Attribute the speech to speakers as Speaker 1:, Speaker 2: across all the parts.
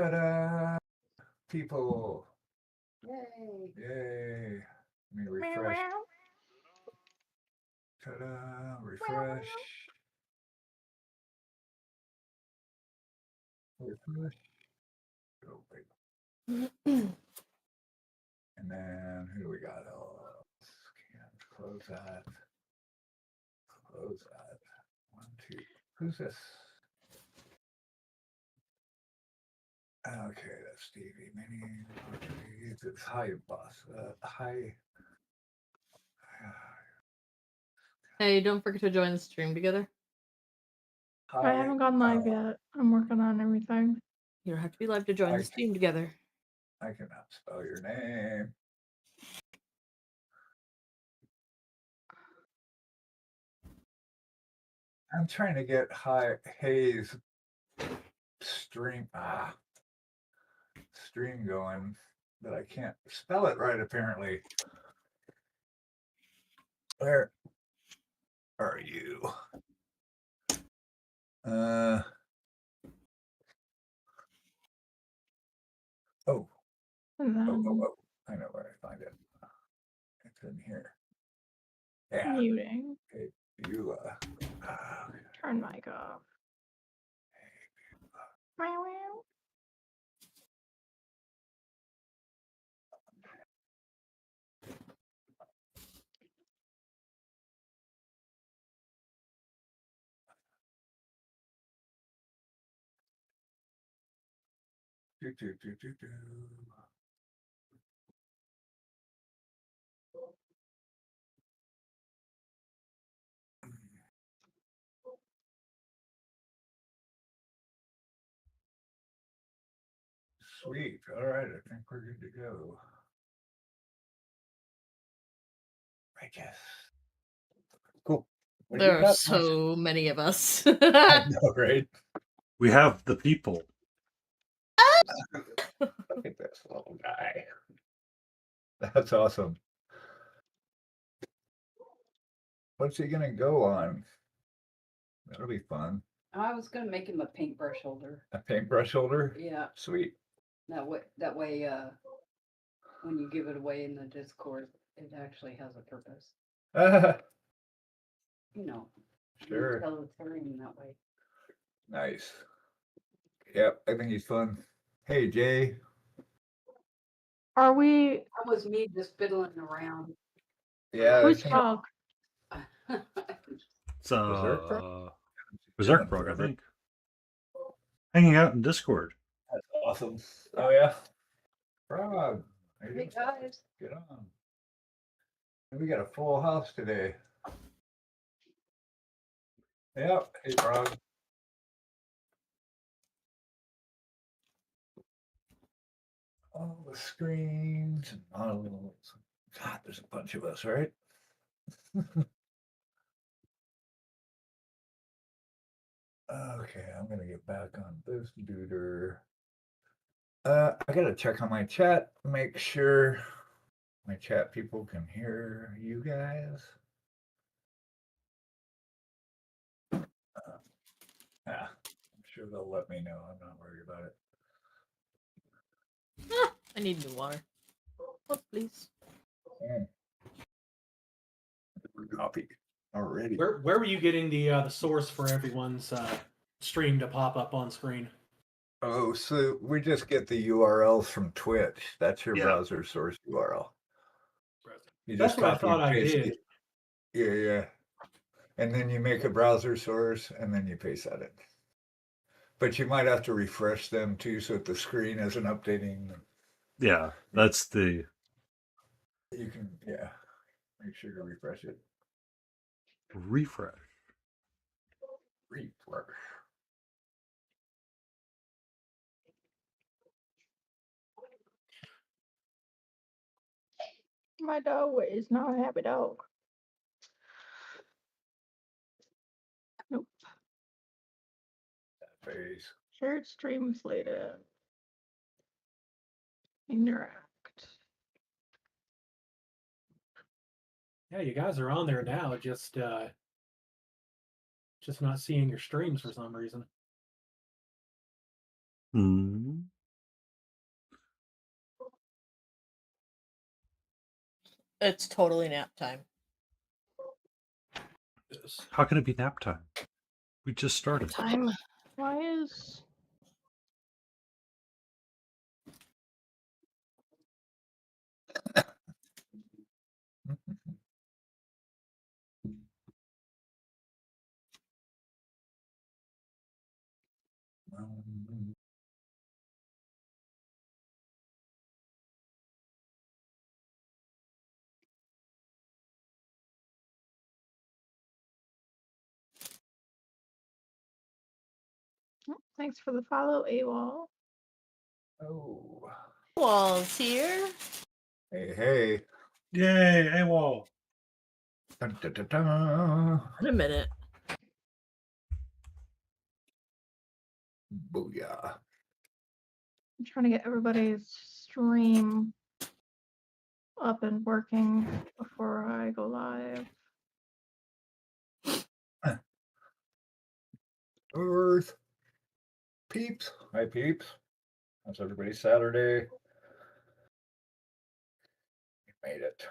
Speaker 1: Ta-da! People.
Speaker 2: Yay.
Speaker 1: Yay. Let me refresh. Ta-da! Refresh. Refresh. Oh, wait. And then who do we got? Oh, can't close that. Close that. 1, 2. Who's this? Okay, that's Stevie Mini. It's hi, boss. Hi.
Speaker 3: Hey, don't forget to join the stream together.
Speaker 1: Hi.
Speaker 4: I haven't gone live yet. I'm working on everything.
Speaker 3: You don't have to be live to join the stream together.
Speaker 1: I cannot spell your name. I'm trying to get Hayes stream going, but I can't spell it right apparently. Where are you? Oh, I know where I find it. It's in here. Yeah.
Speaker 4: Muting.
Speaker 1: Okay, you
Speaker 4: turn mic off.
Speaker 1: Do. Sweet. All right, I think we're good to go. I guess. Cool.
Speaker 3: There are so many of us.
Speaker 1: I know, right?
Speaker 5: We have the people.
Speaker 1: Look at this little guy. That's awesome. What's he gonna go on? That'll be fun.
Speaker 2: I was gonna make him a paintbrush holder.
Speaker 1: A paintbrush holder?
Speaker 2: Yeah.
Speaker 1: Sweet.
Speaker 2: That way, when you give it away in the Discord, it actually has a purpose. You know.
Speaker 1: Sure.
Speaker 2: Tell the story in that way.
Speaker 1: Nice. Yep, I think he's fun. Hey, Jay.
Speaker 4: Are we?
Speaker 2: That was me just fiddling around.
Speaker 1: Yeah.
Speaker 4: Who's Frog?
Speaker 5: It's Berserk Frog, I think. Hanging out in Discord.
Speaker 1: That's awesome. Oh yeah. Frog.
Speaker 2: Hey guys.
Speaker 1: Get on. We got a full house today. Yep. Hey, Frog. All the screens and models. God, there's a bunch of us, right? Okay, I'm gonna get back on this duder. I gotta check on my chat, make sure my chat people can hear you guys. Yeah, I'm sure they'll let me know. I'm not worried about it.
Speaker 3: I need new water. Oh, please.
Speaker 1: Copy already.
Speaker 6: Where were you getting the source for everyone's stream to pop up on screen?
Speaker 1: Oh, so we just get the URLs from Twitch. That's your browser source URL. You
Speaker 6: That's
Speaker 1: just
Speaker 6: what I thought I did.
Speaker 1: Yeah. And then you make a browser source and then you paste that in. But you might have to refresh them too, so that the screen isn't updating.
Speaker 5: Yeah, that's the.
Speaker 1: You can, make sure to refresh it.
Speaker 5: Refresh.
Speaker 4: My dog is not a happy dog. Nope.
Speaker 1: That face.
Speaker 4: Shared stream slated. Interact.
Speaker 6: Yeah, you guys are on there now. Just not seeing your streams for some reason.
Speaker 3: It's totally nap time.
Speaker 6: Yes.
Speaker 5: How can it be nap time? We just started.
Speaker 3: Time.
Speaker 4: Why is thanks for the follow, AWOL.
Speaker 1: Oh,
Speaker 3: Wall's here.
Speaker 1: hey.
Speaker 5: Yay, AWOL.
Speaker 1: Dun, dun, dun, dun.
Speaker 3: Wait a minute.
Speaker 1: Booyah.
Speaker 4: I'm trying to get everybody's stream up and working before I go live.
Speaker 1: Earth. Peeps. Hi, peeps. How's everybody Saturday? We made it.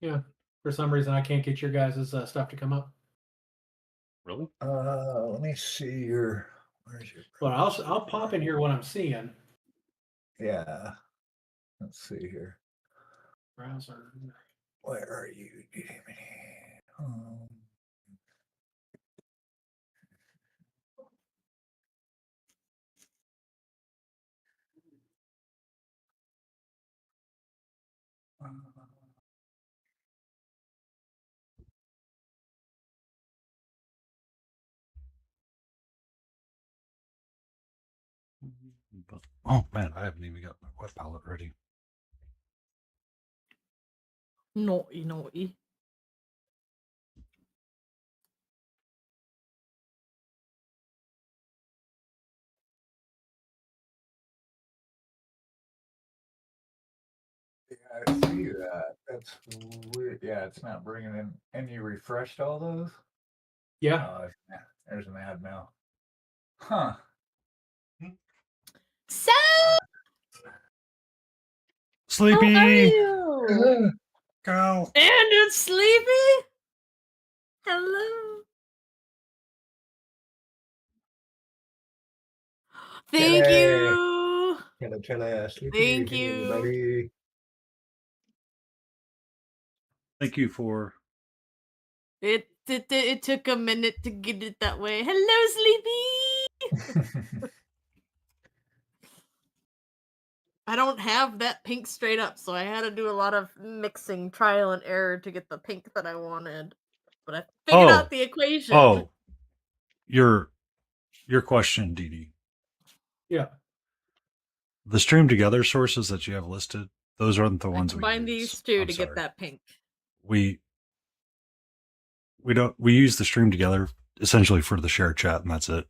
Speaker 6: Yeah. For some reason, I can't get your guys' stuff to come up.
Speaker 5: Really?
Speaker 1: Let me see your. Where's your?
Speaker 6: But I'll pop in here what I'm seeing.
Speaker 1: Yeah. Let's see here.
Speaker 6: Browser.
Speaker 1: Where are you? Um,
Speaker 5: Oh man, I haven't even got my web palette ready.
Speaker 3: Naughty, naughty.
Speaker 1: Yeah, I see that. That's weird. Yeah, it's not bringing in. And you refreshed all those?
Speaker 6: Yeah.
Speaker 1: Oh, there's an ad now. Huh.
Speaker 3: So,
Speaker 5: Sleepy!
Speaker 3: how are you?
Speaker 5: Go!
Speaker 3: And it's Sleepy? Hello. Thank
Speaker 1: Kelly.
Speaker 3: you.
Speaker 1: Kelly, sleepy.
Speaker 3: Thank
Speaker 1: Hey,
Speaker 3: you.
Speaker 1: everybody.
Speaker 5: Thank you for.
Speaker 3: It took a minute to get it that way. Hello, Sleepy. I don't have that pink straight up, so I had to do a lot of mixing, trial and error to get the pink that I wanted. But I figured
Speaker 5: Oh.
Speaker 3: out the equation.
Speaker 5: Oh. Your question, Dee Dee.
Speaker 6: Yeah.
Speaker 5: The stream together sources that you have listed, those aren't the
Speaker 3: I
Speaker 5: ones we
Speaker 3: combined
Speaker 5: use.
Speaker 3: these two
Speaker 5: I'm
Speaker 3: to
Speaker 5: sorry.
Speaker 3: get that pink.
Speaker 5: We use the stream together essentially for the share chat, and that's it.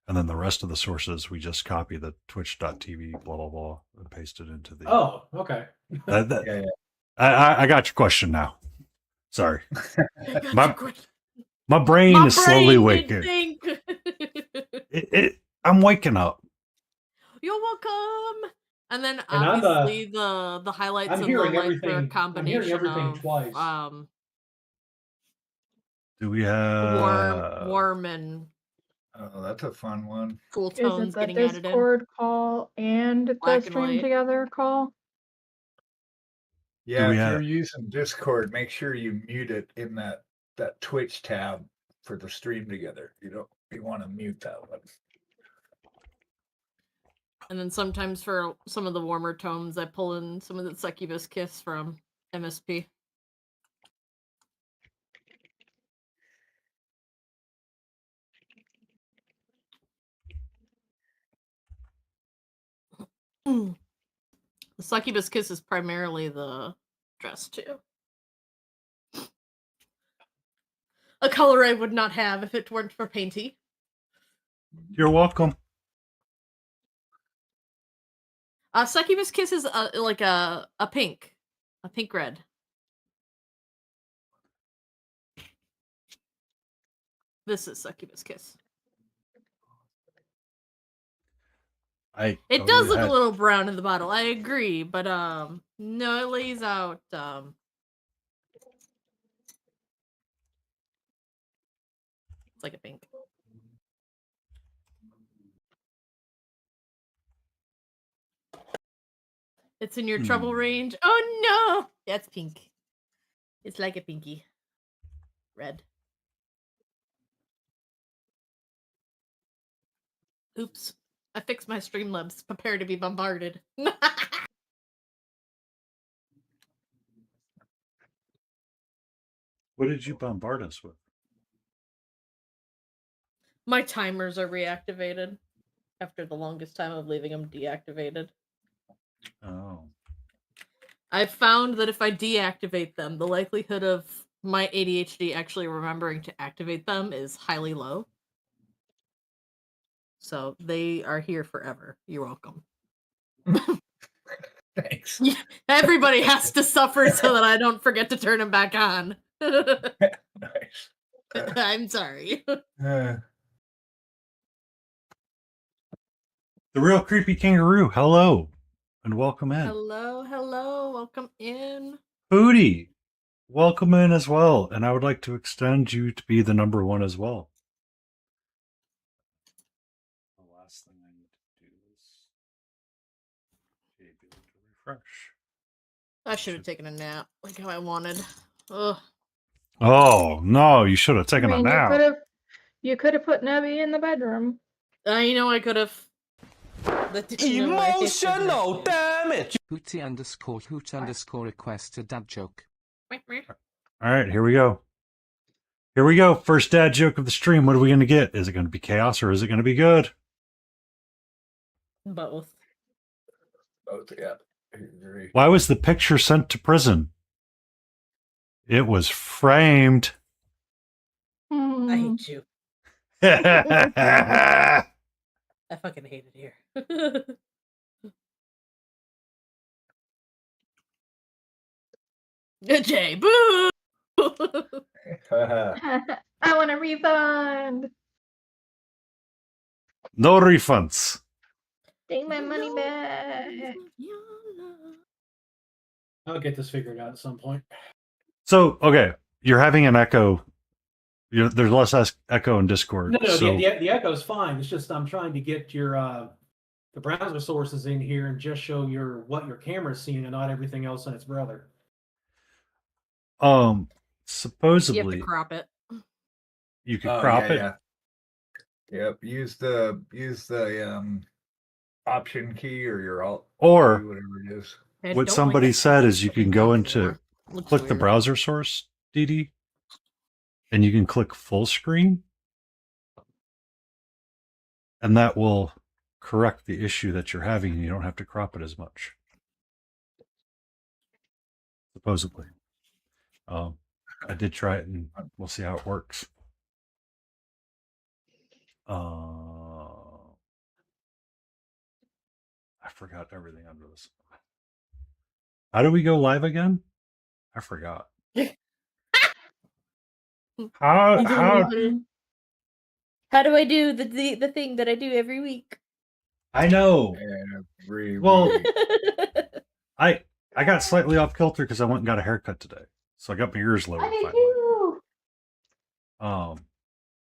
Speaker 5: And then the rest of the sources, we just copy the twitch.tv, blah, blah, blah, and paste it into the.
Speaker 6: Oh, okay.
Speaker 1: Yeah.
Speaker 5: I got your question now. Sorry.
Speaker 3: I got
Speaker 5: My-
Speaker 3: your question.
Speaker 5: My brain
Speaker 3: My
Speaker 5: is slowly
Speaker 3: brain didn't
Speaker 5: waking.
Speaker 3: think.
Speaker 5: I'm waking up.
Speaker 3: You're welcome. And then
Speaker 6: And I'm,
Speaker 3: obviously the highlights
Speaker 6: I'm
Speaker 3: and
Speaker 6: hearing
Speaker 3: lowlights are a
Speaker 6: everything- I'm hearing
Speaker 3: combination
Speaker 6: everything
Speaker 3: of
Speaker 6: twice.
Speaker 5: Do we have
Speaker 3: warm and
Speaker 1: Oh, that's a fun one.
Speaker 3: cool
Speaker 4: Is it
Speaker 3: tones
Speaker 4: the
Speaker 3: getting added in.
Speaker 4: Discord call and the
Speaker 3: Black and
Speaker 4: stream
Speaker 3: white.
Speaker 4: together call?
Speaker 1: Yeah,
Speaker 5: we
Speaker 1: if
Speaker 5: have-
Speaker 1: you're using Discord, make sure you mute it in that Twitch tab for the stream together. You want to mute that one.
Speaker 3: And then sometimes for some of the warmer tones, I pull in some of the Succubus Kiss from MSP. The Succubus Kiss is primarily the dress too. A color I would not have if it weren't for Painty.
Speaker 5: You're welcome.
Speaker 3: Succubus Kiss is like a pink red. This is Succubus Kiss. It
Speaker 5: go
Speaker 3: does look a
Speaker 5: ahead.
Speaker 3: little brown in the bottle. I agree, but no, it lays out it's like a pink. It's in your trouble range. Oh no, that's pink. It's like a pinky. Red. Oops. I fixed my Streamlabs. Prepare to be bombarded.
Speaker 5: What did you bombard us with?
Speaker 3: My timers are reactivated after the longest time of leaving them deactivated.
Speaker 5: Oh.
Speaker 3: I've found that if I deactivate them, the likelihood of my ADHD actually remembering to activate them is highly low. So they are here forever. You're welcome.
Speaker 1: Thanks.
Speaker 3: Everybody has to suffer so that I don't forget to turn them back on.
Speaker 1: Nice.
Speaker 3: I'm sorry.
Speaker 1: Uh,
Speaker 5: The real creepy kangaroo. Hello. And welcome in.
Speaker 3: Hello, welcome in.
Speaker 5: Hootie. Welcome in as well. And I would like to extend you to be the number one as well. The last thing I need to do is be able to refresh.
Speaker 3: I should have taken a nap like how I wanted. Ugh.
Speaker 5: Oh no, you should have
Speaker 4: I
Speaker 5: taken a
Speaker 4: mean,
Speaker 5: nap.
Speaker 4: you could have put Nebby in the bedroom.
Speaker 3: You know I could have.
Speaker 7: Emotional damage. Hootie_hoot_ request a dad joke.
Speaker 5: All right, here we go. Here we go. First dad joke of the stream. What are we going to get? Is it going to be chaos or is it going to be good?
Speaker 3: Both.
Speaker 1: both, yeah. I agree.
Speaker 5: Why was the picture sent to prison? It was framed.
Speaker 3: I hate you.
Speaker 5: I
Speaker 3: I fucking hate it here. Jay, boo!
Speaker 4: I want a refund.
Speaker 5: No refunds.
Speaker 4: Take my money back.
Speaker 6: I'll get this figured out at some point.
Speaker 5: So, okay, you're having an echo. There's less echo in Discord.
Speaker 6: No,
Speaker 5: so
Speaker 6: the echo's fine. It's just I'm trying to get your the browser sources in here and just show what your camera's seeing and not everything else in its brother.
Speaker 5: supposedly
Speaker 3: You have to crop it.
Speaker 5: you could crop it.
Speaker 1: Yeah. Yep. Use the option key or your alt
Speaker 5: Or
Speaker 1: key, whatever it is.
Speaker 3: I
Speaker 5: what
Speaker 3: don't
Speaker 5: somebody
Speaker 3: like
Speaker 5: said is you
Speaker 3: fucking
Speaker 5: can go
Speaker 3: buttons
Speaker 5: into
Speaker 3: anymore. Looks
Speaker 5: click the
Speaker 3: weird.
Speaker 5: browser source, DD, and you can click full screen, and that will correct the issue that you're having, and you don't have to crop it as much. Supposedly. I did try it, and we'll see how it works. I forgot everything under this. How do we go live again? I forgot. How
Speaker 3: How do I do the thing that I do every week?
Speaker 5: I know.
Speaker 1: Every
Speaker 5: Well,
Speaker 1: week.
Speaker 5: I got slightly off kilter because I went and got a haircut today, so I got my ears lowered. Finally.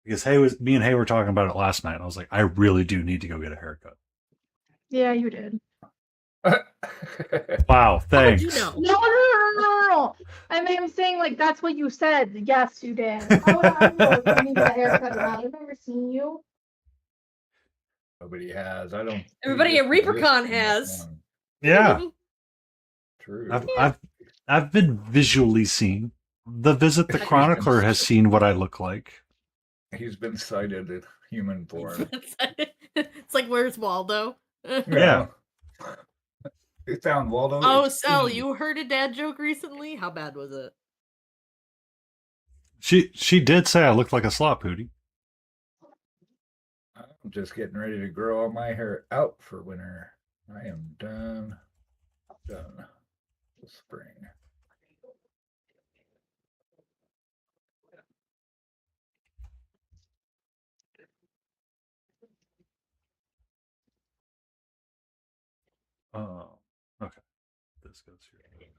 Speaker 5: Because me and Hay were talking about it last night, and I was like, I really do need to go get a haircut.
Speaker 4: Yeah, you did.
Speaker 5: Wow,
Speaker 3: How would you
Speaker 5: thanks.
Speaker 3: know?
Speaker 4: No. I'm saying like that's what you said. Yes, you did. How would I know if you needed a haircut or not? I've never seen you.
Speaker 1: Nobody has. I don't.
Speaker 3: Everybody
Speaker 1: think
Speaker 3: at
Speaker 1: this
Speaker 3: Reapercon
Speaker 1: exists in
Speaker 3: has.
Speaker 1: this one.
Speaker 5: Yeah,
Speaker 1: True.
Speaker 5: I've been visually seen. The Visit the Chronicler has seen what I look like.
Speaker 1: He's been sighted in human form.
Speaker 3: It's like, where's Waldo?
Speaker 5: Yeah.
Speaker 1: They found Waldo.
Speaker 3: Oh,
Speaker 1: It's
Speaker 3: Sal,
Speaker 1: easy.
Speaker 3: you heard a dad joke recently? How bad was it?
Speaker 5: She did say I looked like a slop hootie.
Speaker 1: I'm just getting ready to grow all my hair out for winter. I am done. Done. For spring.
Speaker 5: this goes here. There.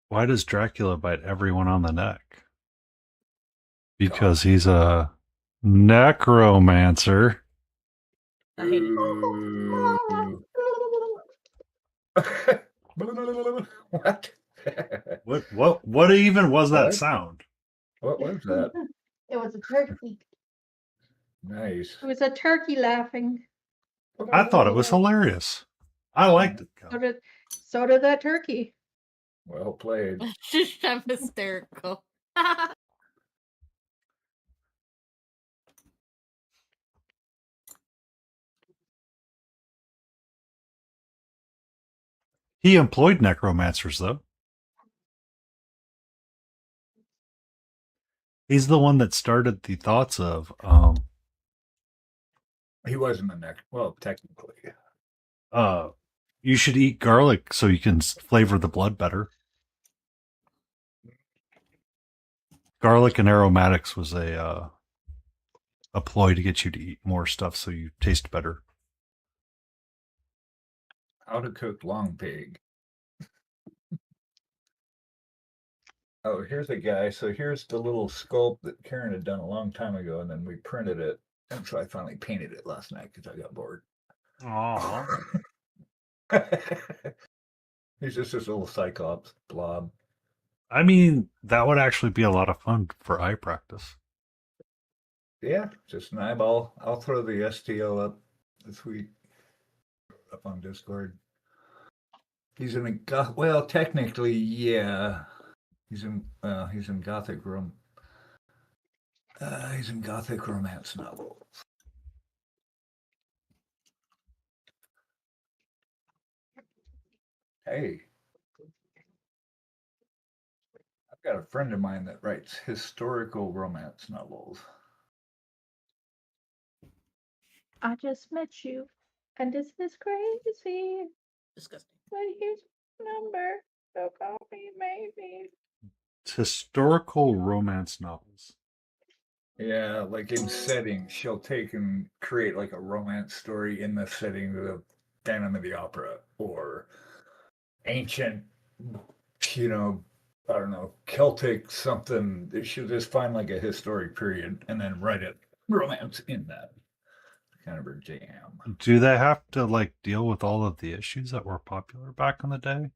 Speaker 5: Why does Dracula bite everyone on the neck? Because he's a necromancer.
Speaker 3: I hate it.
Speaker 1: Ooh. What?
Speaker 5: What even was that
Speaker 1: What?
Speaker 5: sound?
Speaker 1: What was that?
Speaker 4: It was a turkey.
Speaker 1: Nice.
Speaker 4: It was a turkey laughing.
Speaker 5: I thought it was hilarious. I liked it.
Speaker 4: So did that turkey.
Speaker 1: Well played.
Speaker 3: I'm hysterical.
Speaker 5: He employed necromancers, though. He's the one that started the thoughts of,
Speaker 1: He wasn't a neck. Well, technically.
Speaker 5: you should eat garlic so you can flavor the blood better. Garlic and aromatics was a ploy to get you to eat more stuff so you taste better.
Speaker 1: How to cook long pig. Oh, here's a guy. So here's the little sculpt that Karen had done a long time ago, and then we printed it. And so I finally painted it last night because I got bored.
Speaker 5: Aww.
Speaker 1: He's just this little cyclops blob.
Speaker 5: I mean, that would actually be a lot of fun for eye practice.
Speaker 1: Yeah, just an eyeball. I'll throw the STL up this week up on Discord. He's in a well, technically, yeah. He's in Gothic room. He's in Gothic romance novels. Hey, I've got a friend of mine that writes historical romance novels.
Speaker 4: I just met you, and this is crazy.
Speaker 3: Disgusting.
Speaker 4: But here's your number, so call me maybe.
Speaker 5: It's historical romance novels.
Speaker 1: Yeah, like in setting, she'll take and create like a romance story in the setting of Phantom of the Opera or ancient, you know, I don't know, Celtic something. She'll just find like a historic period and then write it romance in that. Kind of her jam.
Speaker 5: Do they have to like deal with all of the issues that were popular back in the day?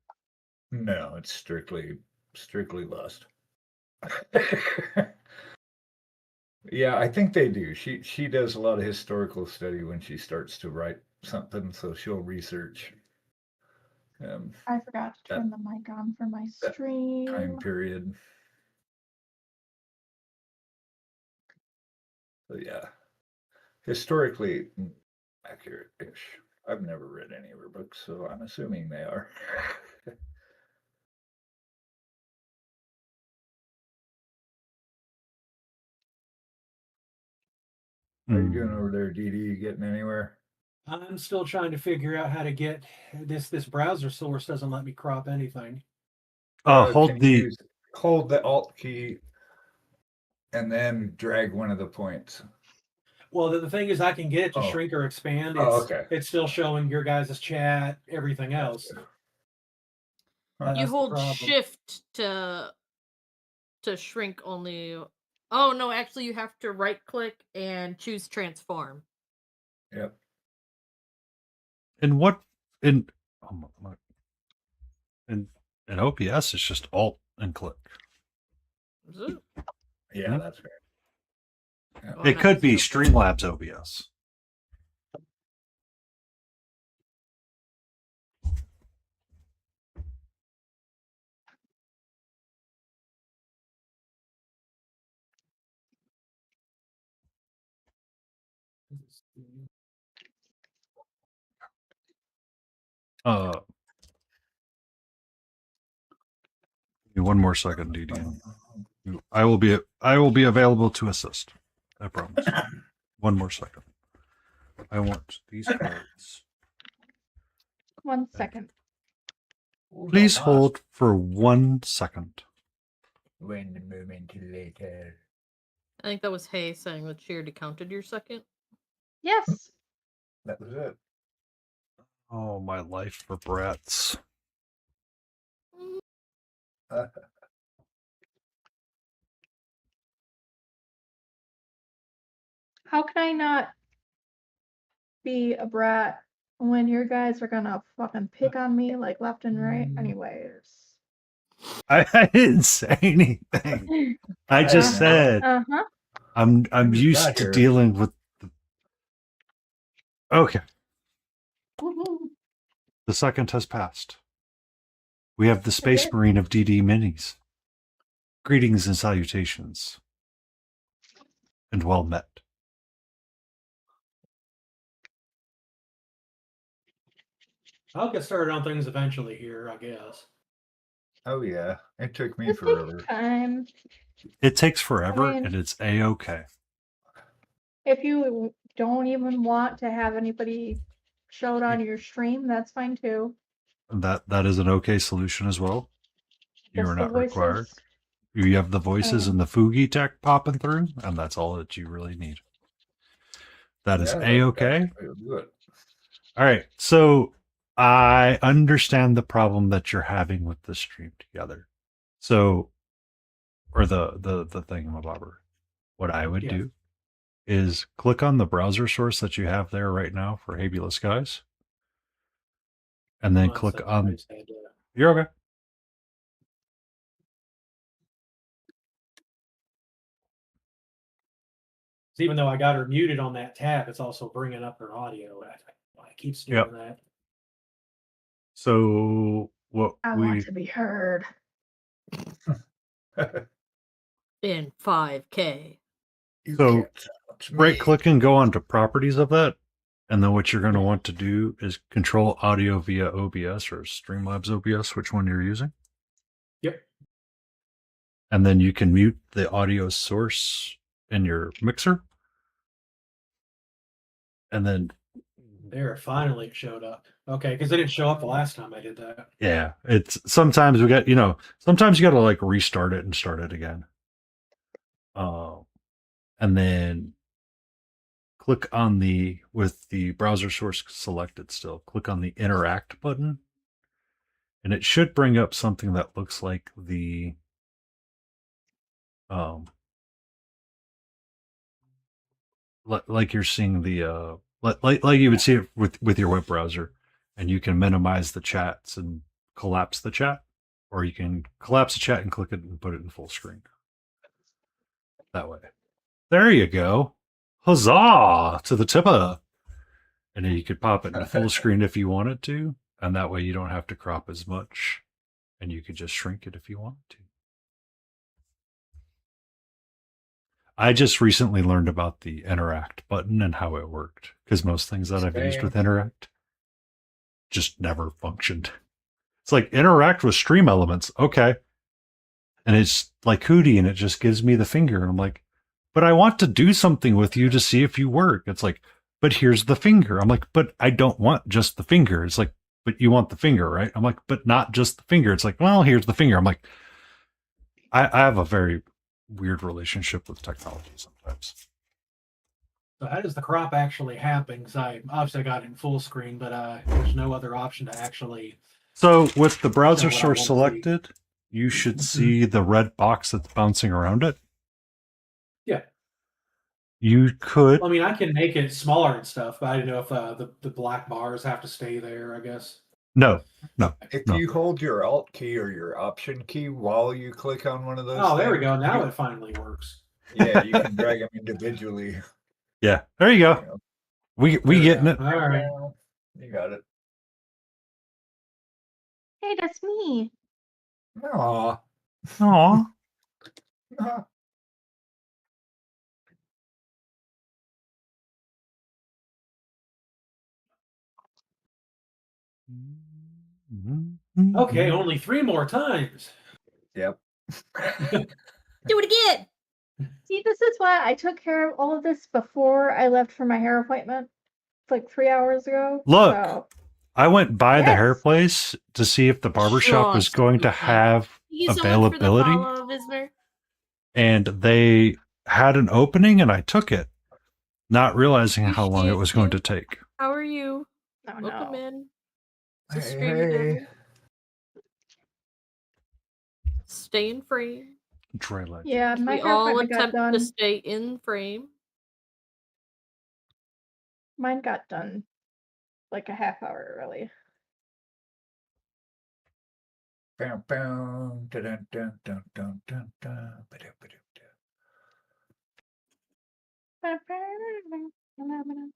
Speaker 1: No, it's strictly lust. Yeah, I think they do. She does a lot of historical study when she starts to write something, so she'll research
Speaker 4: I forgot to turn the mic on for my
Speaker 1: that
Speaker 4: stream.
Speaker 1: time period. So yeah, historically accurate-ish. I've never read any of her books, so I'm assuming they are. How are you doing over there, Dee Dee? You getting anywhere?
Speaker 6: I'm still trying to figure out how to get this browser source doesn't let me crop anything.
Speaker 5: Hold
Speaker 1: the Alt key and then drag one of the points.
Speaker 6: Well, the thing is, I can get it to shrink or expand. It's still showing your guys' chat, everything else.
Speaker 3: You hold shift to shrink only. Oh no, actually you have to right click and choose transform.
Speaker 1: Yep.
Speaker 5: In OBS, it's just Alt and click.
Speaker 3: Is it?
Speaker 1: Yeah, that's right. Yeah.
Speaker 3: Well,
Speaker 5: It could be Streamlabs OBS. One more second, Dee Dee. I will be available to assist. I promise. One more second. I want these cards.
Speaker 4: 1 second.
Speaker 5: Please hold for 1 second.
Speaker 1: One moment later.
Speaker 3: I think that was Hay saying that she already counted your second.
Speaker 4: Yes.
Speaker 1: That was it.
Speaker 5: Oh, my life for brats.
Speaker 4: How can I not be a brat when your guys are gonna fucking pick on me like left and right? Anyways.
Speaker 5: I didn't say anything. I just said
Speaker 4: Uh-huh.
Speaker 5: I'm
Speaker 1: just
Speaker 5: used
Speaker 1: got
Speaker 5: to
Speaker 1: here.
Speaker 5: dealing with. Okay, the second has passed. We have the Space
Speaker 4: Okay.
Speaker 5: Marine of DD Minis. Greetings and salutations, and well met.
Speaker 6: I'll get started on things eventually here, I guess.
Speaker 1: Oh yeah, it took me
Speaker 4: It
Speaker 1: forever.
Speaker 4: takes time.
Speaker 5: It takes forever,
Speaker 4: mean-
Speaker 5: and it's a-okay.
Speaker 4: If you don't even want to have anybody show it on your stream, that's fine too.
Speaker 5: That is an okay solution as well. You
Speaker 4: Just
Speaker 5: are
Speaker 4: the
Speaker 5: not required.
Speaker 4: voices.
Speaker 5: You have the voices and the Fugi tech popping through, and that's all that you really need. That is
Speaker 1: Yeah,
Speaker 5: a-okay.
Speaker 1: that'll do it.
Speaker 5: All right, so I understand the problem that you're having with the stream together. So, or the thingamabobber. What I would
Speaker 6: Yeah.
Speaker 5: do is click on the browser source that you have there right now for Habula Skies, and then
Speaker 6: One
Speaker 5: click
Speaker 6: second,
Speaker 5: on.
Speaker 6: I just had to-
Speaker 5: You're okay.
Speaker 6: Even though I got her muted on that tab, it's also bringing up her audio. I keeps doing
Speaker 5: Yep.
Speaker 6: that.
Speaker 5: So what
Speaker 4: I want to be heard.
Speaker 3: In 5K.
Speaker 1: You
Speaker 5: So,
Speaker 1: can't silence me.
Speaker 5: right click and go onto properties of that. And then what you're going to want to do is control audio via OBS or Streamlabs OBS, which one you're using.
Speaker 6: Yep.
Speaker 5: And then you can mute the audio source in your mixer. And then,
Speaker 6: There, finally it showed up. Okay, because it didn't show up the last time I did that.
Speaker 5: yeah, it's sometimes sometimes you got to like restart it and start it again. And then click on with the browser source selected still, click on the interact button. And it should bring up something that looks like the like you're seeing the like you would see it with your web browser, and you can minimize the chats and collapse the chat, or you can collapse the chat and click it and put it in full screen. That way. There you go. Huzzah to the tipper. And then you could pop it in full screen if you wanted to, and that way you don't have to crop as much, and you could just shrink it if you wanted to. I just recently learned about the interact button and how it worked, because most things that I've used with interact just never functioned. It's like interact with stream elements. Okay. And it's like Hootie, and it just gives me the finger. And I'm like, but I want to do something with you to see if you work. It's like, but here's the finger. I'm like, but I don't want just the finger. It's like, but you want the finger, right? I'm like, but not just the finger. It's like, well, here's the finger. I'm like, I have a very weird relationship with technology sometimes.
Speaker 6: So how does the crop actually happen? Because I obviously got it in full screen, but there's no other option to actually.
Speaker 5: So with the browser
Speaker 6: So what I
Speaker 5: source
Speaker 6: want to see.
Speaker 5: selected, you should see the red box that's bouncing around it.
Speaker 6: Yeah.
Speaker 5: You could.
Speaker 6: I mean, I can make it smaller and stuff, but I don't know if the black bars have to stay there, I guess.
Speaker 5: No.
Speaker 1: If
Speaker 5: No.
Speaker 1: you hold your Alt key or your Option key while you click on one of those,
Speaker 6: Oh, there we
Speaker 1: things,
Speaker 6: go. Now it finally works.
Speaker 1: yeah, you can drag them individually.
Speaker 5: Yeah. There you go. We getting it.
Speaker 6: All right.
Speaker 1: You got it.
Speaker 4: Hey, that's me.
Speaker 1: Aw.
Speaker 5: Aw.
Speaker 6: Okay, only 3 more times.
Speaker 1: Yep.
Speaker 3: Do it again.
Speaker 4: See, this is why I took care of all of this before I left for my hair appointment, like 3 hours ago.
Speaker 5: Look.
Speaker 4: So,
Speaker 5: I went by the hair
Speaker 4: Yes.
Speaker 5: place to see if the barbershop was going to have
Speaker 3: Thank you so much for the
Speaker 5: availability,
Speaker 3: follow, Vismer.
Speaker 5: and they had an opening and I took it, not realizing how long it was going to
Speaker 3: Appreciate
Speaker 5: take.
Speaker 3: How are you?
Speaker 4: Oh
Speaker 3: Welcome
Speaker 4: no.
Speaker 3: in. It's a
Speaker 1: Hey,
Speaker 3: stream
Speaker 1: hey.
Speaker 3: together. Stay in frame.
Speaker 5: Dry ledge.
Speaker 4: Yeah, my
Speaker 3: We
Speaker 4: hair
Speaker 3: all
Speaker 4: finally got
Speaker 3: attempt to
Speaker 4: done.
Speaker 3: stay in frame.
Speaker 4: Mine got done like a half hour early.
Speaker 1: Bam, bam, dun, dun, dun, dun, dun, dun, dun, ba-dum, ba-dum,
Speaker 5: Phenomena.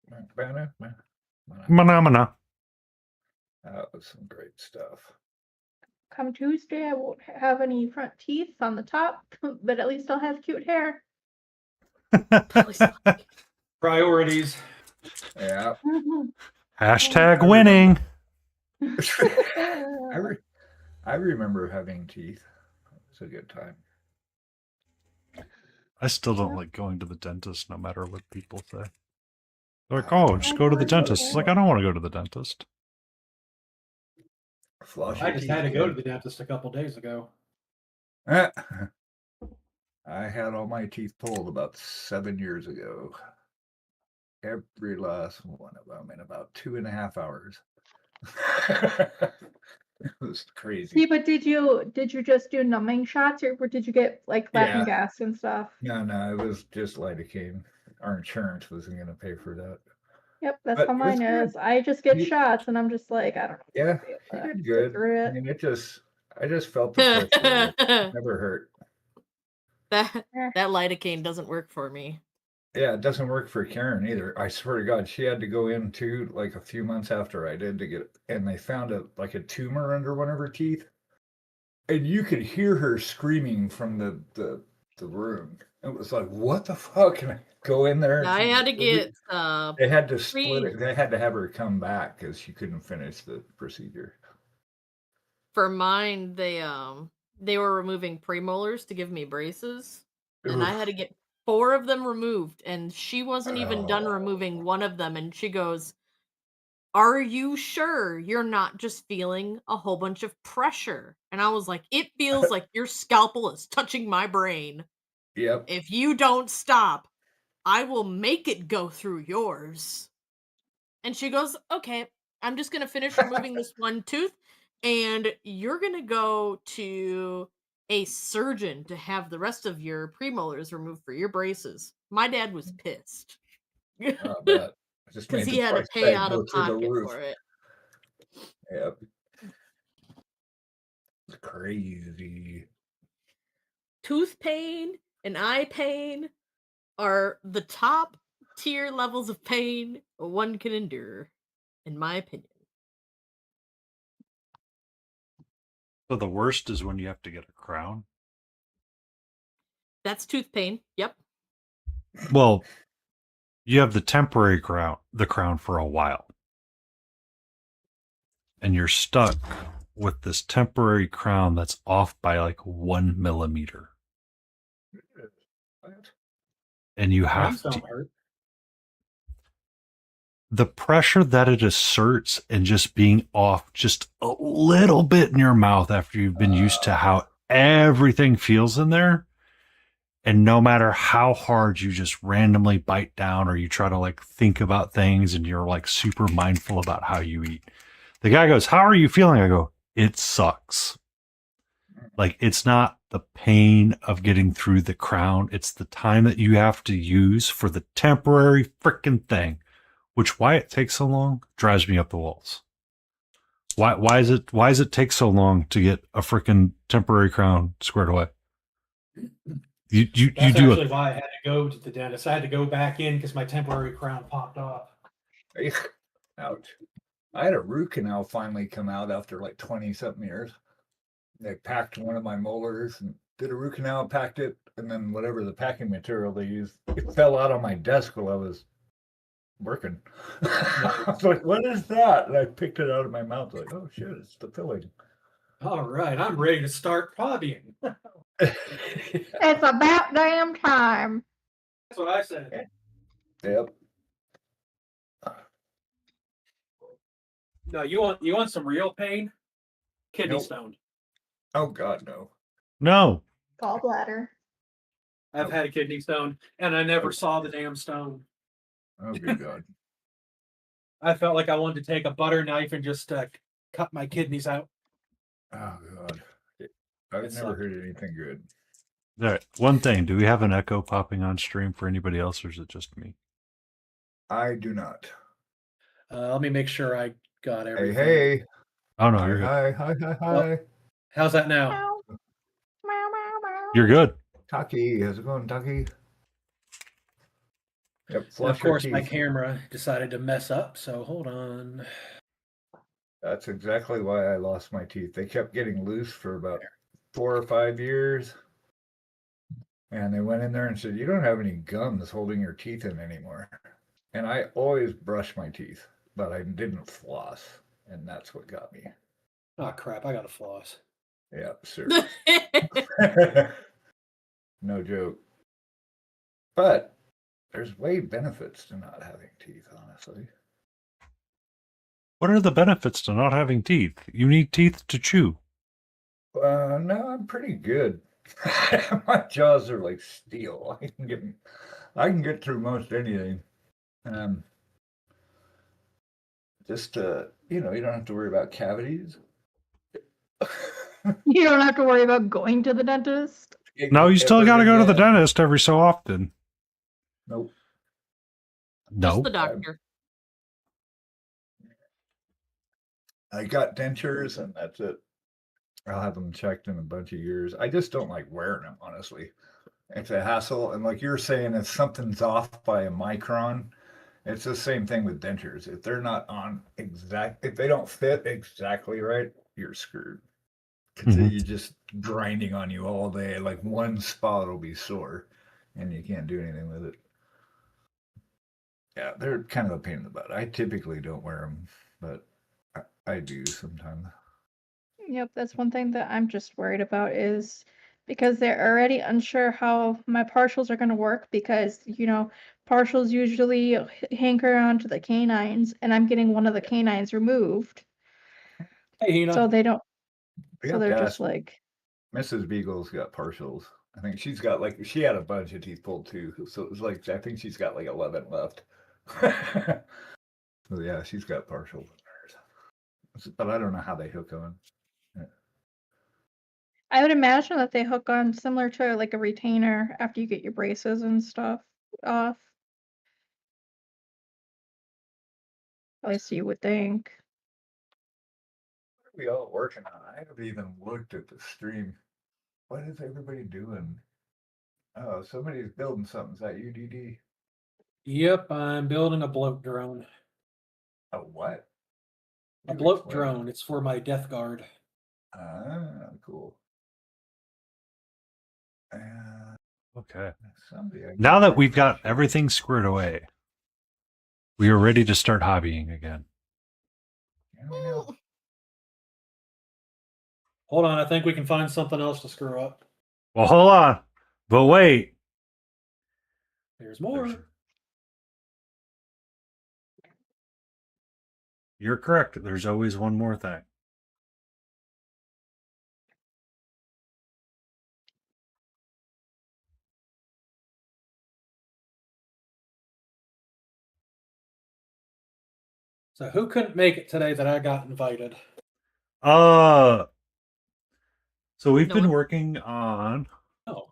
Speaker 1: dun. Ba-dum, ba-dum.
Speaker 5: Phenomena.
Speaker 1: That was some great stuff.
Speaker 4: Come Tuesday, I won't have any front teeth on the top, but at least I'll have cute hair.
Speaker 6: Priorities.
Speaker 1: Yeah.
Speaker 5: Hashtag winning.
Speaker 1: I remember having teeth. It was a good time.
Speaker 5: I still don't like going to the dentist no matter what people say. They're like, oh, just go to the dentist. It's like, I don't want to go to the dentist.
Speaker 1: Floss
Speaker 6: I
Speaker 1: your
Speaker 6: just
Speaker 1: teeth,
Speaker 6: had to go to
Speaker 1: kid.
Speaker 6: the dentist a couple days ago.
Speaker 1: I had all my teeth pulled about 7 years ago. Every last one of them in about 2.5 hours. It was crazy.
Speaker 4: See, but did you just do numbing shots or did you get like laughing
Speaker 1: Yeah.
Speaker 4: gas and stuff?
Speaker 1: No, it was just lidocaine. Our insurance wasn't going to pay for that.
Speaker 4: Yep, that's
Speaker 1: But
Speaker 4: how
Speaker 1: it was
Speaker 4: mine
Speaker 1: good.
Speaker 4: is. I just get
Speaker 1: You-
Speaker 4: shots and I'm just like, I don't know.
Speaker 1: Yeah,
Speaker 4: if
Speaker 1: you
Speaker 4: I'll be able to
Speaker 1: did
Speaker 4: get
Speaker 1: good.
Speaker 4: through
Speaker 1: I
Speaker 4: it.
Speaker 1: mean, I just felt the pressure. It never hurt.
Speaker 3: that
Speaker 4: Eh.
Speaker 3: that lidocaine doesn't work for me.
Speaker 1: Yeah, it doesn't work for Karen either. I swear to God, she had to go in too, like a few months after I did to get, and they found a tumor under one of her teeth, and you could hear her screaming from the room. It was like, what the fuck? Can I go in there?
Speaker 3: I had to get
Speaker 1: They had to split
Speaker 3: pre-
Speaker 1: it. They had to have her come back because she couldn't finish the procedure.
Speaker 3: for mine. They were removing premolars to give me braces, and I had to get 4 of them removed, and she wasn't even done removing one of them, and she goes, "Are you sure you're not just feeling a whole bunch of pressure?" And I was like, "It feels like your scalpel is touching my brain.
Speaker 1: Yep.
Speaker 3: If you don't stop, I will make it go through yours." And she goes, "Okay, I'm just going to finish removing this one tooth, and you're going to go to a surgeon to have the rest of your premolars removed for your braces." My dad was pissed
Speaker 1: I bet. I just
Speaker 3: because
Speaker 1: made
Speaker 3: he
Speaker 1: the
Speaker 3: had to
Speaker 1: price
Speaker 3: pay
Speaker 1: tag
Speaker 3: out
Speaker 1: go
Speaker 3: of
Speaker 1: through the
Speaker 3: pocket
Speaker 1: roof.
Speaker 3: for it.
Speaker 1: Yep. It's crazy.
Speaker 3: Tooth pain and eye pain are the top tier levels of pain one can endure, in my opinion.
Speaker 5: So the worst is when you have to get a crown.
Speaker 3: That's tooth pain. Yep.
Speaker 5: Well, you have the temporary crown for a while. And you're stuck with this temporary crown that's off by like 1 millimeter.
Speaker 1: What?
Speaker 5: And you
Speaker 6: Crowns
Speaker 5: have to,
Speaker 6: don't hurt.
Speaker 5: the pressure that it asserts and just being off just a little bit in your mouth after you've been used to how everything feels in there. And no matter how hard you just randomly bite down or you try to like think about things and you're like super mindful about how you eat. The guy goes, "How are you feeling?" I go, "It sucks." Like, it's not the pain of getting through the crown. It's the time that you have to use for the temporary freaking thing, which why it takes so long drives me up the walls. Why does it take so long to get a freaking temporary crown squared away? You
Speaker 6: That's
Speaker 5: do
Speaker 6: actually
Speaker 5: it.
Speaker 6: why I had to go to the dentist. I had to go back in because my temporary crown popped off.
Speaker 1: Ouch. I had a root canal finally come out after like 20 something years. They packed one of my molars and did a root canal, packed it, and then whatever the packing material they used, it fell out on my desk while I was working. I was like, what is that? And I picked it out of my mouth, like, oh shit, it's the filling.
Speaker 6: All right, I'm ready to start hobbying.
Speaker 4: It's about damn time.
Speaker 6: That's what I said.
Speaker 1: Yep.
Speaker 6: No, you want some real pain? Kidney
Speaker 1: Nope.
Speaker 6: stone.
Speaker 1: Oh God, no.
Speaker 5: No.
Speaker 4: Gallbladder.
Speaker 6: I've had a kidney stone, and I never saw the damn stone.
Speaker 1: Oh, good God.
Speaker 6: I felt like I wanted to take a butter knife and just cut my kidneys out.
Speaker 1: Oh, God. I've
Speaker 6: It
Speaker 1: never
Speaker 6: sucked.
Speaker 1: heard anything good.
Speaker 5: All right. One thing. Do we have an echo popping on stream for anybody else, or is it just me?
Speaker 1: I do not.
Speaker 6: Let me make sure I got
Speaker 1: Hey,
Speaker 6: everything.
Speaker 1: hey.
Speaker 5: Oh no,
Speaker 1: Hi,
Speaker 5: you're good.
Speaker 1: hi, hi, hi,
Speaker 6: Well-
Speaker 1: hi.
Speaker 6: How's that now?
Speaker 4: Meow. Meow, meow, meow.
Speaker 5: You're good.
Speaker 1: Taki, how's it going, Taki? Yep,
Speaker 6: And
Speaker 1: flush
Speaker 6: of course,
Speaker 1: your
Speaker 6: my
Speaker 1: teeth.
Speaker 6: camera decided to mess up, so hold on.
Speaker 1: That's exactly why I lost my teeth. They kept getting loose for about 4 or 5 years. And they went in there and said, "You don't have any gums holding your teeth in anymore." And I always brush my teeth, but I didn't floss. And that's what got me.
Speaker 6: Oh crap! I got to floss.
Speaker 1: Yeah, sure. No joke. But there's way benefits to not having teeth, honestly.
Speaker 5: What are the benefits to not having teeth? You need teeth to chew.
Speaker 1: No, I'm pretty good. My jaws are like steel. I can get through most anything. Just you don't have to worry about cavities.
Speaker 4: You don't have to worry about going to the dentist.
Speaker 5: No, you still
Speaker 1: Ever
Speaker 5: got to go to the
Speaker 1: again.
Speaker 5: dentist every so often.
Speaker 1: Nope.
Speaker 3: Just
Speaker 5: No.
Speaker 3: the doctor.
Speaker 1: I got dentures and that's it. I'll have them checked in a bunch of years. I just don't like wearing them, honestly. It's a hassle. And like you're saying, if something's off by a micron, it's the same thing with dentures. If they're not on if they don't fit exactly right, you're screwed. Because
Speaker 5: Mhm.
Speaker 1: you're just grinding on you all day. Like one spot will be sore and you can't do anything with it. Yeah, they're kind of a pain in the butt. I typically don't wear them, but I do sometimes.
Speaker 4: Yep, that's one thing that I'm just worried about is because they're already unsure how my partials are going to work because, partials usually hanker onto the canines and I'm getting one of the canines removed.
Speaker 6: Hey, Hina.
Speaker 4: So they don't,
Speaker 1: I
Speaker 4: so
Speaker 1: got
Speaker 4: they're
Speaker 1: to
Speaker 4: just
Speaker 1: ask,
Speaker 4: like,
Speaker 1: Mrs. Beagle's got partials. I think she's got she had a bunch of teeth pulled too. So it was like, I think she's got like 11 left. So yeah, she's got partials in hers. But I don't know how they hook on.
Speaker 4: I would imagine that they hook on similar to like a retainer after you get your braces and stuff off. At least you would think.
Speaker 1: What are we all working on? I haven't even looked at the stream. What is everybody doing? Oh, somebody's building something. Is that UDD?
Speaker 6: Yep, I'm building a bloat drone.
Speaker 1: A what?
Speaker 6: A
Speaker 1: Do
Speaker 6: bloat
Speaker 1: explain.
Speaker 6: drone. It's for my death guard.
Speaker 1: Ah, cool.
Speaker 5: Okay.
Speaker 1: Someday I
Speaker 5: Now
Speaker 1: can
Speaker 5: that
Speaker 1: bring
Speaker 5: we've got
Speaker 1: shit.
Speaker 5: everything squared away, we are ready to start hobbying again.
Speaker 1: Yeah, we know.
Speaker 6: Hold on, I think we can find something else to screw up.
Speaker 5: Well, hold on. But wait.
Speaker 6: There's more.
Speaker 5: There's- You're correct. There's always one more thing.
Speaker 6: So who couldn't make it today that I got invited?
Speaker 5: So we've
Speaker 3: No
Speaker 5: been
Speaker 3: one?
Speaker 5: working on
Speaker 6: Oh,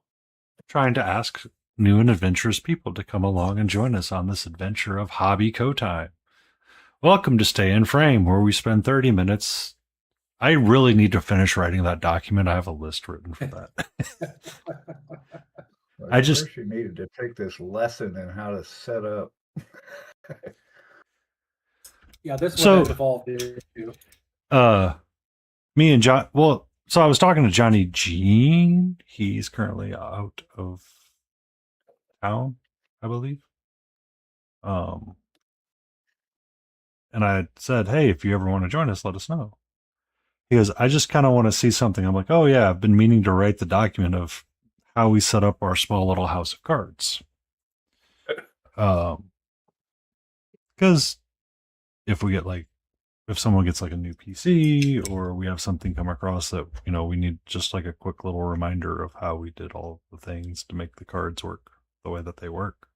Speaker 5: trying to ask new and adventurous people to come along and join us on this adventure of hobby co-time. Welcome to Stay in Frame, where we spend 30 minutes. I really need to finish writing that document. I have a list written for that.
Speaker 1: Like,
Speaker 5: just-
Speaker 1: first you needed to take this lesson in how to set up.
Speaker 6: yeah, this
Speaker 5: So-
Speaker 6: one has evolved into.
Speaker 5: Me and John, so I was talking to Johnny Jean. He's currently out of town, I believe. And I said, hey, if you ever want to join us, let us know. He goes, I just kind of want to see something. I'm like, oh yeah, I've been meaning to write the document of how we set up our small little house of cards. Because if we get like if someone gets like a new PC or we have something come across that, we need just like a quick little reminder of how we did all the things to make the cards work the way that they work.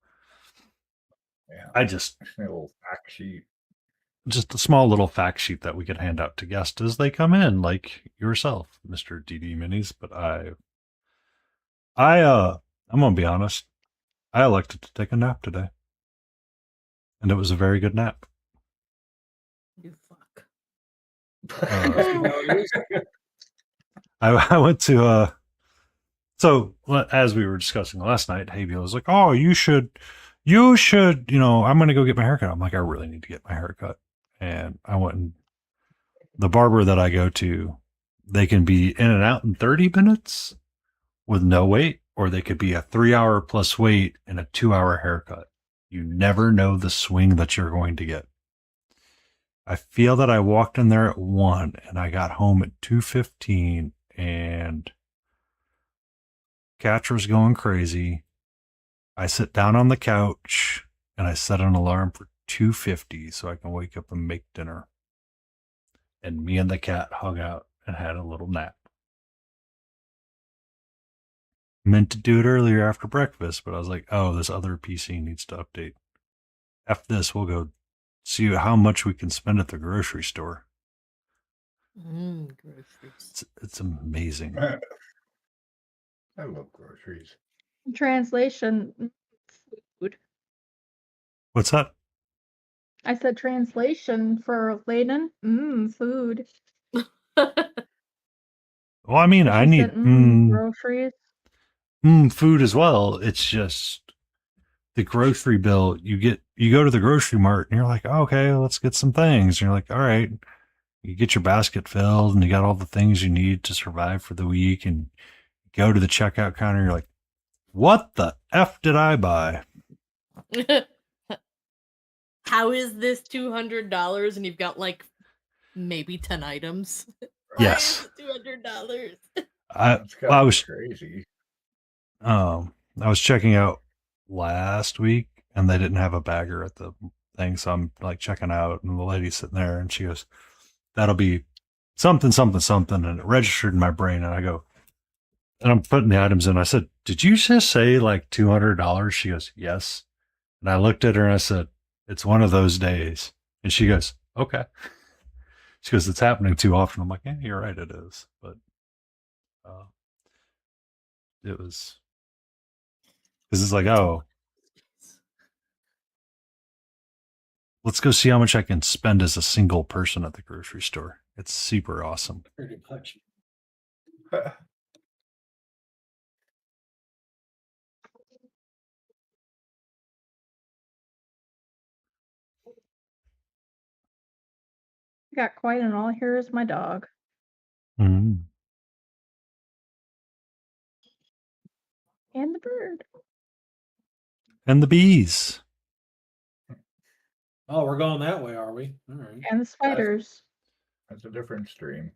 Speaker 1: Yeah.
Speaker 5: I just
Speaker 1: A little fact sheet.
Speaker 5: a small little fact sheet that we could hand out to guests as they come in, like yourself, Mr. DD Minis. But I'm gonna be honest. I elected to take a nap today, and it was a very good nap.
Speaker 3: You fuck.
Speaker 5: I went to so as we were discussing last night, Havia was like, "Oh, you should, I'm gonna go get my haircut." I'm like, "I really need to get my haircut," and I went and the barber that I go to, they can be in and out in 30 minutes with no wait, or they could be a 3-hour plus wait and a 2-hour haircut. You never know the swing that you're going to get. I feel that I walked in there at 1 and I got home at 2:15 and Catra's going crazy. I sit down on the couch and I set an alarm for 2:50 so I can wake up and make dinner. And me and the cat hung out and had a little nap. Meant to do it earlier after breakfast, but I was like, oh, this other PC needs to update. After this, we'll go see how much we can spend at the grocery store.
Speaker 3: Groceries.
Speaker 5: It's amazing.
Speaker 1: I love groceries.
Speaker 4: Translation, food.
Speaker 5: What's that?
Speaker 4: I said translation for Layden. Food.
Speaker 5: Well, I mean, I
Speaker 4: She
Speaker 5: need
Speaker 4: said, groceries.
Speaker 5: food as well. It's just the grocery bill. You go to the grocery mart and you're like, oh, okay, let's get some things. And you're like, all right, you get your basket filled and you got all the things you need to survive for the week. And go to the checkout counter. And you're like, what the F did I buy?
Speaker 3: How is this $200 and you've got like maybe 10 items?
Speaker 5: Yes.
Speaker 3: $200.
Speaker 5: I was
Speaker 1: crazy.
Speaker 5: I was checking out last week and they didn't have a bagger at the thing, so I'm like checking out and the lady's sitting there and she goes, that'll be something, something, something, and it registered in my brain and I go, and I'm putting the items in. I said, did you just say like $200? She goes, yes. And I looked at her and I said, it's one of those days. And she goes, okay. She goes, it's happening too often. I'm like, yeah, you're right, it is. But it was, because it's like, oh, let's go see how much I can spend as a single person at the grocery store. It's super awesome.
Speaker 6: Pretty much.
Speaker 4: I got quiet and all I hear is my dog.
Speaker 5: Mm-hmm.
Speaker 4: And the bird.
Speaker 5: And the bees.
Speaker 6: Oh, we're going that way, are we? All right.
Speaker 4: And the spiders.
Speaker 1: That's a different stream.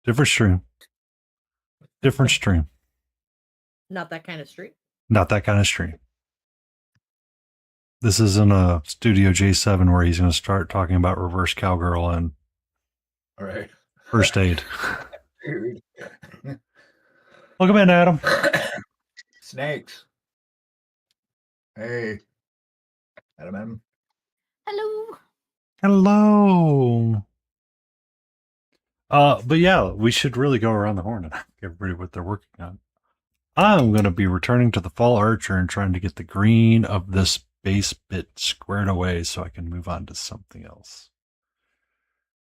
Speaker 5: Different stream. Different stream.
Speaker 3: Not that kind of street.
Speaker 5: Not that kind of stream. This isn't a Studio J7 where he's going to start talking about reverse cowgirl and
Speaker 1: All right.
Speaker 5: first aid.
Speaker 1: Dude.
Speaker 5: Welcome in, Adam.
Speaker 1: Snakes. Hey. Adam M.
Speaker 3: Hello.
Speaker 5: Hello. But yeah, we should really go around the horn and ask everybody what they're working on. I'm going to be returning to the Fall Archer and trying to get the green of this base bit squared away so I can move on to something else.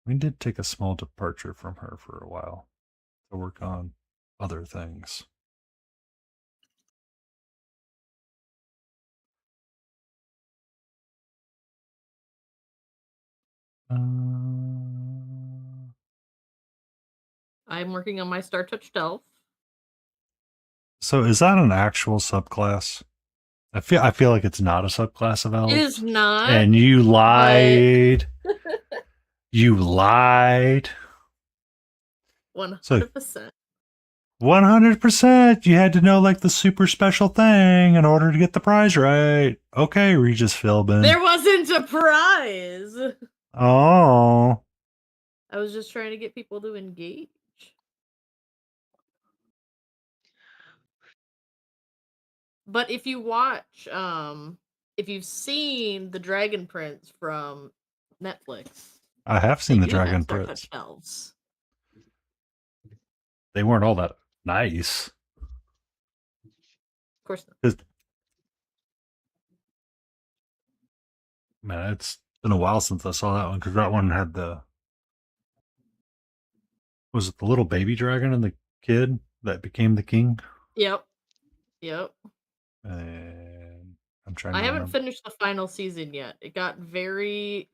Speaker 5: We did take a small departure from her for a while to work on other things.
Speaker 3: I'm working on my Star Touched Elf.
Speaker 5: So is that an actual subclass? I feel like it's not a subclass of elves.
Speaker 3: It is not.
Speaker 5: And you lied. You lied.
Speaker 3: 100%.
Speaker 5: 100%. You had to know like the super special thing in order to get the prize right. Okay, Regis Philbin.
Speaker 3: There wasn't a prize.
Speaker 5: Oh.
Speaker 3: I was just trying to get people to engage. But if you watch, if you've seen the Dragon Prince from Netflix,
Speaker 5: I have
Speaker 3: they
Speaker 5: seen the
Speaker 3: do have
Speaker 5: Dragon
Speaker 3: Startouch
Speaker 5: Prince.
Speaker 3: elves.
Speaker 5: They weren't all that nice.
Speaker 3: Of course not.
Speaker 5: 'Cause- Man, it's been a while since I saw that one because that one had was it the little baby dragon and the kid that became the king?
Speaker 3: Yep. Yep.
Speaker 5: And I'm trying
Speaker 3: I
Speaker 5: to
Speaker 3: haven't
Speaker 5: remember.
Speaker 3: finished the final season yet. It got very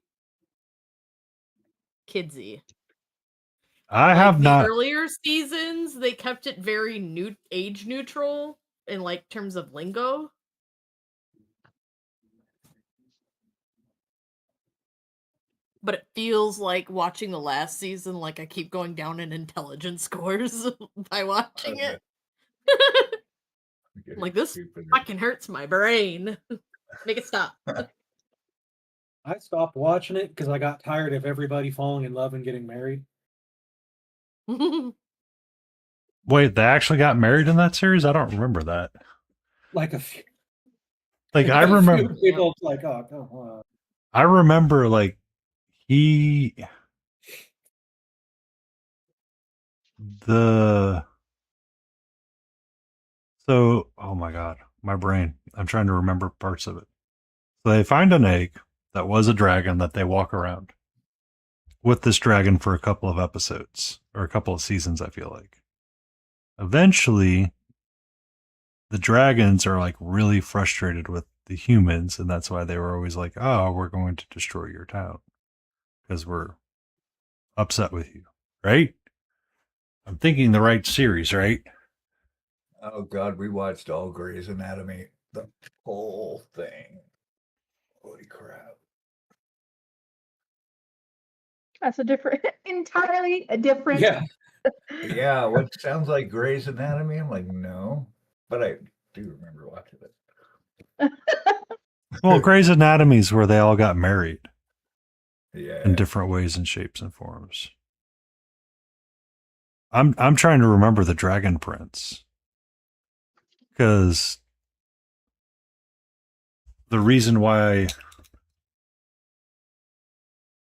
Speaker 3: kidsy.
Speaker 5: I
Speaker 3: Like
Speaker 5: have
Speaker 3: the
Speaker 5: not.
Speaker 3: earlier seasons, they kept it very age neutral in like terms of lingo. But it feels like watching the last season, like I keep going down in intelligence scores by watching it.
Speaker 1: I'm getting
Speaker 3: Like this
Speaker 1: stupider.
Speaker 3: fucking hurts my brain. Make it stop.
Speaker 6: I stopped watching it because I got tired of everybody falling in love and getting married.
Speaker 5: Wait, they actually got married in that series? I don't remember that.
Speaker 6: Like a few,
Speaker 5: Like I
Speaker 6: a few
Speaker 5: remember,
Speaker 6: people like, oh, come on.
Speaker 5: I remember like he the so oh my god, my brain. I'm trying to remember parts of it. So they find an egg that was a dragon that they walk around with this dragon for a couple of episodes or a couple of seasons, I feel like. Eventually, the dragons are like really frustrated with the humans, and that's why they were always like, "Oh, we're going to destroy your town because we're upset with you." Right? I'm thinking the right series, right?
Speaker 1: Oh God, we watched all Grey's Anatomy, the whole thing. Holy crap!
Speaker 4: That's a different, entirely a different.
Speaker 6: Yeah.
Speaker 1: Yeah, what sounds like Grey's Anatomy? I'm like, no, but I do remember watching it.
Speaker 5: Well, Grey's Anatomy is where they all got married
Speaker 1: Yeah,
Speaker 5: in different ways and shapes and forms. I'm trying to remember the Dragon Prince because the reason why,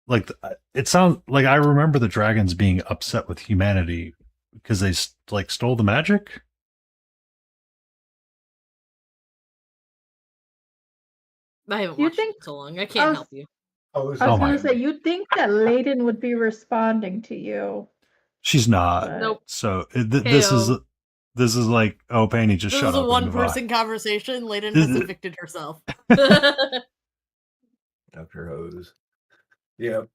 Speaker 5: like, it sounds like I remember the dragons being upset with humanity because they like stole the magic.
Speaker 3: I haven't
Speaker 4: You
Speaker 3: watched
Speaker 4: think-
Speaker 3: it so long. I can't help you.
Speaker 4: I was gonna say, you'd think that Layden would be responding to you.
Speaker 5: She's not.
Speaker 4: but-
Speaker 3: Nope.
Speaker 5: So this is like, oh, Penny, just
Speaker 3: This
Speaker 5: shut
Speaker 3: is
Speaker 5: up.
Speaker 3: a
Speaker 5: and goodbye.
Speaker 3: one-person conversation. Layden
Speaker 5: This
Speaker 3: has
Speaker 5: is-
Speaker 3: evicted herself.
Speaker 1: Dr. Hose. Yep.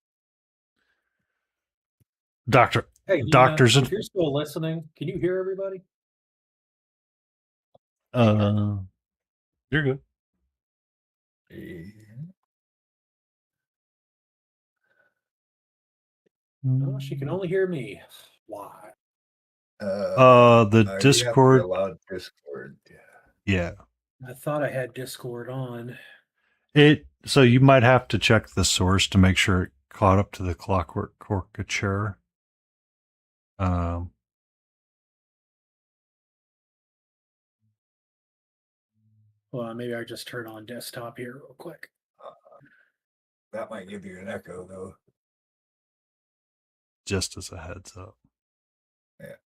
Speaker 6: Hey, Nina,
Speaker 5: Doctors
Speaker 6: if you're still listening, can you hear everybody?
Speaker 5: You're good.
Speaker 6: No, she can only hear me. Why?
Speaker 5: The
Speaker 1: you have to
Speaker 5: Discord.
Speaker 1: allow Discord.
Speaker 5: Yeah.
Speaker 6: I thought I had Discord on.
Speaker 5: So you might have to check the source to make sure it caught up to the clockwork caricature.
Speaker 6: Well, maybe I just turn on desktop here real quick.
Speaker 1: That might give you an echo, though.
Speaker 5: Just as a heads up.
Speaker 1: Yeah.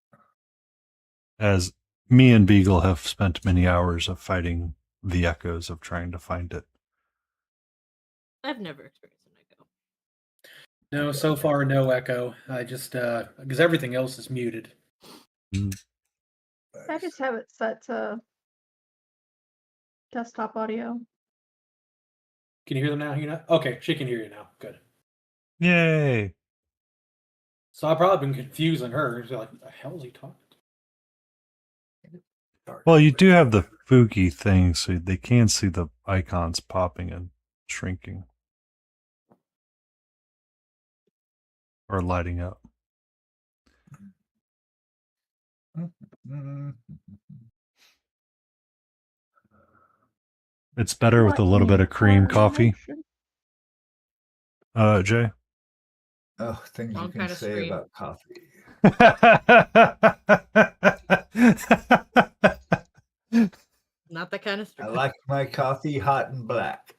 Speaker 5: As me and Beagle have spent many hours of fighting the echoes of trying to find it.
Speaker 3: I've never experienced an echo.
Speaker 6: No, so far no echo. I just because everything else is muted.
Speaker 4: I just have it set to desktop audio.
Speaker 6: Can you hear them now? Okay, she can hear you now. Good.
Speaker 5: Yay.
Speaker 6: So I've probably been confusing her. She's like, "What the hell is he talking?"
Speaker 5: Well, you do have the Fuki thing, so they can see the icons popping and shrinking. Or lighting up. It's better with a little bit of cream coffee. Jay?
Speaker 1: Oh, things
Speaker 3: Wrong
Speaker 1: you can
Speaker 3: kind of
Speaker 1: say
Speaker 3: stream.
Speaker 1: about coffee.
Speaker 3: Not that kind of
Speaker 1: I
Speaker 3: stream.
Speaker 1: like my coffee hot and black.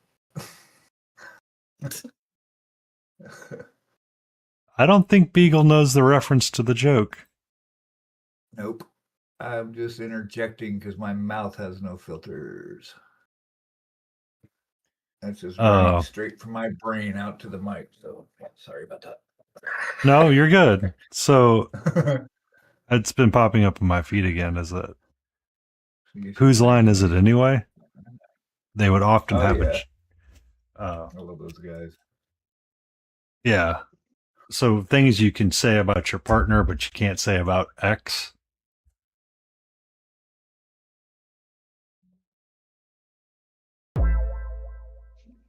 Speaker 5: I don't think Beagle knows the reference to the joke.
Speaker 1: Nope. I'm just interjecting because my mouth has no filters. That's just running straight from my brain out to the mic. So yeah, sorry about that.
Speaker 5: No, you're good. So it's been popping up on my feed again. Is it? Whose line is it anyway? They would often have
Speaker 1: I love those guys.
Speaker 5: Yeah. So things you can say about your partner, but you can't say about X.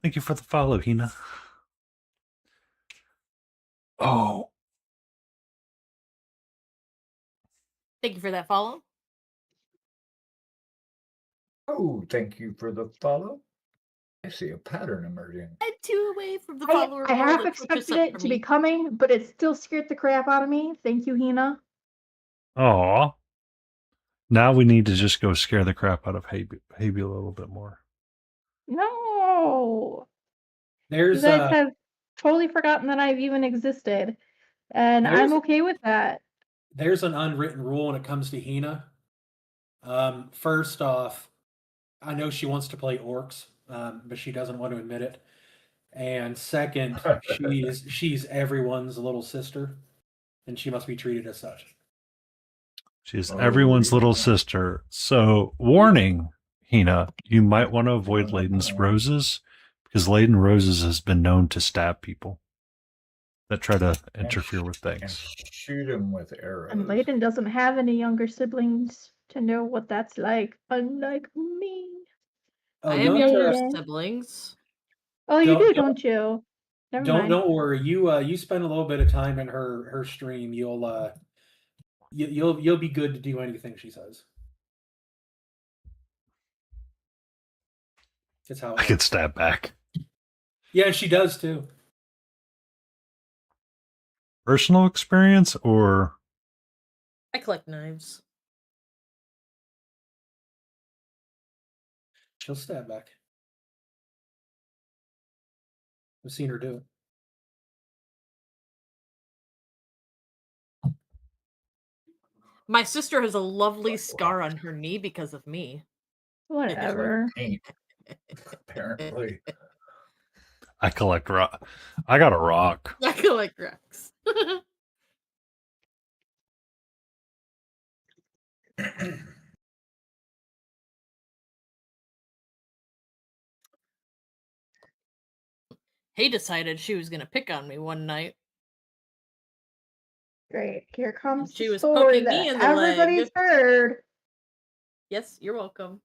Speaker 5: Thank you for the follow, Hina. Oh,
Speaker 3: Thank you for that follow.
Speaker 1: Oh, thank you for the follow. I see a pattern emerging.
Speaker 3: I'm 2 away from the follower
Speaker 4: I
Speaker 3: goal
Speaker 4: half
Speaker 3: that Twitch has
Speaker 4: expected
Speaker 3: set
Speaker 4: it
Speaker 3: for
Speaker 4: to be
Speaker 3: me.
Speaker 4: coming, but it still scared the crap out of me. Thank you, Hina.
Speaker 5: aw. Now we need to just go scare the crap out of Haby a little bit more.
Speaker 4: No.
Speaker 6: There's
Speaker 4: You guys have totally forgotten that I've even existed. And I'm okay with that.
Speaker 6: There's an unwritten rule when it comes to Hina. First off, I know she wants to play orcs, but she doesn't want to admit it. And second, she's everyone's little sister, and she must be treated as such.
Speaker 5: She's everyone's little sister. So, warning, Hina, you might want to avoid Layden's roses, because Layden Roses has been known to stab people that try to interfere with things.
Speaker 1: And shoot him with arrows.
Speaker 4: And Layden doesn't have any younger siblings to know what that's like, unlike me.
Speaker 3: I have younger siblings.
Speaker 4: Oh, you do, don't you? Never mind.
Speaker 6: Don't worry. You spend a little bit of time in her stream. You'll be good to do anything she says. That's how it
Speaker 5: I can stab back.
Speaker 6: Yeah, she does too.
Speaker 5: Personal experience or
Speaker 3: I collect knives.
Speaker 6: She'll stab back. I've seen her do it.
Speaker 3: My sister has a lovely scar on her knee because of me.
Speaker 4: Whatever.
Speaker 1: Apparently.
Speaker 5: I collect rock. I got a rock.
Speaker 3: I collect rocks. He decided she was going to pick on me one night.
Speaker 4: Great. Here comes
Speaker 3: She
Speaker 4: the
Speaker 3: was
Speaker 4: story
Speaker 3: poking me
Speaker 4: that
Speaker 3: in the
Speaker 4: everybody's
Speaker 3: leg.
Speaker 4: heard.
Speaker 3: Yes, you're welcome.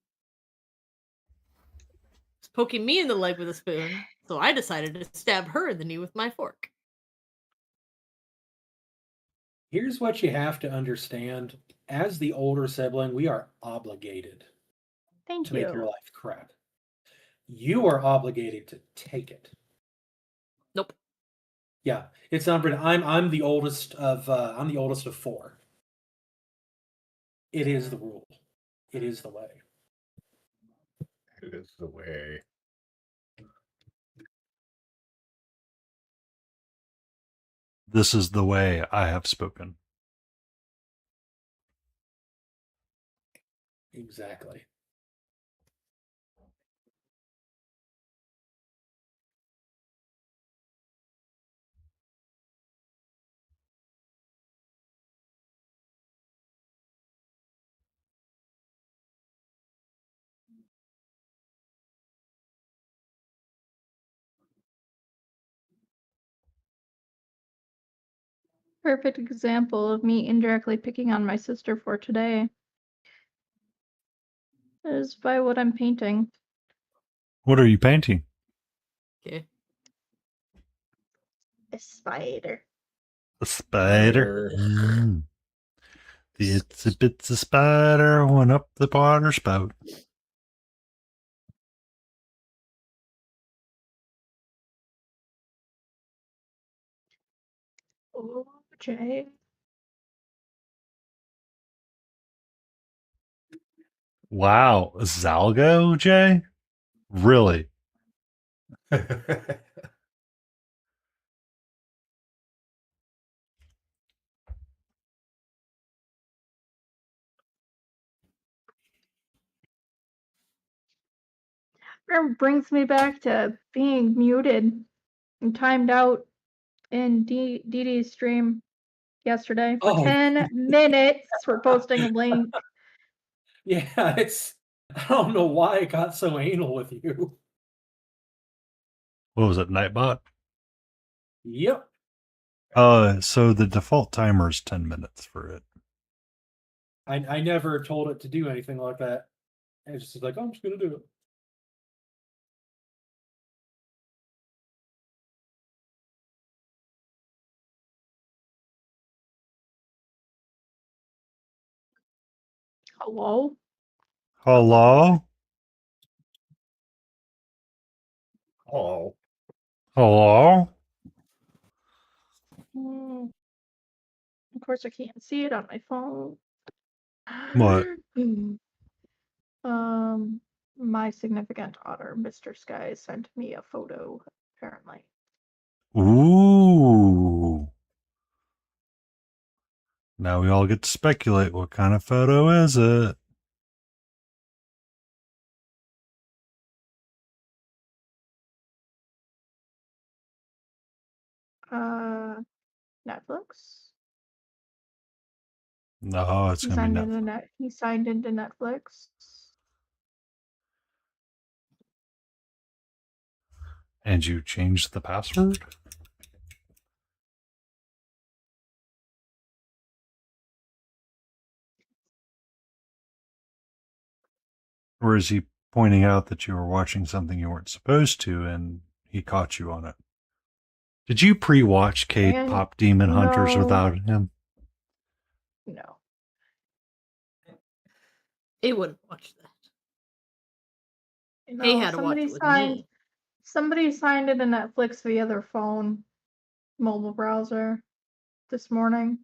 Speaker 3: She's poking me in the leg with a spoon, so I decided to stab her in the knee with my fork.
Speaker 6: Here's what you have to understand. As the older sibling, we are obligated to make your life crap. You are obligated to take it.
Speaker 3: Nope.
Speaker 6: Yeah, it's not. I'm the oldest of 4. It is the rule. It is the way.
Speaker 1: It is the way.
Speaker 5: This is the way I have spoken.
Speaker 6: Exactly.
Speaker 4: Perfect example of me indirectly picking on my sister for today. Is by what I'm painting.
Speaker 5: What are you painting?
Speaker 3: Okay.
Speaker 4: A spider.
Speaker 5: A spider. The itsy bitsy spider went up the water spout.
Speaker 4: Oh, Jay.
Speaker 5: Wow, Zalgo, Jay? Really?
Speaker 4: It brings me back to being muted and timed out in DD's stream yesterday for
Speaker 6: Oh.
Speaker 4: 10 minutes for posting a link.
Speaker 6: Yeah, it's. I don't know why it got so anal with you.
Speaker 5: What was it, Nightbot?
Speaker 6: Yep.
Speaker 5: So the default timer is 10 minutes for it.
Speaker 6: I never told it to do anything like that. It's just like, oh, I'm just gonna do it.
Speaker 4: Hello?
Speaker 5: Hello?
Speaker 1: Oh,
Speaker 5: Hello?
Speaker 4: Of course, I can't see it on my phone.
Speaker 5: What?
Speaker 4: My significant other, Mr. Sky, sent me a photo, apparently.
Speaker 5: Ooh. Now we all get to speculate what kind of photo is it?
Speaker 4: Netflix?
Speaker 5: No, it's
Speaker 4: He
Speaker 5: going to be
Speaker 4: signed
Speaker 5: Netflix.
Speaker 4: into he signed into Netflix.
Speaker 5: And you changed the password? Or is he pointing out that you were watching something you weren't supposed to and he caught you on it? Did you pre-watch K-pop Demon Hunters
Speaker 4: No.
Speaker 5: without him?
Speaker 4: No.
Speaker 3: He wouldn't watch that.
Speaker 4: No,
Speaker 3: He had to watch it with me.
Speaker 4: Somebody signed into Netflix via their phone mobile browser this morning.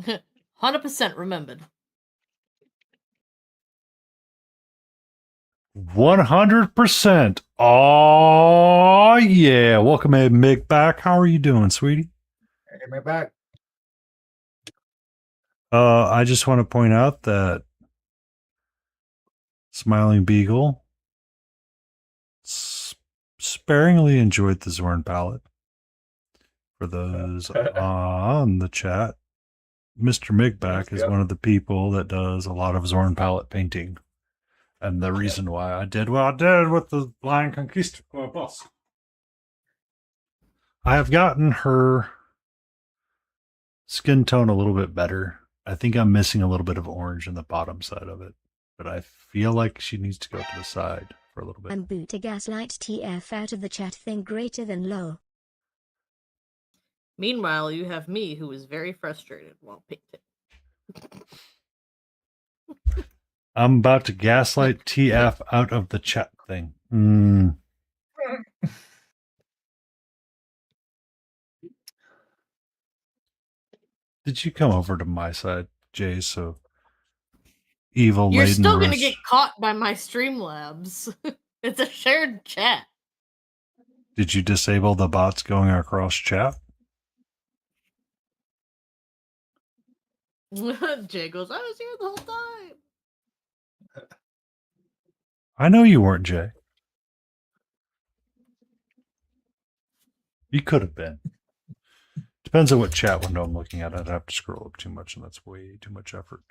Speaker 3: Huh. 100% remembered.
Speaker 5: 100%. Oh, yeah. Welcome, Ed Mick back. How are you doing, sweetie?
Speaker 1: get me back.
Speaker 5: I just want to point out that Smiling Beagle sparingly enjoyed the Zorn palette. For those on the chat, Mr. Migback is one of the people that does a lot of Zorn palette painting. And the reason why I did what I did with the Lyon Conquista boss. I have gotten her skin tone a little bit better. I think I'm missing a little bit of orange in the bottom side of it. But I feel like she needs to go to the side for a little bit.
Speaker 8: And boot a gaslight TF out of the chat thing greater than low.
Speaker 3: Meanwhile, you have me, who is very frustrated while painting.
Speaker 5: I'm about to gaslight TF out of the chat thing. Did you come over to my side, Jay? So evil
Speaker 3: You're
Speaker 5: laden
Speaker 3: still gonna
Speaker 5: rush.
Speaker 3: get caught by my Streamlabs. It's a shared chat.
Speaker 5: Did you disable the bots going across chat?
Speaker 3: Jay goes, I was here the whole time.
Speaker 5: I know you weren't, Jay. You could have been. Depends on what chat window I'm looking at. I'd have to scroll up too much, and that's way too much effort.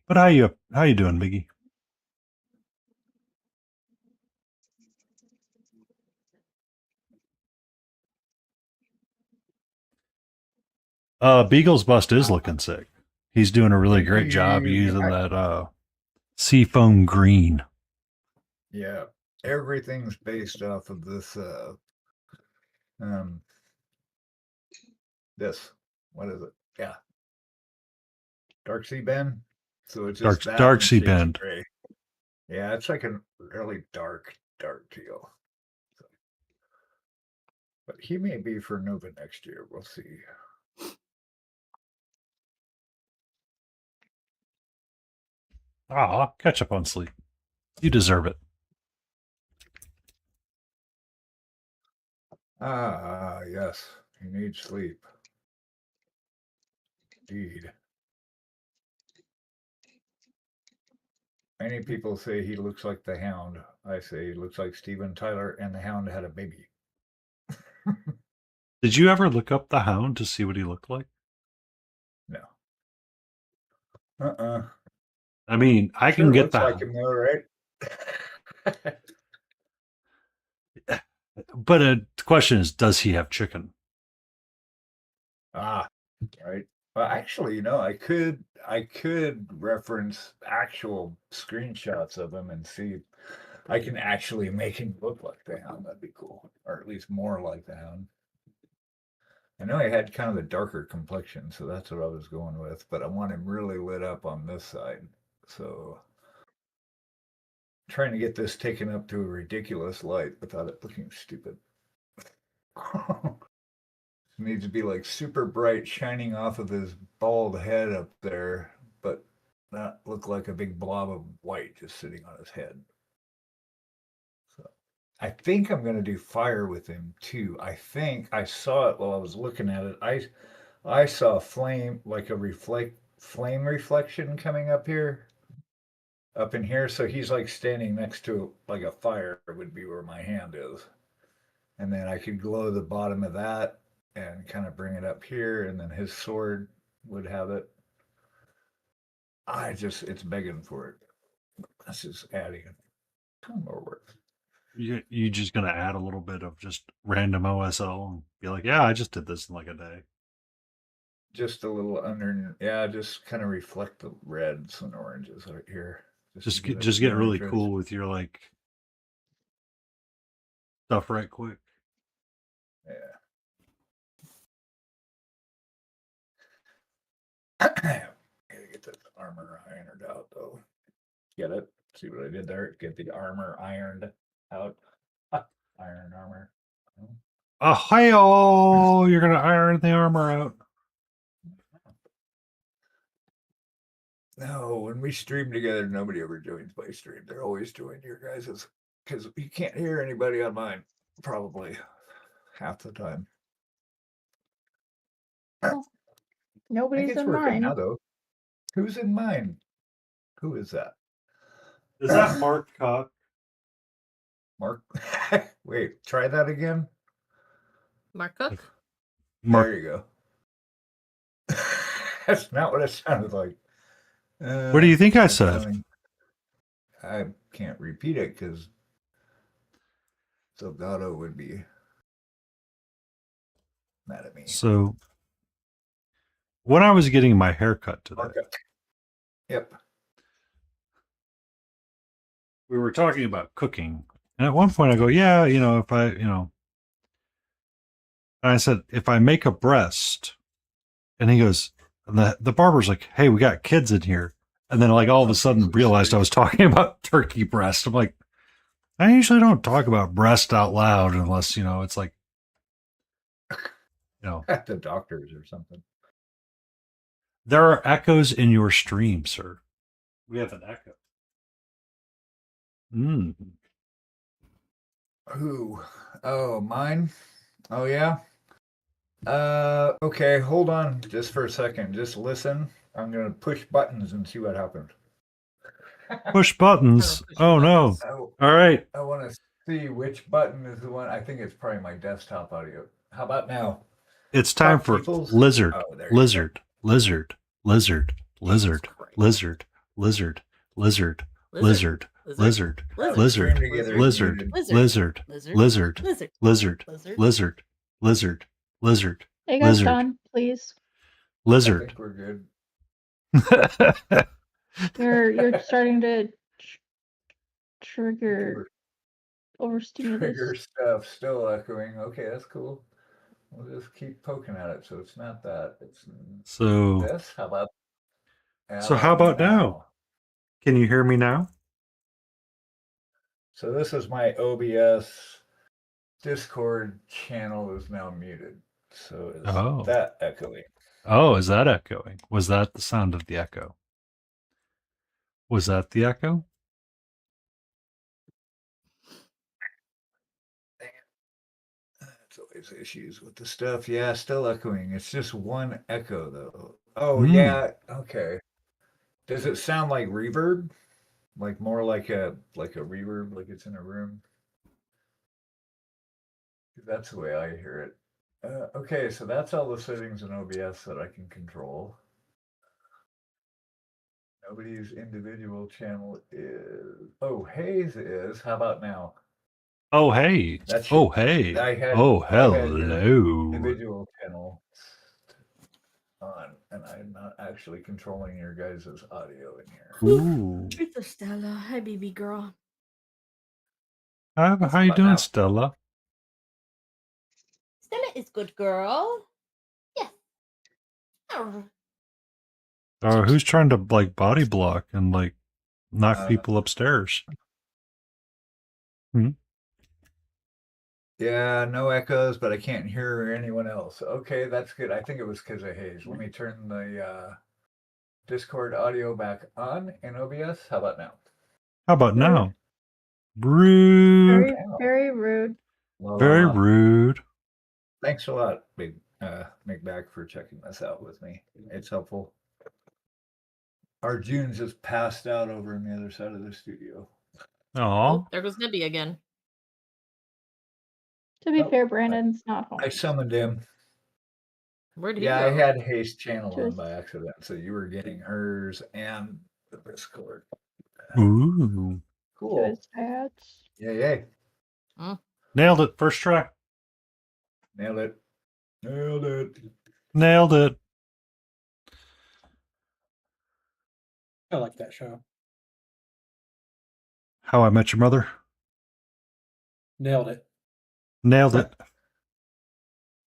Speaker 5: But how you doing, Biggie? Beagle's bust is looking sick. He's doing a really great job using that seafoam green.
Speaker 1: Yeah, everything's based off of this. This. What is it? Yeah. Dark Sea Ben. So it's just that
Speaker 5: Dark
Speaker 1: and
Speaker 5: sea
Speaker 1: shades of
Speaker 5: band.
Speaker 1: gray. Yeah, it's like a really dark teal. So, but he may be for Nova next year. We'll see.
Speaker 5: Ah, catch up on sleep. You deserve it.
Speaker 1: Yes. He needs sleep. Indeed. Many people say he looks like the Hound. I say he looks like Steven Tyler and the Hound had a baby.
Speaker 5: Did you ever look up the Hound to see what he looked like?
Speaker 1: No. Uh-uh.
Speaker 5: I mean, I
Speaker 1: Sure
Speaker 5: can get
Speaker 1: looks
Speaker 5: the
Speaker 1: like him though, right?
Speaker 5: But the question is, does he have chicken?
Speaker 1: Right. Well, actually, I could reference actual screenshots of him and see if I can actually make him look like the Hound. That'd be cool, or at least more like the Hound. I know he had kind of a darker complexion, so that's what I was going with. But I want him really lit up on this side, so trying to get this taken up to a ridiculous light without it looking stupid. Needs to be like super bright, shining off of his bald head up there, but not look like a big blob of white just sitting on his head. So I think I'm going to do fire with him too. I think I saw it while I was looking at it. I saw flame, like a flame reflection coming up in here. So he's like standing next to like a fire would be where my hand is. And then I could glow the bottom of that and kind of bring it up here, and then his sword would have it. It's begging for it. That's just adding a ton more work.
Speaker 5: You just gonna add a little bit of just random OSL and be like, yeah, I just did this in like a day.
Speaker 1: Just a little just kind of reflect the reds and oranges right here.
Speaker 5: Just get really cool with your like stuff right quick.
Speaker 1: Yeah. Gotta get this armor ironed out though. Get it? See what I did there? Get the armor ironed out. Iron armor.
Speaker 5: Oh, hi-oh! You're gonna iron the armor out.
Speaker 1: No, when we stream together, nobody ever joins my stream. They're always joining your guys's because you can't hear anybody on mine, probably half the time.
Speaker 4: Well,
Speaker 1: I
Speaker 4: nobody's
Speaker 1: think it's
Speaker 4: in
Speaker 1: working now
Speaker 4: mine.
Speaker 1: though. Who's in mine? Who is that?
Speaker 5: Is that Mark Cock?
Speaker 1: Mark? Wait, try that again.
Speaker 3: Mark Cook?
Speaker 1: There you go. That's not what it sounded like.
Speaker 5: What do you think I said?
Speaker 1: I can't repeat it because Delgado would be mad at me.
Speaker 5: So, when I was getting my haircut today,
Speaker 1: Yep.
Speaker 5: we were talking about cooking. And at one point I go, yeah, if I, and I said, if I make a breast, and he goes, and the barber's like, hey, we got kids in here. And then like all of a sudden realized I was talking about turkey breast. I'm like, I usually don't talk about breast out loud unless, it's like,
Speaker 1: at the doctors or something.
Speaker 5: There are echoes in your stream, sir. We have an echo.
Speaker 1: Who? Oh, mine? Oh, yeah? Okay, hold on just for a second. Just listen. I'm going to push buttons and see what happens.
Speaker 5: Push buttons? Oh, no. All right.
Speaker 1: I want to see which button is the one. I think it's probably my desktop audio. How about now?
Speaker 5: It's time for lizard, lizard, lizard, lizard, lizard, lizard, lizard, lizard, lizard, lizard, lizard, lizard, lizard, lizard, lizard, lizard, lizard, lizard.
Speaker 4: Hey guys, Don, please.
Speaker 1: I
Speaker 5: Lizard.
Speaker 1: think we're
Speaker 4: good. You're starting to trigger overstimulus.
Speaker 1: Trigger stuff still echoing. Okay, that's cool. We'll just keep poking at it. So it's not that. It's
Speaker 5: so
Speaker 1: this. How about
Speaker 5: So how about now? Can you hear me now?
Speaker 1: So this is my OBS Discord channel is now muted. So is
Speaker 5: Oh.
Speaker 1: that echoing?
Speaker 5: Oh, is that echoing? Was that the sound of the echo? Was that the echo?
Speaker 1: That's always issues with the stuff. Yeah, still echoing. It's just one echo though. Oh
Speaker 5: Hmm.
Speaker 1: yeah, okay. Does it sound like reverb? Like more like a reverb, like it's in a room? That's the way I hear it. Okay, so that's all the settings in OBS that I can control. Nobody's individual channel is. Oh, Hayes is. How about now?
Speaker 5: Oh, hey.
Speaker 1: That should.
Speaker 5: Oh, hey.
Speaker 1: I had.
Speaker 5: Oh,
Speaker 1: I had your
Speaker 5: hello.
Speaker 1: individual channel on, and I'm not actually controlling your guys' audio in here.
Speaker 5: Ooh.
Speaker 3: It's Stella. Hi, baby girl.
Speaker 5: How you
Speaker 1: But
Speaker 5: doing,
Speaker 1: now-
Speaker 5: Stella?
Speaker 3: Stella is good girl. Yes. Arr.
Speaker 5: Who's trying to like body block and like knock people upstairs?
Speaker 1: Yeah, no echoes, but I can't hear anyone else. Okay, that's good. I think it was because of Hayes. Let me turn the Discord audio back on in OBS. How about now?
Speaker 5: How about
Speaker 4: Rude.
Speaker 5: now? Rude.
Speaker 4: Very, very rude.
Speaker 1: La, la,
Speaker 5: Very
Speaker 1: la.
Speaker 5: rude.
Speaker 1: Thanks a lot, Big McBack, for checking this out with me. It's helpful. Our June's just passed out over on the other side of the studio.
Speaker 5: Aw.
Speaker 3: Oh, there goes Nibby again.
Speaker 4: To be
Speaker 1: Oh,
Speaker 4: fair, Brandon's not home.
Speaker 1: I summoned him.
Speaker 3: Where'd he
Speaker 1: Yeah,
Speaker 3: go?
Speaker 1: I had Hayes channel on
Speaker 4: Just-
Speaker 1: by accident, so you were getting hers and the Discord.
Speaker 5: Ooh.
Speaker 4: to
Speaker 1: Cool.
Speaker 4: his hats.
Speaker 1: Yay.
Speaker 5: Nailed it. First try.
Speaker 1: Nailed it. Nailed it.
Speaker 5: Nailed it.
Speaker 6: I like that show.
Speaker 5: How I Met Your Mother.
Speaker 6: Nailed it.
Speaker 5: Nailed it.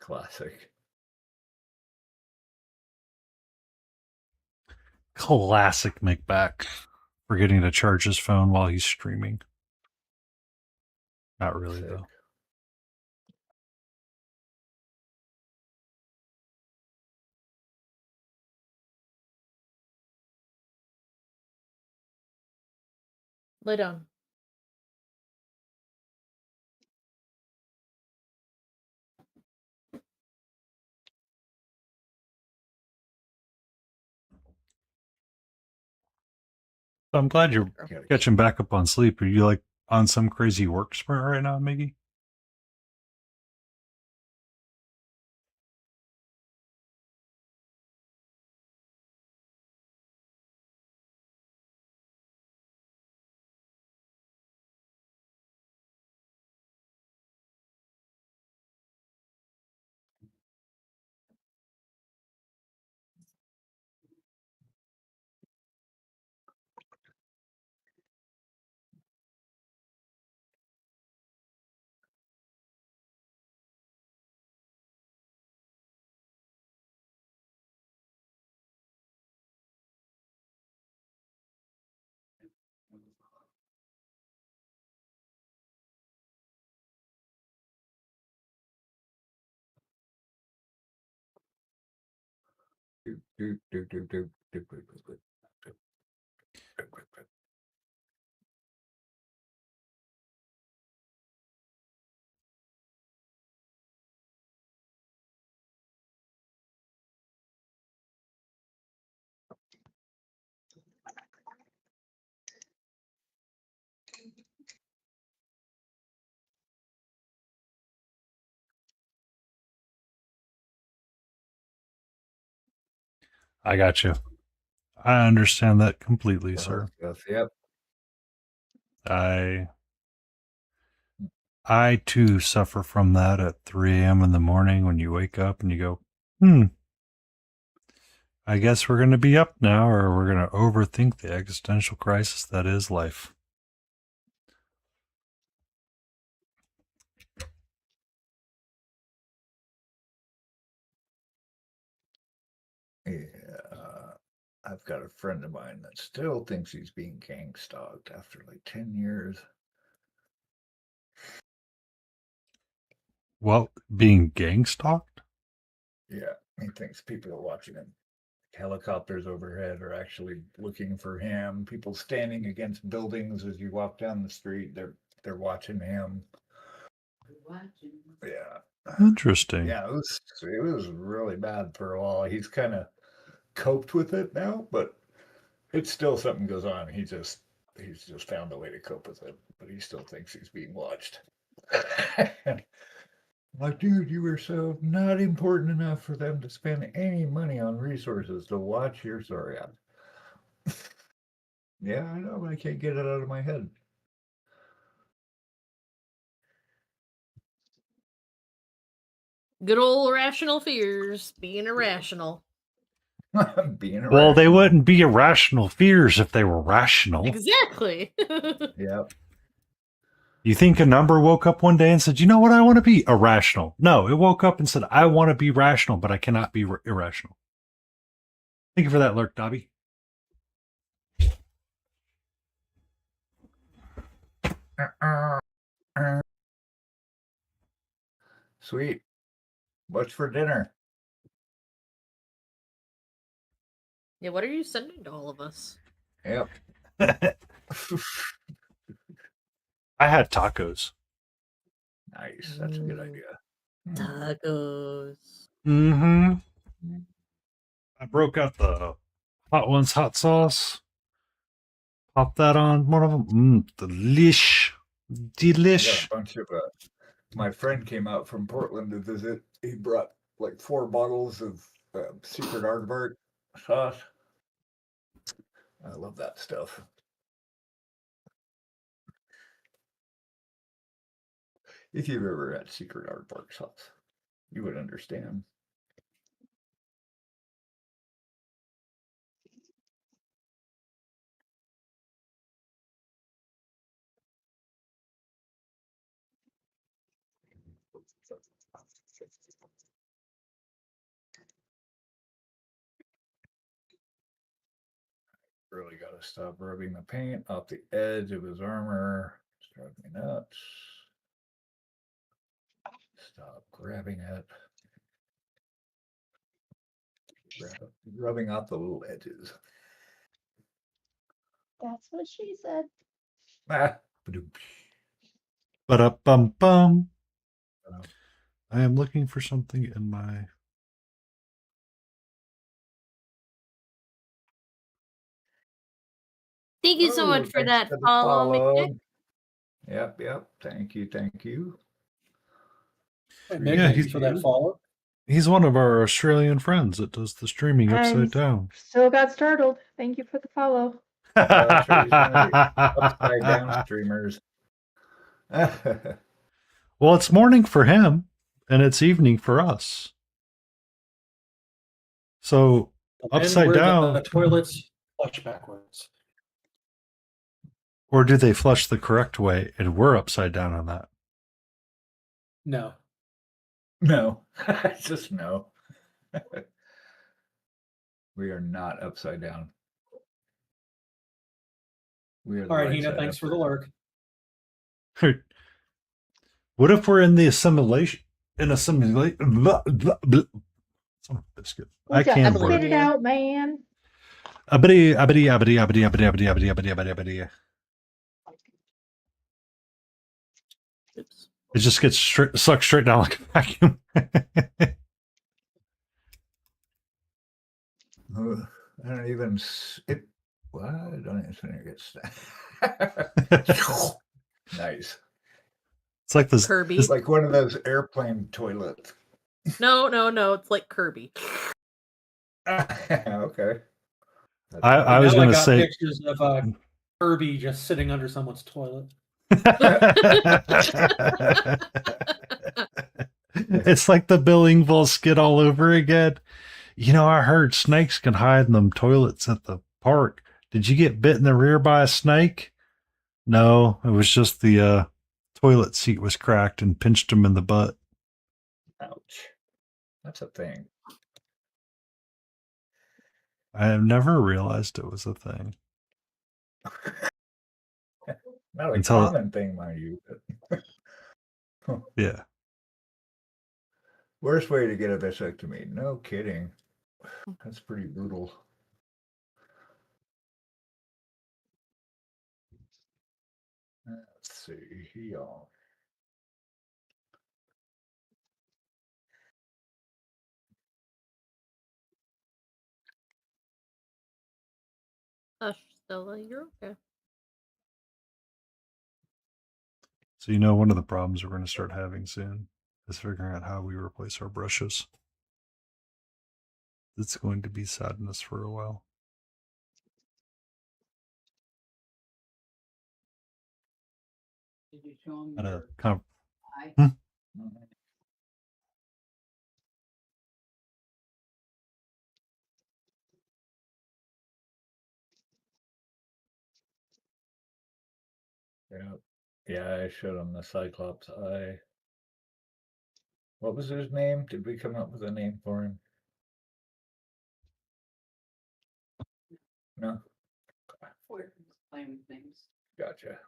Speaker 1: Classic.
Speaker 5: Classic McBack. Forgetting to charge his phone while he's streaming. Not really,
Speaker 1: Sick.
Speaker 5: though.
Speaker 3: Lay down.
Speaker 5: I'm glad you're
Speaker 1: Gotta
Speaker 5: catching back up on sleep. Are you like on some crazy work sprint right now, Miggy? I got you. I understand that completely, sir.
Speaker 1: Yep.
Speaker 5: I too suffer from that at 3 a.m. in the morning when you wake up and you go, I guess we're going to be up now, or we're going to overthink the existential crisis that is life.
Speaker 1: Yeah. I've got a friend of mine that still thinks he's being gang stalked after like 10 years.
Speaker 5: Well, being gang stalked?
Speaker 1: Yeah, he thinks people are watching him. Helicopters overhead are actually looking for him. People standing against buildings as you walk down the street, they're watching him. Yeah.
Speaker 5: Interesting.
Speaker 1: Yeah, it was really bad for a while. He's kind of coped with it now, but it's still something goes on. He's just found a way to cope with it, but he still thinks he's being watched. Like, dude, you were so not important enough for them to spend any money on resources to watch your story out. Yeah, I know, but I can't get it out of my head.
Speaker 3: Good old irrational fears, being irrational.
Speaker 1: Being irrational.
Speaker 5: Well, they wouldn't be irrational fears if they were rational.
Speaker 3: Exactly.
Speaker 1: Yep.
Speaker 5: You think a number woke up one day and said, you know what, I want to be irrational. No, it woke up and said, I want to be rational, but I cannot be irrational. Thank you for that lurk, Dobby.
Speaker 1: Sweet. What's for dinner?
Speaker 3: Yeah, what are you sending to all of us?
Speaker 1: Yep.
Speaker 5: I had tacos.
Speaker 1: Nice. That's a good idea.
Speaker 3: Tacos.
Speaker 5: Mm-hmm. I broke out the Hot Ones hot sauce. Pop that on one of them. Delish.
Speaker 1: I got
Speaker 5: Delish.
Speaker 1: a bunch of my friend came out from Portland to visit. He brought like 4 bottles of secret aardvark sauce. I love that stuff. If you've ever had secret aardvark sauce, you would understand. Really got to stop rubbing the paint off the edge of his armor. It's driving me nuts. Stop grabbing it. Rubbing off the little edges.
Speaker 4: That's what she said.
Speaker 1: Ah.
Speaker 5: Ba-da-bum-bum. I am looking for something in my...
Speaker 3: Thank you so much for
Speaker 1: Thanks
Speaker 3: that
Speaker 1: for the
Speaker 3: follow,
Speaker 1: follow.
Speaker 3: McDick.
Speaker 1: Yep. Thank you.
Speaker 6: Hey, Mick,
Speaker 5: Yeah,
Speaker 6: thank you
Speaker 5: he's-
Speaker 6: for that follow.
Speaker 5: He's one of our Australian friends that does the streaming upside
Speaker 4: I'm
Speaker 5: down.
Speaker 4: Still got startled. Thank you for the follow.
Speaker 1: That's right, he's one of the upside down streamers.
Speaker 5: Well, it's morning for him, and it's evening for us. So, upside
Speaker 6: And where
Speaker 5: down...
Speaker 6: the toilets flush backwards.
Speaker 5: Or do they flush the correct way, and we're upside down on that?
Speaker 6: No.
Speaker 1: No, just no. We are not upside down. We are the
Speaker 6: All right,
Speaker 1: right
Speaker 6: Hina,
Speaker 1: side
Speaker 6: thanks
Speaker 1: up.
Speaker 6: for the lurk.
Speaker 5: What if we're in the assimilation? In a simulation? Son of a biscuit. I
Speaker 4: Would ya
Speaker 5: can't
Speaker 4: spit
Speaker 5: word.
Speaker 4: it out, man.
Speaker 5: Abidi, abidi, abidi, abidi, abidi, abidi, abidi, abidi, abidi, abidi.
Speaker 3: Oops.
Speaker 5: It just gets sucked straight down like a vacuum.
Speaker 1: I don't even. What? I don't even think it gets. Nice.
Speaker 5: It's like this.
Speaker 3: Kirby.
Speaker 1: It's like one of those airplane toilets.
Speaker 3: No, it's like Kirby.
Speaker 1: Okay.
Speaker 5: I was
Speaker 6: Now
Speaker 5: going to
Speaker 6: got
Speaker 5: say.
Speaker 6: pictures of Kirby just sitting under someone's toilet.
Speaker 5: It's like the Billingville skit all over again. You know, I heard snakes can hide in them toilets at the park. Did you get bit in the rear by a snake? No, it was just the toilet seat was cracked and pinched him in the butt.
Speaker 1: Ouch. That's a thing.
Speaker 5: I have never realized it was a thing.
Speaker 1: Not a
Speaker 5: Until-
Speaker 1: common thing, mind you. But
Speaker 5: Yeah.
Speaker 1: worst way to get a vasectomy. No kidding. That's pretty brutal. Let's see here.
Speaker 3: Hush, Stella, you're okay.
Speaker 5: So you know one of the problems we're going to start having soon is figuring out how we replace our brushes. It's going to be sadness for a while.
Speaker 2: Did you show him
Speaker 5: At a
Speaker 2: your
Speaker 5: con-
Speaker 2: eye?
Speaker 1: Mhm. Yeah. Yeah, I showed him the Cyclops eye. What was his name? Did we come up with a name for him? No?
Speaker 2: We're playing with things.
Speaker 1: Gotcha.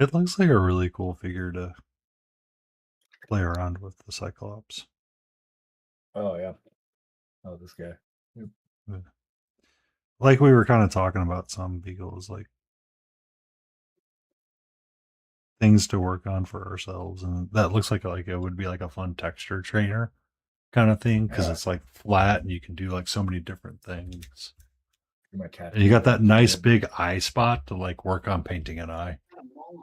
Speaker 5: It looks like a really cool figure to play around with, the Cyclops.
Speaker 1: Oh, yeah. Oh, this guy.
Speaker 5: Like we were kind of talking about some beagles, like things to work on for ourselves, and that looks like it would be like a fun texture trainer kind of thing because
Speaker 1: Yeah.
Speaker 5: it's like flat and you can do like so many different things.
Speaker 1: My tattoo
Speaker 5: And you got that nice
Speaker 1: instead.
Speaker 5: big eye spot to like work on painting an eye.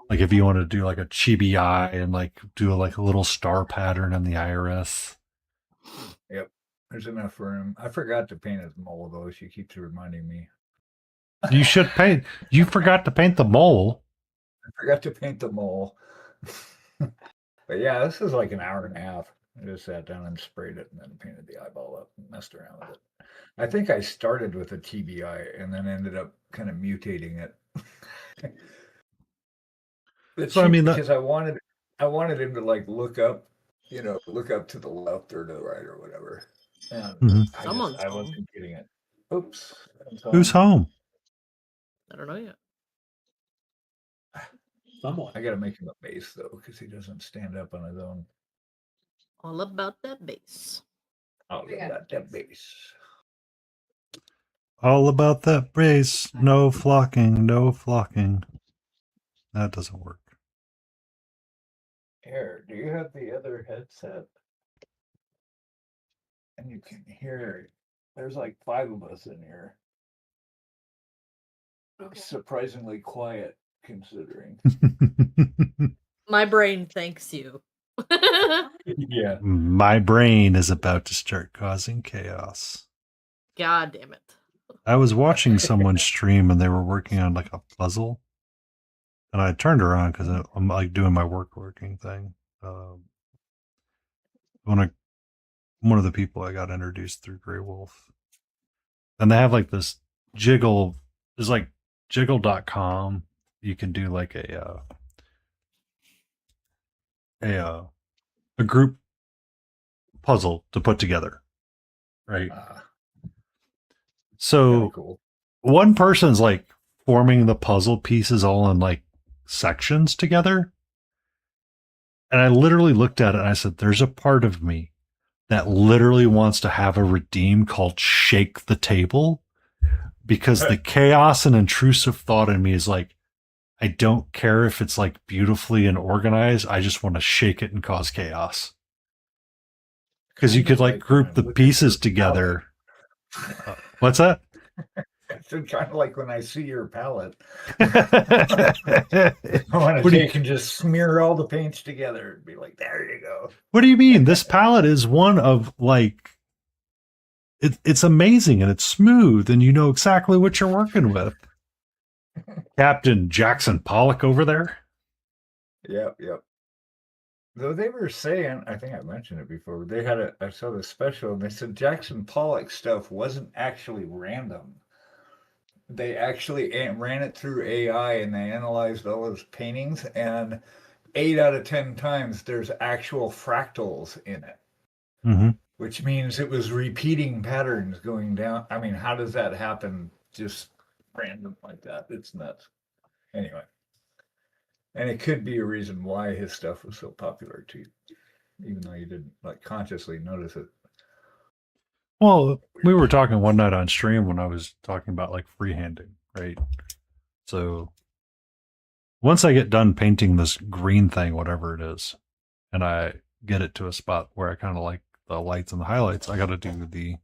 Speaker 5: Like if you want to do like a chibi eye and like do like a little star pattern in the iris.
Speaker 1: Yep. There's enough room. I forgot to paint his mole though. She keeps reminding me.
Speaker 5: You should paint. You forgot to paint the mole.
Speaker 1: I forgot to paint the mole. But yeah, this is like an hour and a half. I just sat down and sprayed it and then painted the eyeball up and messed around with it. I think I started with a TBI and then ended up kind of mutating it. But
Speaker 5: So, I mean,
Speaker 1: because I wanted him to like look up, look up to the left or to the right or whatever. And
Speaker 5: Mhm.
Speaker 3: Someone's
Speaker 1: I
Speaker 3: home.
Speaker 1: wasn't getting it. Oops.
Speaker 5: Who's home?
Speaker 3: I don't know yet.
Speaker 6: Someone.
Speaker 1: I gotta make him a base though, because he doesn't stand up on his own.
Speaker 3: All about that bass.
Speaker 1: Oh,
Speaker 2: I got
Speaker 1: got that base.
Speaker 5: All about that brace. No flocking. No flocking. That doesn't work.
Speaker 1: Here, do you have the other headset? And you can hear. There's like 5 of us in here. Surprisingly quiet, considering.
Speaker 3: My brain thanks you.
Speaker 1: Yeah.
Speaker 5: My brain is about to start causing chaos.
Speaker 3: God damn it.
Speaker 5: I was watching someone stream and they were working on like a puzzle. And I turned around because I'm like doing my working thing. One of the people I got introduced through Grey Wolf. And they have like this jiggle. There's like jiggle.com. You can do like a group puzzle to put together. Right. So
Speaker 1: Cool.
Speaker 5: one person's like forming the puzzle pieces all in like sections together. And I literally looked at it and I said, there's a part of me that literally wants to have a redeem called Shake the Table, because the chaos and intrusive thought in me is like, I don't care if it's like beautifully and organized. I just want to shake it and cause chaos. Because you could like group the pieces together. What's that?
Speaker 1: It's kind of like when I see your palette. I want to take and just smear all the paints together and be like, there you go.
Speaker 5: What do you mean? This palette is one of like, it's amazing and it's smooth and you know exactly what you're working with. Captain Jackson Pollock over there.
Speaker 1: Yep. Though they were saying, I think I mentioned it before, they had I saw the special and they said Jackson Pollock stuff wasn't actually random. They actually ran it through AI and they analyzed all his paintings, and 8 out of 10 times there's actual fractals in it,
Speaker 5: Mm-hmm.
Speaker 1: which means it was repeating patterns going down. I mean, how does that happen just random like that? It's nuts. Anyway, and it could be a reason why his stuff was so popular too, even though you didn't like consciously notice it.
Speaker 5: Well, we were talking one night on stream when I was talking about like freehanding, right? So once I get done painting this green thing, whatever it is, and I get it to a spot where I kind of like the lights and the highlights, I got to do the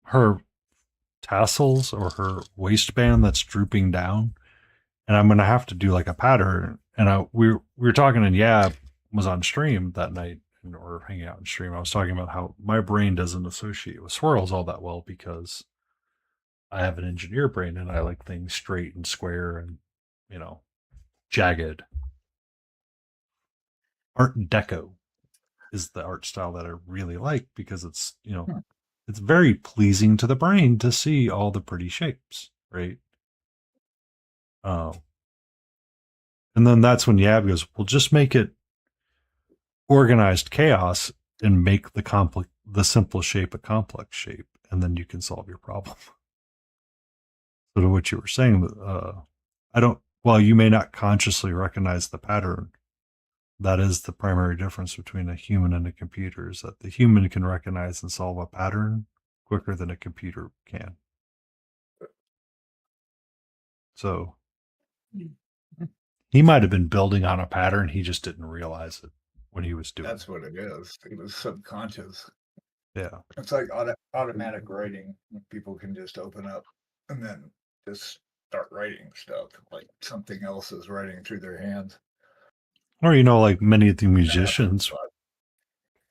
Speaker 5: her tassels or her waistband that's drooping down, and I'm gonna have to do like a pattern. And we were talking, and was on stream that night, or hanging out in stream. I was talking about how my brain doesn't associate with swirls all that well because I have an engineer brain and I like things straight and square and, jagged. Art Deco is the art style that I really like because it's, it's very pleasing to the brain to see all the pretty shapes, right? And then that's when Yab goes, well, just make it organized chaos and make the simple shape a complex shape, and then you can solve your problem. So to what you were saying, while you may not consciously recognize the pattern, that is the primary difference between a human and a computer, is that the human can recognize and solve a pattern quicker than a computer can. So he might have been building on a pattern, he just didn't realize it when he was doing
Speaker 1: That's what it is. It was subconscious.
Speaker 5: Yeah.
Speaker 1: It's like automatic writing when people can just open up and then just start writing stuff like something else is writing through their hands.
Speaker 5: Or, like many of the musicians,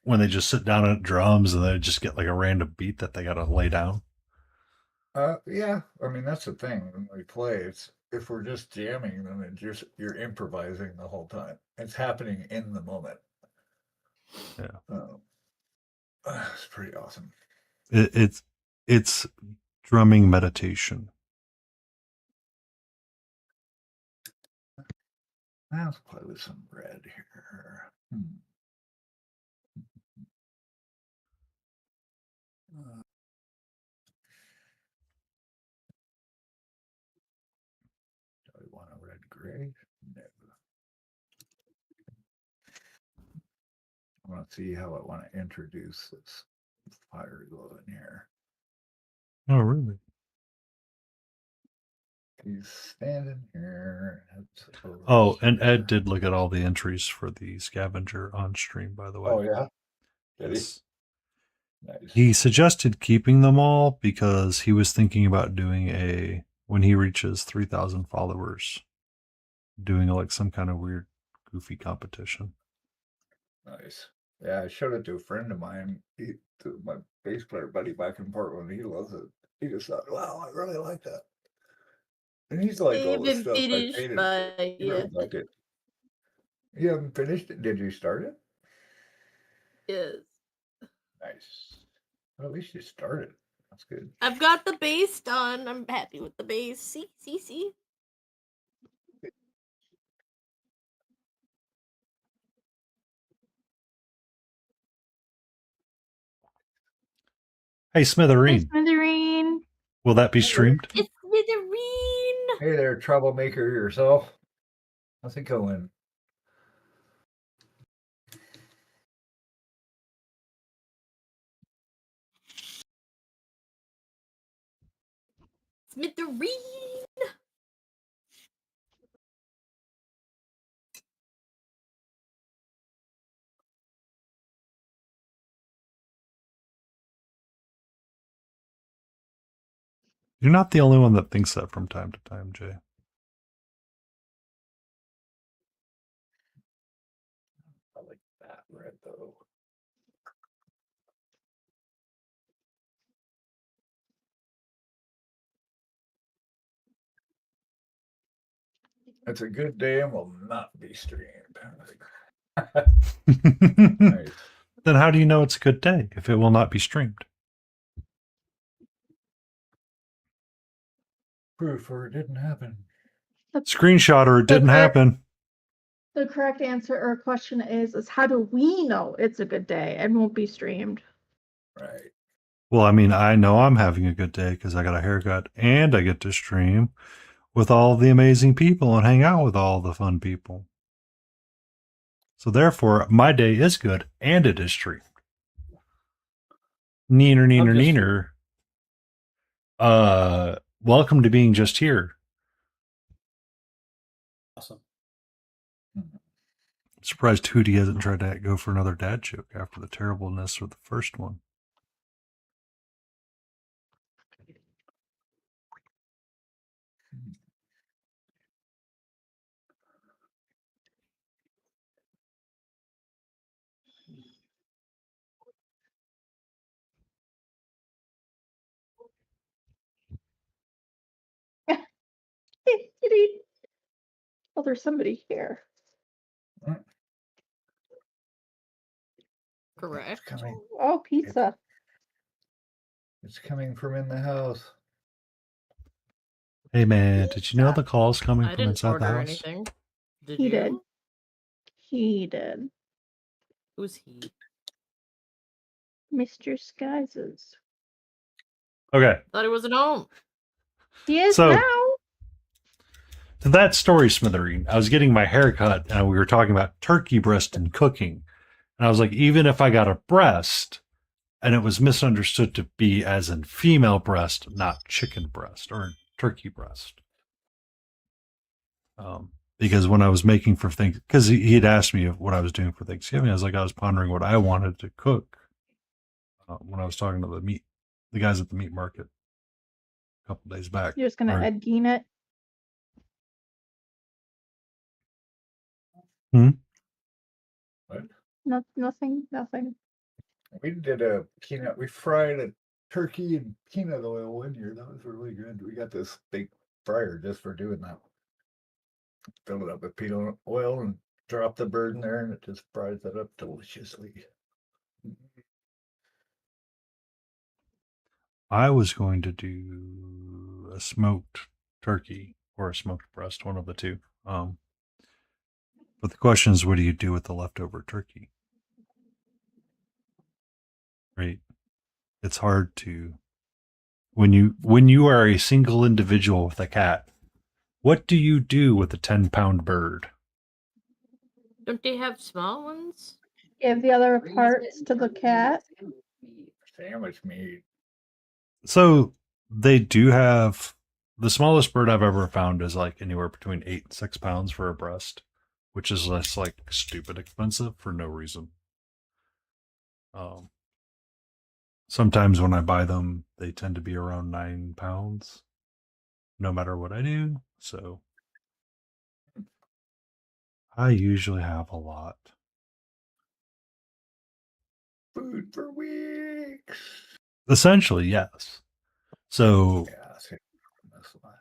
Speaker 5: when they just sit down at drums and they just get like a random beat that they got to lay down.
Speaker 1: Yeah. I mean, that's the thing when we play. It's if we're just jamming, then you're improvising the whole time. It's happening in the moment.
Speaker 5: Yeah.
Speaker 1: It's pretty awesome.
Speaker 5: It's drumming meditation.
Speaker 1: Let's play with some red here. Do I want a red gray? No. I want to see how I want to introduce this fire glow in here.
Speaker 5: Oh, really?
Speaker 1: He's standing here.
Speaker 5: Oh, and Ed did look at all the entries for the scavenger on stream, by the way.
Speaker 1: Oh, yeah? Did
Speaker 5: Yes.
Speaker 1: Nice.
Speaker 5: He suggested keeping them all because he was thinking about doing when he reaches 3,000 followers, doing like some kind of weird, goofy competition.
Speaker 1: Nice. Yeah, I showed it to a friend of mine, to my bass player buddy back in Portland. He loves it. He just thought, wow, I really like that. And he's like all the stuff I painted. He really liked it. You haven't finished it? Did you start it?
Speaker 3: Yes.
Speaker 1: Nice. Well, at least you started. That's good.
Speaker 3: I've got the base done. I'm happy with the base. See.
Speaker 5: Hey, Smithereen.
Speaker 4: Smithereen.
Speaker 5: Will that be streamed?
Speaker 3: It's Smithereen.
Speaker 1: Hey there, troublemaker yourself. How's it going?
Speaker 3: Smithereen.
Speaker 5: You're not the only one that thinks that from time to time, Jay.
Speaker 1: I like that red though. It's a good day and will not be streamed. Nice.
Speaker 5: Then how do you know it's a good day if it will not be streamed?
Speaker 1: proof or it didn't happen.
Speaker 5: Screenshot or it didn't happen.
Speaker 4: The correct answer or question is how do we know it's a good day and won't be streamed?
Speaker 1: Right.
Speaker 5: Well, I mean, I know I'm having a good day because I got a haircut and I get to stream with all the amazing people and hang out with all the fun people. So therefore, my day is good and it is streamed. Neener. Welcome to being just here.
Speaker 6: Awesome.
Speaker 5: Surprised Hootie hasn't tried to go for another dad joke after the terribleness of the first one.
Speaker 4: Well, there's somebody here.
Speaker 3: Correct.
Speaker 1: It's coming.
Speaker 4: Oh, pizza.
Speaker 1: It's coming from in the house.
Speaker 5: Hey man, did you know the call's coming
Speaker 3: I
Speaker 5: from
Speaker 3: didn't
Speaker 5: inside the
Speaker 3: order
Speaker 5: house?
Speaker 3: anything. Did
Speaker 4: He
Speaker 3: you?
Speaker 4: did. He did.
Speaker 3: Who's he?
Speaker 4: Mr. Skies.
Speaker 5: Okay,
Speaker 3: Thought he was an home.
Speaker 4: He is
Speaker 5: So-
Speaker 4: now.
Speaker 5: to that story, Smithereen, I was getting my hair cut and we were talking about turkey breast and cooking. And I was like, even if I got a breast and it was misunderstood to be as in female breast, not chicken breast or turkey breast. Because when I was making for things, because he had asked me what I was doing for Thanksgiving, I was pondering what I wanted to cook when I was talking to the guys at the meat market a couple days back.
Speaker 4: You're just gonna
Speaker 5: Or-
Speaker 4: Ed Gein it.
Speaker 1: What?
Speaker 4: Nothing.
Speaker 1: We did a peanut. We fried a turkey in peanut oil one year. That was really good. We got this big fryer just for doing that. Fill it up with peanut oil and drop the bird in there, and it just fries it up deliciously.
Speaker 5: I was going to do a smoked turkey or a smoked breast, one of the two. But the question is, what do you do with the leftover turkey? Right? It's hard to when you are a single individual with a cat. What do you do with a 10-pound bird?
Speaker 3: Don't they have small ones?
Speaker 4: Give the other parts to the cat.
Speaker 1: Sandwich meat.
Speaker 5: So they do have the smallest bird I've ever found is like anywhere between 8 and 6 pounds for a breast, which is less like stupid expensive for no reason. Sometimes when I buy them, they tend to be around 9 pounds, no matter what I do. So I usually have a lot.
Speaker 1: Food for weeks.
Speaker 5: Essentially, yes. So
Speaker 1: Yeah, see, this one.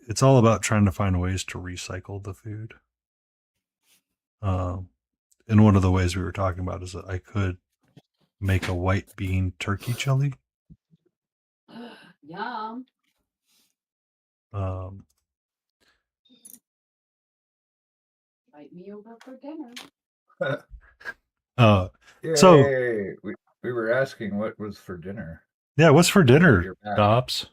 Speaker 5: it's all about trying to find ways to recycle the food. And one of the ways we were talking about is that I could make a white bean turkey chili.
Speaker 2: Yum. Invite me over for dinner.
Speaker 5: So-
Speaker 1: Yay. We were asking what was for dinner.
Speaker 5: Yeah, what's for dinner,
Speaker 1: You're back.
Speaker 5: Dobbs?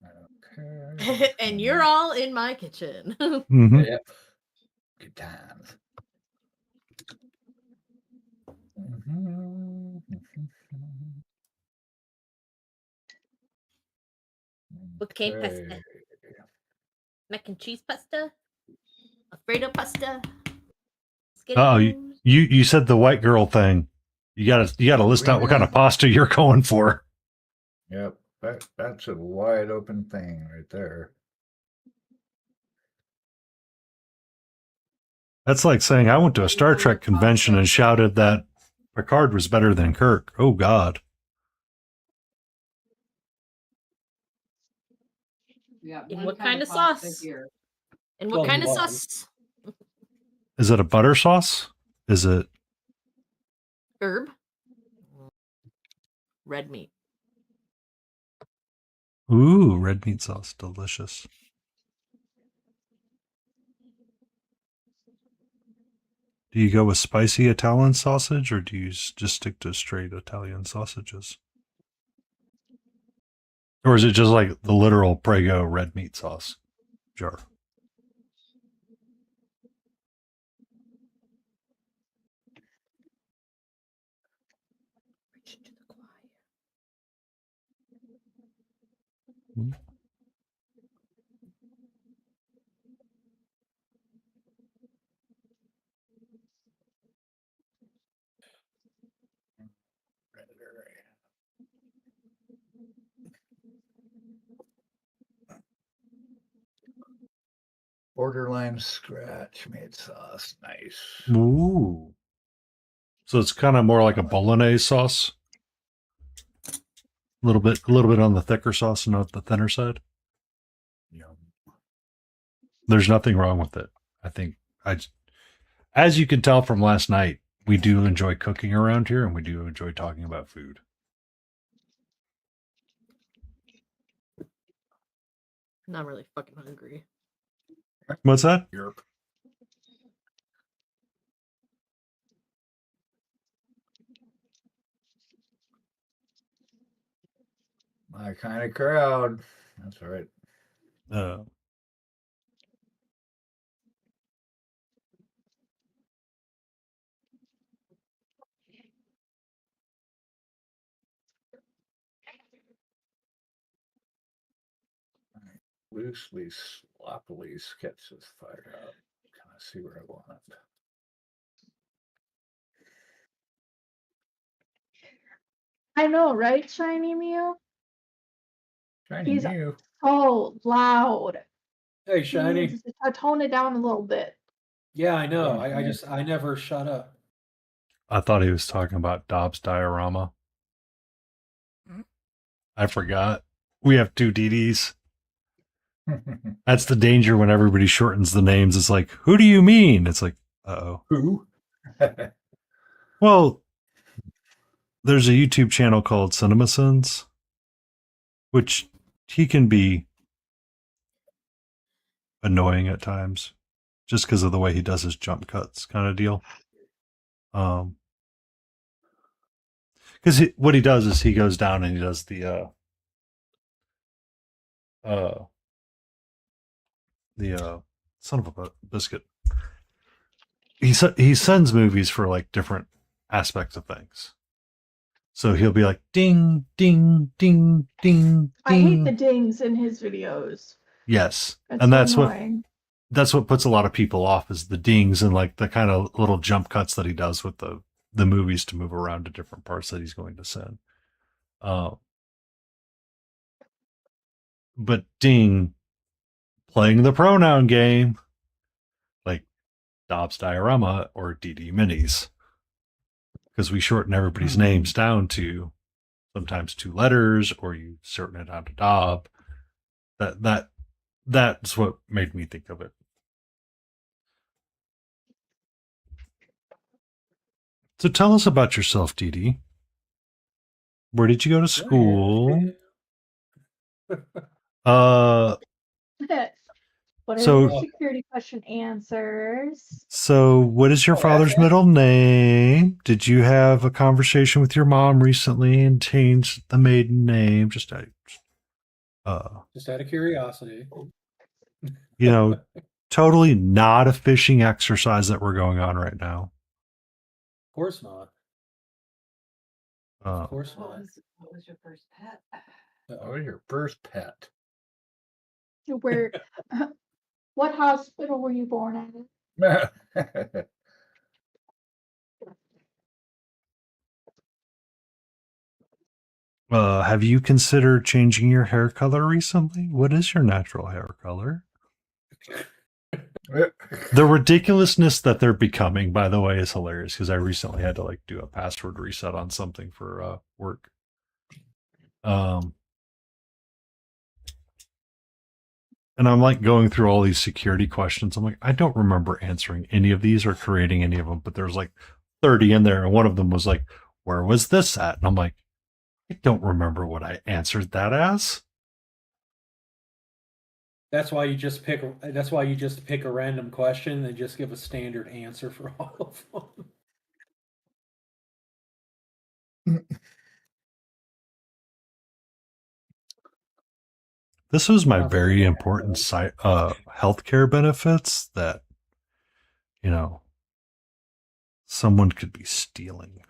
Speaker 1: Okay.
Speaker 3: And you're all in my kitchen.
Speaker 5: Mm-hmm.
Speaker 1: Yep. Good times. Mhm.
Speaker 3: Okay, pasta. Mac and cheese pasta. Alfredo pasta.
Speaker 5: Oh, you said the white girl thing. You gotta list out what kind of pasta you're going for.
Speaker 1: Yep. That's a wide open thing right there.
Speaker 5: That's like saying I went to a Star Trek convention and shouted that Picard was better than Kirk. Oh God.
Speaker 2: Yeah.
Speaker 3: And what kind of sauce?
Speaker 2: Here.
Speaker 3: And what
Speaker 6: Well,
Speaker 3: kind of
Speaker 6: you are.
Speaker 3: sauce?
Speaker 5: Is it a butter sauce? Is it
Speaker 3: Herb. Red meat.
Speaker 5: Ooh, red meat sauce, delicious. Do you go with spicy Italian sausage, or do you just stick to straight Italian sausages? Or is it just like the literal Prego red meat sauce jar?
Speaker 1: Borderline scratch made sauce. Nice.
Speaker 5: Ooh. So it's kind of more like a bolognese sauce. A little bit on the thicker sauce and not the thinner side.
Speaker 1: Yum.
Speaker 5: There's nothing wrong with it. I think as you can tell from last night, we do enjoy cooking around here and we do enjoy talking about food.
Speaker 3: Not really fucking hungry.
Speaker 5: What's that?
Speaker 1: Europe. My kind of crowd. That's all right. Loosely, sloppily sketch this fire out. Kind of see where I want it.
Speaker 4: I know, right, Shiny Mew?
Speaker 1: Shiny
Speaker 4: He's
Speaker 1: Mew.
Speaker 4: so loud.
Speaker 6: Hey,
Speaker 4: He
Speaker 6: Shiny.
Speaker 4: needs to tone it down a little bit.
Speaker 6: Yeah, I know.
Speaker 1: Yeah,
Speaker 6: I never shut up.
Speaker 5: I thought he was talking about Dobbs diorama. I forgot. We have two DDs. That's the danger when everybody shortens the names. It's like, who do you mean? It's like, uh-oh.
Speaker 1: Who?
Speaker 5: Well, there's a YouTube channel called CinemaSins, which he can be annoying at times just because of the way he does his jump cuts kind of deal. Because what he does is he goes down and he does the son of a biscuit. He sends movies for like different aspects of things. So he'll be like ding, ding, ding, ding, ding.
Speaker 4: I hate the dings in his videos.
Speaker 5: Yes,
Speaker 4: That's
Speaker 5: and
Speaker 4: so annoying.
Speaker 5: that's what puts a lot of people off is the dings and like the kind of little jump cuts that he does with the movies to move around to different parts that he's going to send. But ding, playing the pronoun game, like Dobbs diorama or DD minis, because we shorten everybody's names down to sometimes 2 letters, or you shorten it down to Dob. That's what made me think of it. So tell us about yourself, Dee. Where did you go to school?
Speaker 4: What are
Speaker 5: So-
Speaker 4: your security question answers?
Speaker 5: So what is your father's middle name? Did you have a conversation with your mom recently and change the maiden name? Just out
Speaker 6: of curiosity.
Speaker 5: Totally not a fishing exercise that we're going on right now.
Speaker 6: Of course not. Of course
Speaker 2: What
Speaker 6: not.
Speaker 2: was your first pet?
Speaker 1: What was your first pet?
Speaker 4: Where, what hospital were you born at?
Speaker 5: Have you considered changing your hair color recently? What is your natural hair color? The ridiculousness that they're becoming, by the way, is hilarious because I recently had to do a password reset on something for work. And I'm going through all these security questions. I'm like, I don't remember answering any of these or creating any of them, but there's 30 in there. And one of them was where was this at? And I'm like, I don't remember what I answered that as.
Speaker 6: That's why you just pick. That's why you just pick a random question and just give a standard answer for all of them.
Speaker 5: This was my
Speaker 6: Sounds like
Speaker 5: very
Speaker 6: a-
Speaker 5: important healthcare benefits that, someone could be stealing.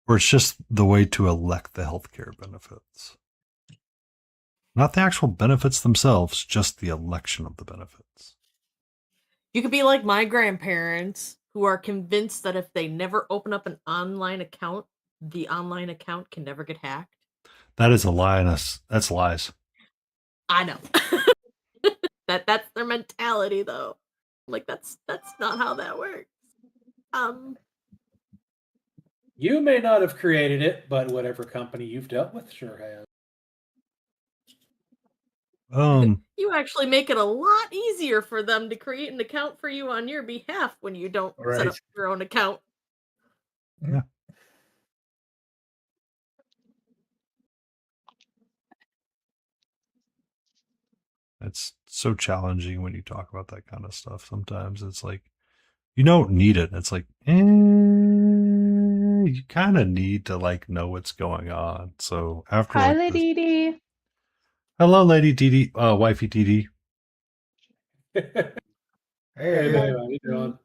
Speaker 5: Or it's just the way to elect the healthcare benefits. Not the actual benefits themselves, just the election of the benefits.
Speaker 3: You could be like my grandparents who are convinced that if they never open up an online account, the online account can never get hacked.
Speaker 5: That is a lie, and that's lies.
Speaker 3: I know. That's their mentality though. Like that's not how that works.
Speaker 6: You may not have created it, but whatever company you've dealt with sure has.
Speaker 3: You actually make it a lot easier for them to create an account for you on your behalf when you don't set up
Speaker 1: Right.
Speaker 3: your own account.
Speaker 5: Yeah. It's so challenging when you talk about that kind of stuff. Sometimes it's like, you don't need it. It's like, you kind of need to like know what's going on. So after
Speaker 4: Hi,
Speaker 5: like
Speaker 4: Lady Dee.
Speaker 5: hello, Lady Dee, wifey Dee.
Speaker 6: Hey,
Speaker 1: Hey.
Speaker 6: babe, how you doing?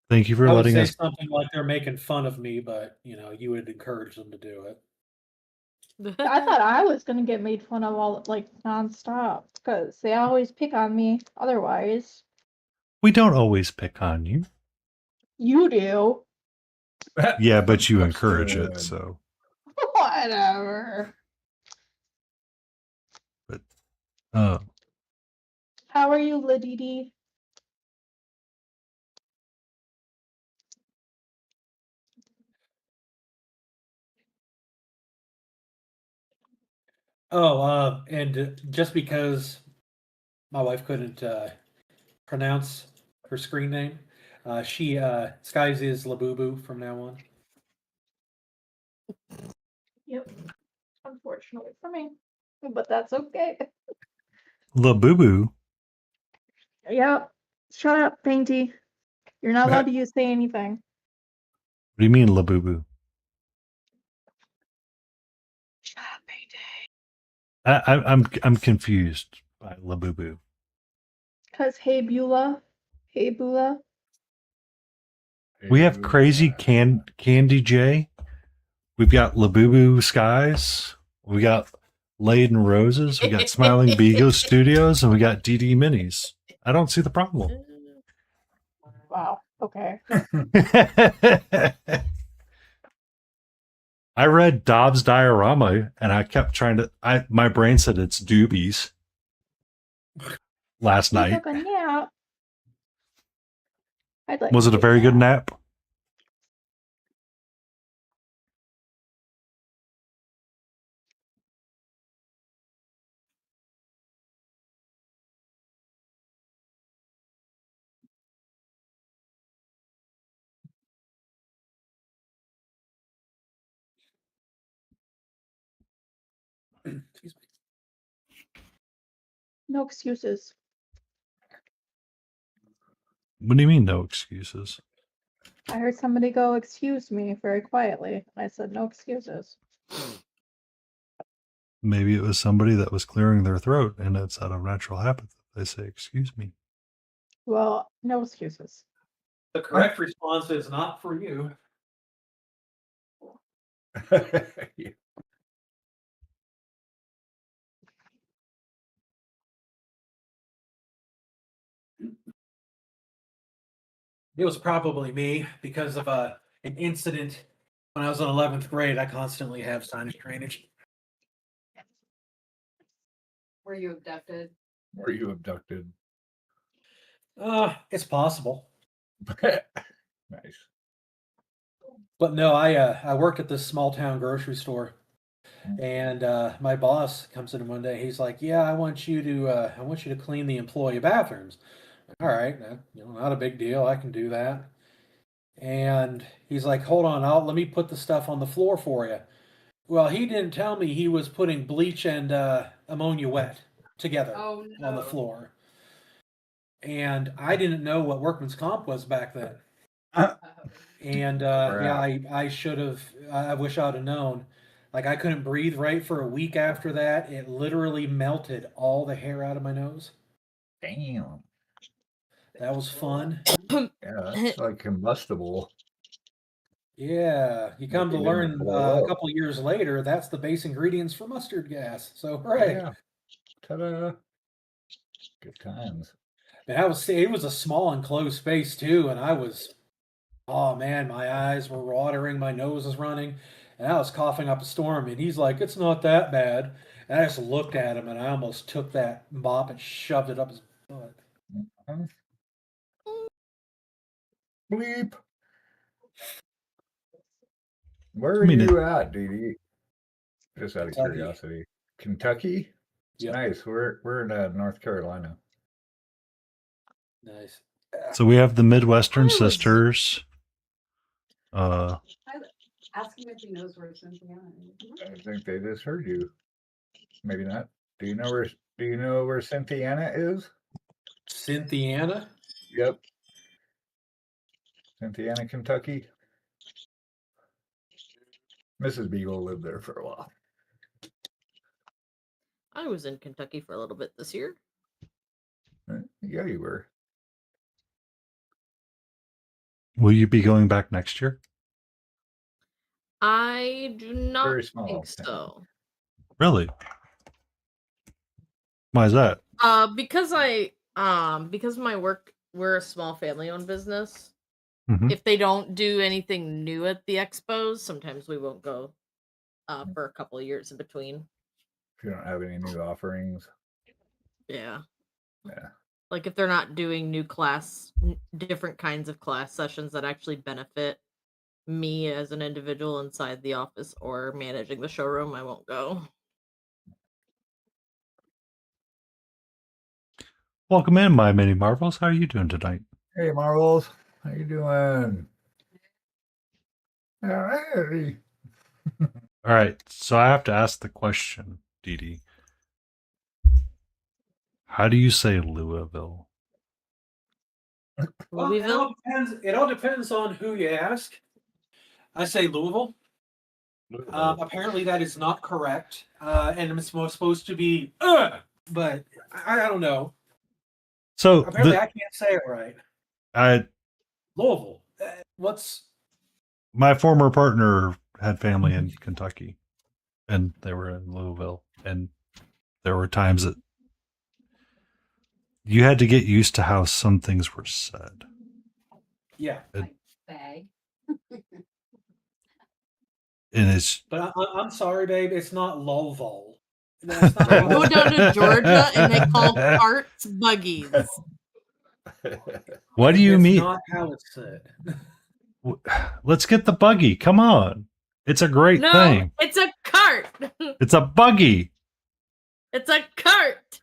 Speaker 5: Thank you for
Speaker 6: I would
Speaker 5: letting
Speaker 6: say
Speaker 5: us.
Speaker 6: something like they're making fun of me, but you would encourage them to do it.
Speaker 4: I thought I was gonna get made fun of all like nonstop because they always pick on me. Otherwise,
Speaker 5: We don't always pick on you.
Speaker 4: you do.
Speaker 5: Yeah, but you encourage it.
Speaker 1: Busted.
Speaker 5: So,
Speaker 4: Whatever.
Speaker 5: but
Speaker 4: How are you, Lady Dee?
Speaker 6: Oh, and just because my wife couldn't pronounce her screen name, she Skies is Labubu from now on.
Speaker 4: Yep. Unfortunately for me, but that's okay.
Speaker 5: La Boo Boo.
Speaker 4: Yep. Shut up, Painty. You're not allowed to say anything.
Speaker 5: What do you mean, La Boo Boo?
Speaker 4: Shut up, Painty.
Speaker 5: I'm confused by La Boo Boo.
Speaker 4: Cause hey Beulah, hey Beulah.
Speaker 5: We have crazy Candy J. We've got Labubu Skies. We got Laden Roses. We got Smiling Beagle Studios, and we got DD Minis. I don't see the problem.
Speaker 4: Wow. Okay.
Speaker 5: I read Dobbs diorama, and I kept trying to. My brain said it's doobies. Last
Speaker 4: You
Speaker 5: night,
Speaker 4: took a nap. I'd like
Speaker 5: was
Speaker 4: to
Speaker 5: it a
Speaker 4: take
Speaker 5: very good nap?
Speaker 6: Excuse me.
Speaker 4: No excuses.
Speaker 5: What do you mean, no excuses?
Speaker 4: I heard somebody go, "Excuse me," very quietly. I said, "No excuses."
Speaker 5: Maybe it was somebody that was clearing their throat, and it's out of natural habit that they say, "Excuse me."
Speaker 4: Well, no excuses.
Speaker 6: The correct response is not for you. It was probably me because of an incident when I was in 11th grade. I constantly have sinus drainage.
Speaker 2: Were you abducted?
Speaker 1: Were you abducted?
Speaker 6: It's possible.
Speaker 1: Nice.
Speaker 6: But no, I work at this small town grocery store, and my boss comes in one day. He's like, "Yeah, I want you to clean the employee bathrooms." All right, not a big deal. I can do that. And he's like, "Hold on, let me put the stuff on the floor for you." Well, he didn't tell me he was putting bleach and ammonia wet together
Speaker 2: Oh
Speaker 6: on the
Speaker 2: no.
Speaker 6: floor. And I didn't know what workman's comp was back then. And yeah, I should have. I wish I'd have known. Like I couldn't breathe right for a week after that. It literally melted all the hair out of my nose.
Speaker 1: Damn.
Speaker 6: That was fun.
Speaker 1: Yeah, that's like combustible.
Speaker 6: Yeah, you come to
Speaker 1: Maybe it
Speaker 6: learn
Speaker 1: didn't blow
Speaker 6: a
Speaker 1: up.
Speaker 6: couple years later that's the base ingredients for mustard gas. So right,
Speaker 1: Yeah. Ta-da. Good times.
Speaker 6: but it was a small enclosed space too, and I was, oh man, my eyes were watering, my nose was running, and I was coughing up a storm. And he's like, "It's not that bad." And I just looked at him, and I almost took that mop and shoved it up his butt.
Speaker 1: Mhm. Bleep. Where are
Speaker 5: I mean,
Speaker 1: you at, DD? Just out of
Speaker 6: Kentucky.
Speaker 1: curiosity. Kentucky?
Speaker 6: Yep.
Speaker 1: Nice. We're in North Carolina.
Speaker 6: Nice.
Speaker 5: So we have the Midwestern
Speaker 3: I was-
Speaker 5: sisters.
Speaker 2: Ask him if he knows where Cynthia is.
Speaker 1: I think they just heard you. Maybe not. Do you know where Cynthiana is?
Speaker 6: Cynthiana?
Speaker 1: Yep. Cynthiana, Kentucky. Mrs. Beagle lived there for a while.
Speaker 3: I was in Kentucky for a little bit this year.
Speaker 1: Yeah, you were.
Speaker 5: Will you be going back next year?
Speaker 3: I do not
Speaker 1: Very small
Speaker 3: think
Speaker 1: town.
Speaker 3: so.
Speaker 5: Really? Why is that?
Speaker 3: Because my work, we're a small family-owned business.
Speaker 5: Mhm.
Speaker 3: If they don't do anything new at the expos, sometimes we won't go for a couple of years in between.
Speaker 1: If you don't have any new offerings.
Speaker 3: Yeah.
Speaker 1: Yeah.
Speaker 3: Like if they're not doing new different kinds of class sessions that actually benefit me as an individual inside the office or managing the showroom, I won't go.
Speaker 5: Welcome in, my mini marvels. How are you doing tonight?
Speaker 1: Hey, Marvels. How you doing? Hey.
Speaker 5: All right, so I have to ask the question, Dee Dee. How do you say Louisville?
Speaker 6: Well, it all depends on who you ask. I say Louisville. Apparently, that is not correct, and it's supposed to be, but I don't know.
Speaker 5: So
Speaker 6: Apparently, I can't say it right. Louisville. What's
Speaker 5: my former partner had family in Kentucky, and they were in Louisville, and there were times that you had to get used to how some things were said.
Speaker 6: Yeah.
Speaker 2: Like bag.
Speaker 5: And it's
Speaker 6: But I'm sorry, babe. It's not Louisville.
Speaker 3: Go down to Georgia and they call carts buggies.
Speaker 5: What do you mean?
Speaker 6: Not how it's said.
Speaker 5: Let's get the buggy. Come on. It's a great thing.
Speaker 3: It's a cart.
Speaker 5: It's a buggy.
Speaker 3: It's a cart.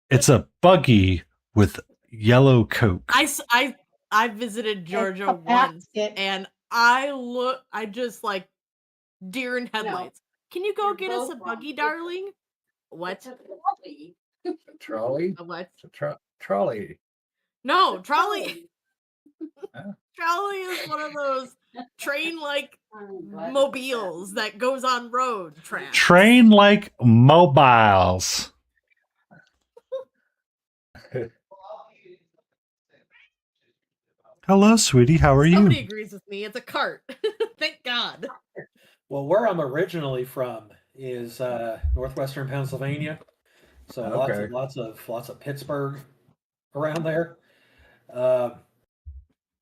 Speaker 5: It's a buggy with yellow Coke.
Speaker 3: I visited Georgia once and I just like deer in headlights. Can you go get us a buggy, darling? What?
Speaker 1: A trolley?
Speaker 3: A what?
Speaker 1: It's a trolley.
Speaker 3: No, trolley. Trolley is one of those train-like mobiles that goes on road tracks.
Speaker 5: Train like mobiles. Hello, sweetie. How are you?
Speaker 3: Somebody agrees with me. It's a cart. Thank God.
Speaker 6: Well, where I'm originally from is northwestern Pennsylvania, so
Speaker 1: Okay.
Speaker 6: lots of Pittsburgh around there.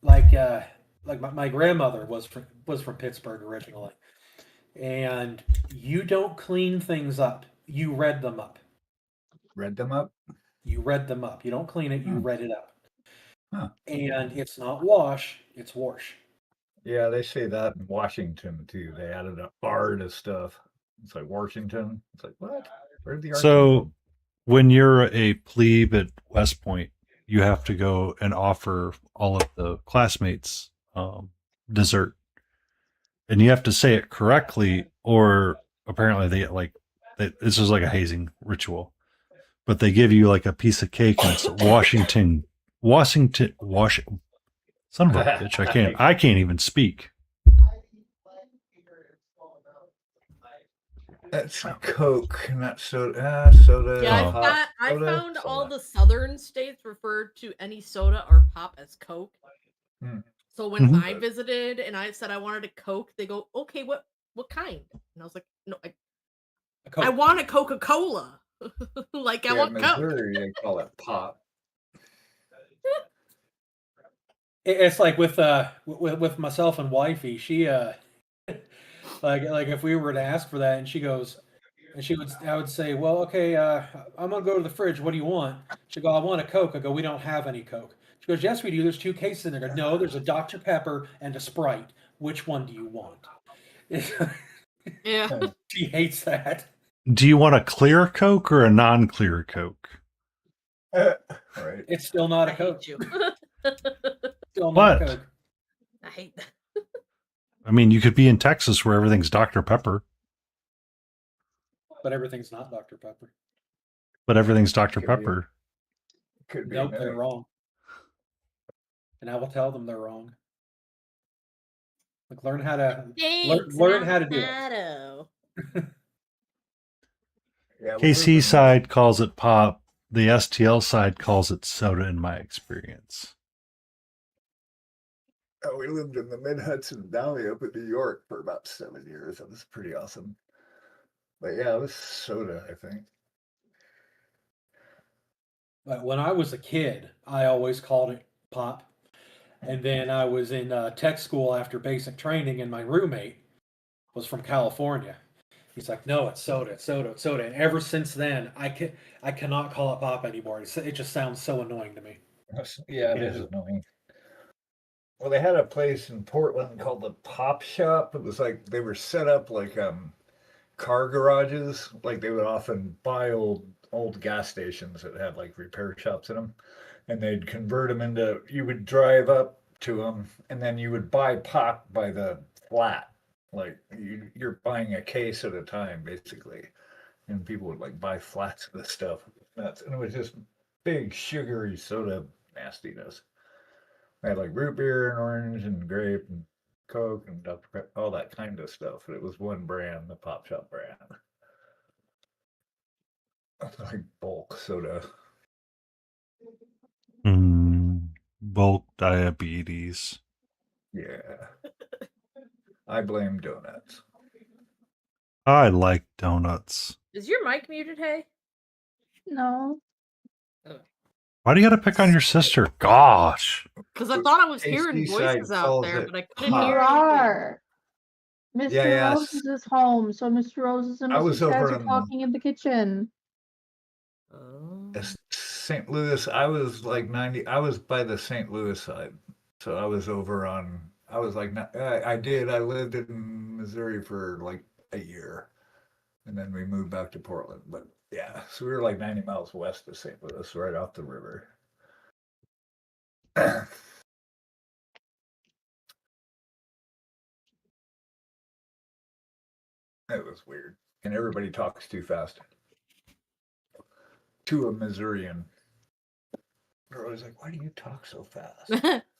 Speaker 6: Like my grandmother was from Pittsburgh originally, and you don't clean things up; you red them up.
Speaker 1: Read them up?
Speaker 6: You red them up. You don't clean it; you
Speaker 1: Hmm.
Speaker 6: red it up.
Speaker 1: Huh.
Speaker 6: And it's not wash; it's wash.
Speaker 1: Yeah, they say that in Washington too. They added a R to stuff. It's like Washington. It's like, what? Where'd the R come
Speaker 5: So, when you're a plebe at West Point, you have to go and offer all of the classmates dessert. And you have to say it correctly, or apparently they get this is like a hazing ritual, but they give you like a piece of cake and it's Washington. Son of a bitch! I can't even speak.
Speaker 1: That's Coke, not soda. Soda.
Speaker 3: Yeah,
Speaker 5: Oh.
Speaker 3: I found all the southern states refer to any soda or pop as Coke.
Speaker 1: Hmm.
Speaker 3: So when
Speaker 5: Mhm.
Speaker 3: I visited and I said I wanted a Coke, they go, "Okay, what kind?" And I was like, "No, I want a Coca-Cola." Like I want Coke.
Speaker 1: Missouri, they call it pop.
Speaker 6: It's like with myself and wifey. She like if we were to ask for that, and she goes, and I would say, well, okay, I'm gonna go to the fridge. What do you want? She go, I want a Coke. I go, we don't have any Coke. She goes, yes, we do. There's 2 cases in there. I go, no, there's a Dr. Pepper and a Sprite. Which one do you want?
Speaker 3: Yeah.
Speaker 6: She hates that.
Speaker 5: Do you want a clear Coke or a non-clear Coke?
Speaker 1: Right.
Speaker 6: It's still not
Speaker 3: I
Speaker 6: a Coke.
Speaker 3: hate you.
Speaker 6: Still not
Speaker 5: What?
Speaker 6: a Coke.
Speaker 3: I hate that.
Speaker 5: I mean, you could be in Texas where everything's Dr. Pepper,
Speaker 6: But everything's not Dr. Pepper.
Speaker 5: but everything's Dr.
Speaker 1: Could be.
Speaker 5: Pepper.
Speaker 1: Could be.
Speaker 6: Nope, they're
Speaker 1: nice.
Speaker 6: wrong. And I will tell them they're wrong. Like learn how to learn how to do it.
Speaker 3: Avocado.
Speaker 1: Yeah,
Speaker 5: KC side calls it pop. The STL side calls it soda in my experience.
Speaker 1: We lived in the Mid-Hudson Valley up in New York for about 7 years. That was pretty awesome. But yeah, it was soda, I think.
Speaker 6: But when I was a kid, I always called it pop. And then I was in tech school after basic training, and my roommate was from California. He's like, no, it's soda, it's soda, it's soda. And ever since then, I cannot call it pop anymore. It just sounds so annoying to me.
Speaker 1: Yeah, it is annoying. Well, they had a place in Portland called the Pop Shop. It was like they were set up like car garages. Like they would often buy old gas stations that had like repair shops in them, and they'd convert them into. You would drive up to them, and then you would buy pop by the flat. Like you're buying a case at a time, basically, and people would like buy flats of this stuff. Nuts, and it was just big sugary soda nastiness. I had like root beer and orange and grape and Coke and Dr. Pepper, all that kind of stuff. It was one brand, the Pop Shop brand. Like bulk soda.
Speaker 5: Bulk diabetes.
Speaker 1: Yeah. I blame donuts.
Speaker 5: I like donuts.
Speaker 3: Is your mic muted, hey?
Speaker 4: No.
Speaker 5: Why do you gotta pick on your sister? Gosh.
Speaker 3: Because I thought I was hearing
Speaker 1: Tasty
Speaker 3: voices
Speaker 1: Side
Speaker 3: out
Speaker 1: calls
Speaker 3: there,
Speaker 1: it
Speaker 3: but I couldn't
Speaker 1: pop.
Speaker 4: You
Speaker 3: hear anything.
Speaker 4: are. Mr.
Speaker 1: Yeah, yes.
Speaker 4: Roses is home, so Mr. Roses and
Speaker 1: I was
Speaker 4: Mrs. Chaz
Speaker 1: over
Speaker 4: are
Speaker 1: in-
Speaker 4: talking in the kitchen.
Speaker 3: Oh.
Speaker 1: St. Louis, I was like 90, I was by the St. Louis side. So I was over on, I was like, I lived in Missouri for like a year. And then we moved back to Portland. But yeah, so we were like 90 miles west of St. Louis, right off the river. It was weird. And everybody talks too fast. To a Missourian. They're always like, why do you talk so fast?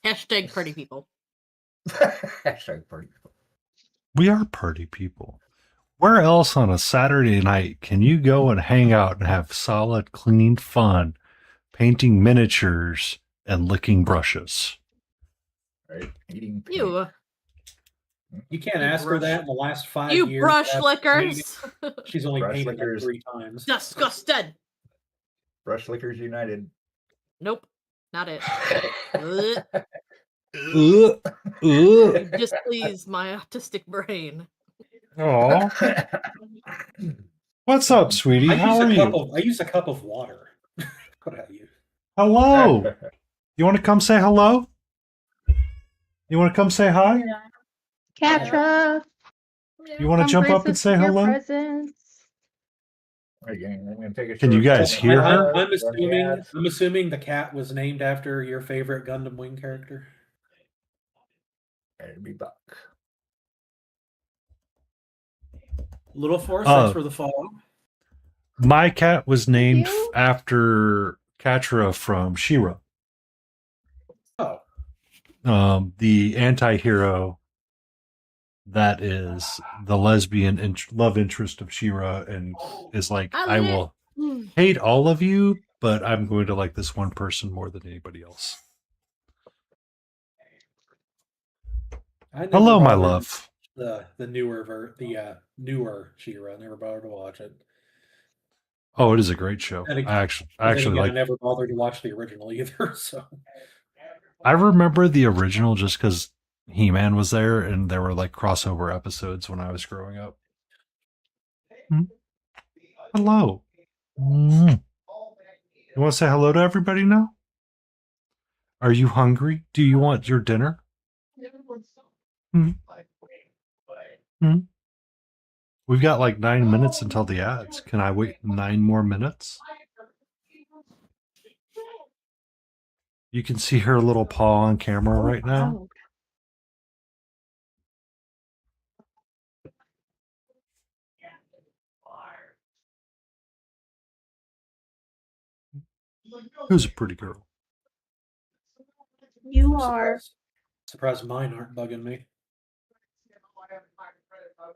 Speaker 3: Hashtag party people.
Speaker 1: Hashtag party people.
Speaker 5: We are party people. Where else on a Saturday night can you go and hang out and have solid, clean fun, painting miniatures and licking brushes?
Speaker 1: Right? Eating paint.
Speaker 6: You can't
Speaker 3: You
Speaker 6: ask her
Speaker 3: brush-
Speaker 6: that in the last 5
Speaker 3: You
Speaker 6: years.
Speaker 3: brush
Speaker 6: after
Speaker 3: lickers.
Speaker 6: painting. She's only
Speaker 1: Brush
Speaker 6: painted like
Speaker 1: lickers.
Speaker 6: 3 times.
Speaker 3: Disgusted.
Speaker 1: Brush Lickers United.
Speaker 3: Nope, not it. Ugh.
Speaker 5: Ugh.
Speaker 3: You displease my autistic brain.
Speaker 5: Aw. What's up, sweetie? How are you?
Speaker 6: I use a cup of water. What about you?
Speaker 5: Hello. You want to come say hello? You want to come say hi?
Speaker 4: Catra,
Speaker 5: You want to
Speaker 4: come
Speaker 5: jump
Speaker 4: grace
Speaker 5: up and
Speaker 4: us
Speaker 5: say
Speaker 4: with your
Speaker 5: hello?
Speaker 4: presents.
Speaker 1: Again, I'm gonna take a
Speaker 5: Can you
Speaker 1: short
Speaker 5: guys
Speaker 1: break.
Speaker 5: hear her?
Speaker 6: I'm assuming the cat was named after your favorite Gundam Wing character.
Speaker 1: I'll be back.
Speaker 6: Little Force, thanks for the follow.
Speaker 5: My cat was named
Speaker 4: you.
Speaker 5: after Catra from She-Ra.
Speaker 6: Oh,
Speaker 5: The anti-hero that is the lesbian love interest of She-Ra and is like, I will hate all of you, but I'm going to like this one person more than anybody else.
Speaker 6: I never
Speaker 5: Hello, my
Speaker 6: bothered
Speaker 5: love.
Speaker 6: The newer She-Ra. I never bothered to watch it.
Speaker 5: Oh, it is a great show.
Speaker 6: And
Speaker 5: I actually like.
Speaker 6: I never bothered to watch the original either. So
Speaker 5: I remember the original just because He-Man was there, and there were like crossover episodes when I was growing up. Hello. You want to say hello to everybody now? Are you hungry? Do you want your dinner? We've got like 9 minutes until the ads. Can I wait 9 more minutes? You can see her little paw on camera right now. Who's a pretty girl?
Speaker 4: You are.
Speaker 6: Surprised mine aren't bugging me.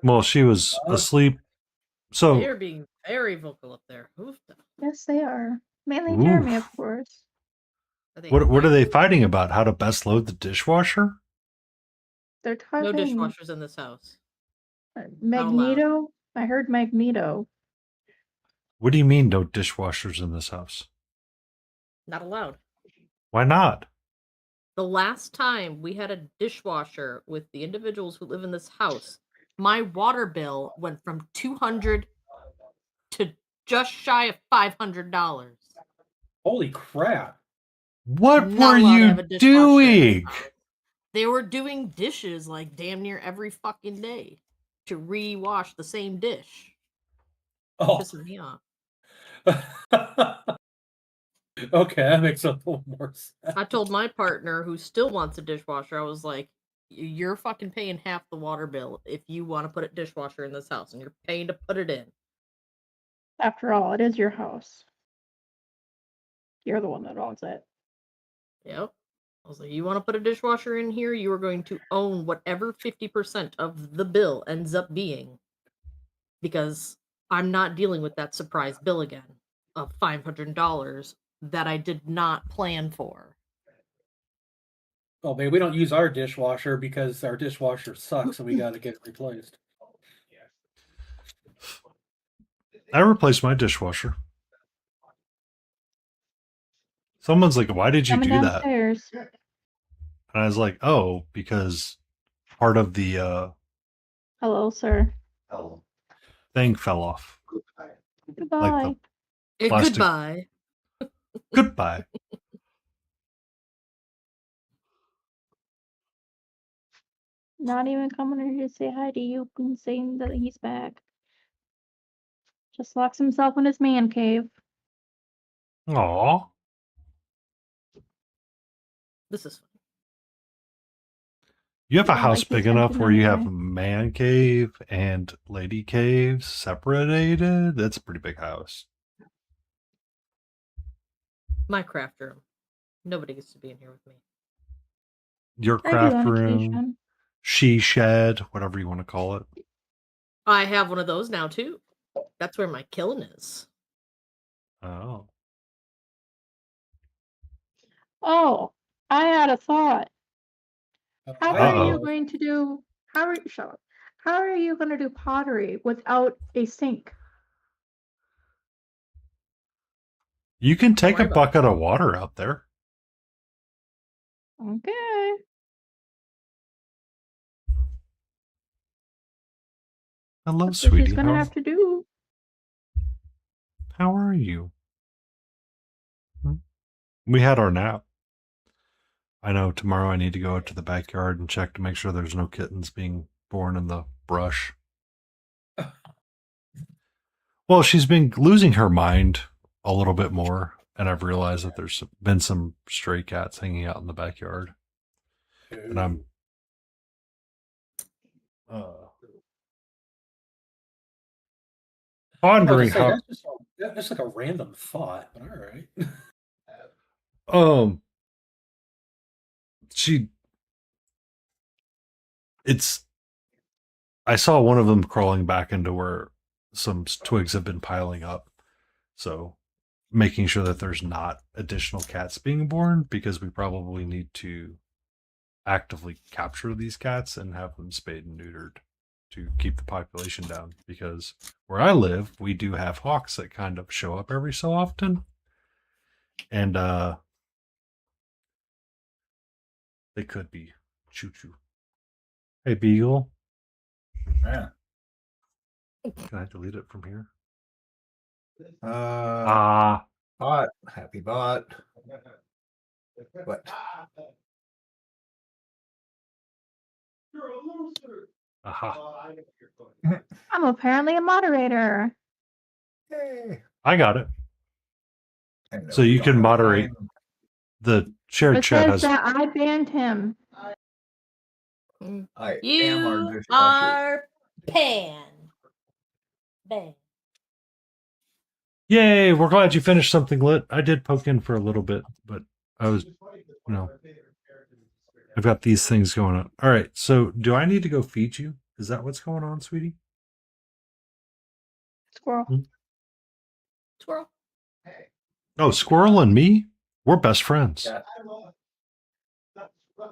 Speaker 5: Well, she was asleep. So
Speaker 3: They're being very vocal up there.
Speaker 4: Yes, they are. Mainly
Speaker 5: Oof.
Speaker 4: Jeremy, of course.
Speaker 5: What are they fighting about? How to best load the dishwasher?
Speaker 4: They're
Speaker 3: No
Speaker 4: talking
Speaker 3: dishwashers in this house.
Speaker 4: Magneto. I heard Magneto.
Speaker 5: What do you mean no dishwashers in this house?
Speaker 3: Not allowed.
Speaker 5: Why not?
Speaker 3: The last time we had a dishwasher with the individuals who live in this house, my water bill went from $200 to just shy of $500.
Speaker 6: Holy crap.
Speaker 5: What
Speaker 3: Not
Speaker 5: were
Speaker 3: allowed to
Speaker 5: you
Speaker 3: have a dishwasher in this
Speaker 5: doing?
Speaker 3: house. They were doing dishes like damn near every fucking day to rewash the same dish.
Speaker 6: Oh.
Speaker 3: Pissing me off.
Speaker 6: Okay, that makes a little more sense.
Speaker 3: I told my partner, who still wants a dishwasher, I was like, you're fucking paying half the water bill if you want to put a dishwasher in this house, and you're paying to put it in.
Speaker 4: After all, it is your house. You're the one that owns it.
Speaker 3: Yep. I was like, you want to put a dishwasher in here, you are going to own whatever 50% of the bill ends up being. Because I'm not dealing with that surprise bill again of $500 that I did not plan for.
Speaker 6: Oh, babe, we don't use our dishwasher because our dishwasher sucks and we got to get it replaced.
Speaker 5: I replaced my dishwasher. Someone's like, why did you
Speaker 4: Coming
Speaker 5: do that?
Speaker 4: downstairs.
Speaker 5: And I was like, oh, because part of the
Speaker 4: Hello, sir.
Speaker 5: thing fell off.
Speaker 4: Goodbye.
Speaker 5: Plastic.
Speaker 3: Goodbye.
Speaker 5: Goodbye.
Speaker 4: Not even coming here to say hi to you and saying that he's back. Just locks himself in his man cave.
Speaker 5: Aw.
Speaker 3: This is fun.
Speaker 5: You have a
Speaker 4: Don't
Speaker 5: house
Speaker 4: like
Speaker 5: big
Speaker 4: his
Speaker 5: enough where you have
Speaker 4: anyway.
Speaker 5: man cave and lady caves separated? That's a pretty big house.
Speaker 3: My craft room. Nobody gets to be in here with me.
Speaker 5: Your
Speaker 4: I do
Speaker 5: craft
Speaker 4: on
Speaker 5: room,
Speaker 4: occasion.
Speaker 5: she shed, whatever you want to call it.
Speaker 3: I have one of those now, too. That's where my killing is.
Speaker 5: Oh.
Speaker 4: Oh, I had a thought. How are
Speaker 5: Uh-oh.
Speaker 4: you going to do? Shut up. How are you going to do pottery without a sink?
Speaker 5: You can take
Speaker 3: worry
Speaker 5: a
Speaker 3: about
Speaker 5: bucket of water out there.
Speaker 4: Okay.
Speaker 5: Hello,
Speaker 4: That's what
Speaker 5: sweetie.
Speaker 4: she's gonna have to do.
Speaker 5: How are you? We had our nap. I know tomorrow I need to go out to the backyard and check to make sure there's no kittens being born in the brush. Well, she's been losing her mind a little bit more, and I've realized that there's been some stray cats hanging out in the backyard. And I'm pondering
Speaker 6: say,
Speaker 5: how
Speaker 6: that's just like a random thought, but all right.
Speaker 5: she it's I saw one of them crawling back into where some twigs have been piling up. So making sure that there's not additional cats being born, because we probably need to actively capture these cats and have them spayed and neutered to keep the population down, because where I live we do have hawks that kind of show up every so often, and they could be choo choo. Hey Beagle,
Speaker 1: Yeah.
Speaker 5: can I delete it from here?
Speaker 1: Bot. Happy bot. What?
Speaker 5: Aha.
Speaker 4: I'm apparently a moderator.
Speaker 1: Hey.
Speaker 5: I got it.
Speaker 1: And
Speaker 5: So
Speaker 1: we
Speaker 5: you
Speaker 1: don't
Speaker 5: can
Speaker 1: have a
Speaker 5: moderate
Speaker 1: time.
Speaker 5: the shared
Speaker 4: It
Speaker 5: chat
Speaker 4: says
Speaker 5: has
Speaker 4: that I banned him.
Speaker 1: I am our
Speaker 3: You
Speaker 1: dishwasher.
Speaker 3: are pan. Ban.
Speaker 5: Yay, we're glad you finished something lit. I did poke in for a little bit, but I was, I've got these things going on. All right, so do I need to go feed you? Is that what's going on, sweetie?
Speaker 4: Squirrel.
Speaker 3: Squirrel.
Speaker 5: Oh, Squirrel and me? We're best friends.
Speaker 1: Yeah.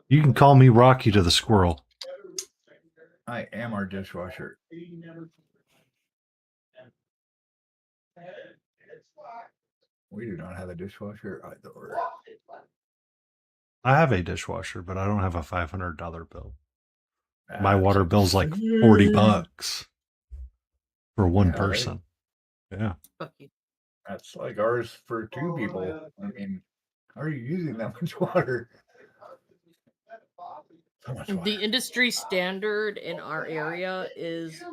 Speaker 5: You can call me Rocky to the Squirrel.
Speaker 1: I am our dishwasher. We do not have a dishwasher either.
Speaker 5: I have a dishwasher, but I don't have a $500 bill. My
Speaker 1: That's
Speaker 5: water bill's like
Speaker 1: insane.
Speaker 5: $40 for one
Speaker 1: Yeah, right.
Speaker 5: person. Yeah.
Speaker 3: Fuck you.
Speaker 1: That's like ours for two people. I mean, how are you using that much water? So much water.
Speaker 3: The industry standard in our area is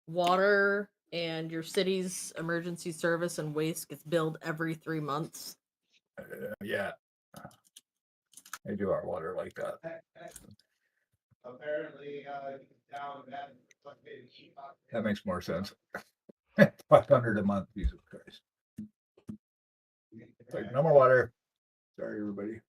Speaker 3: water, and your city's emergency service and waste gets billed every 3 months.
Speaker 1: Yeah. They do our water like that. That makes more sense. 500 a month, Jesus Christ. It's like, no more water. Sorry, everybody.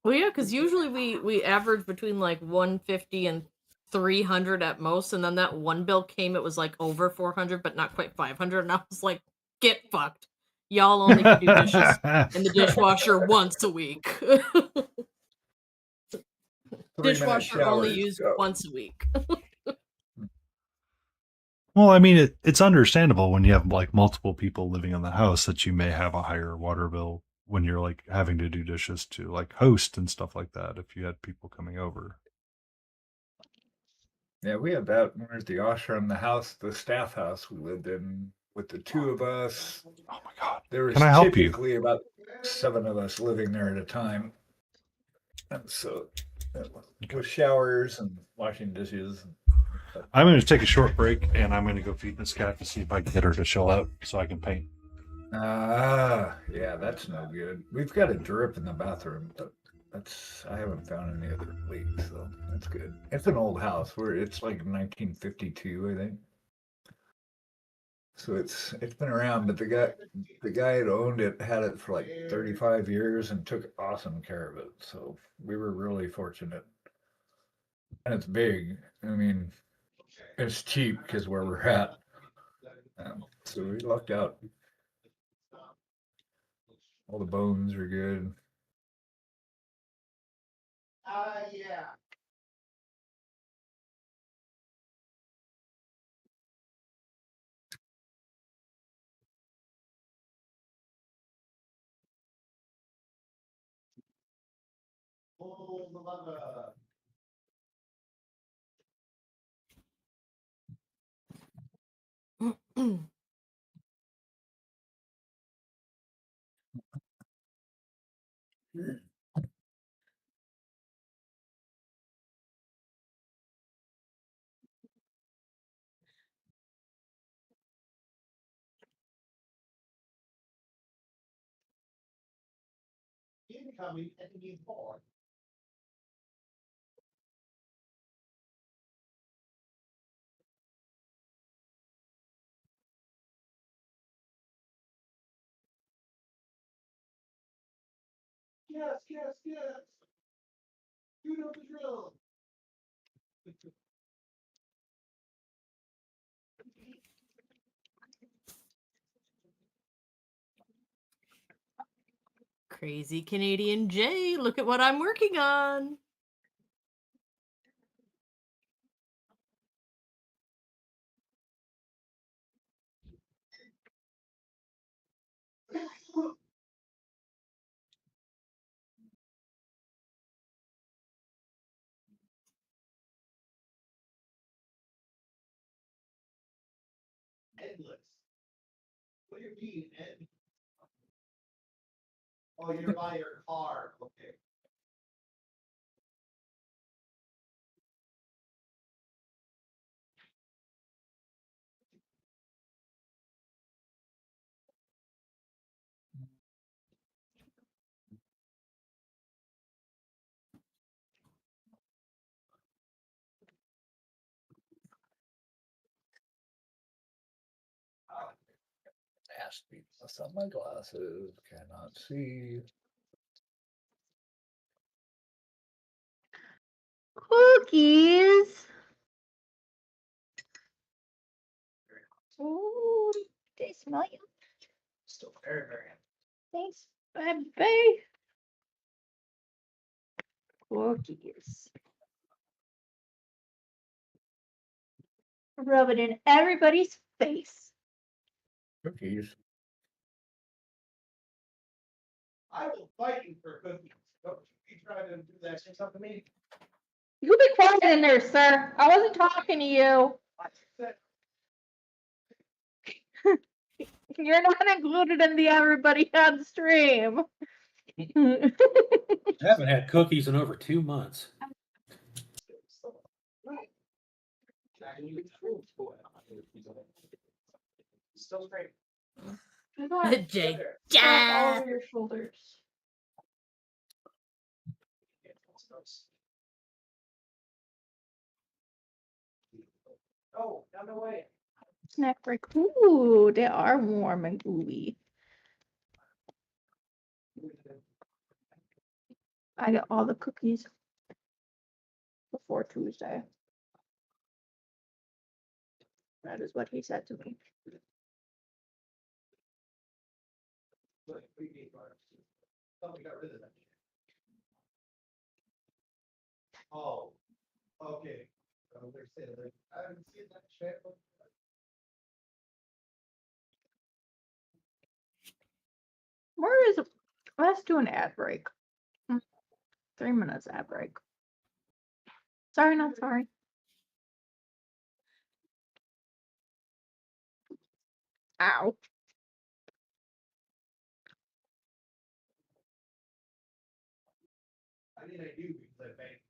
Speaker 3: Well, yeah, because usually we average between like 150 and 300 at most, and then that one bill came, it was like over 400, but not quite 500, and I was like, get fucked. Y'all only can do dishes in the dishwasher once a week.
Speaker 1: 3-minute
Speaker 3: Dishwasher only
Speaker 1: showers,
Speaker 3: used
Speaker 1: go.
Speaker 3: once a week.
Speaker 5: Well, I mean, it's understandable when you have like multiple people living in the house that you may have a higher water bill when you're like having to do dishes to like host and stuff like that if you had people coming over.
Speaker 1: Yeah, we had that when we were at the ashram, the staff house we lived in with the two of us.
Speaker 5: Oh my God.
Speaker 1: There was
Speaker 5: Can I help you?
Speaker 1: typically about 7 of us living there at a time. And so with showers and washing dishes.
Speaker 5: I'm going to take a short break and I'm going to go feed this cat to see if I can get her to chill out so I can paint.
Speaker 1: Yeah, that's no good. We've got a drip in the bathroom, but I haven't found any other leaks, so that's good. It's an old house it's like 1952, I think. So it's been around, but the guy that owned it had it for like 35 years and took awesome care of it. So we were really fortunate. And it's big. I mean, it's cheap because where we're at. So we lucked out. All the bones are good. Yeah.
Speaker 9: Yes, yes, yes. You know the drill.
Speaker 3: Crazy Canadian Jay, look at what I'm working on.
Speaker 9: Endless. What do you mean, Ed? Oh, you're by your car. Okay.
Speaker 1: Has to be plus on my glasses. Cannot see.
Speaker 4: Cookies. Ooh, they smell you.
Speaker 9: Still very, very
Speaker 4: Thanks, baby. Cookies. Rub it in everybody's face.
Speaker 1: Cookies.
Speaker 9: I will fight you for cookies. Don't you be trying to do that shit to me.
Speaker 4: You be quiet in there, sir. I wasn't talking to you.
Speaker 9: I said,
Speaker 4: You're not included in the everybody on stream.
Speaker 6: I haven't had cookies in over 2 months.
Speaker 9: right. Still straight.
Speaker 3: Jay.
Speaker 4: Strap all
Speaker 3: Ja.
Speaker 4: over your shoulders.
Speaker 9: Oh, down the way.
Speaker 4: Snack break. Ooh, they are warm and gooey. I got all the cookies before Tuesday. That is what he said to me.
Speaker 9: Look, we need ours. Thought we got rid of that shit. Oh, okay. They're saying, like, I haven't seen that shit.
Speaker 4: Where is? Let's do an ad break. 3 minutes ad break. Sorry, not sorry. Ow.
Speaker 9: I mean, I do because I bank.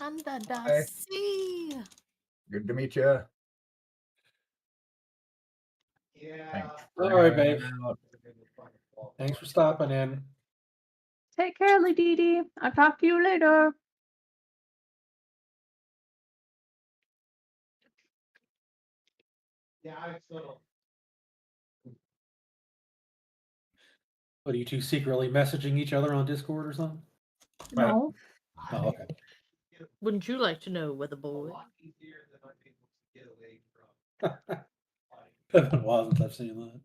Speaker 3: Under
Speaker 1: Hi.
Speaker 3: the sea.
Speaker 1: Good to meet you.
Speaker 9: Yeah.
Speaker 1: Thanks.
Speaker 6: All right, babe.
Speaker 1: Out.
Speaker 6: Thanks for stopping in.
Speaker 4: Take care, Ladidi. I'll talk to you later.
Speaker 9: Yeah, I still.
Speaker 6: What are you two secretly messaging each other on Discord or something?
Speaker 4: No.
Speaker 6: Oh, okay.
Speaker 3: Wouldn't you like to know, weather
Speaker 9: A
Speaker 3: boy?
Speaker 9: lot easier than I'm able to get away from.
Speaker 6: It's been a while since I've seen that.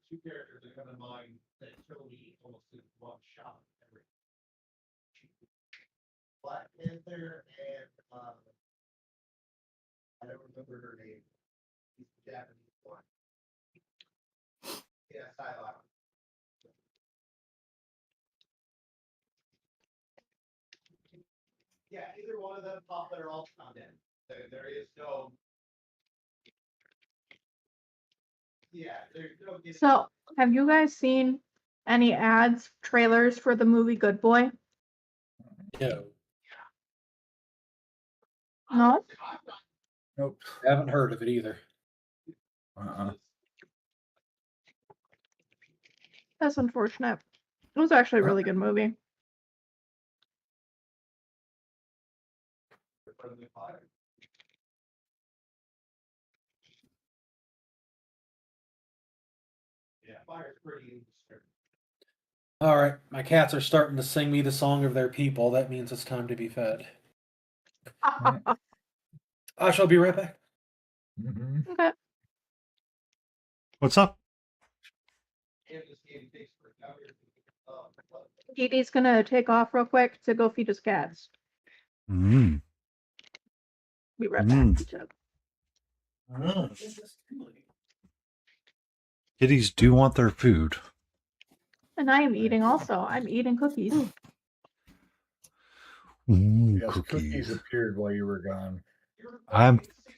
Speaker 9: Two characters that come to mind that kill me almost in one shot. Every Black Panther and I don't remember her name. She's the Japanese one. Yeah, Psylocke. Yeah, either one of them pop their alt content. There is no. Yeah, there's no.
Speaker 4: So, have you guys seen any ads, trailers for the movie Good Boy?
Speaker 6: No,
Speaker 4: No?
Speaker 1: Nope.
Speaker 6: haven't heard of it either.
Speaker 4: That's unfortunate. It was actually a really good movie.
Speaker 9: campfire's pretty strict.
Speaker 6: All right, my cats are starting to sing me the song of their people. That means it's time to be fed. I shall be right back.
Speaker 1: Mhm.
Speaker 4: Okay.
Speaker 5: What's up?
Speaker 9: And this game takes forever.
Speaker 4: Dee Dee's gonna take off real quick to go feed his cats.
Speaker 5: Mm.
Speaker 4: Be right
Speaker 5: Mm.
Speaker 4: back. Chuck.
Speaker 5: Kitties do want their food.
Speaker 4: And I am eating also. I'm eating cookies.
Speaker 5: Ooh,
Speaker 1: Yes, cookies
Speaker 5: cookies.
Speaker 1: appeared while you were gone.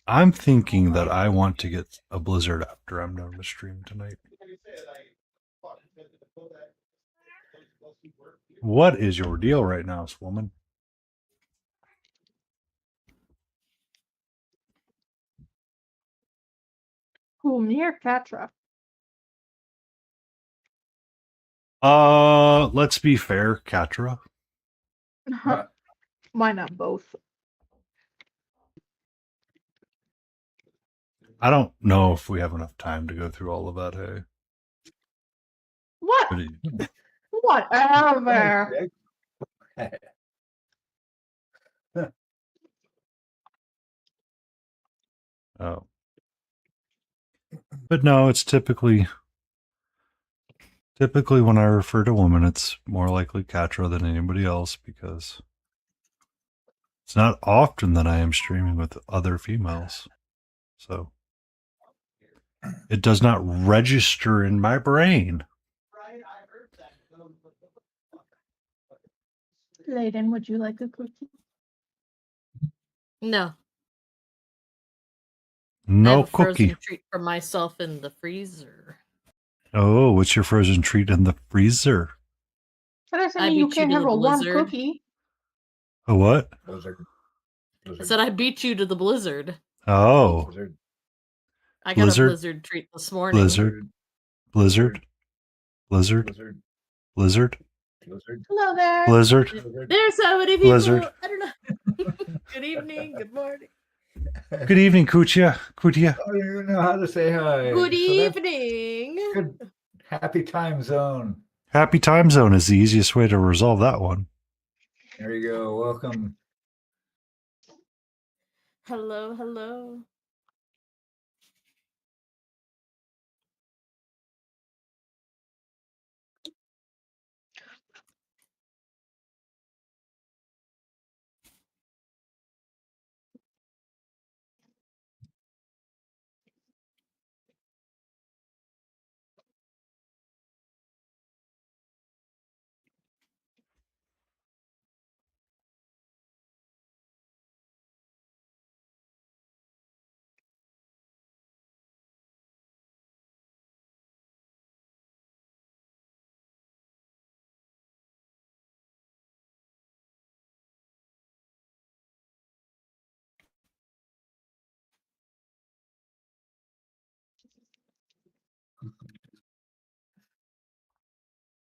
Speaker 5: I'm thinking that I want to get a blizzard after I'm done with stream tonight. What is your deal right now, woman?
Speaker 4: Who, me or Katra?
Speaker 5: Let's be fair, Katra.
Speaker 4: Why not both?
Speaker 5: I don't know if we have enough time to go through all of that, hey.
Speaker 4: What?
Speaker 5: But
Speaker 4: Whatever.
Speaker 5: oh. But no, it's typically when I refer to women, it's more likely Katra than anybody else because it's not often that I am streaming with other females. So it does not register in my brain.
Speaker 4: Layden, would you like a cookie?
Speaker 3: No. I
Speaker 5: No
Speaker 3: have a frozen
Speaker 5: cookie.
Speaker 3: treat for myself in the freezer.
Speaker 5: Oh, what's your frozen treat in the freezer?
Speaker 4: That doesn't
Speaker 3: I
Speaker 4: mean you
Speaker 3: beat you
Speaker 4: can't
Speaker 3: to
Speaker 4: have
Speaker 3: the
Speaker 4: a one
Speaker 3: blizzard.
Speaker 4: cookie.
Speaker 5: A what?
Speaker 3: I said I beat you to the blizzard.
Speaker 5: Oh.
Speaker 1: Blizzard.
Speaker 3: I got
Speaker 5: Blizzard.
Speaker 3: a blizzard treat this morning.
Speaker 5: Blizzard. Blizzard. Blizzard.
Speaker 1: Blizzard.
Speaker 5: Blizzard.
Speaker 1: Blizzard.
Speaker 4: Hello there.
Speaker 5: Blizzard.
Speaker 3: There's so many people.
Speaker 5: Blizzard.
Speaker 3: I don't know. Good evening. Good morning.
Speaker 5: Good evening, Kutia. Kutia.
Speaker 1: I don't even know how to say hi.
Speaker 3: Good
Speaker 1: So that's
Speaker 3: evening.
Speaker 1: good. Happy time zone.
Speaker 5: Happy time zone is the easiest way to resolve that one.
Speaker 1: There you go. Welcome.
Speaker 3: Hello, hello.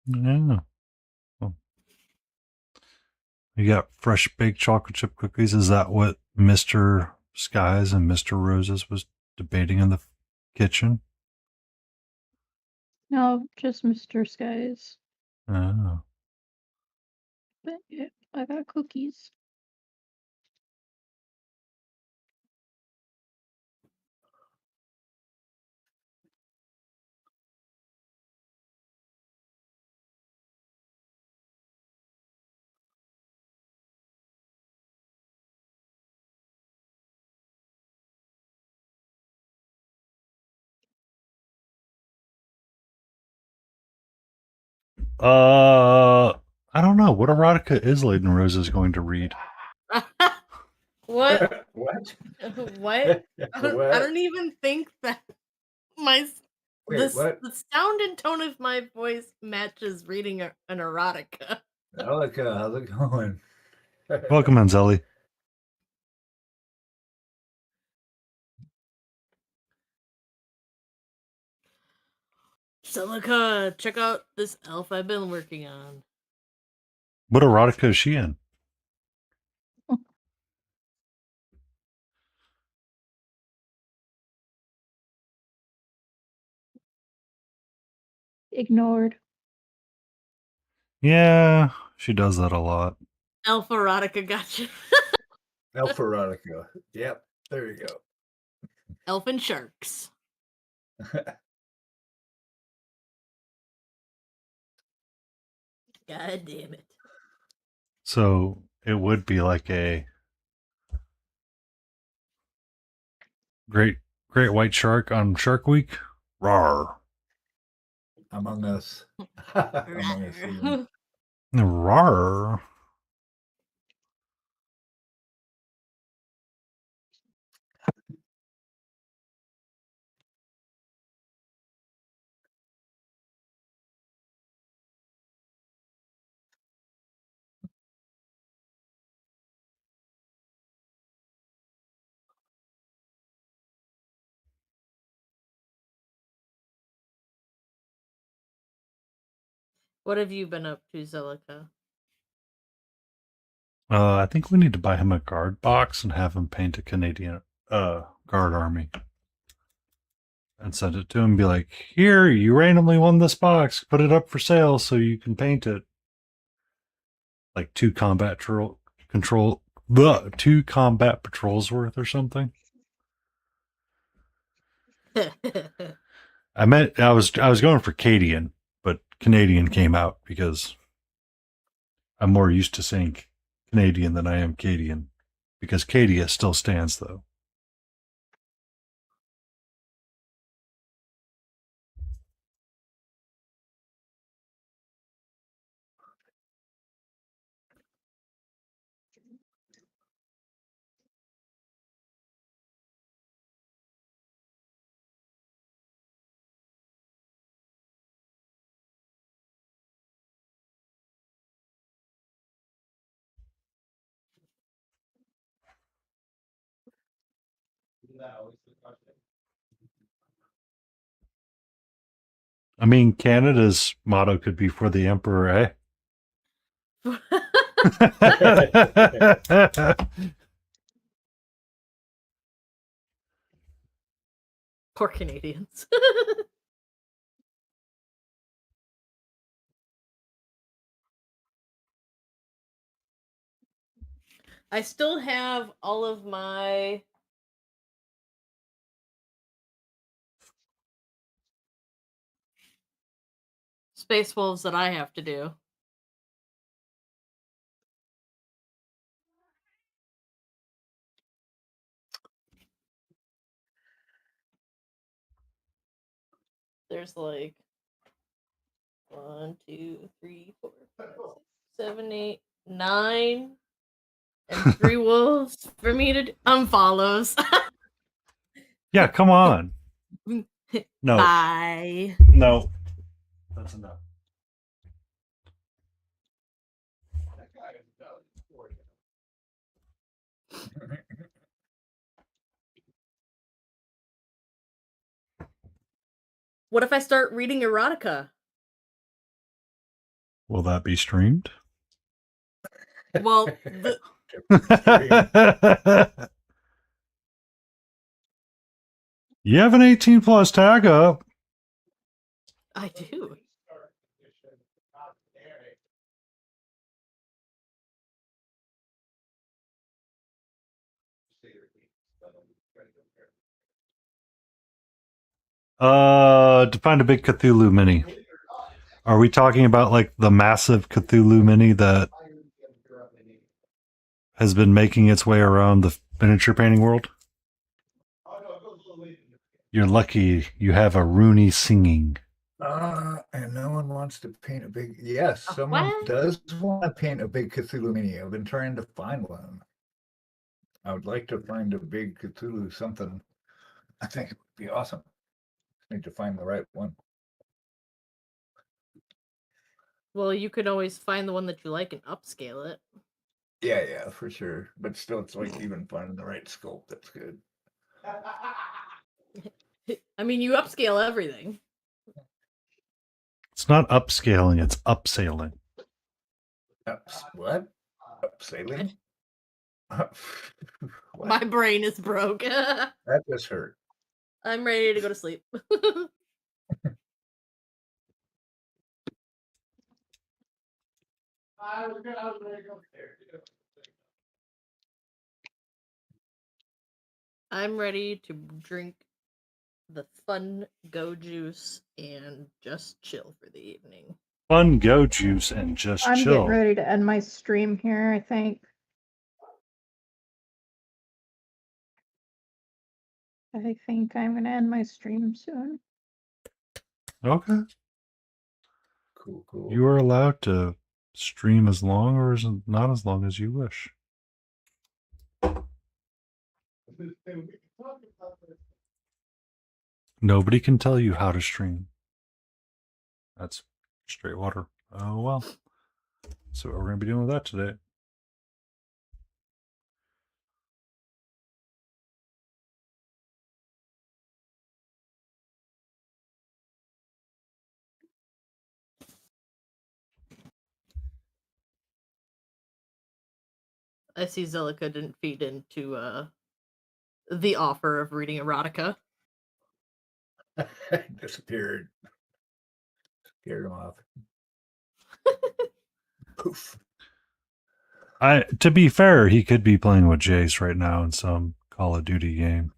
Speaker 5: Yeah. Well, you got fresh baked chocolate chip cookies. Is that what Mr. Skies and Mr. Roses was debating in the kitchen?
Speaker 4: No, just Mr. Skies.
Speaker 5: Oh.
Speaker 4: But yeah, I got cookies.
Speaker 5: I don't know. What erotica is Leyden Roses going to read?
Speaker 3: What?
Speaker 1: What?
Speaker 3: What? I
Speaker 1: What?
Speaker 3: don't even think that my
Speaker 1: Wait, what?
Speaker 3: the sound and tone of my voice matches reading an erotica.
Speaker 1: Alika, how's it going?
Speaker 5: Welcome, Anzelli.
Speaker 3: Celica, check out this elf I've been working on.
Speaker 5: What erotica is she in?
Speaker 4: ignored.
Speaker 5: Yeah, she does that a lot.
Speaker 3: Elf erotica, gotcha.
Speaker 1: Elf erotica. Yep, there you go.
Speaker 3: Elf and sharks. God damn it.
Speaker 5: So it would be like a great white shark on Shark Week. Rawr.
Speaker 1: Among Us. Among Us season.
Speaker 5: Rawr.
Speaker 3: What have you been up to, Zelica?
Speaker 5: I think we need to buy him a guard box and have him paint a Canadian guard army. And send it to him and be like, here, you randomly won this box. Put it up for sale so you can paint it. Like 2 combat patrols worth or something. I was going for Cadian, but Canadian came out because I'm more used to saying Canadian than I am Cadian. Because Cadia still stands though. I mean, Canada's motto could be for the Emperor, eh?
Speaker 3: Poor Canadians. I still have all of my Space Wolves that I have to do. There's like 1, 2, 3, 4, 5, 6, 7, 8, 9, and 3 wolves for me to unfollows.
Speaker 5: Yeah, come on. No.
Speaker 3: Bye.
Speaker 5: No. That's enough.
Speaker 3: What if I start reading erotica?
Speaker 5: Will that be streamed?
Speaker 3: Well,
Speaker 5: You have an 18 plus tag up.
Speaker 3: I do.
Speaker 5: Define a big Cthulhu mini. Are we talking about like the massive Cthulhu mini that has been making its way around the miniature painting world? You're lucky you have a Rooney singing.
Speaker 1: And no one wants to paint a big. Yes, someone does want to paint a big Cthulhu mini. I've been trying to find one. I would like to find a big Cthulhu something. I think it would be awesome. Need to find the right one.
Speaker 3: Well, you could always find the one that you like and upscale it.
Speaker 1: Yeah, for sure. But still, it's like even finding the right scope that's good.
Speaker 3: I mean, you upscale everything.
Speaker 5: It's not upscaling, it's upsailing.
Speaker 1: What? Upsailing?
Speaker 3: My brain is broke.
Speaker 1: That just hurt.
Speaker 3: I'm ready to go to sleep.
Speaker 9: I was ready to go there.
Speaker 3: I'm ready to drink the fun go juice and just chill for the evening.
Speaker 5: Fun go juice and just
Speaker 4: I'm
Speaker 5: chill.
Speaker 4: getting ready to end my stream here, I think. I think I'm gonna end my stream soon.
Speaker 5: Okay.
Speaker 1: Cool, cool.
Speaker 5: You are allowed to stream as long or not as long as you wish. Nobody can tell you how to stream. That's straight water. Oh, well. So we're going to be doing with that today.
Speaker 3: I see Zelica didn't feed into the offer of reading erotica.
Speaker 1: Disappeared. Scared him off. Poof.
Speaker 5: To be fair, he could be playing with Jace right now in some Call of Duty game.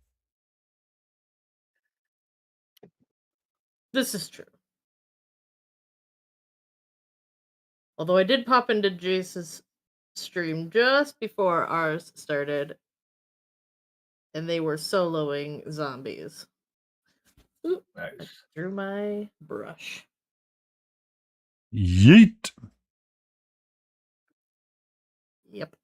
Speaker 3: This is true. Although I did pop into Jace's stream just before ours started, and they were soloing zombies. Oop, I
Speaker 1: Nice.
Speaker 3: threw my brush.
Speaker 5: Yeet.
Speaker 3: Yep.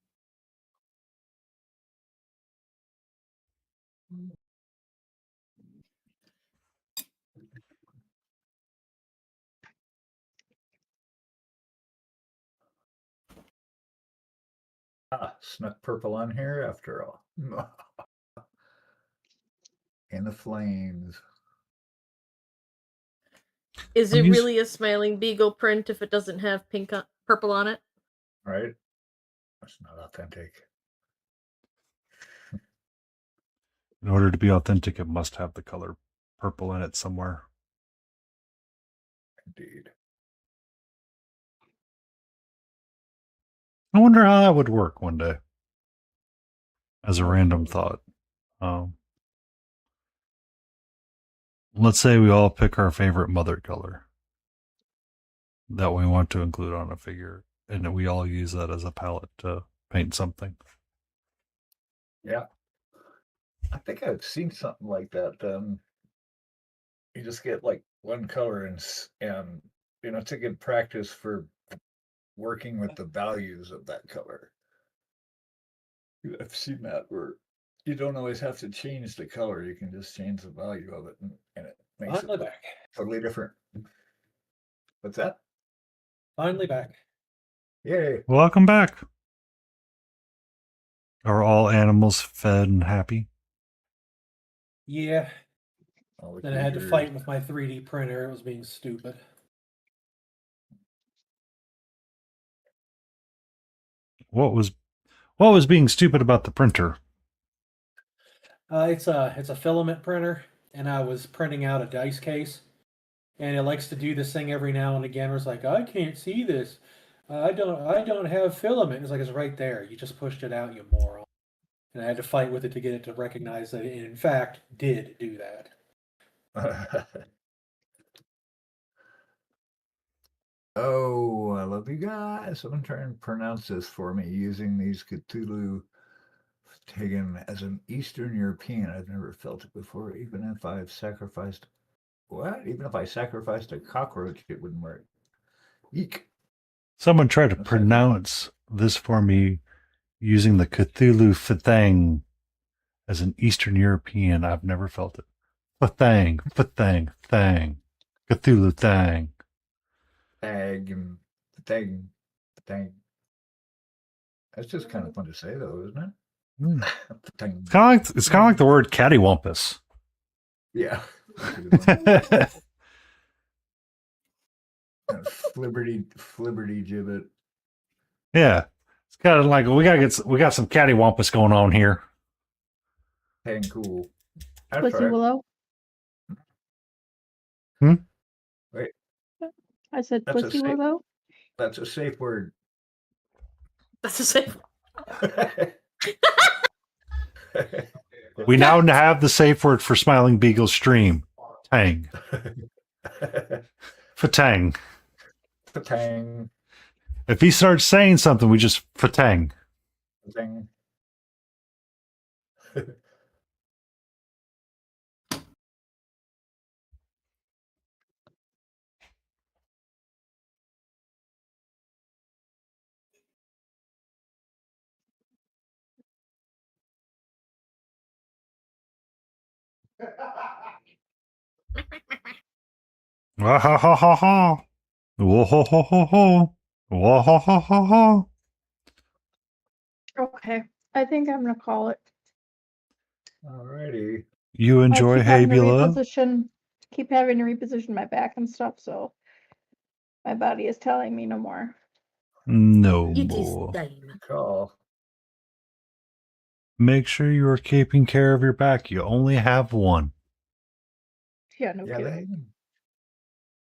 Speaker 1: Snuck purple on here after all. In the flames.
Speaker 3: Is
Speaker 5: I'm
Speaker 3: it
Speaker 5: used-
Speaker 3: really a smiling beagle print if it doesn't have purple on it?
Speaker 1: Right? That's not authentic.
Speaker 5: In order to be authentic, it must have the color purple in it somewhere.
Speaker 1: Indeed.
Speaker 5: I wonder how that would work one day. As a random thought. Let's say we all pick our favorite mother color that we want to include on a figure, and we all use that as a palette to paint something.
Speaker 1: Yeah. I think I've seen something like that. You just get like one color and it's a good practice for working with the values of that color. I've seen that where you don't always have to change the color. You can just change the value of it, and it makes
Speaker 6: Finally
Speaker 1: it
Speaker 6: back.
Speaker 1: totally different. What's that?
Speaker 6: Finally back.
Speaker 1: Yay!
Speaker 5: Welcome back. Are all animals fed and happy?
Speaker 6: Yeah.
Speaker 1: All the
Speaker 6: Then I had to
Speaker 1: creatures.
Speaker 6: fight with my 3D printer. It was being stupid.
Speaker 5: What was being stupid about the printer?
Speaker 6: It's a filament printer, and I was printing out a dice case, and it likes to do this thing every now and again. Where it's like, I can't see this. I don't have filament. It's like it's right there. You just pushed it out, you moron. And I had to fight with it to get it to recognize that it, in fact, did do that.
Speaker 1: Oh, I love you guys. Someone try and pronounce this for me using these Cthulhu taken as an Eastern European. I've never felt it before. Even if I've sacrificed Even if I sacrificed a cockroach, it wouldn't work. Eek.
Speaker 5: Someone tried to pronounce this for me using the Cthulhu Fathang as an Eastern European. I've never felt it. Fathang. Thang. Cthulhu Thang.
Speaker 1: Tag and thing. That's just kind of fun to say, though, isn't it?
Speaker 5: Mm. It's kind of like the word cattywampus.
Speaker 1: Yeah. Flibberty gibbet.
Speaker 5: Yeah, it's kind of like we got some cattywampus going on here.
Speaker 1: Dang cool. That's
Speaker 4: Pussy
Speaker 1: right.
Speaker 4: Willow.
Speaker 1: Wait.
Speaker 4: I said
Speaker 1: That's a
Speaker 4: Pussy
Speaker 1: safe-
Speaker 4: Willow.
Speaker 1: That's a safe word.
Speaker 3: That's the same.
Speaker 5: We now have the safe word for Smiling Beagle stream. Tang. Fatang.
Speaker 1: Tang.
Speaker 5: If he starts saying something, we just fatang.
Speaker 1: Tang.
Speaker 5: Wah ha ha ha ha. Wah ha ha ha ha. Wah ha ha ha ha.
Speaker 4: Okay, I think I'm gonna call it.
Speaker 1: Alrighty.
Speaker 5: You
Speaker 4: I
Speaker 5: enjoy
Speaker 4: keep having to
Speaker 5: Habula?
Speaker 4: keep having to reposition my back and stuff, so my body is telling me no more.
Speaker 5: No
Speaker 3: It is
Speaker 5: more.
Speaker 3: time.
Speaker 1: Call.
Speaker 5: Make sure you are keeping care of your back. You only have one.
Speaker 4: Yeah, no
Speaker 1: Yeah,
Speaker 4: kidding.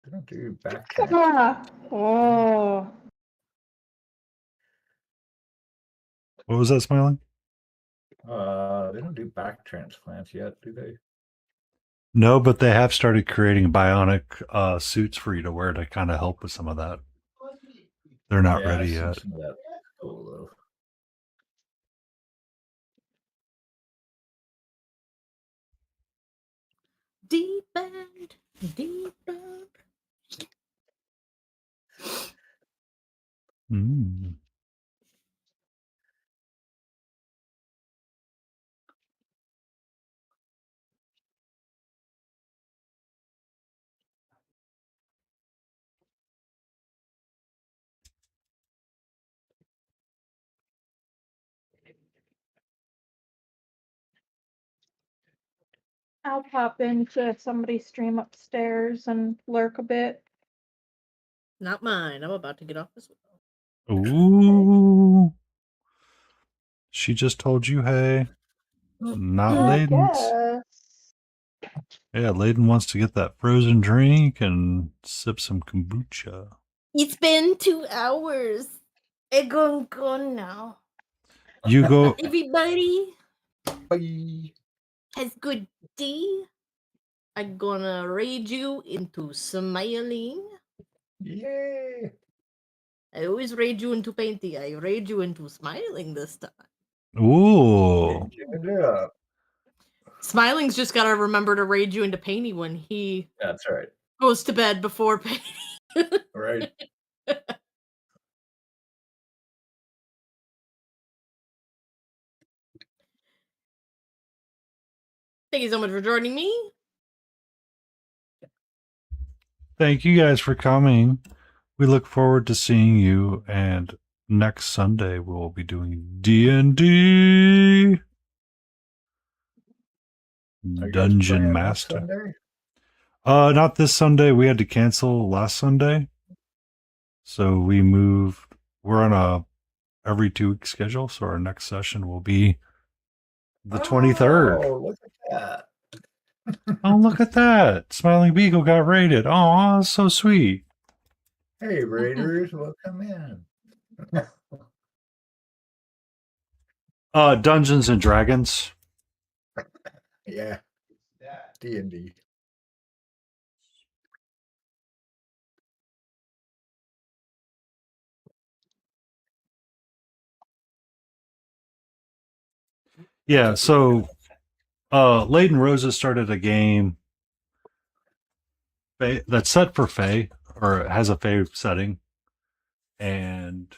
Speaker 1: they don't do back transplants.
Speaker 4: Ah, oh,
Speaker 5: What was that, Smiling?
Speaker 1: They don't do back transplants yet, do they?
Speaker 5: No, but they have started creating bionic suits for you to wear to kind of help with some of that. They're not
Speaker 1: Yeah, I've
Speaker 5: ready
Speaker 1: seen
Speaker 5: yet.
Speaker 1: some of that. Cool though.
Speaker 3: Deep end. Deep end.
Speaker 5: Mm.
Speaker 4: I'll pop into somebody's stream upstairs and lurk a bit.
Speaker 3: Not mine. I'm about to get off this one.
Speaker 5: Ooh. She just told you, hey. Not
Speaker 4: I
Speaker 5: Layden's.
Speaker 4: guess.
Speaker 5: Yeah, Layden wants to get that frozen drink and sip some kombucha.
Speaker 3: It's been 2 hours. I'm go now.
Speaker 5: You go.
Speaker 3: Everybody
Speaker 1: Bye.
Speaker 3: has good day. I'm gonna raid you into smiling.
Speaker 1: Yay.
Speaker 3: I always raid you into painting. I raid you into smiling this time.
Speaker 5: Ooh.
Speaker 1: Changing it up.
Speaker 3: Smiling's just gotta remember to raid you into painting when he
Speaker 1: That's right.
Speaker 3: goes to bed before painting.
Speaker 1: Right.
Speaker 3: Thank you so much for joining me.
Speaker 5: Thank you guys for coming. We look forward to seeing you, and next Sunday we'll be doing D&D
Speaker 1: Are you guys
Speaker 5: Dungeon
Speaker 1: playing this
Speaker 5: Master.
Speaker 1: Sunday?
Speaker 5: Not this Sunday. We had to cancel last Sunday. So we moved. We're on a every 2-week schedule, so our next session will be the 23rd.
Speaker 1: Oh, look at that.
Speaker 5: Oh, look at that. Smiling Beagle got rated. Oh, that's so sweet.
Speaker 1: Hey, Raiders, welcome in.
Speaker 5: Dungeons and Dragons.
Speaker 1: Yeah. D&D.
Speaker 5: Yeah, so Layden Rosa started a game that's set for Fae, or it has a Fae setting, and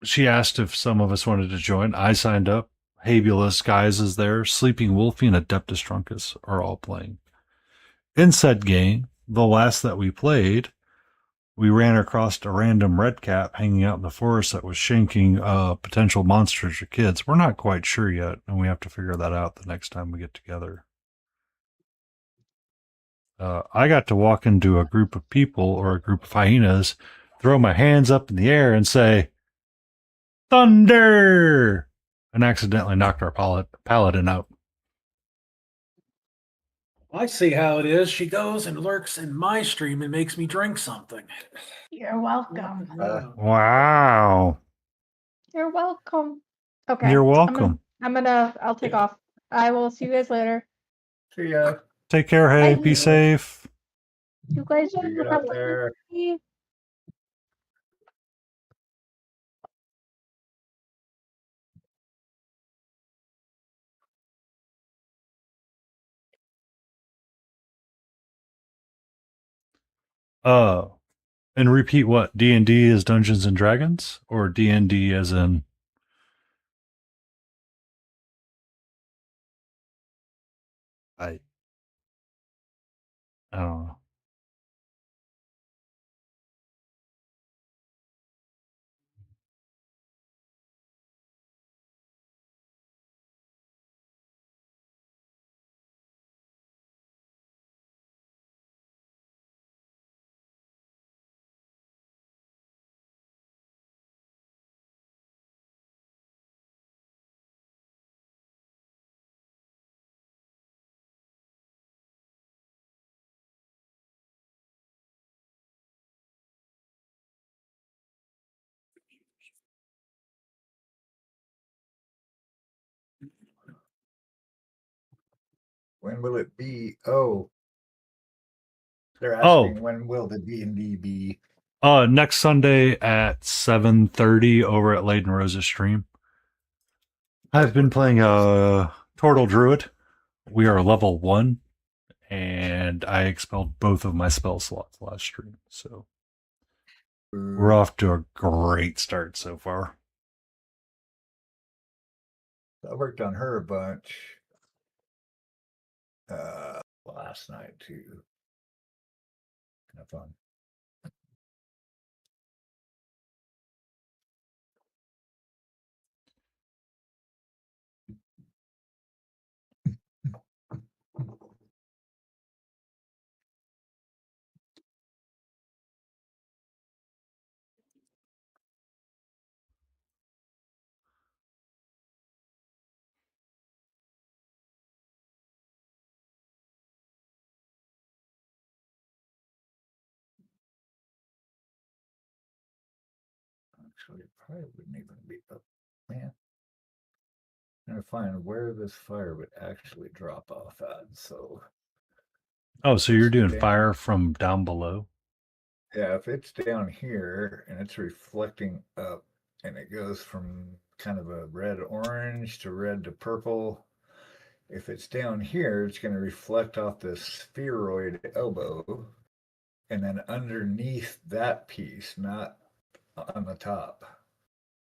Speaker 5: she asked if some of us wanted to join. I signed up. Habulus Guys is there. Sleeping Wolfie and Adeptus Truncus are all playing. In said game, the last that we played, we ran across a random red cap hanging out in the forest that was shanking potential monsters or kids. We're not quite sure yet, and we have to figure that out the next time we get together. I got to walk into a group of people or a group of hyenas, throw my hands up in the air and say, "Thunder!" and accidentally knocked our paladin out.
Speaker 6: I see how it is. She goes and lurks in my stream and makes me drink something.
Speaker 4: You're welcome.
Speaker 5: Wow.
Speaker 4: You're welcome. Okay.
Speaker 5: You're welcome.
Speaker 4: I'll take off. I will see you guys later.
Speaker 1: See ya.
Speaker 5: Take care, hey.
Speaker 4: Bye.
Speaker 5: Be safe.
Speaker 4: You guys
Speaker 1: See you out there.
Speaker 5: And repeat what? D&D is Dungeons and Dragons? Or D&D as in... I don't know.
Speaker 1: When will it be? Oh. They're asking
Speaker 5: Oh.
Speaker 1: when will the D&D be?
Speaker 5: Next Sunday at 7:30 over at Leyden Rose's stream. I've been playing Tortle Druid. We are level 1, and I expelled both of my spell slots last stream, so we're off to a great start so far.
Speaker 1: I worked on her a bunch last night too. Kind of fun. Actually, it probably wouldn't even be up. Man, I'm gonna find where this fire would actually drop off at. So,
Speaker 5: Oh, so you're doing
Speaker 1: down.
Speaker 5: fire from down below?
Speaker 1: Yeah, if it's down here and it's reflecting up and it goes from kind of a red orange to red to purple, if it's down here, it's going to reflect off the spheroid elbow and then underneath that piece, not on the top,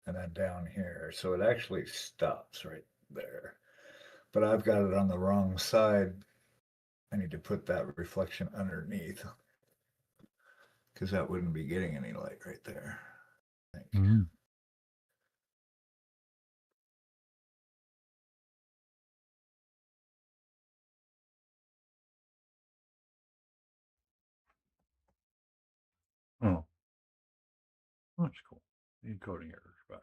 Speaker 1: and then down here. So it actually stops right there. But I've got it on the wrong side. I need to put that reflection underneath because that wouldn't be getting any light right there. I think.
Speaker 5: Mm-hmm. Oh. That's cool. The encoding error is back.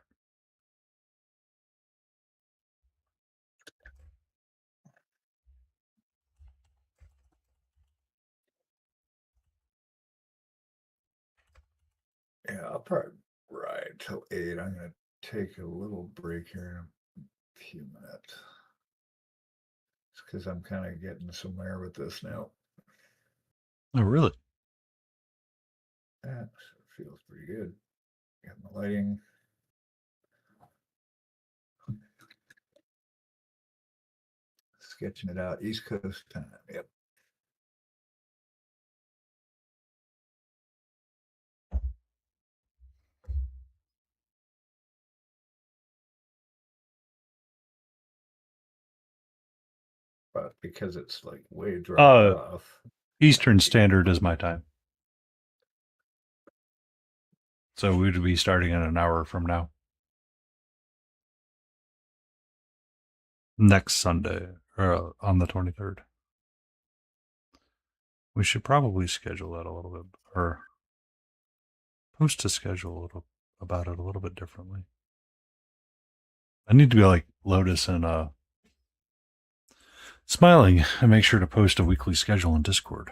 Speaker 1: Yeah, I'll probably ride till 8. I'm going to take a little break here in a few minutes. It's because I'm kind of getting somewhere with this now.
Speaker 5: Oh, really?
Speaker 1: Yeah, so it feels pretty good. Got my lighting. Sketching it out. East Coast time. Yep. But because it's like way dropped off.
Speaker 5: Eastern Standard is my time. So we'd be starting in an hour from now. Next Sunday, or on the 23rd. We should probably schedule that a little bit, or post a schedule a little about it a little bit differently. I need to be like Lotus and Smiling, and make sure to post a weekly schedule in Discord.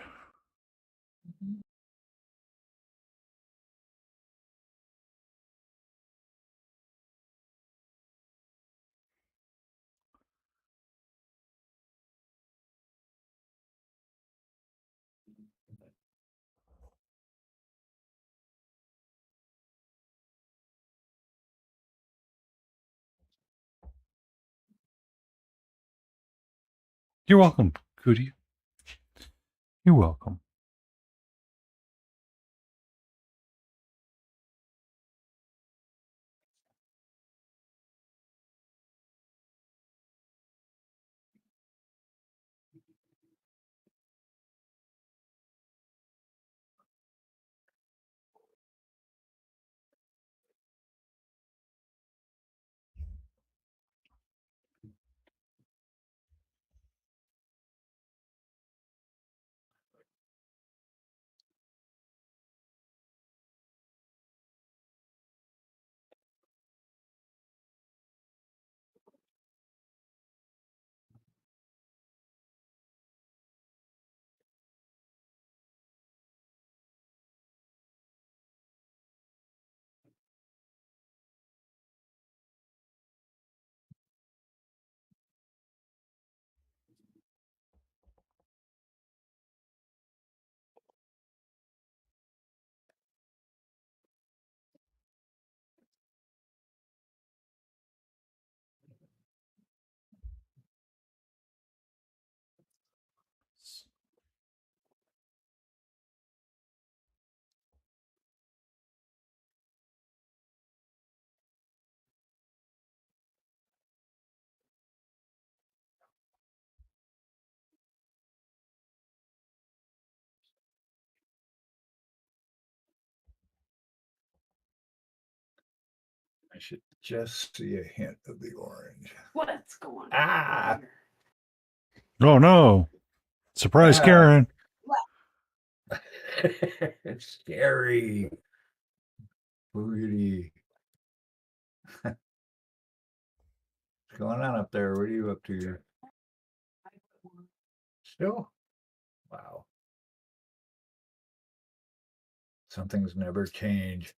Speaker 5: You're welcome, Cootie. You're welcome.
Speaker 1: I should just see a hint of the orange.
Speaker 2: What's going on?
Speaker 1: Ah!
Speaker 2: here?
Speaker 5: Oh no. Surprise,
Speaker 1: Ah.
Speaker 5: Karen.
Speaker 1: It's scary. Booty. What's going on up there? What are you up to? Still? Wow. Some things never change.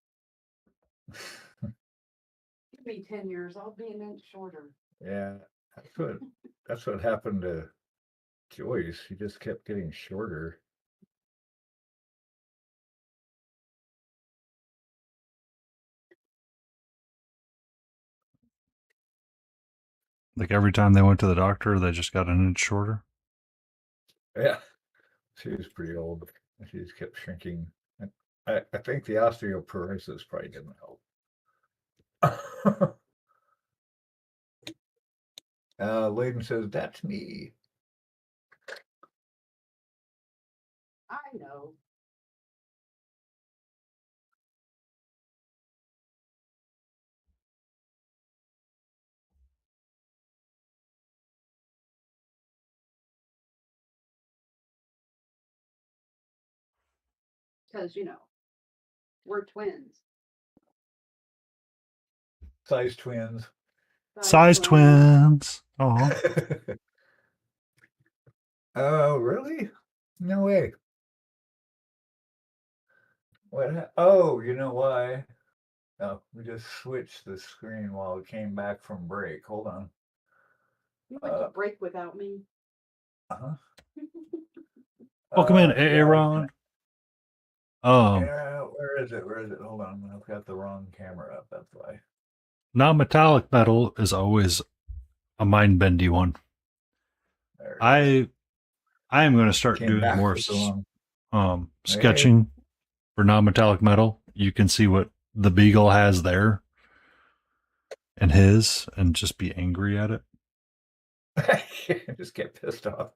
Speaker 2: Give me 10 years, I'll be an inch shorter.
Speaker 1: Yeah, that's what happened to Joyce. She just kept getting shorter.
Speaker 5: Like every time they went to the doctor, they just got an inch shorter.
Speaker 1: Yeah, she was pretty old. She just kept shrinking. I think the osteoporosis probably didn't help. Layden says, that's me.
Speaker 2: I know. Because, we're twins.
Speaker 1: Size twins.
Speaker 5: Size twins. Oh.
Speaker 1: Oh, really? No way. Oh, you know why? Oh, we just switched the screen while it came back from break. Hold on.
Speaker 2: You went to break without me.
Speaker 1: Uh-huh.
Speaker 5: Welcome in,
Speaker 1: Yeah,
Speaker 5: Aaron.
Speaker 1: yeah, where is it? Where is it? Hold on. I've got the wrong camera up. That's why.
Speaker 5: Non-metallic metal is always a mind-bendy one.
Speaker 1: There it is.
Speaker 5: I am going to start
Speaker 1: Came
Speaker 5: doing
Speaker 1: back
Speaker 5: more
Speaker 1: with the wrong.
Speaker 5: sketching for non-metallic metal. You can see what the Beagle has there and his, and just be angry at it.
Speaker 1: Just get pissed off.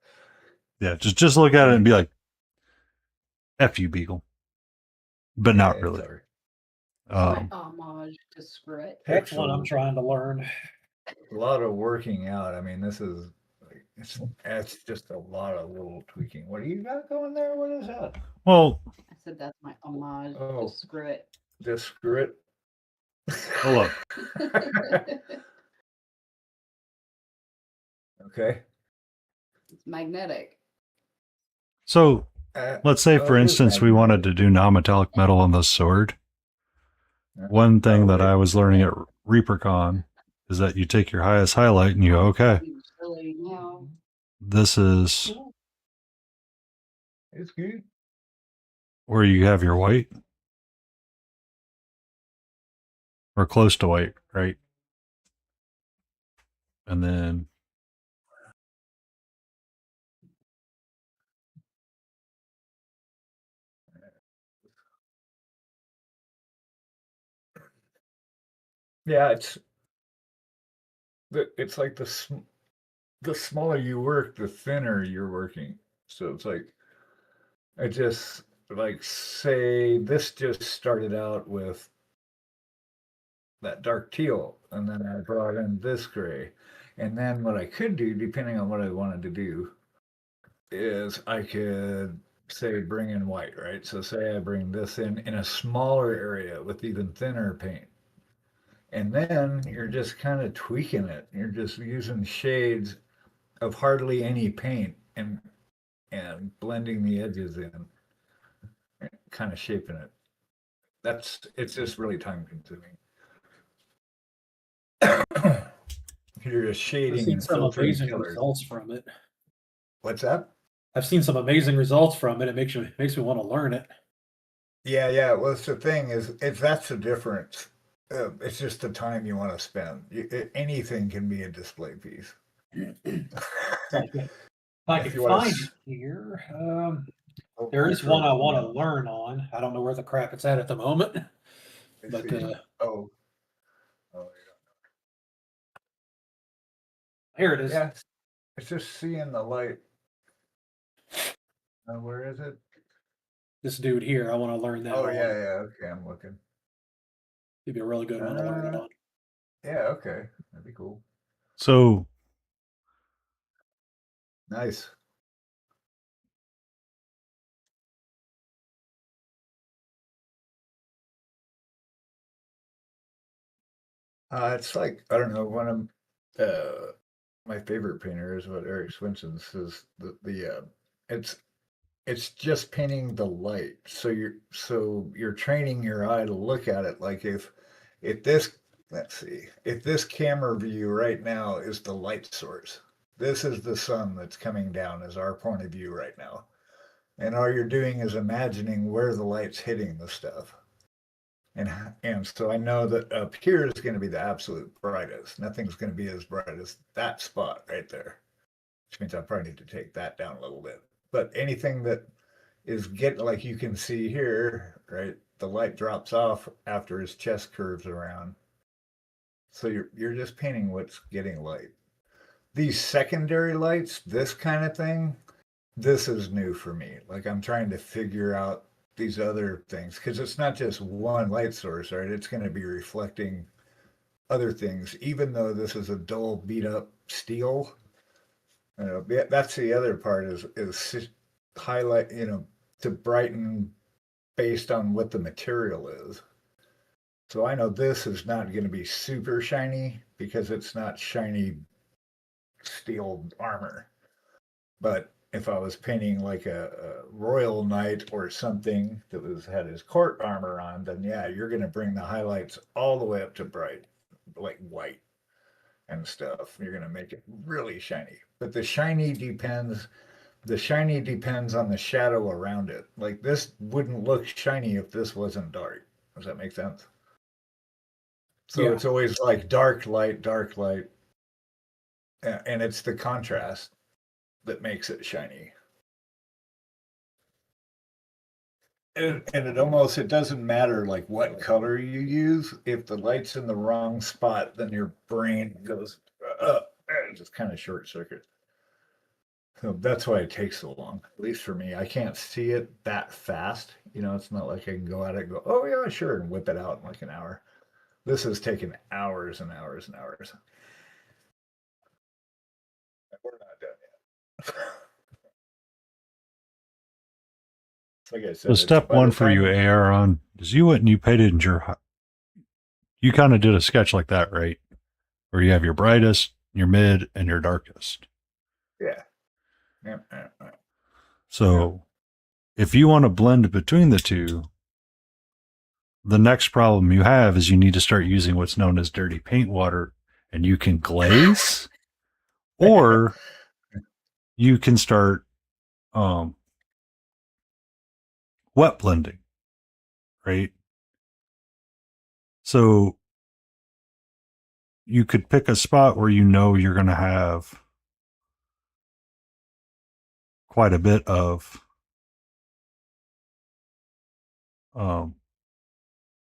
Speaker 5: Yeah, just look at it and be like, F you, Beagle. But not really.
Speaker 1: Sorry.
Speaker 2: My homage to Scrit.
Speaker 6: That's what I'm trying to learn.
Speaker 1: A lot of working out. I mean, this is it's just a lot of little tweaking. What do you got going there? What is that?
Speaker 5: Well,
Speaker 2: I said that's my homage to Scrit.
Speaker 1: Just screw it.
Speaker 5: Hold up.
Speaker 1: Okay.
Speaker 2: It's magnetic.
Speaker 5: So let's say,
Speaker 1: well,
Speaker 5: for
Speaker 1: it is
Speaker 5: instance, we wanted to do non-metallic metal on the sword. One thing that I was learning at ReaperCon is that you take your highest highlight and you go, okay,
Speaker 2: It's really now.
Speaker 5: this is
Speaker 1: It's good.
Speaker 5: where you have your white or close to white, right? And then
Speaker 1: Yeah, it's like the smaller you work, the thinner you're working. So it's like I just like say this just started out with that dark teal, and then I brought in this gray, and then what I could do, depending on what I wanted to do, is I could say bring in white, right? So say I bring this in a smaller area with even thinner paint. And then you're just kind of tweaking it. You're just using shades of hardly any paint and blending the edges in, kind of shaping it. It's just really time consuming. You're just
Speaker 6: I've
Speaker 1: shading
Speaker 6: seen
Speaker 1: and
Speaker 6: some
Speaker 1: filtering
Speaker 6: amazing
Speaker 1: colors.
Speaker 6: results from it.
Speaker 1: What's that?
Speaker 6: I've seen some amazing results from it. It makes me want to learn it.
Speaker 1: Yeah. Well, it's the thing is that's the difference. It's just the time you want to spend. Anything can be a display piece.
Speaker 6: If I
Speaker 1: If
Speaker 6: could
Speaker 1: you wanna
Speaker 6: find
Speaker 1: s-
Speaker 6: it here,
Speaker 1: Oh,
Speaker 6: there is
Speaker 1: sure.
Speaker 6: one I want to learn on. I don't know where the crap it's at the moment,
Speaker 1: Let's
Speaker 6: but
Speaker 1: see. Oh,
Speaker 6: here it is.
Speaker 1: yeah. It's just seeing the light. Where is it?
Speaker 6: This dude here, I want to learn that
Speaker 1: Oh,
Speaker 6: on.
Speaker 1: yeah. Okay, I'm looking.
Speaker 6: It'd be a really good one to learn it on.
Speaker 1: Yeah, okay. That'd be cool.
Speaker 5: so
Speaker 1: Nice. It's like I don't know. One of my favorite painters, what Eric Swinson says, it's just painting the light. So you're training your eye to look at it. Like if this let's see, if this camera view right now is the light source, this is the sun that's coming down as our point of view right now, and all you're doing is imagining where the light's hitting the stuff. And so I know that up here is going to be the absolute brightest. Nothing's going to be as bright as that spot right there, which means I probably need to take that down a little bit. But anything that is getting, like you can see here, right? The light drops off after his chest curves around. So you're just painting what's getting light. These secondary lights, this kind of thing, this is new for me. Like I'm trying to figure out these other things because it's not just one light source, right? It's going to be reflecting other things, even though this is a dull, beat up steel. That's the other part is highlight, to brighten based on what the material is. So I know this is not going to be super shiny because it's not shiny steel armor. But if I was painting like a royal knight or something that had his court armor on, then yeah, you're going to bring the highlights all the way up to bright, like white and stuff. You're going to make it really shiny. But the shiny depends on the shadow around it. Like this wouldn't look shiny if this wasn't dark. Does that make sense? So
Speaker 6: Yeah.
Speaker 1: it's always like dark light, and it's the contrast that makes it shiny. And it doesn't matter like what color you use. If the light's in the wrong spot, then your brain goes just kind of short circuit. So that's why it takes so long. At least for me, I can't see it that fast. It's not like I can go at it and go, oh yeah, sure, and whip it out in like an hour. This has taken hours and hours and hours. We're not done yet. Like I said,
Speaker 5: so step one for you, Aaron, is you went and you painted you kind of did a sketch like that, right? Where you have your brightest, your mid, and your darkest.
Speaker 1: Yeah. Yeah.
Speaker 5: So if you want to blend between the two, the next problem you have is you need to start using what's known as dirty paint water, and you can glaze, or you can start wet blending, right? So you could pick a spot where you know you're going to have quite a bit of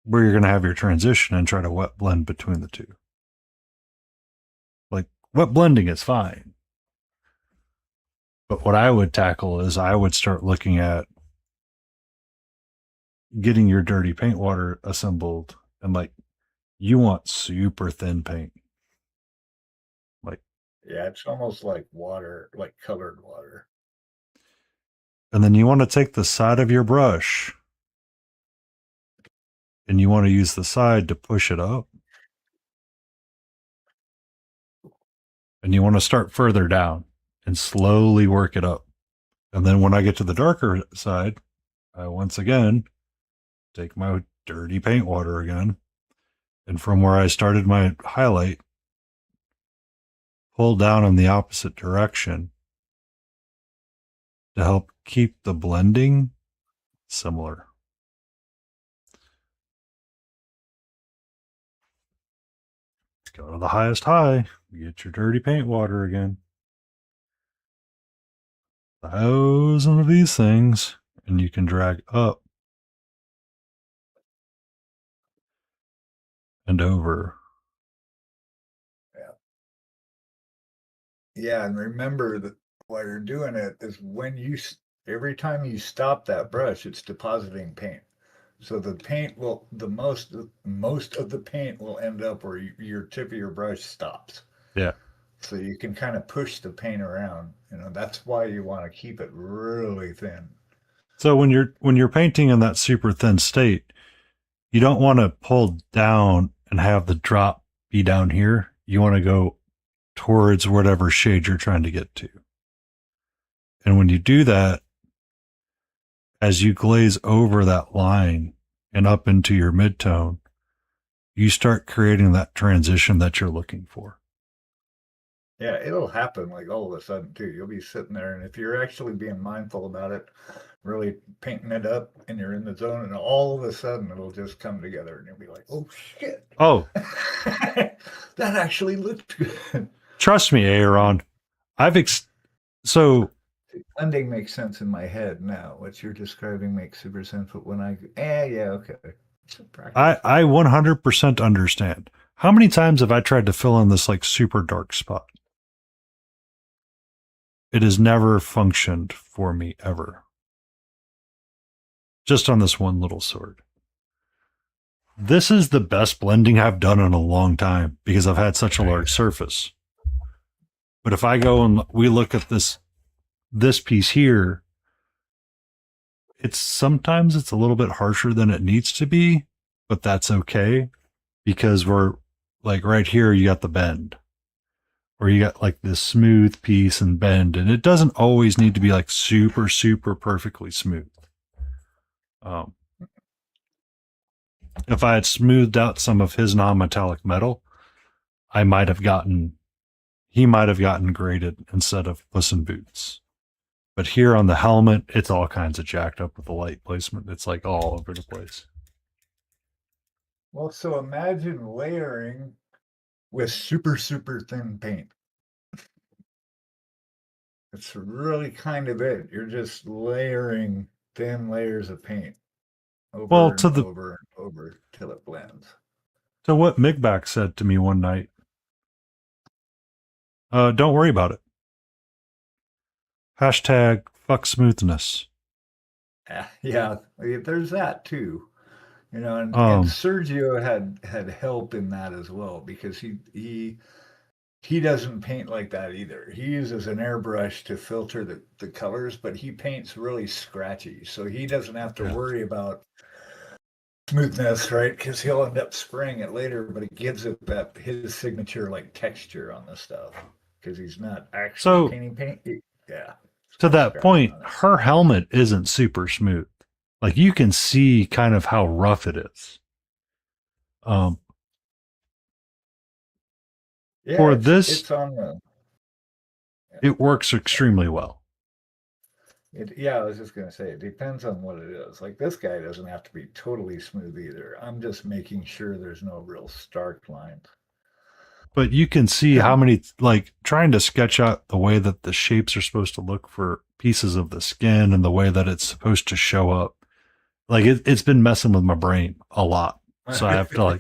Speaker 5: where you're going to have your transition and try to wet blend between the two. Like wet blending is fine. But what I would tackle is I would start looking at getting your dirty paint water assembled, and like you want super thin paint. Like,
Speaker 1: yeah, it's almost like water, like colored water.
Speaker 5: And then you want to take the side of your brush and you want to use the side to push it up. And you want to start further down and slowly work it up. And then when I get to the darker side, I once again take my dirty paint water again. And from where I started my highlight, pull down in the opposite direction to help keep the blending similar. Go to the highest high, get your dirty paint water again. 1,000 of these things, and you can drag up and over.
Speaker 1: Yeah, and remember that while you're doing it is when every time you stop that brush, it's depositing paint. So the paint will most of the paint will end up where your tip of your brush stops.
Speaker 5: Yeah.
Speaker 1: So you can kind of push the paint around. That's why you want to keep it really thin.
Speaker 5: So when you're painting in that super thin state, you don't want to pull down and have the drop be down here. You want to go towards whatever shade you're trying to get to. And when you do that, as you glaze over that line and up into your midtone, you start creating that transition that you're looking for.
Speaker 1: Yeah, it'll happen like all of a sudden too. You'll be sitting there, and if you're actually being mindful about it, really painting it up, and you're in the zone, and all of a sudden it'll just come together, and you'll be like, "Oh shit!
Speaker 5: Oh,
Speaker 1: that actually looked good."
Speaker 5: Trust me, Aaron. So
Speaker 1: blending makes sense in my head now. What you're describing makes super sense, but when okay.
Speaker 5: I 100% understand. How many times have I tried to fill in this like super dark spot? It has never functioned for me ever. Just on this one little sword. This is the best blending I've done in a long time because I've had such a large surface. But if I go and we look at this piece here, sometimes it's a little bit harsher than it needs to be, but that's okay because we're like right here, you got the bend. Or you got like this smooth piece and bend, and it doesn't always need to be like super, super perfectly smooth. If I had smoothed out some of his non-metallic metal, he might have gotten graded instead of Puss in Boots. But here on the helmet, it's all kinds of jacked up with the light placement. It's like all over the place.
Speaker 1: Well, so imagine layering with super, super thin paint. It's really kind of it. You're just layering thin layers of paint over and over till it blends.
Speaker 5: So what Migback said to me one night, don't worry about it. Hashtag fuck smoothness.
Speaker 1: Yeah, there's that too. And Sergio had help in that as well because he doesn't paint like that either. He uses an airbrush to filter the colors, but he paints really scratchy, so he doesn't have to worry about smoothness, right? Because he'll end up spraying it later, but it gives it that his signature like texture on the stuff because he's not actually painting paint. Yeah.
Speaker 5: to that
Speaker 1: scratch
Speaker 5: point,
Speaker 1: on it.
Speaker 5: her helmet isn't super smooth. Like you can see kind of how rough it is.
Speaker 1: Yeah,
Speaker 5: For this,
Speaker 1: it's on the.
Speaker 5: it works extremely well.
Speaker 1: Yeah, I was just gonna say it depends on what it is. Like this guy doesn't have to be totally smooth either. I'm just making sure there's no real stark lines.
Speaker 5: But you can see how many, like trying to sketch out the way that the shapes are supposed to look for pieces of the skin and the way that it's supposed to show up. Like it's been messing with my brain a lot. So I have to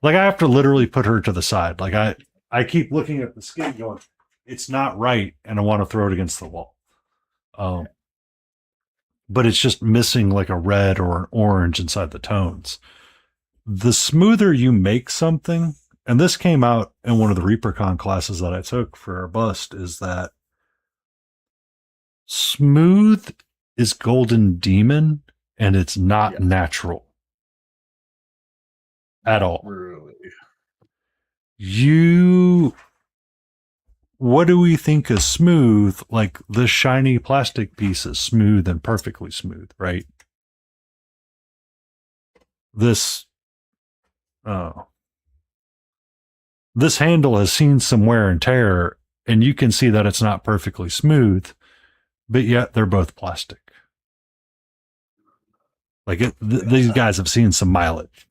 Speaker 5: I have to literally put her to the side. Like I keep looking at the skin going, it's not right. And I want to throw it against the wall. But it's just missing like a red or an orange inside the tones. The smoother you make something, and this came out in one of the ReaperCon classes that I took for our bust, is that smooth is Golden Demon and it's not natural at all.
Speaker 1: Really?
Speaker 5: What do we think is smooth? Like the shiny plastic piece is smooth and perfectly smooth, right? This handle has seen some wear and tear, and you can see that it's not perfectly smooth, but yet they're both plastic. Like these guys have seen some mileage,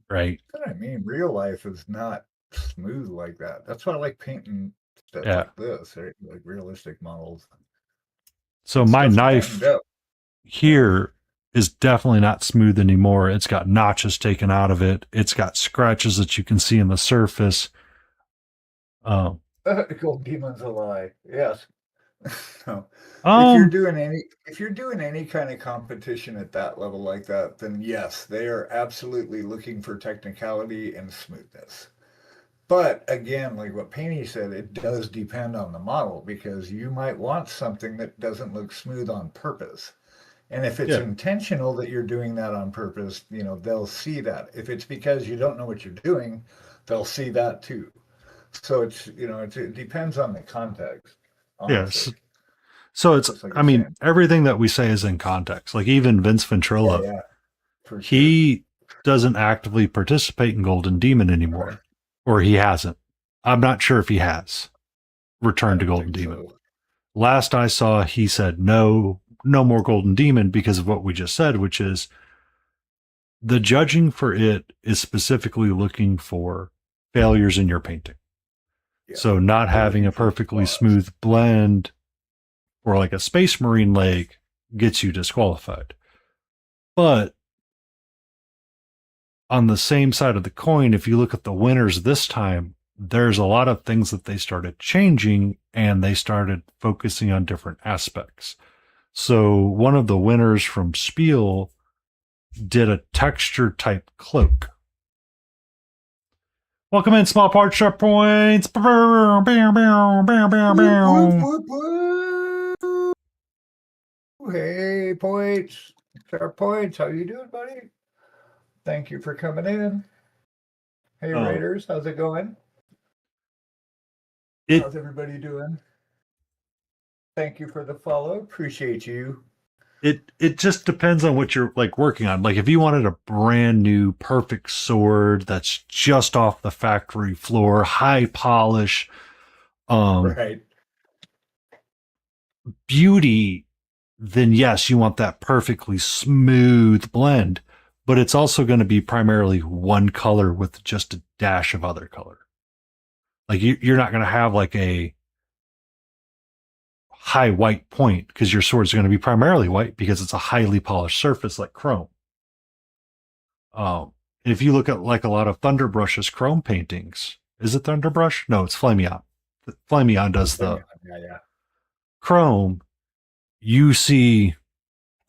Speaker 5: right?
Speaker 1: That's what I mean. Real life is not smooth like that. That's why I like painting stuff like this, right? Like realistic models.
Speaker 5: So my knife here is definitely not smooth anymore. It's got notches taken out of it. It's got scratches that you can see in the surface.
Speaker 1: Gold Demon's a lie. Yes. So, if you're doing any kind of competition at that level like that, then yes, they are absolutely looking for technicality and smoothness. But again, like what Painty said, it does depend on the model because you might want something that doesn't look smooth on purpose. And if it's intentional that you're doing that on purpose, they'll see that. If it's because you don't know what you're doing, they'll see that too. So it depends on the context. Honestly.
Speaker 5: Yes. So it's,
Speaker 1: like
Speaker 5: I mean, everything that we say is in context. Like even Vince Ventrilla, he doesn't actively participate in Golden Demon anymore, or he hasn't. I'm not sure if he has returned to Golden Demon. So. Last I saw, he said no more Golden Demon because of what we just said, which is the judging for it is specifically looking for failures in your painting. Yeah. So not having a perfectly smooth blend or like a Space Marine leg gets you disqualified. But on the same side of the coin, if you look at the winners this time, there's a lot of things that they started changing and they started focusing on different aspects. So one of the winners from Spiel did a texture type cloak. Welcome in, small parts, sharp points.
Speaker 1: Hey, points, sharp points. How you doing, buddy? Thank you for coming in. Hey, Raiders, how's it going? How's everybody doing? Thank you for the follow. Appreciate you.
Speaker 5: It just depends on what you're like working on. Like if you wanted a brand new perfect sword that's just off the factory floor, high polish,
Speaker 1: right,
Speaker 5: beauty, then yes, you want that perfectly smooth blend. But it's also going to be primarily one color with just a dash of other color. Like you're not going to have like a high white point because your sword's going to be primarily white because it's a highly polished surface like chrome. If you look at like a lot of Thunderbrush's chrome paintings, is it Thunderbrush? No, it's Flameon. Flameon does the chrome. You see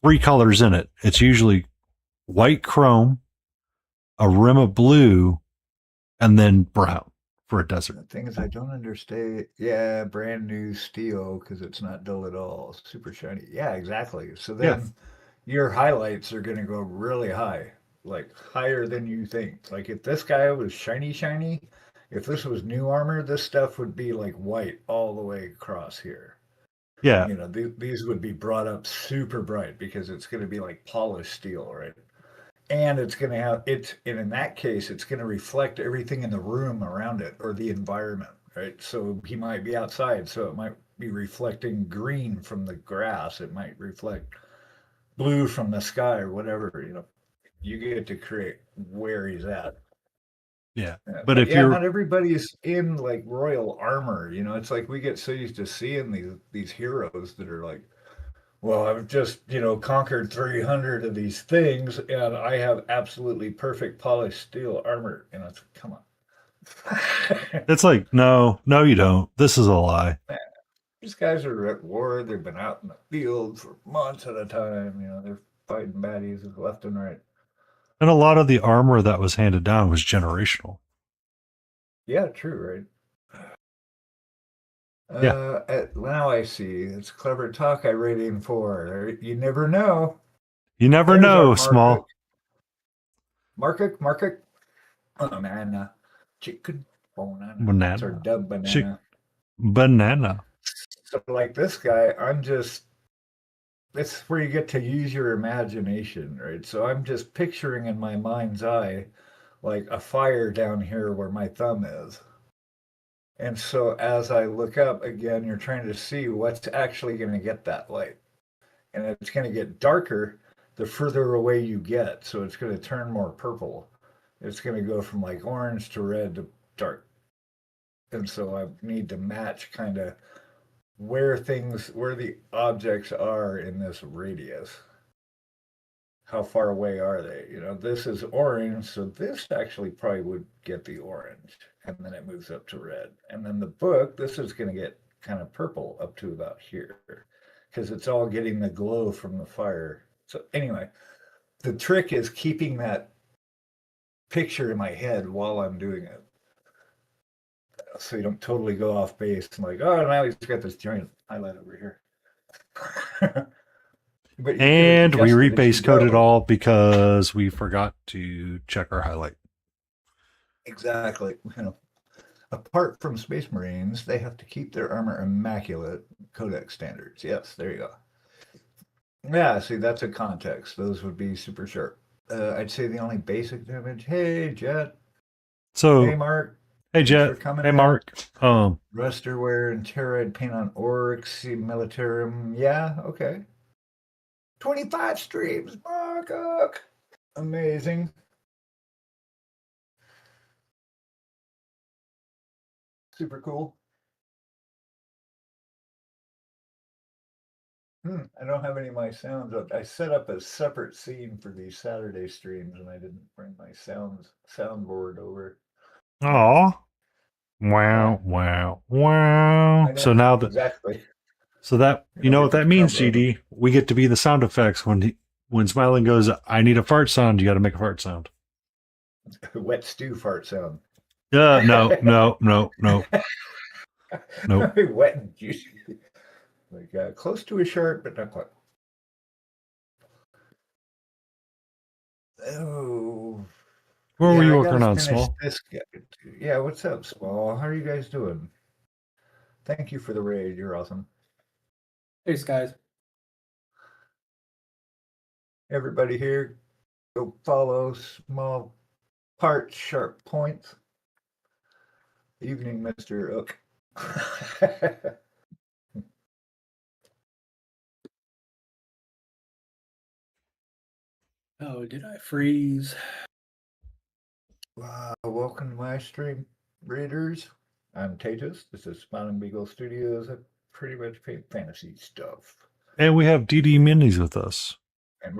Speaker 5: 3 colors in it. It's usually white chrome, a rim of blue, and then brown for a desert.
Speaker 1: The thing is, I don't understand. Yeah, brand new steel because it's not dull at all. Super shiny. Yeah, exactly. So then your highlights are going to go really high, like higher than you think. Like if this guy was shiny, if this was new armor, this stuff would be like white all the way across here.
Speaker 5: Yeah.
Speaker 1: You know, these would be brought up super bright because it's going to be like polished steel, right? And it's going to have it's and in that case, it's going to reflect everything in the room around it or the environment, right? So he might be outside, so it might be reflecting green from the grass. It might reflect blue from the sky or whatever. You know, you get to create where he's at.
Speaker 5: Yeah.
Speaker 1: Yeah,
Speaker 5: But
Speaker 1: but
Speaker 5: if
Speaker 1: yeah,
Speaker 5: you're
Speaker 1: not everybody's in like royal armor. You know, it's like we get so used to seeing these heroes that are like, well, I've just conquered 300 of these things, and I have absolutely perfect polished steel armor. And it's come on,
Speaker 5: it's like, no, you don't. This is a lie.
Speaker 1: these guys are at war. They've been out in the field for months at a time. You know, they're fighting baddies left and right.
Speaker 5: And a lot of the armor that was handed down was generational.
Speaker 1: Yeah, true, right?
Speaker 5: Yeah.
Speaker 1: Now I see. It's clever talk I rating for. You never know.
Speaker 5: You never
Speaker 1: There's our
Speaker 5: know, Small.
Speaker 1: Market. Banana. Chicken. Banana.
Speaker 5: Banana.
Speaker 1: It's our dub banana.
Speaker 5: Banana.
Speaker 1: So like this guy, it's where you get to use your imagination, right? So I'm just picturing in my mind's eye like a fire down here where my thumb is. And so as I look up again, you're trying to see what's actually going to get that light. And it's going to get darker the further away you get. So it's going to turn more purple. It's going to go from like orange to red to dark. And so I need to match kind of where the objects are in this radius. How far away are they? You know, this is orange, so this actually probably would get the orange, and then it moves up to red. And then the book, this is going to get kind of purple up to about here, because it's all getting the glow from the fire. So anyway, the trick is keeping that picture in my head while I'm doing it. So you don't totally go off base and like, oh, now he's got this giant highlight over here.
Speaker 5: And we rebase coded all because we forgot to check our highlight.
Speaker 1: Exactly. You know, apart from Space Marines, they have to keep their armor immaculate, Codex standards. Yes, there you go. Yeah, see, that's a context. Those would be super sharp. I'd say the only basic damage. Hey, Jet.
Speaker 5: So,
Speaker 1: hey, Mark.
Speaker 5: Hey, Jet. Hey, Mark.
Speaker 1: Rusterware and Terroride paint on Oryx, Militarum. Yeah, okay. 25 streams, Mark. Amazing. Super cool. I don't have any of my sounds up. I set up a separate scene for these Saturday streams, and I didn't bring my soundboard over.
Speaker 5: Oh, wow. So now that
Speaker 1: exactly.
Speaker 5: So that you know what that means, GD. We get to be the sound effects when Smiling goes, I need a fart sound. You got to make a fart sound.
Speaker 1: Wet stew fart sound.
Speaker 5: No.
Speaker 1: Wet and juicy. Like close to a shark, but not quite. Oh.
Speaker 5: Where were you working on, Small?
Speaker 1: Yeah, what's up, Small? How are you guys doing? Thank you for the raid. You're awesome.
Speaker 6: Thanks, guys.
Speaker 1: Everybody here, go follow Small Parts, Sharp Points. Evening, Mr. Ook.
Speaker 6: Oh, did I freeze?
Speaker 1: Welcome to my stream, Raiders. I'm Tatus. This is Smiling Beagle Studios. I pretty much paint fantasy stuff.
Speaker 5: And we have DD Minis with us.
Speaker 1: And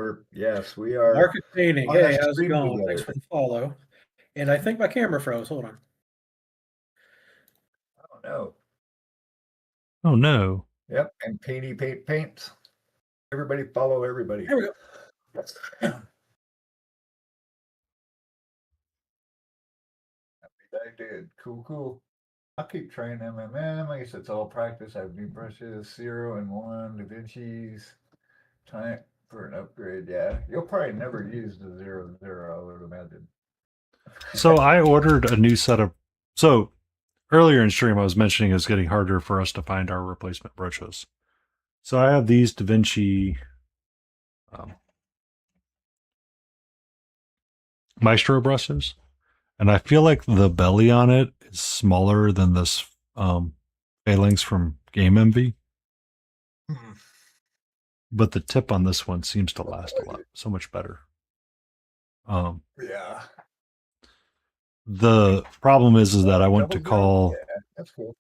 Speaker 1: we are.
Speaker 6: Market painting. Hey, how's it going?
Speaker 1: Together.
Speaker 6: Thanks for the follow. And I think my camera froze. Hold on.
Speaker 1: Oh, no.
Speaker 5: Oh, no.
Speaker 1: Yep, and paints. Everybody follow everybody.
Speaker 6: There we go.
Speaker 1: I did. Cool. I'll keep trying MMM. I guess it's all practice. I have new brushes, 0 and 1, Da Vinci's. Time for an upgrade. Yeah, you'll probably never use the 0, I would imagine.
Speaker 5: So I ordered a new set of. So earlier in stream, I was mentioning it's getting harder for us to find our replacement brushes. So I have these Da Vinci Maestro brushes, and I feel like the belly on it is smaller than this Phalanx from Game Envy, but the tip on this one seems to last a lot, so much better.
Speaker 1: Yeah.
Speaker 5: The problem is that I want to
Speaker 1: Double
Speaker 5: call
Speaker 1: yeah, that's cool.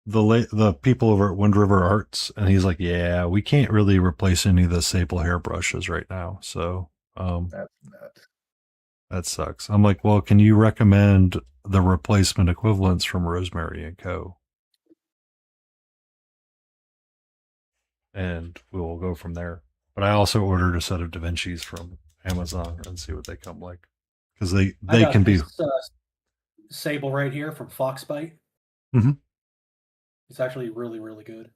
Speaker 5: the people over at Wind River Arts, and he's like, yeah, we can't really replace any of the sable hair brushes right now, so
Speaker 1: That's nuts.
Speaker 5: that sucks. I'm like, well, can you recommend the replacement equivalents from Rosemary and Co? And we will go from there. But I also ordered a set of Da Vinci's from Amazon and see what they come like, because they can be.
Speaker 6: Sable right here from Foxbite.
Speaker 5: Mhm.
Speaker 6: It's actually really, really good.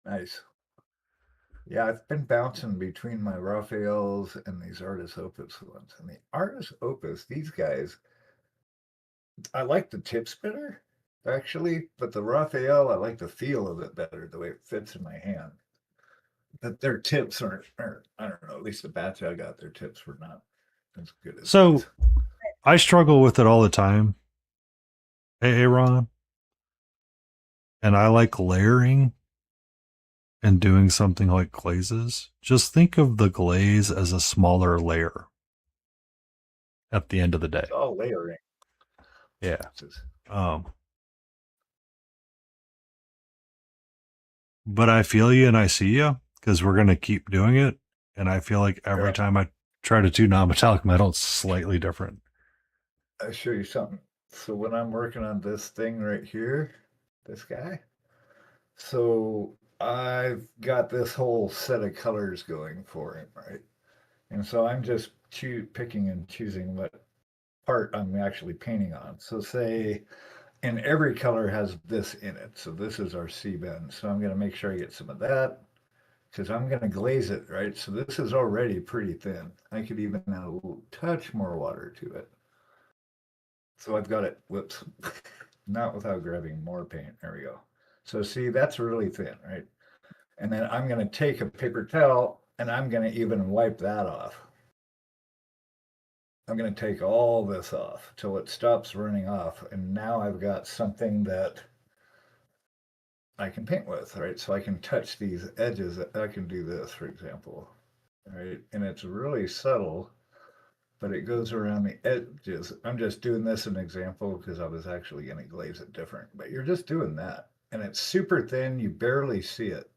Speaker 1: Nice. Yeah, I've been bouncing between my Raphaels and these Artis Opus ones. And the Artis Opus, these guys, I like the tips better, actually, but the Raphael, I like the feel of it better, the way it fits in my hand. But their tips aren't I don't know, at least the batch I got, their tips were not as good as
Speaker 5: So
Speaker 1: these.
Speaker 5: I struggle with it all the time, Aaron, and I like layering and doing something like glazes. Just think of the glaze as a smaller layer at the end of the day.
Speaker 1: It's all layering.
Speaker 5: Yeah. But I feel you and I see you, because we're going to keep doing it. And I feel like every time I try to do non-metallic metal, it's slightly different.
Speaker 1: I'll show you something. So when I'm working on this thing right here, this guy, so I've got this whole set of colors going for him, right? And so I'm just picking and choosing what part I'm actually painting on. So say, and every color has this in it. So this is our C-bend. So I'm going to make sure I get some of that, because I'm going to glaze it, right? So this is already pretty thin. I could even add a little touch more water to it. So I've got it, whoops, not without grabbing more paint. There we go. So see, that's really thin, right? And then I'm going to take a paper towel and I'm going to even wipe that off. I'm going to take all this off till it stops running off. And now I've got something that I can paint with, right? So I can touch these edges. I can do this, for example, right? And it's really subtle, but it goes around the edges. I'm just doing this an example because I was actually going to glaze it different, but you're just doing that. And it's super thin. You barely see it,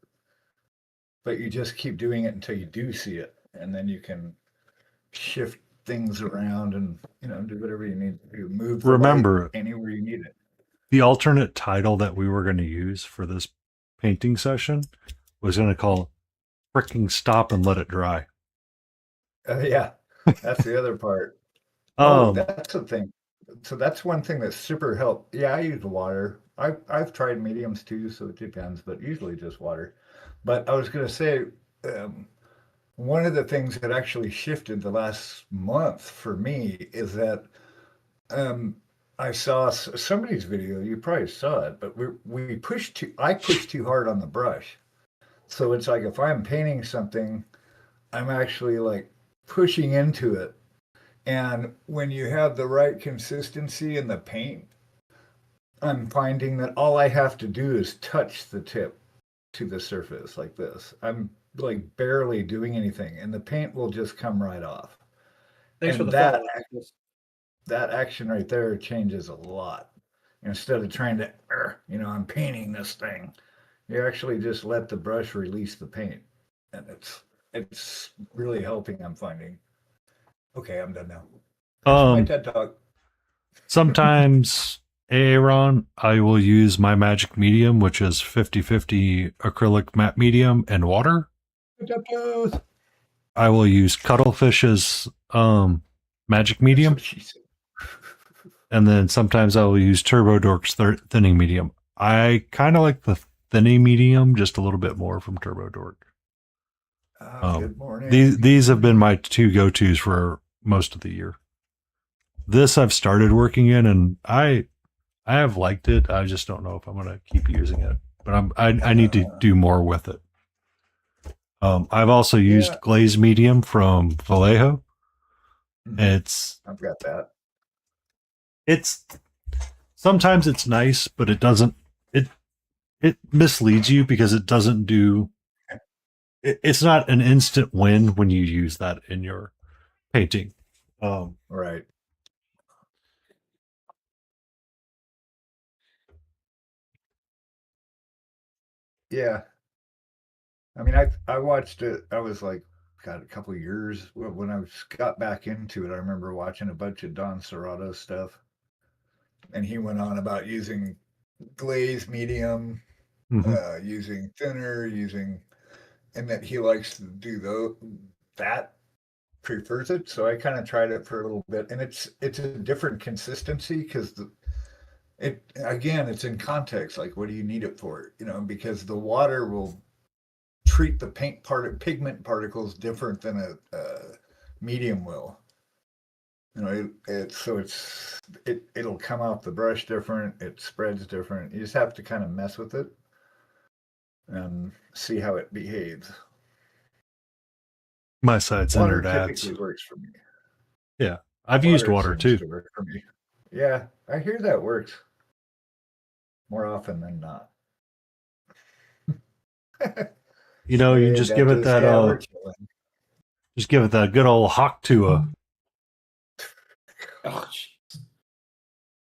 Speaker 1: but you just keep doing it until you do see it. And then you can shift things around and, do whatever you need to do. Move the light anywhere you need it.
Speaker 5: The alternate title that we were going to use for this painting session was going to call Fricking Stop and Let It Dry.
Speaker 1: Yeah, that's the other part. That's the thing. So that's one thing that's super helped. Yeah, I use water. I've tried mediums too, so it depends, but usually just water. But I was going to say, one of the things that actually shifted the last month for me is that I saw somebody's video. You probably saw it, but I pushed too hard on the brush. So it's like if I'm painting something, I'm actually like pushing into it. And when you have the right consistency in the paint, I'm finding that all I have to do is touch the tip to the surface like this. I'm like barely doing anything, and the paint will just come right off.
Speaker 6: Thanks
Speaker 1: and
Speaker 6: for the
Speaker 1: that action right there changes a lot. Instead of trying to, I'm painting this thing, you actually just let the brush release the paint, and it's really helping. I'm finding. Okay, I'm done now. That's my TED Talk.
Speaker 5: Sometimes, Aaron, I will use my magic medium, which is 50-50 acrylic matte medium and water. I will use Cuttlefish's magic medium. And then sometimes I will use Turbo Dork's thinning medium. I kind of like the thinning medium just a little bit more from Turbo Dork.
Speaker 1: Good morning.
Speaker 5: These have been my two go-tos for most of the year. This I've started working in, and I have liked it. I just don't know if I'm going to keep using it. but I need to do more with it. I've also used glazed medium from Vallejo.
Speaker 1: I've got that.
Speaker 5: It's sometimes it's nice, but it doesn't. It misleads you because it doesn't do. It's not an instant win when you use that in your painting.
Speaker 1: Right. Yeah. I mean, I watched it. I was like, God, a couple of years when I got back into it. I remember watching a bunch of Don Serrato stuff, and he went on about using glaze medium, using thinner, and that he likes to do that prefers it. So I kind of tried it for a little bit, and it's a different consistency because it's in context. Like, what do you need it for? Because the water will treat the pigment particles different than a medium will. It'll come off the brush different. It spreads different. You just have to kind of mess with it and see how it behaves.
Speaker 5: My site's
Speaker 1: Water
Speaker 5: entered ads.
Speaker 1: typically works for me.
Speaker 5: Yeah, I've used water too.
Speaker 1: To work for me. Yeah, I hear that works more often than not.
Speaker 5: You just give it that just give it that good old hawk to a.
Speaker 6: Oh,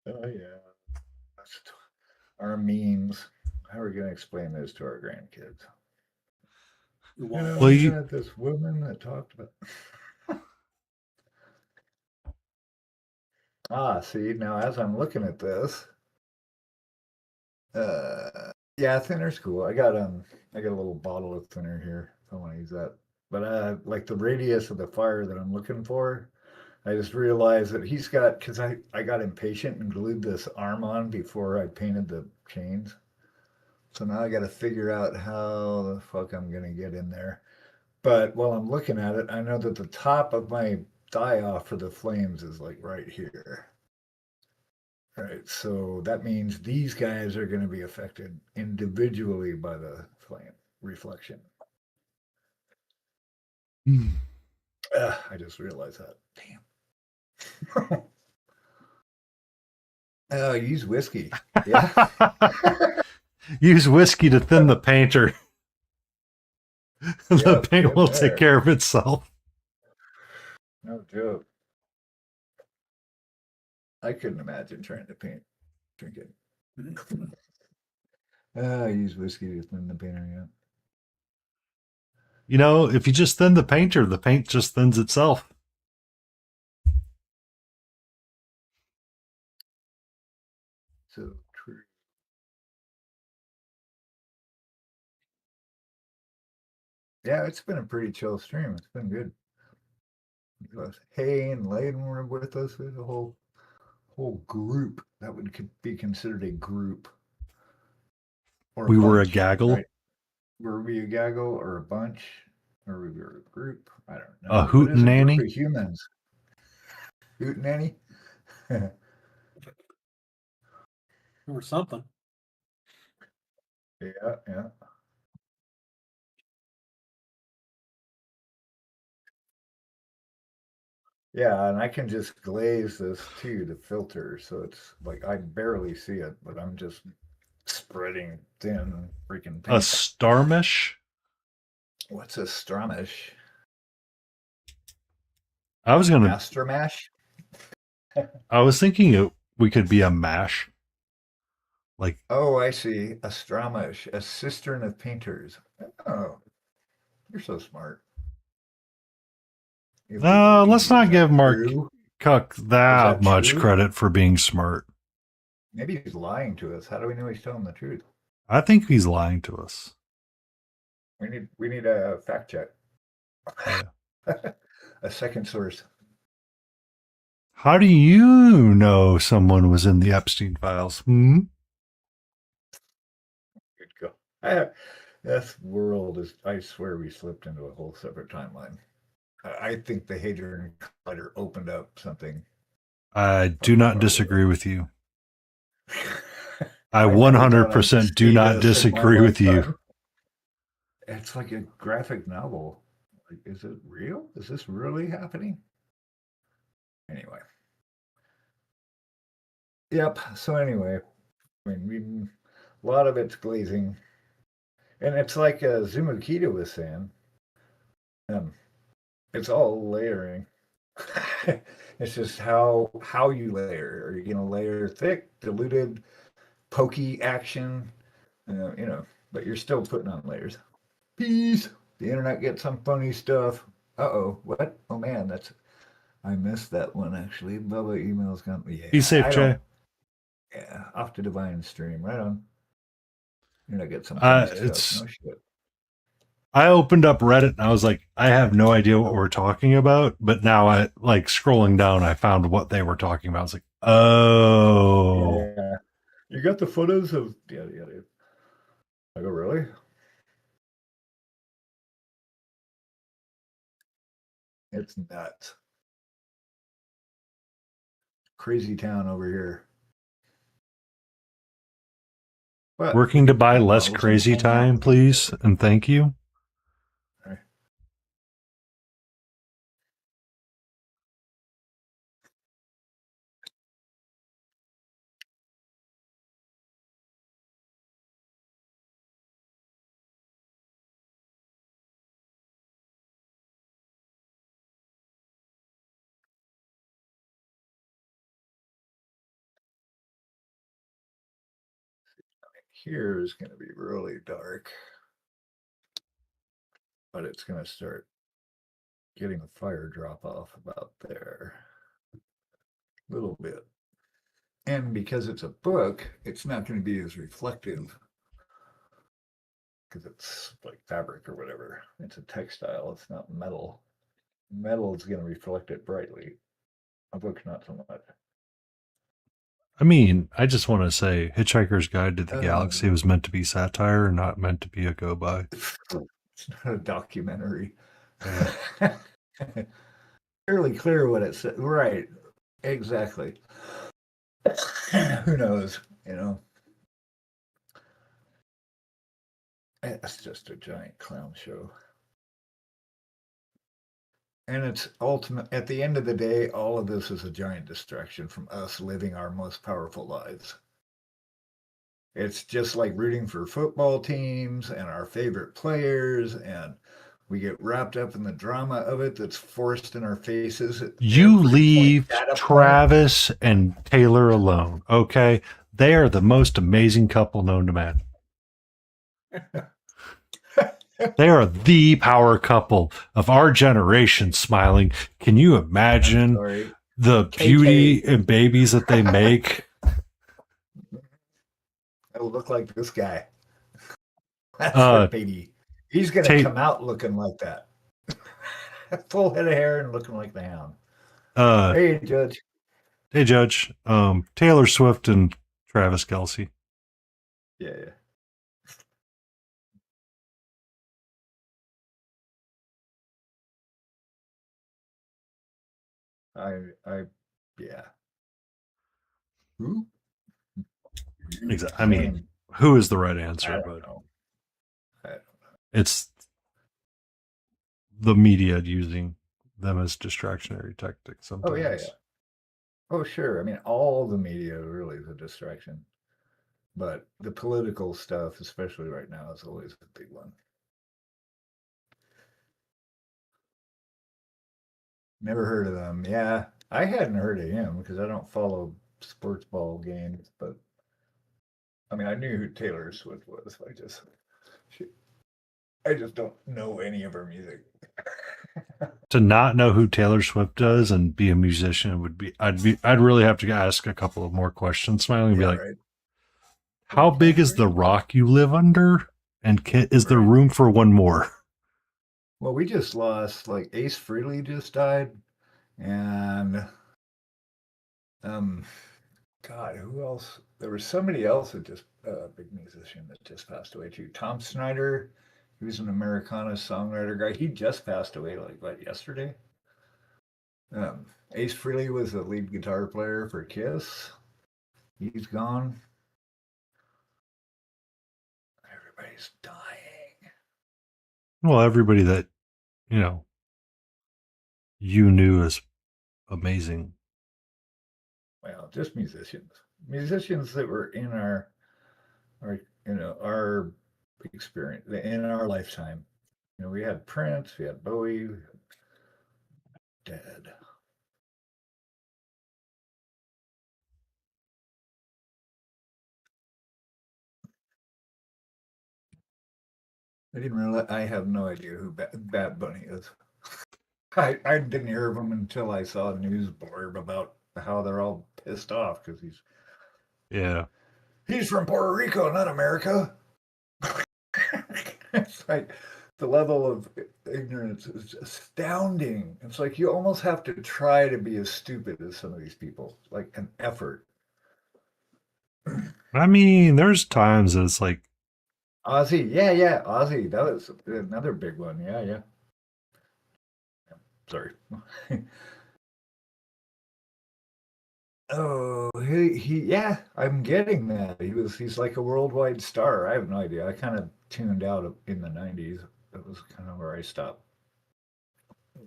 Speaker 1: yeah. Our memes. How are we going to explain this to our grandkids?
Speaker 5: Well,
Speaker 1: you had this woman that talked about. See, now as I'm looking at this, yeah, thinner's cool. I got a little bottle of thinner here. If I want to use that, but like the radius of the fire that I'm looking for, I just realized that he's got because I got impatient and glued this arm on before I painted the chains. So now I got to figure out how the fuck I'm gonna get in there. But while I'm looking at it, I know that the top of my die off for the flames is like right here. Right, so that means these guys are going to be affected individually by the flame reflection. I just realized that. Damn. Use whiskey. Yeah.
Speaker 5: Use whiskey to thin the painter. The paint will take care of itself.
Speaker 1: No joke. I couldn't imagine trying to drink it. Use whiskey to thin the painter, yeah.
Speaker 5: If you just thin the painter, the paint just thins itself.
Speaker 1: So true. Yeah, it's been a pretty chill stream. It's been good. Hay and Lyon were with us. There's a whole group that would be considered a group.
Speaker 5: Or we were a gaggle.
Speaker 1: Right? Were we a gaggle or a bunch? Or we were a group? I don't know.
Speaker 5: A hootenanny?
Speaker 1: Group of humans. Hootenanny?
Speaker 6: Or something.
Speaker 1: Yeah. Yeah, and I can just glaze this too to filter, so it's like I barely see it, but I'm just spreading thin freaking paint.
Speaker 5: A starmish?
Speaker 1: What's a starmish?
Speaker 5: I was gonna
Speaker 1: master mash.
Speaker 5: I was thinking we could be a mash. Like,
Speaker 1: oh, I see. A stramish, a cistern of painters. Oh, you're so smart.
Speaker 5: Let's not give Mark Cuck that much credit for being smart.
Speaker 1: Maybe he's lying to us. How do we know he's telling the truth?
Speaker 5: I think he's lying to us.
Speaker 1: We need a fact check. Yeah. A second source.
Speaker 5: How do you know someone was in the Epstein files?
Speaker 1: Good go. This world is, I swear we slipped into a whole separate timeline. I think the Hadron Collider opened up something.
Speaker 5: I do not disagree with you. I
Speaker 1: never thought I'd
Speaker 5: 100% do
Speaker 1: see
Speaker 5: not
Speaker 1: this in my
Speaker 5: disagree with you.
Speaker 1: lifetime. It's like a graphic novel. Like, is it real? Is this really happening? Anyway. Yep. So anyway, I mean, a lot of it's glazing, and it's like Zumukita was saying. It's all layering. It's just how you layer. Are you going to layer thick, diluted, pokey action? But you're still putting on layers. Peace. The internet gets some funny stuff. Uh-oh. What? Oh, man, I missed that one, actually. Bubba emails gone. Yeah,
Speaker 5: Be safe,
Speaker 1: I
Speaker 5: Jay.
Speaker 1: don't. Yeah, off to Divine Stream. Right on. Internet gets some funny stuff. No shit.
Speaker 5: I opened up Reddit and I was like, I have no idea what we're talking about. But now I like scrolling down, I found what they were talking about. I was like, oh.
Speaker 1: Yeah. You got the photos of yada yada. I go, really? It's nuts. Crazy town over here. But
Speaker 5: Working to buy
Speaker 1: I don't know,
Speaker 5: less
Speaker 1: listen,
Speaker 5: crazy
Speaker 1: hang out
Speaker 5: time,
Speaker 1: with
Speaker 5: please, and thank you.
Speaker 1: Okay. Here is going to be really dark, but it's going to start getting a fire drop off about there a little bit. And because it's a book, it's not going to be as reflective because it's like fabric or whatever. It's a textile, it's not metal. Metal is going to reflect it brightly. A book, not so much.
Speaker 5: I mean, I just want to say Hitchhiker's Guide to the Galaxy was meant to be satire, not meant to be a go by.
Speaker 1: It's not a documentary. Fairly clear what it said. Right. Exactly. Who knows? It's just a giant clown show. And it's ultimate. At the end of the day, all of this is a giant distraction from us living our most powerful lives. It's just like rooting for football teams and our favorite players, and we get wrapped up in the drama of it that's forced in our faces.
Speaker 5: You leave Travis and Taylor alone, okay? They are the most amazing couple known to man. They are the power couple of our generation, Smiling. Can you imagine the beauty and babies that they make?
Speaker 1: It'll look like this guy. That's the baby. He's going to come out looking like that. Full head of hair and looking like the Hound. Hey, Judge.
Speaker 5: Hey, Judge. Taylor Swift and Travis Kelce.
Speaker 1: Yeah. Yeah. Who?
Speaker 5: Exactly. I mean, who is the right answer?
Speaker 1: I don't know.
Speaker 5: It's the media using them as distractionary tactics sometimes.
Speaker 1: Oh, yeah. Oh, sure. I mean, all the media really is a distraction. But the political stuff, especially right now, is always a big one. Never heard of them. Yeah, I hadn't heard of him because I don't follow sports ball games. But I mean, I knew who Taylor Swift was. I just don't know any of her music.
Speaker 5: To not know who Taylor Swift does and be a musician would be I'd really have to ask a couple of more questions, Smiling, and be like, how big is the rock you live under? And is there room for one more?
Speaker 1: Well, we just lost, like, Ace Frehley just died, and God, who else? There was somebody else that just big musician that just passed away too. Tom Snyder, he was an Americana songwriter guy. He just passed away, like what, yesterday? Ace Frehley was the lead guitar player for Kiss. He's gone. Everybody's dying.
Speaker 5: Well, everybody that, you know, you knew is amazing.
Speaker 1: Well, just musicians. Musicians that were in our our experience, in our lifetime. You know, we had Prince, we had Bowie, dead. I didn't realize. I have no idea who Bad Bunny is. I didn't hear of him until I saw a news blurb about how they're all pissed off because
Speaker 5: Yeah.
Speaker 1: he's from Puerto Rico, not America. It's like the level of ignorance is astounding. It's like you almost have to try to be as stupid as some of these people, like an effort.
Speaker 5: I mean, there's times that it's like,
Speaker 1: Ozzy, yeah, Ozzy. That was another big one. Yeah. Sorry. Oh, yeah, I'm getting that. He's like a worldwide star. I have no idea. I kind of tuned out in the 90s. That was kind of where I stopped.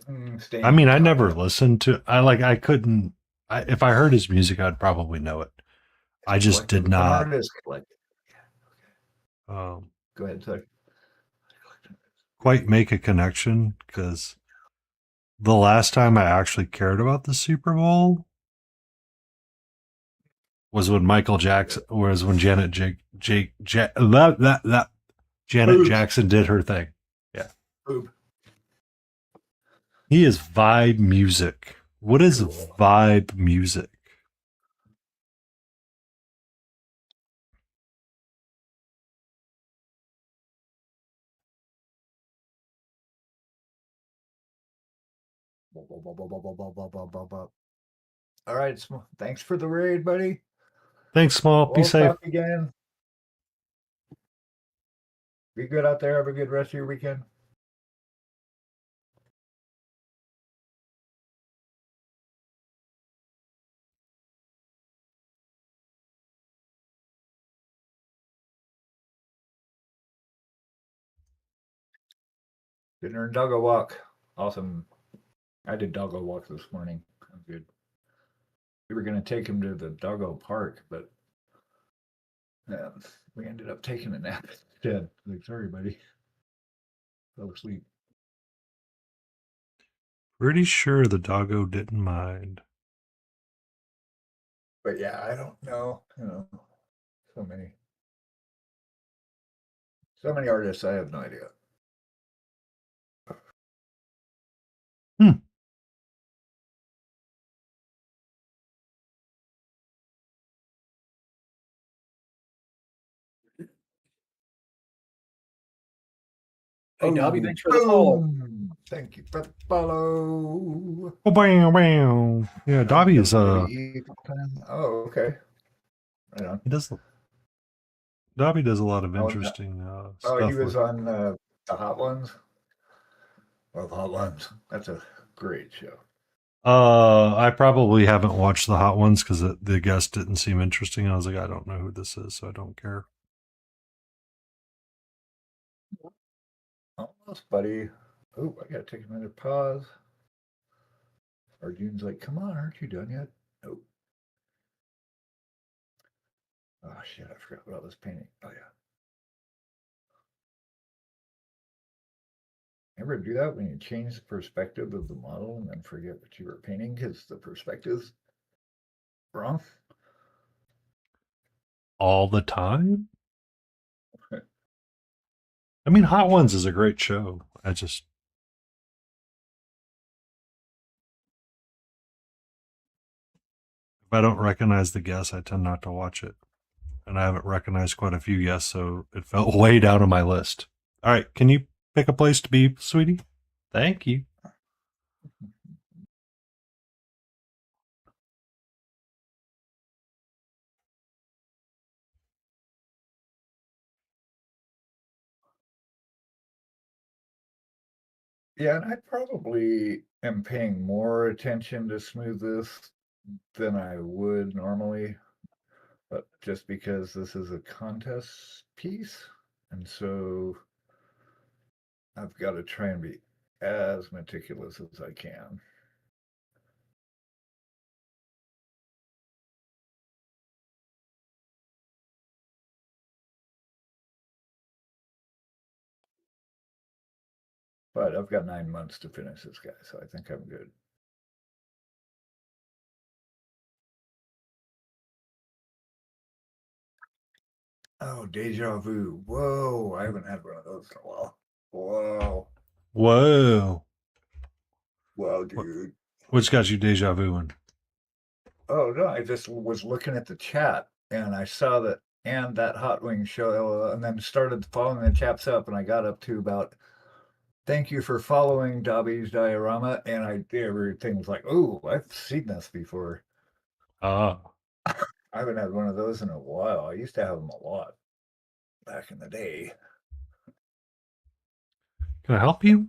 Speaker 5: I mean, I
Speaker 1: caught
Speaker 5: never
Speaker 1: up.
Speaker 5: listened to, I couldn't, if I heard his music, I'd probably know it. I just did
Speaker 1: Collective. An
Speaker 5: not.
Speaker 1: artist collective.
Speaker 5: Um,
Speaker 1: Go ahead, sorry.
Speaker 5: quite make a connection because the last time I actually cared about the Super Bowl was when Michael Jackson, was when Janet
Speaker 1: Boobs.
Speaker 5: Jackson did her thing. Yeah.
Speaker 1: Boob.
Speaker 5: He is vibe music. What is
Speaker 1: Cool.
Speaker 5: vibe music?
Speaker 1: All right, thanks for the raid, buddy.
Speaker 5: Thanks, Small. Be
Speaker 1: We'll
Speaker 5: safe.
Speaker 1: talk again. Be good out there. Have a good rest of your weekend. Dinner and doggo walk. Awesome. I did doggo walk this morning. Good. We were going to take him to the doggo park, but we ended up taking a nap instead. Like, sorry, buddy. Fell asleep.
Speaker 5: Pretty sure the doggo didn't mind.
Speaker 1: But yeah, I don't know. You know, so many artists. I have no idea.
Speaker 6: Hey, Dobby, thanks for the follow.
Speaker 1: Boom. Thank you for the follow.
Speaker 5: Oh, bam, bam. Yeah, Dobby is
Speaker 1: Oh, okay. Right on.
Speaker 5: he does. Dobby does a lot of
Speaker 1: Oh,
Speaker 5: interesting
Speaker 1: Oh,
Speaker 5: stuff.
Speaker 1: he was
Speaker 5: with,
Speaker 1: on the Hot Ones. Well, the Hot Ones. That's a great show.
Speaker 5: I probably haven't watched the Hot Ones because the guest didn't seem interesting. I was like, I don't know who this is, so I don't care.
Speaker 1: Almost, buddy. Oh, I gotta take another pause. Arjune's like, come on, aren't you done yet? Nope. Oh shit, I forgot what I was painting. Oh yeah. Ever do that when you change the perspective of the model and then forget what you were painting because the perspective's wrong?
Speaker 5: All the time? I mean, Hot Ones is a great show. If I don't recognize the guest, I tend not to watch it. And I haven't recognized quite a few guests, so it felt way down on my list. All right, can you pick a place to be, sweetie? Thank you.
Speaker 1: Yeah, and I probably am paying more attention to smoothness than I would normally, but just because this is a contest piece, And so I've got to try and be as meticulous as I can. But I've got 9 months to finish this guy, so I think I'm good. Oh, deja vu. Whoa, I haven't had one of those in a while. Whoa.
Speaker 5: Whoa.
Speaker 1: Whoa, dude.
Speaker 5: What's got you deja vuing?
Speaker 1: Oh, no, I just was looking at the chat and I saw that and that hot wing show and then started following the chaps up and I got up to about thank you for following Dobby's diorama and everything was like, oh, I've seen this before.
Speaker 5: Ah.
Speaker 1: I haven't had one of those in a while. I used to have them a lot back in the day.
Speaker 5: Can I help you?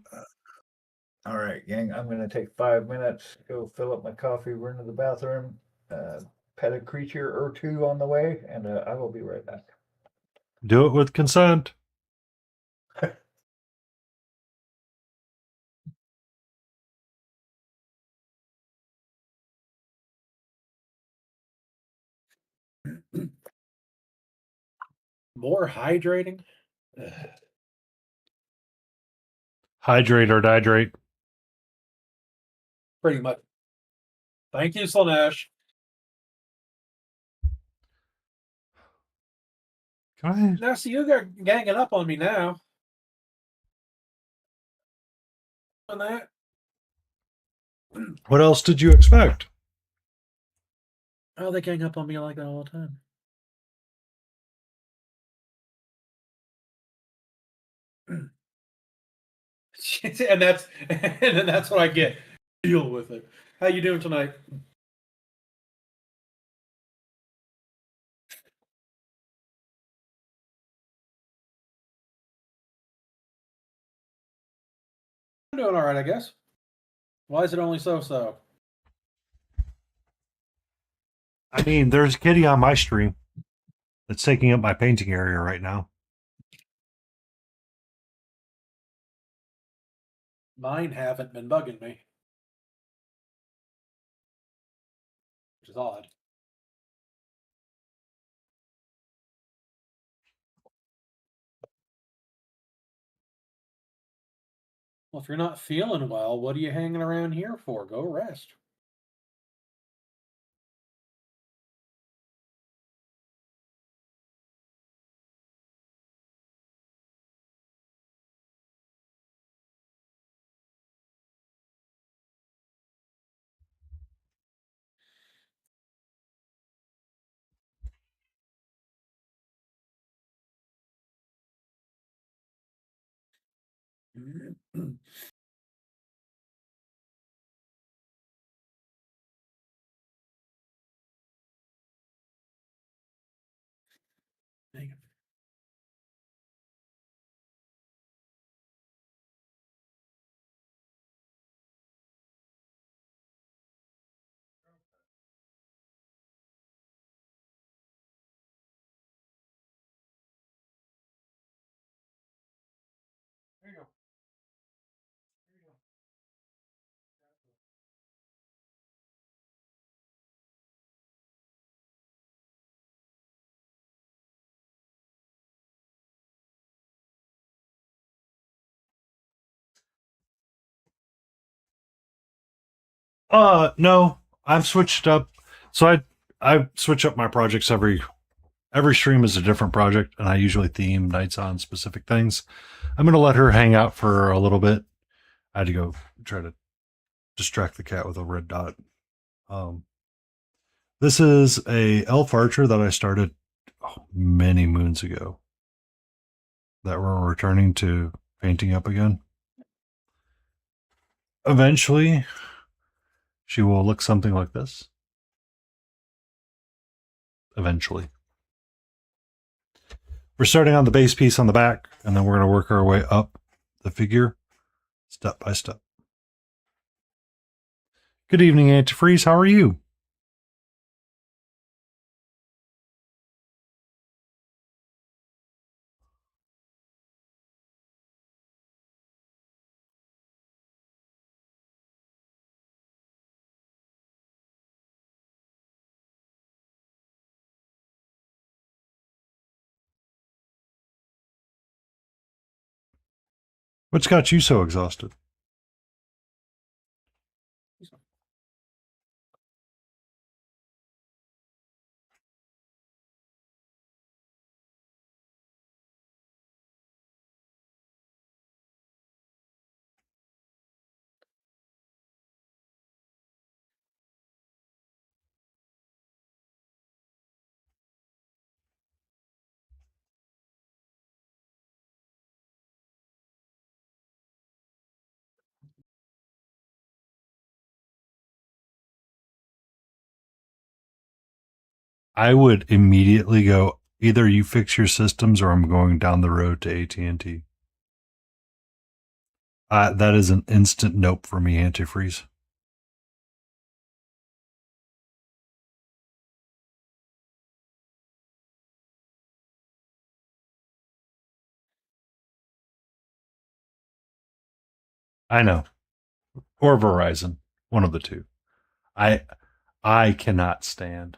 Speaker 1: All right, gang, I'm going to take 5 minutes, go fill up my coffee, run to the bathroom, pet a creature or two on the way, and I will be right back.
Speaker 5: Do it with consent.
Speaker 6: More hydrating? Ugh.
Speaker 5: Hydrate or dihydrate.
Speaker 6: Pretty much. Thank you, Slanesh.
Speaker 5: Can I?
Speaker 6: Now, see, you got ganging up on me now. On that.
Speaker 5: What else did you expect?
Speaker 6: Oh, they gang up on me like that all the time. and that's what I get. Deal with it. How you doing tonight? I'm doing all right, I guess. Why is it only so-so?
Speaker 5: I mean, there's a kitty on my stream that's taking up my painting area right now.
Speaker 6: Mine haven't been bugging me. Which is odd. Well, if you're not feeling well, what are you hanging around here for? Go rest. Dang it. There you go. There you go.
Speaker 5: No, I've switched up. So I switch up my projects every stream is a different project, and I usually theme nights on specific things. I'm gonna let her hang out for a little bit. I had to go try to distract the cat with a red dot. This is a elf archer that I started many moons ago that we're returning to painting up again. Eventually, she will look something like this. Eventually. We're starting on the base piece on the back, and then we're going to work our way up the figure step by step. Good evening, Antifreeze. How are you? What's got you so exhausted? I would immediately go, either you fix your systems or I'm going down the road to AT&T. That is an instant nope for me, antifreeze. I know. Or Verizon. One of the two. I cannot stand.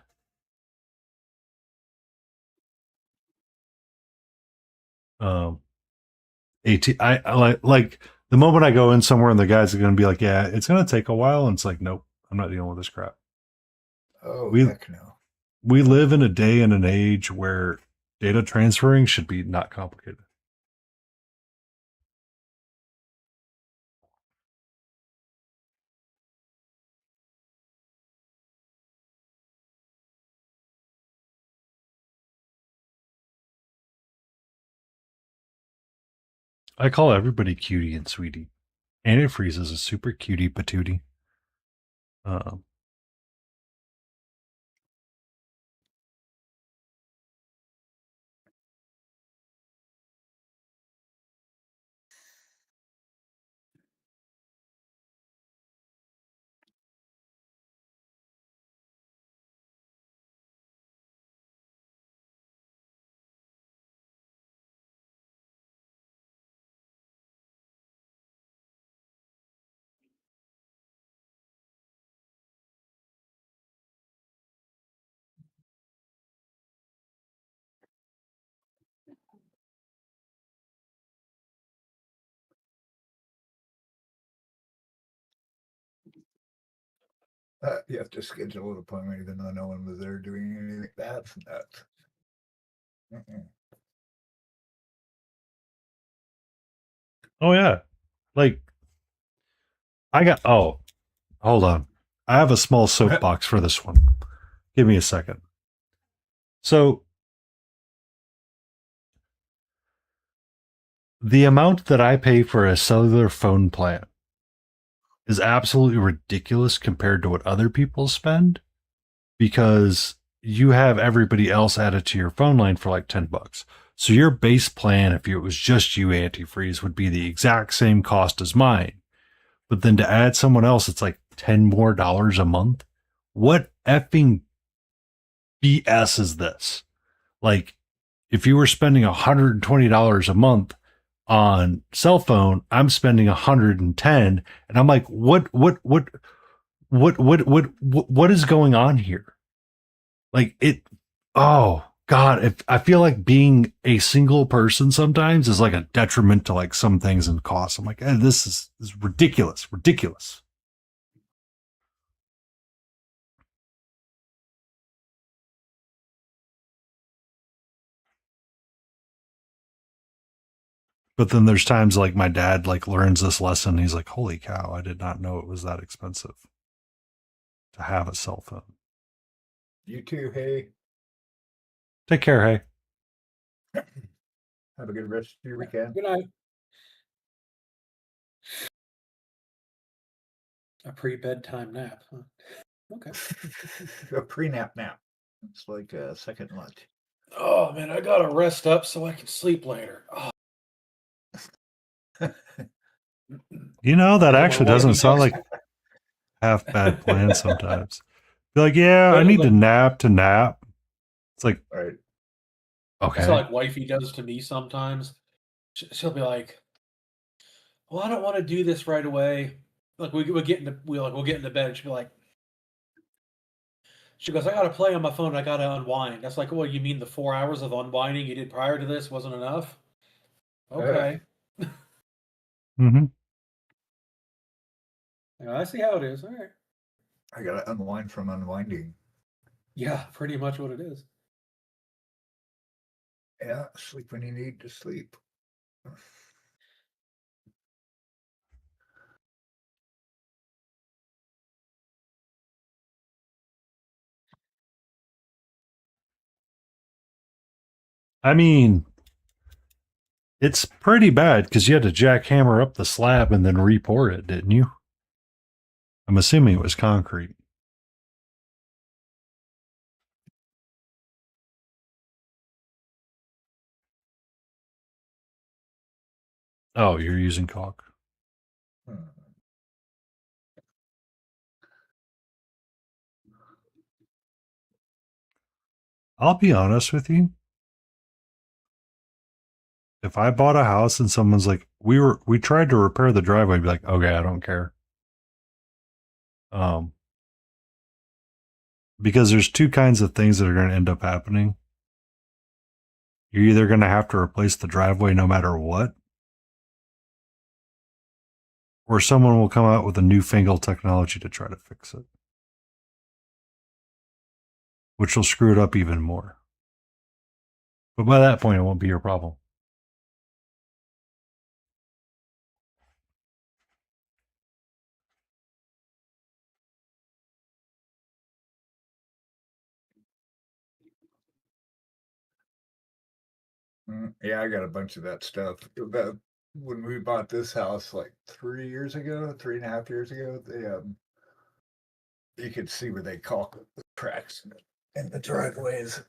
Speaker 5: I like the moment I go in somewhere and the guys are going to be like, yeah, it's going to take a while. And it's like, nope, I'm not dealing with this crap.
Speaker 1: Oh,
Speaker 5: We-
Speaker 1: heck no.
Speaker 5: We live in a day and an age where data transferring should be not complicated. I call everybody cutie and sweetie. Antifreeze is a super cutie patootie.
Speaker 1: You have to schedule an appointment even though no one was there doing anything. That's nuts. Mm-mm.
Speaker 5: Oh yeah. Like hold on. I have a small soapbox for this one. Give me a second. So the amount that I pay for a cellular phone plan is absolutely ridiculous compared to what other people spend, because you have everybody else added to your phone line for like $10. So your base plan, if it was just you, antifreeze, would be the exact same cost as mine. But then to add someone else, it's like $10 more a month. What effing BS is this? Like, if you were spending $120 a month on cell phone, I'm spending 110, and I'm like, what is going on here? Like it. Oh God, if I feel like being a single person sometimes is like a detriment to like some things and costs. I'm like, this is ridiculous. But then there's times like my dad like learns this lesson. He's like, holy cow, I did not know it was that expensive to have a cell phone.
Speaker 1: You too, hey.
Speaker 5: Take care, hey.
Speaker 1: Have a good rest of your weekend.
Speaker 6: Good night. A pre-bedtime nap. Huh? Okay.
Speaker 1: A pre-nap nap. It's like a second lunch.
Speaker 6: Oh man, I gotta rest up so I can sleep later. Oh.
Speaker 5: You know, that actually doesn't
Speaker 6: wifey
Speaker 5: sound like
Speaker 6: texted-
Speaker 5: half bad plan sometimes. Be like, yeah, I
Speaker 6: But,
Speaker 5: need
Speaker 6: like-
Speaker 5: to nap. It's like,
Speaker 1: Right.
Speaker 5: okay.
Speaker 6: That's like wifey does to me sometimes. She'll be like, "Well, I don't want to do this right away." Like we'll get into bed, and she'll be like, she goes, "I gotta play on my phone. I gotta unwind." That's like, well, you mean the 4 hours of unwinding you did prior to this wasn't enough? Okay.
Speaker 5: Mm-hmm.
Speaker 6: I see how it is. All right.
Speaker 1: I gotta unwind from unwinding.
Speaker 6: Yeah, pretty much what it is.
Speaker 1: Yeah, sleep when you need to sleep.
Speaker 5: I mean, it's pretty bad because you had to jackhammer up the slab and then re-pour it, didn't you? I'm assuming it was concrete. Oh, you're using caulk.
Speaker 1: Hmm.
Speaker 5: I'll be honest with you. If I bought a house and someone's like, we tried to repair the driveway, I'd be like, okay, I don't care. Because there's two kinds of things that are going to end up happening. You're either going to have to replace the driveway no matter what, or someone will come out with a newfangled technology to try to fix it, which will screw it up even more. But by that point, it won't be your problem.
Speaker 1: Yeah, I got a bunch of that stuff. When we bought this house like 3 years ago, 3.5 years ago, you could see where they caulk the cracks in the driveways.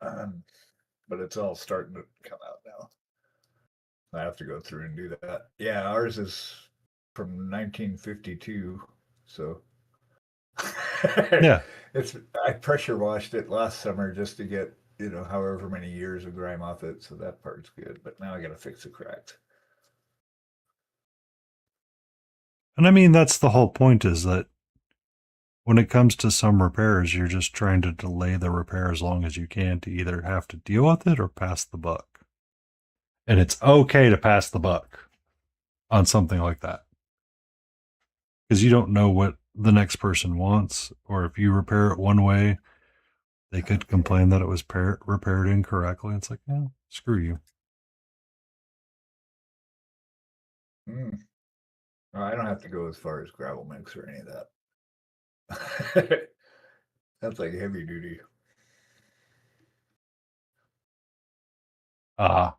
Speaker 1: But it's all starting to come out now. I have to go through and do that. Yeah, ours is from 1952, so
Speaker 5: Yeah.
Speaker 1: I pressure washed it last summer just to get, however many years of grime off it, so that part's good. But now I got to fix the cracks.
Speaker 5: And I mean, that's the whole point, is that when it comes to some repairs, you're just trying to delay the repair as long as you can to either have to deal with it or pass the buck. And it's okay to pass the buck on something like that, because you don't know what the next person wants, or if you repair it one way, they could complain that it was repaired incorrectly. It's like, yeah, screw you.
Speaker 1: I don't have to go as far as gravel mix or any of that. That's like heavy duty.
Speaker 5: I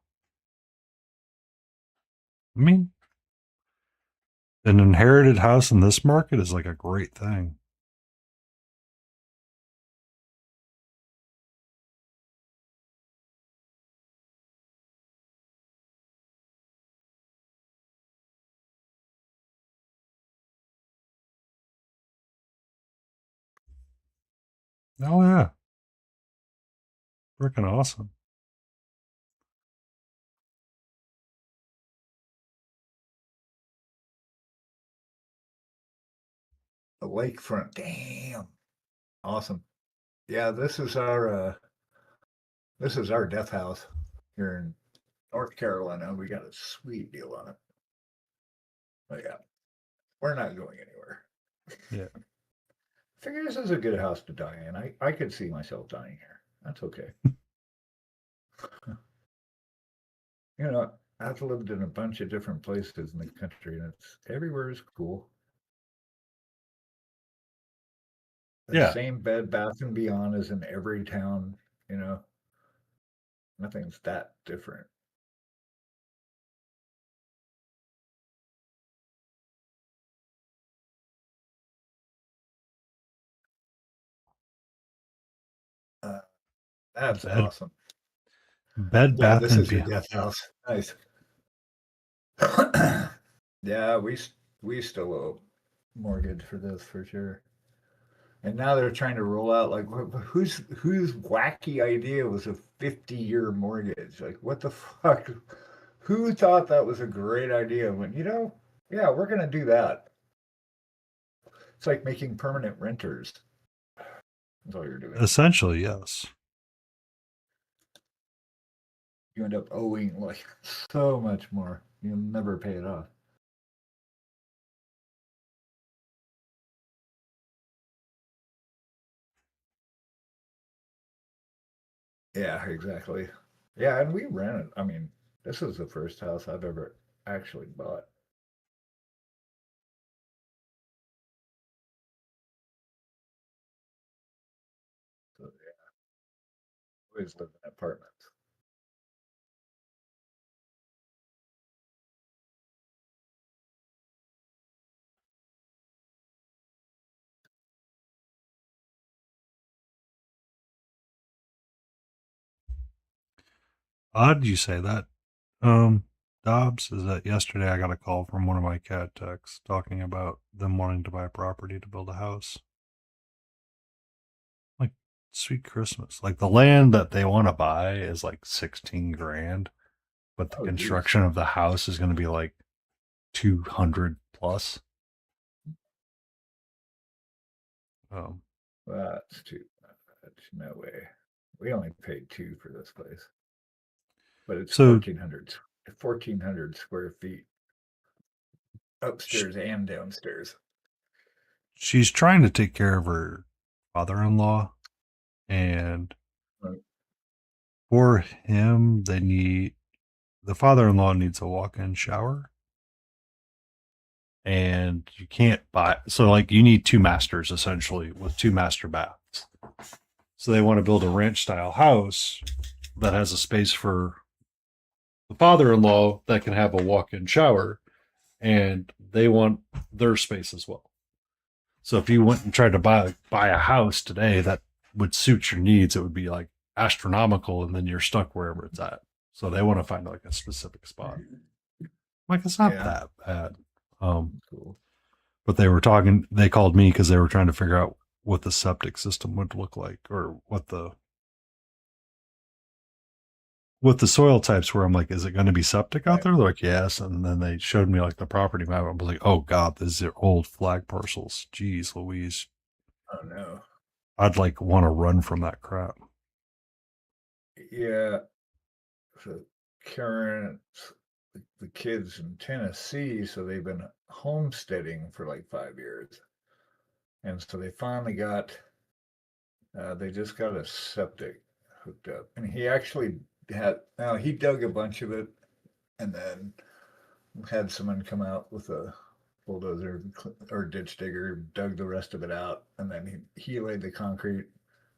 Speaker 5: mean, an inherited house in this market is like a great thing. Oh, yeah. Freaking awesome.
Speaker 1: The lakefront, damn, awesome. Yeah, this is our death house here in North Carolina. We got a sweet deal on it. But yeah, we're not going anywhere.
Speaker 5: Yeah.
Speaker 1: Figure this is a good house to die in. I could see myself dying here. That's okay. I've lived in a bunch of different places in the country, and everywhere is cool. The
Speaker 5: Yeah.
Speaker 1: same Bed Bath and Beyond is in every town. Nothing's that different. That's awesome.
Speaker 5: Bed
Speaker 1: Yeah,
Speaker 5: Bath
Speaker 1: this
Speaker 5: and
Speaker 1: is your
Speaker 5: Beyond.
Speaker 1: death house. Nice. Yeah, we still owe mortgage for this for sure. And now they're trying to roll out like whose wacky idea was a 50-year mortgage? Like what the fuck? Who thought that was a great idea? When yeah, we're gonna do that. It's like making permanent renters. That's all you're doing.
Speaker 5: Essentially, yes.
Speaker 1: You end up owing like so much more. You'll never pay it off. Yeah, exactly. Yeah, and we rented. I mean, this is the first house I've ever actually bought. So yeah, always lived in apartments.
Speaker 5: Odd you say that. Dobbs, is that yesterday I got a call from one of my cat techs talking about them wanting to buy property to build a house. Like, sweet Christmas. Like, the land that they want to buy is like 16 grand, but the
Speaker 1: Oh, geez.
Speaker 5: construction of the house is going to be like 200 plus.
Speaker 1: That's too much. No way. We only paid 2 for this place, but it's
Speaker 5: So
Speaker 1: 1,400 square feet upstairs and downstairs.
Speaker 5: she's trying to take care of her father-in-law, and
Speaker 1: Right.
Speaker 5: for him, the father-in-law needs a walk-in shower, and you can't buy, so like you need 2 masters essentially with 2 master baths. So they want to build a ranch style house that has a space for the father-in-law that can have a walk-in shower, and they want their space as well. So if you went and tried to buy a house today that would suit your needs, it would be like astronomical, and then you're stuck wherever it's at. So they want to find like a specific spot. Like, it's not
Speaker 1: Yeah.
Speaker 5: that bad.
Speaker 1: Cool.
Speaker 5: But they called me because they were trying to figure out what the septic system would look like, or what the soil types were. I'm like, is it going to be septic out there? They're like, yes. And then they showed me like the property map. I was like, oh God, these are old flag parcels. Jeez Louise.
Speaker 1: Oh no.
Speaker 5: I'd like want to run from that crap.
Speaker 1: Yeah. So Karen, the kids in Tennessee, so they've been homesteading for like 5 years. And so they finally they just got a septic hooked up. And he actually he dug a bunch of it and then had someone come out with a bulldozer or ditch digger, dug the rest of it out. And then he laid the concrete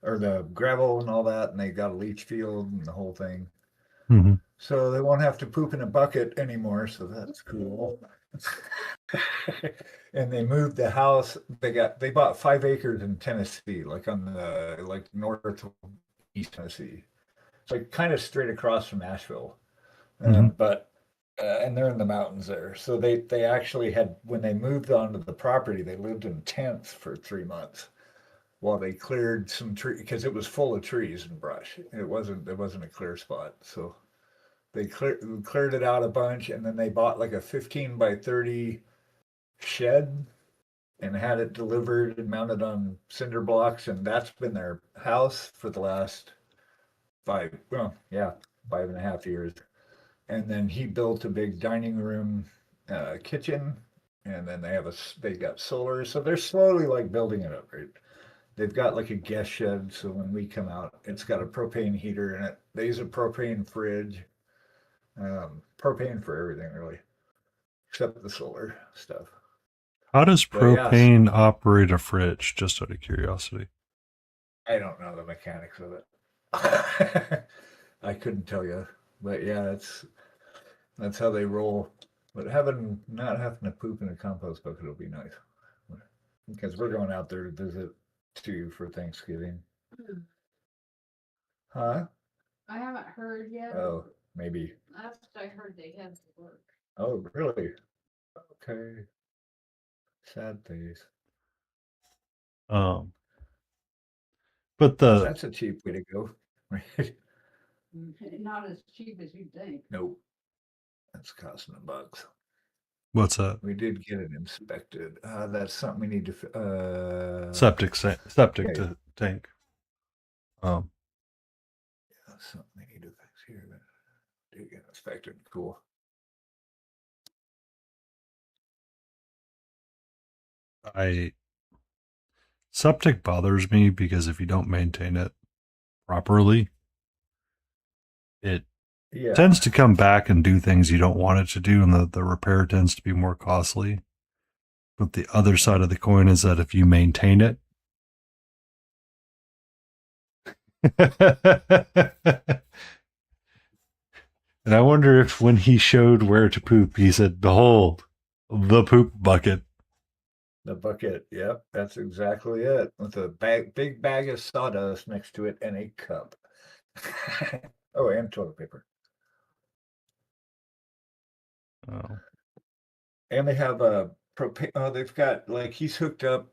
Speaker 1: or the gravel and all that. And they got a leach field and the whole thing.
Speaker 5: Mm-hmm.
Speaker 1: So they won't have to poop in a bucket anymore. So that's cool. And they moved the house. They bought 5 acres in Tennessee, like on the like northeast Tennessee. It's like kind of straight across from Nashville, but and they're in the mountains there. So they actually had when they moved onto the property, they lived in tents for 3 months while they cleared some tree because it was full of trees and brush. There wasn't a clear spot, so they cleared it out a bunch, and then they bought like a 15 by 30 shed and had it delivered and mounted on cinder blocks, and that's been their house for the last 5.5 years. And then he built a big dining room, kitchen, and then they got solar, so they're slowly like building it up. Right, they've got like a guest shed, so when we come out, it's got a propane heater in it. They use a propane fridge, propane for everything really, except the solar stuff.
Speaker 5: How does
Speaker 1: But yes,
Speaker 5: propane operate a fridge? Just out of curiosity.
Speaker 1: I don't know the mechanics of it. I couldn't tell you, but yeah, that's how they roll. But not having to poop in a compost bucket will be nice because we're going out there to visit too for Thanksgiving. Huh?
Speaker 2: I haven't heard yet.
Speaker 1: Oh, maybe.
Speaker 2: Last I heard they had to work.
Speaker 1: Oh, really? Okay. Sad face.
Speaker 5: But
Speaker 1: That's a cheap way to go. Right?
Speaker 2: Not as cheap as you think.
Speaker 1: Nope. That's costing $1.
Speaker 5: What's that?
Speaker 1: We did get it inspected. That's something we need to.
Speaker 5: Septic tank.
Speaker 1: Yeah, something we need to fix here. Did get inspected. Cool.
Speaker 5: Septic bothers me because if you don't maintain it properly, it
Speaker 1: Yeah.
Speaker 5: tends to come back and do things you don't want it to do, and the repair tends to be more costly. But the other side of the coin is that if you maintain it, and I wonder if when he showed where to poop, he said, "Behold, the poop bucket."
Speaker 1: The bucket. Yep, that's exactly it. With a big bag of sawdust next to it and a cup. Oh, and toilet paper.
Speaker 5: Oh.
Speaker 1: And they have a propane. Oh, they've got like he's hooked up.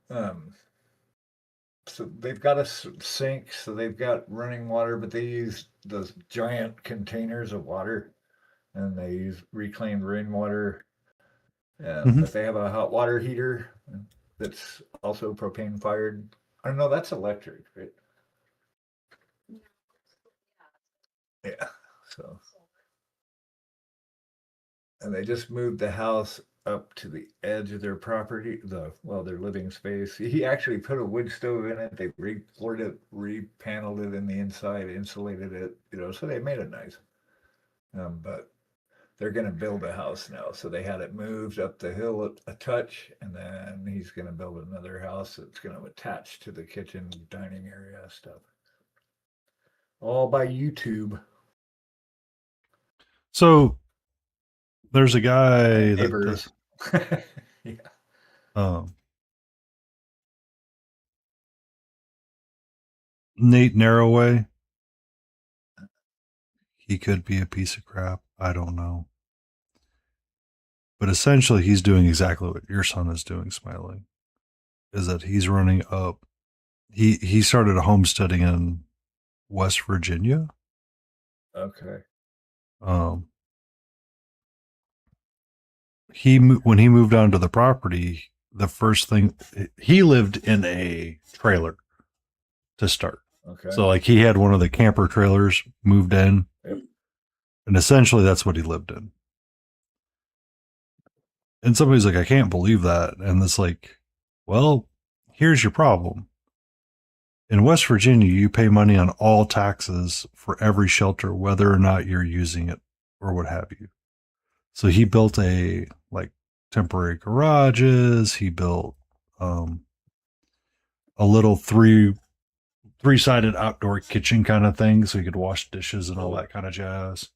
Speaker 1: So they've got a sink, so they've got running water, but they use those giant containers of water, and they use reclaimed rainwater. But they have a hot water heater that's also propane fired. I don't know, that's electric, right? Yeah. So, and they just moved the house up to the edge of their property, their living space. He actually put a wood stove in it. They re-floored it, re-paneled it in the inside, insulated it, so they made it nice. But they're going to build a house now. So they had it moved up the hill a touch, and then he's going to build another house that's going to attach to the kitchen, dining area stuff. All by YouTube.
Speaker 5: So there's a guy
Speaker 1: Neighbors.
Speaker 5: Yeah. Nate Narrowway. He could be a piece of crap. I don't know. But essentially, he's doing exactly what your son is doing, Smiley. Is that he's running up. He started a homesteading in West Virginia.
Speaker 1: Okay.
Speaker 5: When he moved onto the property, the first thing, he lived in a trailer to start.
Speaker 1: Okay.
Speaker 5: So like he had one of the camper trailers moved in.
Speaker 1: Yep.
Speaker 5: And essentially that's what he lived in. And somebody's like, I can't believe that. And it's like, well, here's your problem. In West Virginia, you pay money on all taxes for every shelter, whether or not you're using it or what have you. So he built a temporary garages. He built a little three-sided outdoor kitchen kind of thing, so he could wash dishes and all that kind of jazz.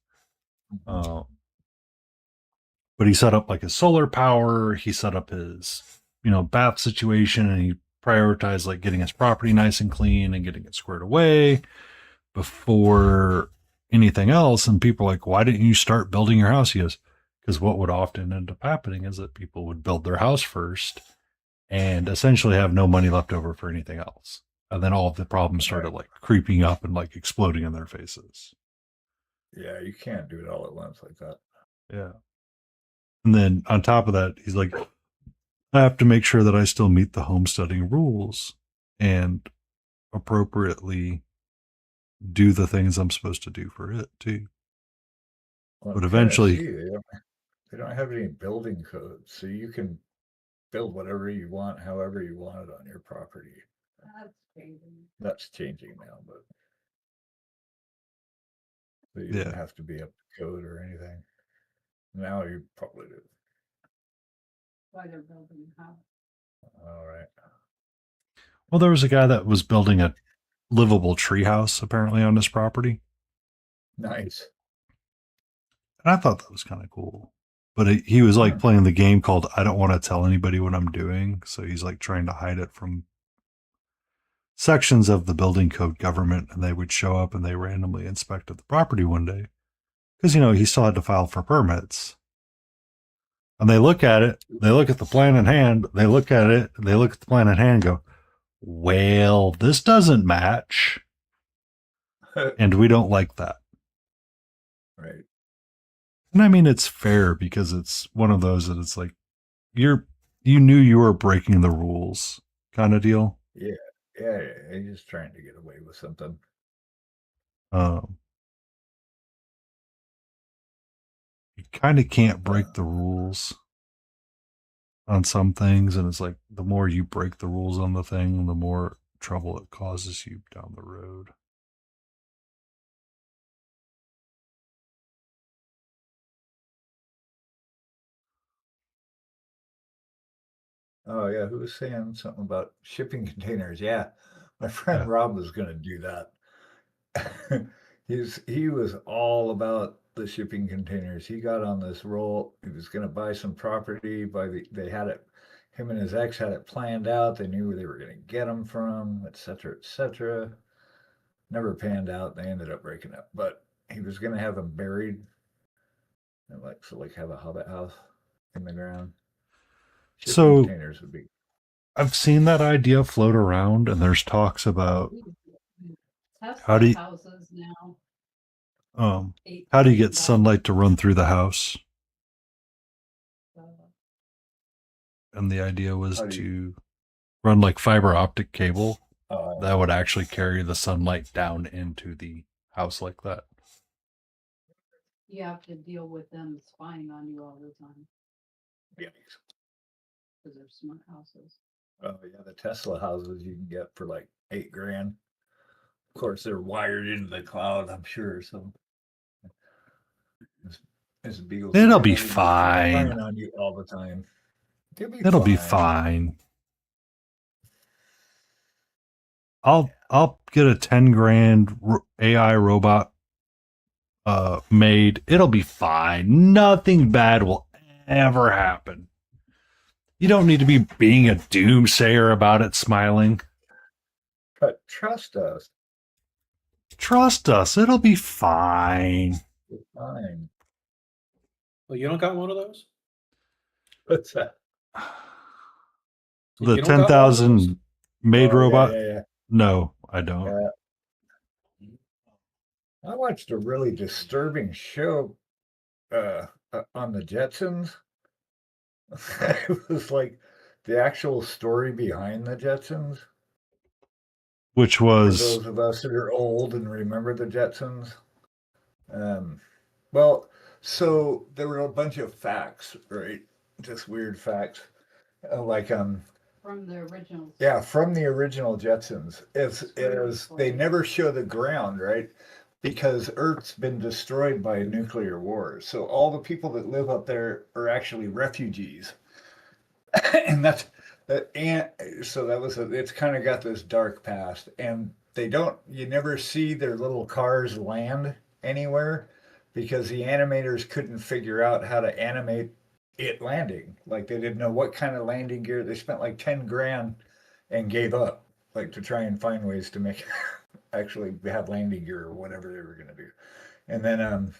Speaker 5: But he set up his solar power. He set up his bath situation, and he prioritized getting his property nice and clean and getting it squared away before anything else. And people are like, why didn't you start building your house? He goes, because what would often end up happening is that people would build their house first and essentially have no money left over for anything else. And then all of the problems started creeping up and exploding in their faces.
Speaker 1: Yeah, you can't do it all at once like that.
Speaker 5: Yeah. And then on top of that, he's like, I have to make sure that I still meet the homesteading rules and appropriately do the things I'm supposed to do for it too.
Speaker 1: Well,
Speaker 5: but eventually,
Speaker 1: they don't have any building codes, so you can build whatever you want, however you want it on your property. That's changing now, but so you don't have to be up to code or anything. Now you probably do.
Speaker 2: Why they're building a house.
Speaker 1: All right.
Speaker 5: Well, there was a guy that was building a livable treehouse apparently on his property.
Speaker 1: Nice.
Speaker 5: And I thought that was kind of cool. But he was playing the game called I don't want to tell anybody what I'm doing. So he's trying to hide it from sections of the building code government. And they would show up and they randomly inspected the property one day. Because, he still had to file for permits. And they look at it, they look at the plan in hand, they look at it, they look at the plan in hand and go, well, this doesn't match. And we don't like that.
Speaker 1: Right.
Speaker 5: And I mean, it's fair because it's one of those that it's you knew you were breaking the rules kind of deal.
Speaker 1: Yeah. He's just trying to get away with something.
Speaker 5: You kind of can't break the rules on some things. And it's the more you break the rules on the thing, the more trouble it causes you down the road.
Speaker 1: Oh yeah, who was saying something about shipping containers? Yeah, my friend
Speaker 5: Yeah.
Speaker 1: Rob was going to do that. He was all about the shipping containers. He got on this roll. He was going to buy some property. They had it. Him and his ex had it planned out. They knew where they were going to get them from, etc., etc. Never panned out. They ended up breaking up. But he was going to have them buried, and like have a hobbit house in the ground. Shipping
Speaker 5: So
Speaker 1: containers would be.
Speaker 5: I've seen that idea float around, and there's talks about how do
Speaker 2: Tesla
Speaker 5: you,
Speaker 2: houses now,
Speaker 5: um,
Speaker 2: $8
Speaker 5: how do you
Speaker 2: million.
Speaker 5: get sunlight to run through the house? And the idea was
Speaker 1: How do you?
Speaker 5: to run like fiber optic cable
Speaker 1: Uh,
Speaker 5: that would actually carry the sunlight down into the house like that.
Speaker 2: You have to deal with them spying on you all the time
Speaker 1: yeah.
Speaker 2: because they're smart houses.
Speaker 1: Oh yeah, the Tesla houses you can get for like $8,000. Of course, they're wired into the cloud, I'm sure. So Miss Beagle says
Speaker 5: It'll
Speaker 1: you'll
Speaker 5: be
Speaker 1: never be
Speaker 5: fine.
Speaker 1: spying on you all the time.
Speaker 5: It'll be fine. I'll get a 10 grand AI robot made. It'll be fine. Nothing bad will ever happen. You don't need to be being a doomsayer about it, smiling.
Speaker 1: But trust us,
Speaker 5: Trust us, it'll be fine.
Speaker 1: it's fine.
Speaker 6: Well, you don't got one of those?
Speaker 1: What's that?
Speaker 5: The
Speaker 6: You don't got one of those?
Speaker 5: 10,000 made
Speaker 1: Oh,
Speaker 5: robot?
Speaker 1: yeah.
Speaker 5: No, I don't.
Speaker 1: I watched a really disturbing show on the Jetsons. It was like the actual story behind the Jetsons.
Speaker 5: Which
Speaker 1: For
Speaker 5: was
Speaker 1: those of us that are old and remember the Jetsons. Well, so there were a bunch of facts, right? Just weird facts. Like
Speaker 2: From the originals.
Speaker 1: yeah, from the original Jetsons. Is
Speaker 2: Really
Speaker 1: they
Speaker 2: cool.
Speaker 1: never show the ground, right? Because Earth's been destroyed by a nuclear war. So all the people that live up there are actually refugees. And that's that and so that was it's kind of got this dark past, and you never see their little cars land anywhere because the animators couldn't figure out how to animate it landing. Like they didn't know what kind of landing gear. They spent like 10 grand and gave up, like to try and find ways to make actually have landing gear or whatever they were going to do. And then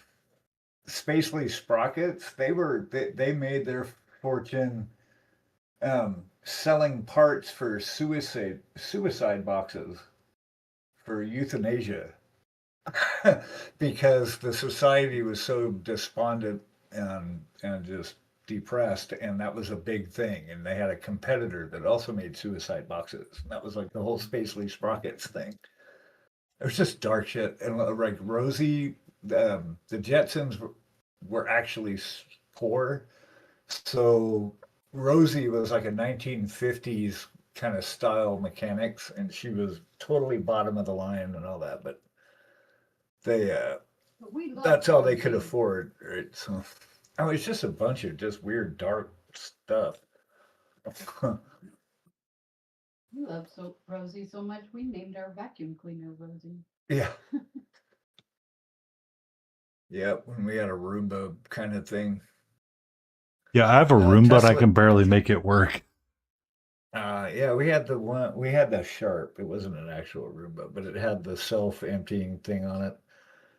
Speaker 1: Spacely Sprockets, they made their fortune selling parts for suicide boxes for euthanasia because the society was so despondent and just depressed, and that was a big thing. And they had a competitor that also made suicide boxes. And that was like the whole Spacely Sprockets thing. It was just dark shit. And like Rosie, the Jetsons were actually poor. So Rosie was like a 1950s kind of style mechanics, and she was totally bottom of the line and all that. But they,
Speaker 2: But we love
Speaker 1: that's all they could
Speaker 2: Rosie.
Speaker 1: afford, right? So, oh, it's just a bunch of just weird, dark stuff.
Speaker 2: We love Rosie so much, we named our vacuum cleaner Rosie.
Speaker 1: Yeah. Yeah, when we had a Roomba kind of thing.
Speaker 5: yeah, I have a room, but I
Speaker 1: Tesla.
Speaker 5: can barely make it work.
Speaker 1: Yeah, we had the Sharp. It wasn't an actual Roomba, but it had the self-emptying thing on it.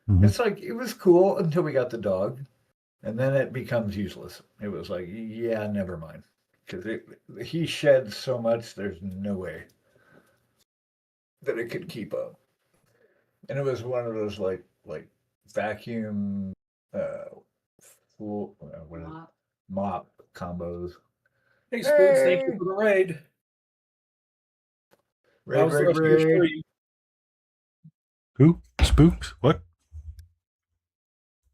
Speaker 5: Mhm.
Speaker 1: It's like it was cool until we got the dog, and then it becomes useless. It was like, yeah, never mind, because he sheds so much. There's no way that it could keep up. And it was one of those like vacuum, full what is it?
Speaker 2: Mop.
Speaker 1: Mop combos.
Speaker 6: Hey, Spooks, thank you
Speaker 1: Hey!
Speaker 6: for the raid.
Speaker 1: Raid,
Speaker 6: How's the
Speaker 1: raid,
Speaker 6: rest of your
Speaker 1: raid.
Speaker 6: stream?
Speaker 5: Who? Spooks? What?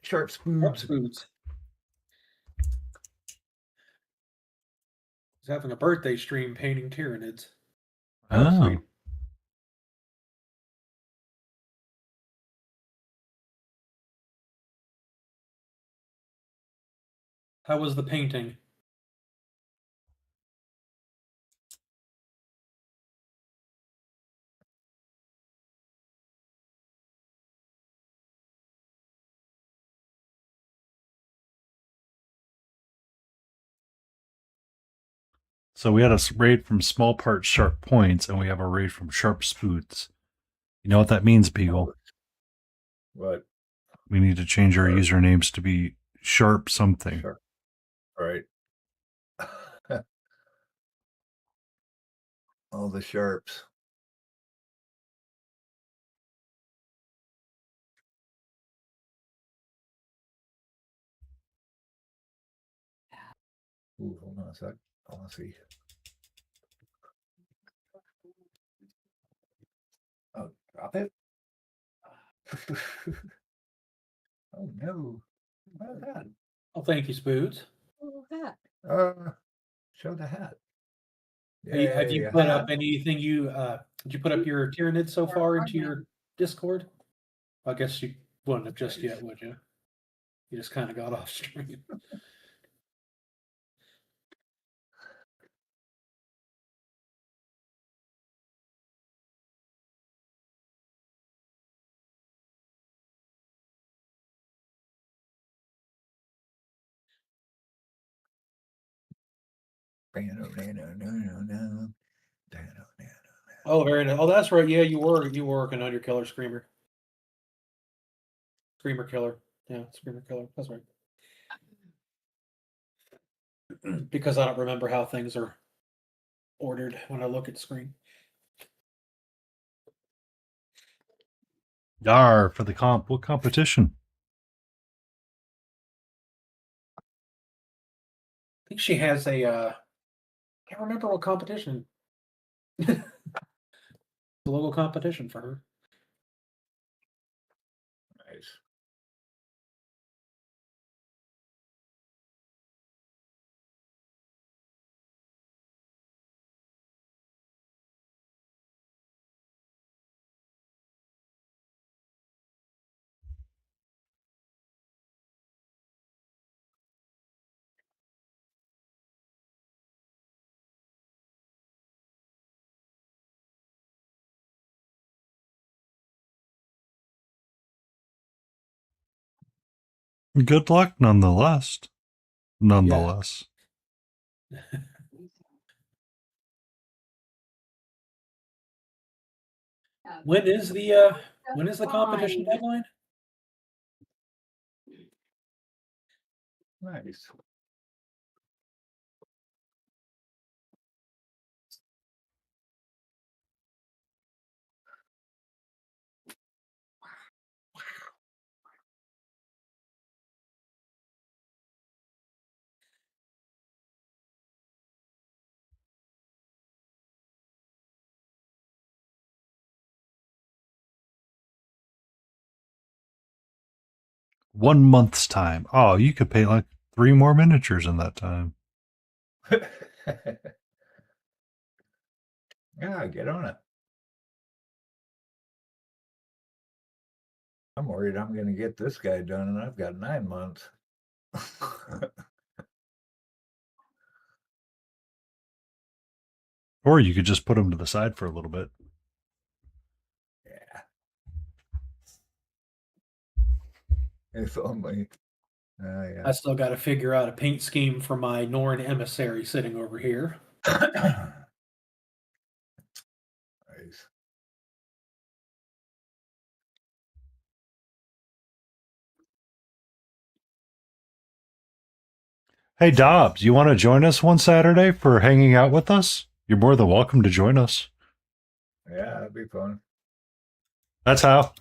Speaker 1: Sharp
Speaker 6: What
Speaker 1: spoons.
Speaker 6: Spooks? He's having a birthday stream painting Tyranids.
Speaker 1: Oh,
Speaker 5: Oh.
Speaker 1: sweet.
Speaker 6: How was the painting?
Speaker 5: So we had a raid from small parts, sharp points, and we have a raid from sharp spoots. You know what that means, Beagle?
Speaker 1: What?
Speaker 5: We need to change our usernames to be sharp something.
Speaker 1: Sharp. All right. All the sharps. Ooh, hold on a sec. I want to see. Oh, drop it. Oh no. What is that?
Speaker 6: Oh, thank you, Spoods.
Speaker 2: Oh, that.
Speaker 1: Show the hat.
Speaker 6: Have you
Speaker 1: Yay, a
Speaker 6: put
Speaker 1: hat.
Speaker 6: up anything did you put up your Tyranid so far into your Discord? I guess you wouldn't have just yet, would you? You just kind of got off stream. Oh, very nice. Oh, that's right. Yeah, you were working on your killer screamer. Screamer killer. Yeah, screamer killer. That's right. Because I don't remember how things are ordered when I look at screen.
Speaker 5: Yar, for the comp. What competition?
Speaker 6: I think she has a can't remember what competition. The local competition for her.
Speaker 1: Nice.
Speaker 5: Good luck, nonetheless. Nonetheless.
Speaker 6: When is the competition deadline?
Speaker 1: Nice.
Speaker 5: One month's time. Oh, you could paint like 3 more miniatures in that time.
Speaker 1: Yeah, get on it. I'm worried I'm going to get this guy done, and I've got 9 months.
Speaker 5: Or you could just put them to the side for a little bit.
Speaker 1: Yeah. If only. Yeah.
Speaker 6: I still got to figure out a paint scheme for my Norn emissary sitting over here.
Speaker 1: Nice.
Speaker 5: Hey, Dobbs, you want to join us one Saturday for hanging out with us? You're more than welcome to join us.
Speaker 1: Yeah, that'd be fun.
Speaker 5: That's how.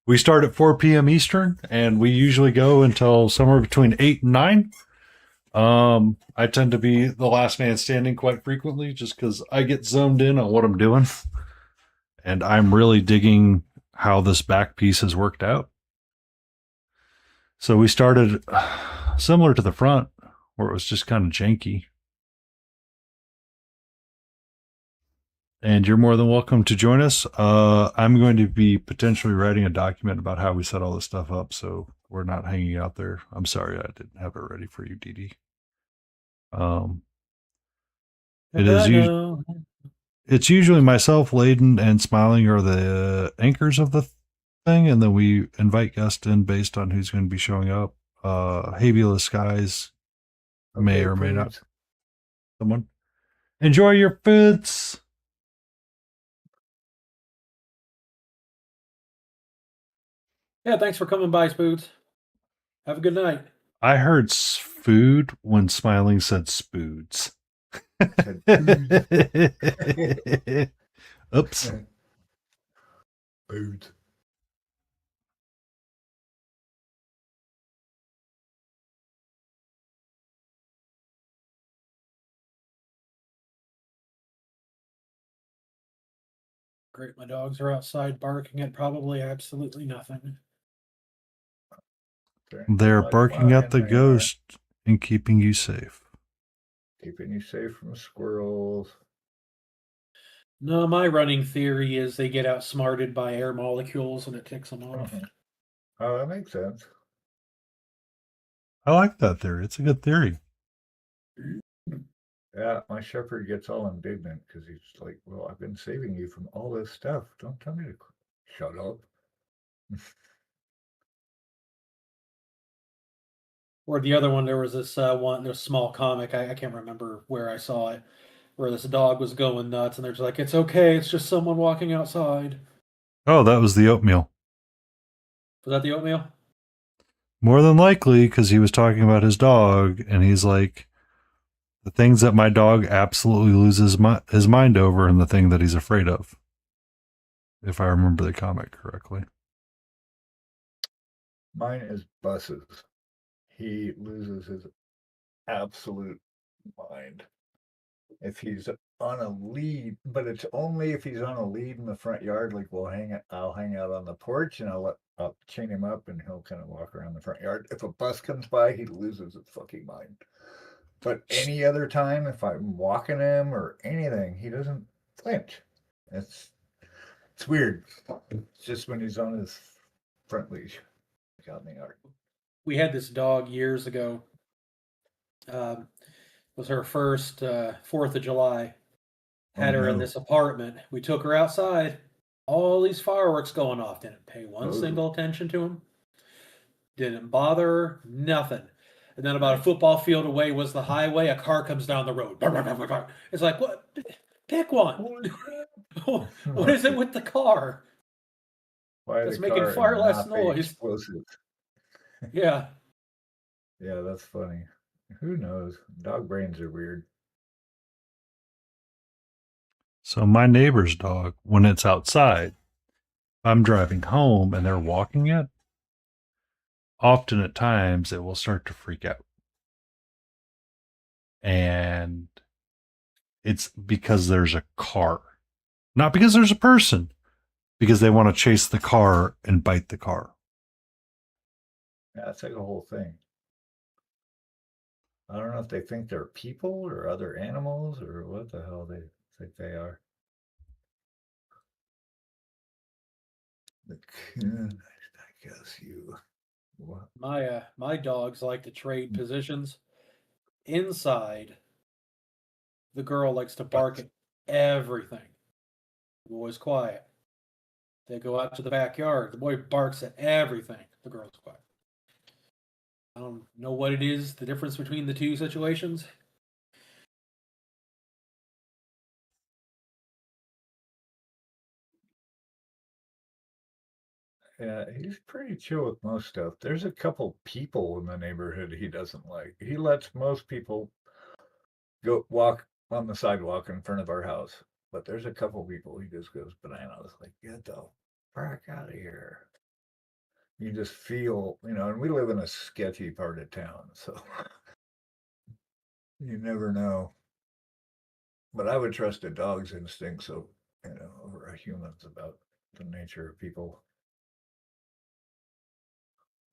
Speaker 5: We start at 4 p.m. Eastern, and we usually go until somewhere between 8 and 9. I tend to be the last man standing quite frequently just because I get zoned in on what I'm doing. And I'm really digging how this back piece has worked out. So we started similar to the front, where it was just kind of janky. And you're more than welcome to join us. I'm going to be potentially writing a document about how we set all this stuff up, so we're not hanging out there. I'm sorry I didn't have it ready for you, Dee. It's usually myself, Layden, and Smiling are the anchors of the thing, and then we invite guests in based on who's going to be showing up. Habula Skies may or may not. Someone enjoy your foods.
Speaker 6: Yeah, thanks for coming by, Spoods. Have a good night.
Speaker 5: I heard food when Smiling said spoods.
Speaker 1: Said
Speaker 5: Oops.
Speaker 1: Food.
Speaker 6: Great, my dogs are outside barking at probably absolutely nothing.
Speaker 5: They're
Speaker 1: Like
Speaker 5: barking at the
Speaker 1: mine, they are.
Speaker 5: ghost and keeping you safe.
Speaker 1: Keeping you safe from squirrels.
Speaker 6: No, my running theory is they get outsmarted by air molecules and it ticks them off.
Speaker 1: Oh, that makes sense.
Speaker 5: I like that theory. It's a good theory.
Speaker 1: Yeah, my shepherd gets all indignant because he's like, "Well, I've been saving you from all this stuff. Don't tell me to shut up."
Speaker 6: Or the other one, there was this this small comic. I can't remember where I saw it, where this dog was going nuts, and they're just like, "It's okay. It's just someone walking outside."
Speaker 5: Oh, that was the oatmeal.
Speaker 6: Was that the oatmeal?
Speaker 5: More than likely, because he was talking about his dog, and he's like, the things that my dog absolutely loses his mind over, and the thing that he's afraid of. If I remember the comic correctly.
Speaker 1: Mine is buses. He loses his absolute mind if he's on a lead, but it's only if he's on a lead in the front yard. Like I'll hang out on the porch and I'll chain him up and he'll kind of walk around the front yard. If a bus comes by, he loses his fucking mind. But any other time, if I'm walking him or anything, he doesn't flinch. It's weird. It's just when he's on his front leash, like out in the yard.
Speaker 6: We had this dog years ago. Was her first 4th of July. Had her in this apartment. We took her outside. All these fireworks going off. Didn't pay one single attention to them. Didn't bother her. Nothing. And then about a football field away was the highway. A car comes down the road. It's like, what? Pick one. What is it with the car?
Speaker 1: Why
Speaker 6: It's
Speaker 1: the
Speaker 6: making
Speaker 1: car
Speaker 6: far
Speaker 1: and
Speaker 6: less
Speaker 1: not the
Speaker 6: noise.
Speaker 1: explosive?
Speaker 6: Yeah.
Speaker 1: Yeah, that's funny. Who knows? Dog brains are weird.
Speaker 5: So my neighbor's dog, when it's outside, I'm driving home and they're walking it, often at times it will start to freak out. And it's because there's a car. Not because there's a person, because they want to chase the car and bite the car.
Speaker 1: Yeah, that's like a whole thing. I don't know if they think they're people or other animals or what the hell they think they are. I guess you. What?
Speaker 6: My dogs like to trade positions. Inside, the girl likes to bark at everything. The boy's quiet. They go out to the backyard. The boy barks at everything. The girl's quiet. I don't know what it is, the difference between the two situations.
Speaker 1: Yeah, he's pretty chill with most stuff. There's a couple people in the neighborhood he doesn't like. He lets most people go walk on the sidewalk in front of our house. But there's a couple people he just goes bananas. Like, get the fuck out of here. You just feel, and we live in a sketchy part of town, so you never know. But I would trust a dog's instincts over a human's about the nature of people.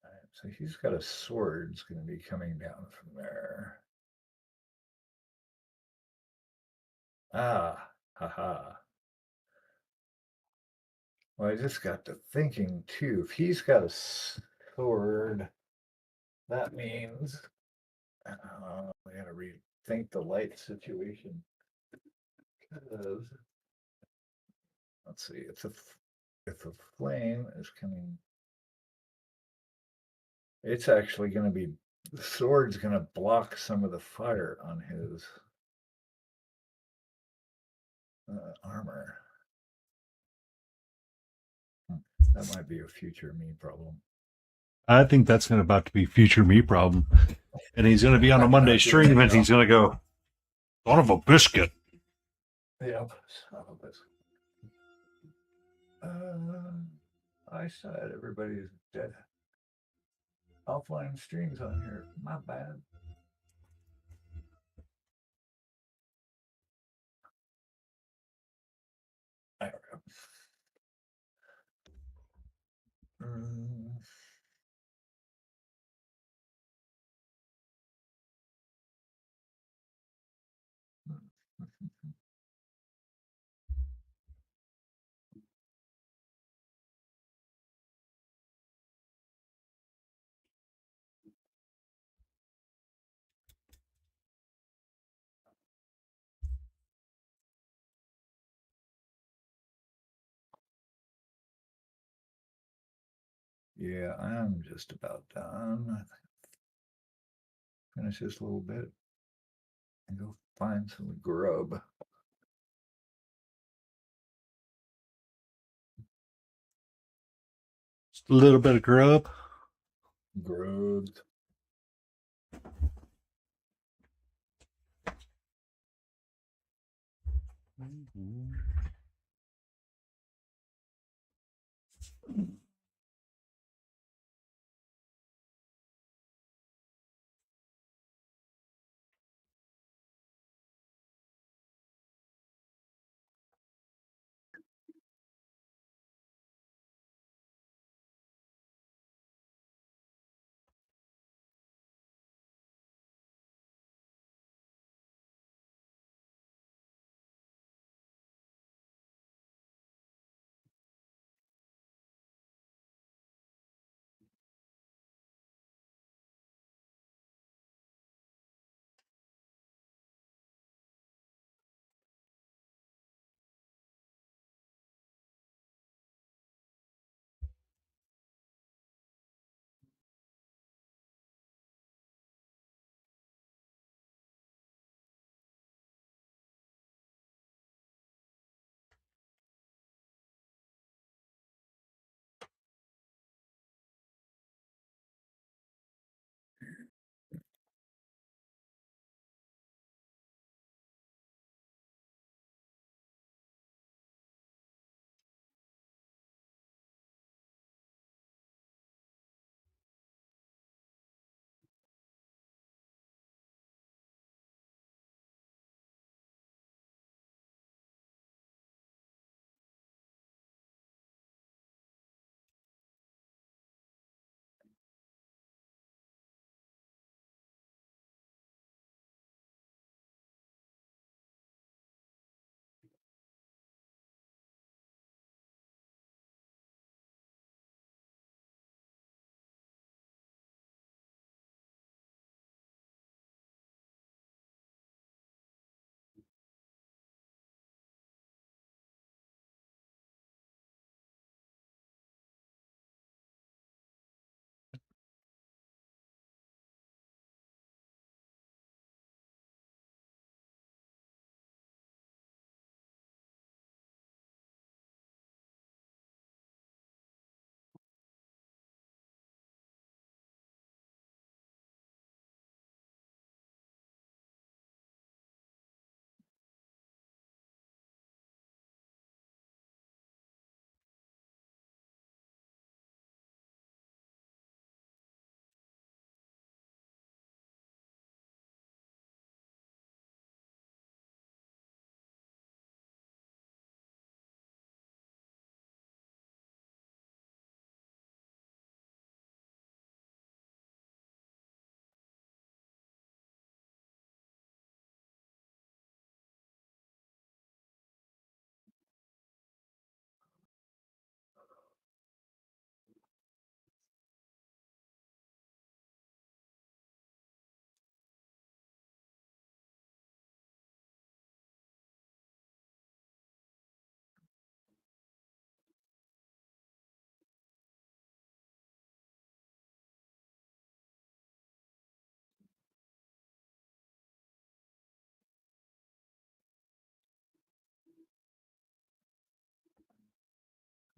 Speaker 1: All right, so he's got a sword. It's going to be coming down from there. Ah, haha. Well, I just got to thinking too. If he's got a sword, that means we got to rethink the light situation. Because let's see, if a flame is coming, it's actually going to be the sword's going to block some of the fire on his. Armor. That might be a future me problem.
Speaker 5: I think that's about to be future me problem. And he's going to be on a Monday stream and he's going to go, son of a biscuit.
Speaker 1: Yep. Son of a biscuit. I said everybody's dead. Offline streams on here. My bad. There we go. Yeah, I'm just about done. Finish this a little bit and go find some grub.
Speaker 5: Just a little bit of grub.
Speaker 1: Grubs.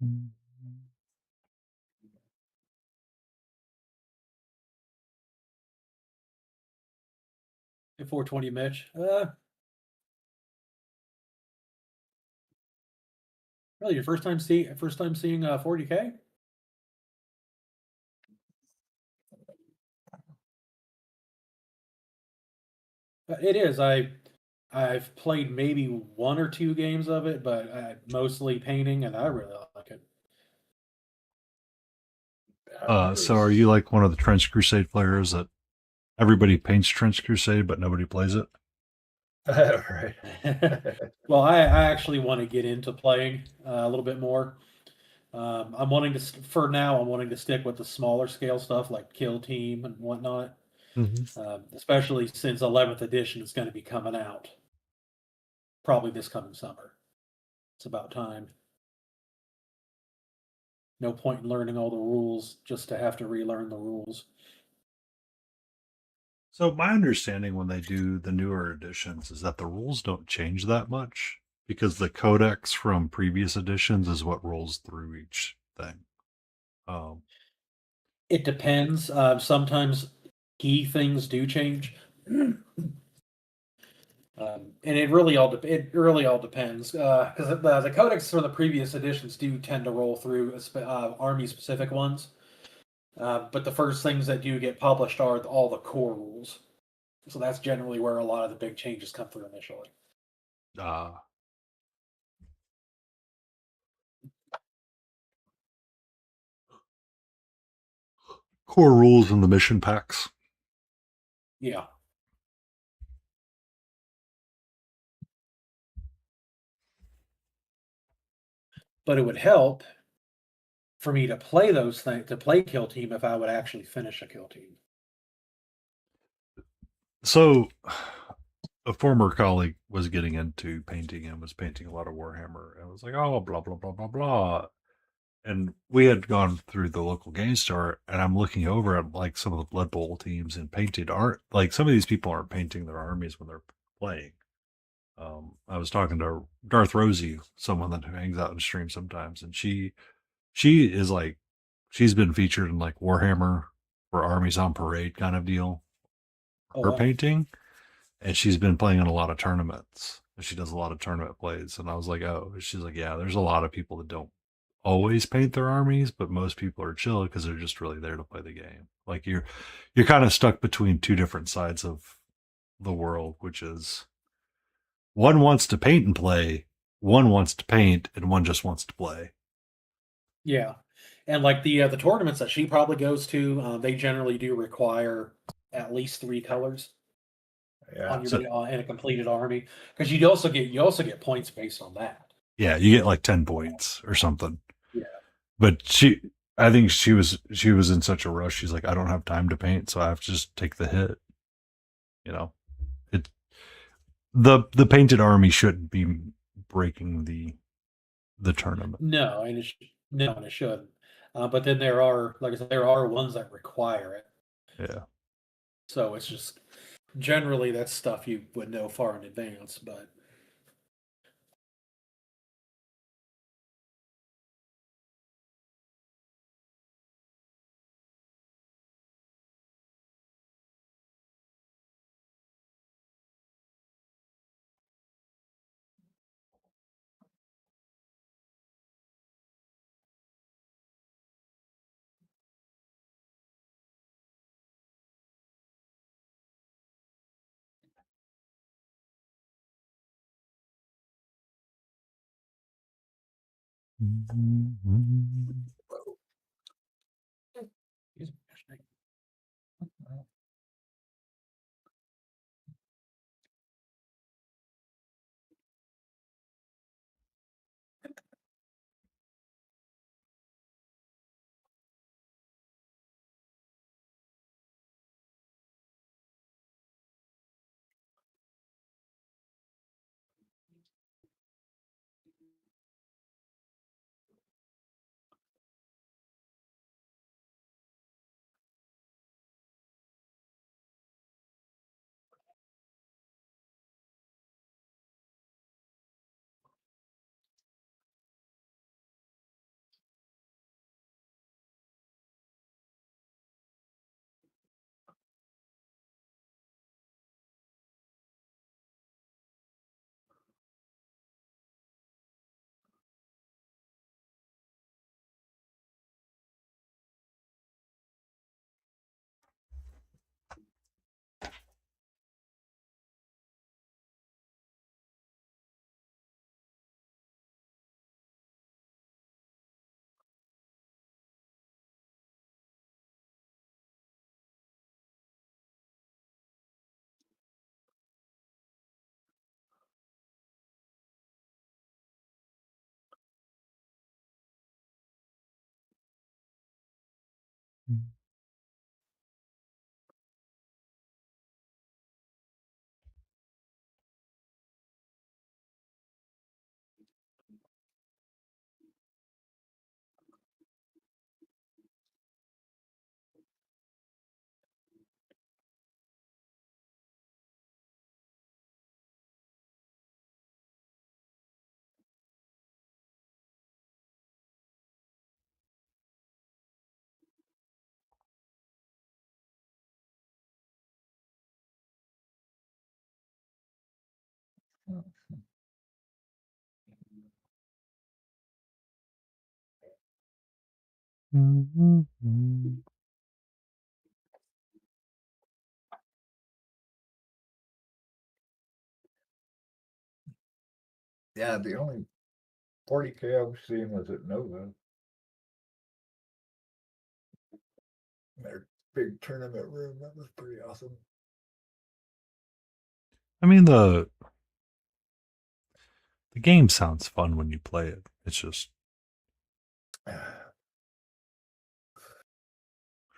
Speaker 6: At 420, Mitch. Really, your first time seeing 40K? It is. I've played maybe 1 or 2 games of it, but mostly painting, and I really like it.
Speaker 5: So are you like one of the Trench Crusade players that everybody paints Trench Crusade, but nobody plays it?
Speaker 1: Right.
Speaker 6: Well, I actually want to get into playing a little bit more. I'm wanting to, for now, I'm wanting to stick with the smaller scale stuff like Kill Team and whatnot, especially since 11th edition is going to be coming out probably this coming summer. It's about time. No point in learning all the rules just to have to relearn the rules.
Speaker 5: So my understanding when they do the newer editions is that the rules don't change that much because the codex from previous editions is what rolls through each thing.
Speaker 6: It depends. Sometimes key things do change, and it really all depends because the codex for the previous editions do tend to roll through army specific ones. But the first things that do get published are all the core rules. So that's generally where a lot of the big changes come through initially.
Speaker 5: Core rules in the mission packs.
Speaker 6: Yeah. But it would help for me to play those things, to play Kill Team, if I would actually finish a Kill Team.
Speaker 5: So a former colleague was getting into painting and was painting a lot of Warhammer and was like, oh, blah, blah, blah, blah, blah. And we had gone through the local game store and I'm looking over at like some of the Blood Bowl teams and painted art. Like some of these people aren't painting their armies when they're playing. I was talking to Darth Rosie, someone that hangs out and streams sometimes, and she is like, she's been featured in like Warhammer for Armies on Parade kind of deal.
Speaker 6: Oh,
Speaker 5: Her
Speaker 6: wow.
Speaker 5: painting, and she's been playing in a lot of tournaments. She does a lot of tournament plays, and I was like, oh, she's like, yeah, there's a lot of people that don't always paint their armies, but most people are chill because they're just really there to play the game. Like you're kind of stuck between two different sides of the world, which is one wants to paint and play, one wants to paint, and one just wants to play.
Speaker 6: Yeah, and like the tournaments that she probably goes to, they generally do require at least 3 colors on your in a completed army, because you also get points based on that.
Speaker 5: Yeah, you get like 10 points or something.
Speaker 6: Yeah,
Speaker 5: but I think she was in such a rush. She's like, I don't have time to paint, so I have to just take the hit. You know, it the painted army shouldn't be breaking the tournament.
Speaker 6: No, and it shouldn't. But then there are, like I said, there are ones that require it.
Speaker 5: Yeah.
Speaker 6: So it's just generally that's stuff you would know far in advance, but.
Speaker 1: Yeah, the only 40K I was seeing was at Nova. Their big tournament room. That was pretty awesome.
Speaker 5: I mean, the game sounds fun when you play it. It's just there's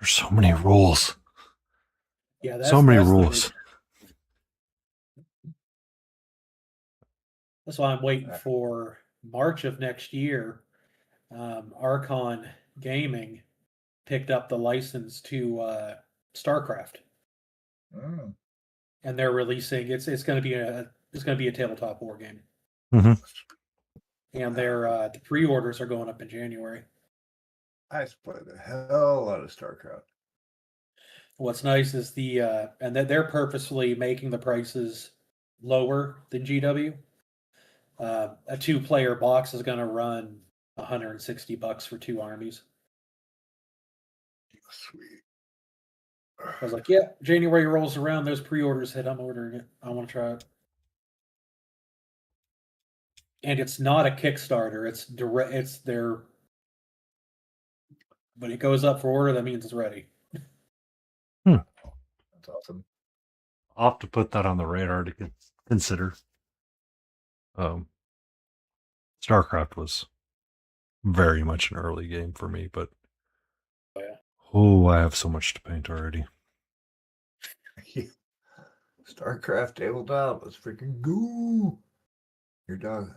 Speaker 5: so many rules.
Speaker 6: Yeah, that's
Speaker 5: So many
Speaker 6: that's the big-
Speaker 5: rules.
Speaker 6: That's why I'm waiting for March of next year. Archon Gaming picked up the license to StarCraft,
Speaker 1: Mm.
Speaker 6: and they're releasing it's going to be a tabletop war game,
Speaker 5: Mhm.
Speaker 6: and their the pre-orders are going up in January.
Speaker 1: I used to play the hell out of StarCraft.
Speaker 6: What's nice is and that they're purposefully making the prices lower than GW. A 2-player box is going to run $160 for 2 armies.
Speaker 1: Sweet.
Speaker 6: I was like, yeah, January rolls around, those pre-orders hit, I'm ordering it. I want to try it. And it's not a Kickstarter, it's direct, it's their, when it goes up for order, that means it's ready.
Speaker 1: That's awesome.
Speaker 5: I'll have to put that on the radar to consider. StarCraft was very much an early game for me, but I have so much to paint already.
Speaker 1: StarCraft tabletop. Let's freaking go. Your dog.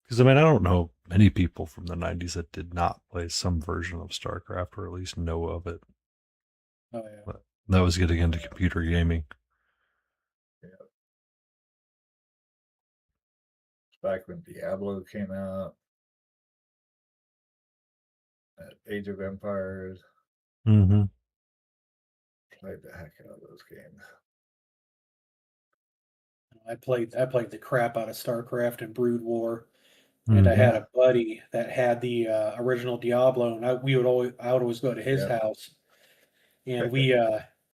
Speaker 5: Because, I mean, I don't know many people from the 90s that did not play some version of StarCraft, or at least know of it.
Speaker 6: Oh, yeah.
Speaker 5: But that was getting into computer gaming.
Speaker 1: Yeah. It's back when Diablo came out. Age of Empires.
Speaker 5: Mm-hmm.
Speaker 1: Played the heck out of those games.
Speaker 6: I played the crap out of StarCraft and Brood War. And I had a buddy that had the original Diablo, and I would always go to his house, and we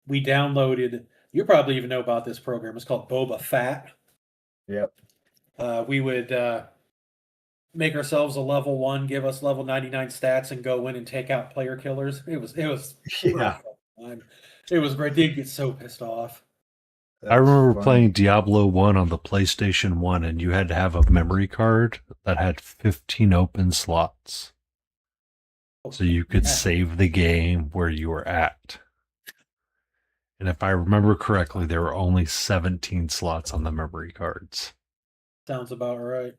Speaker 6: downloaded. You probably even know about this program. It's called Boba Fett.
Speaker 1: Yep.
Speaker 6: We would make ourselves a level 1, give us level 99 stats, and go in and take out player killers. It was
Speaker 1: Yeah.
Speaker 6: fun. It was great. They'd get so pissed off.
Speaker 5: I remember playing Diablo 1 on the PlayStation 1, and you had to have a memory card that had 15 open slots. So you could save the game where you were at. And if I remember correctly, there were only 17 slots on the memory cards.
Speaker 6: Sounds about right.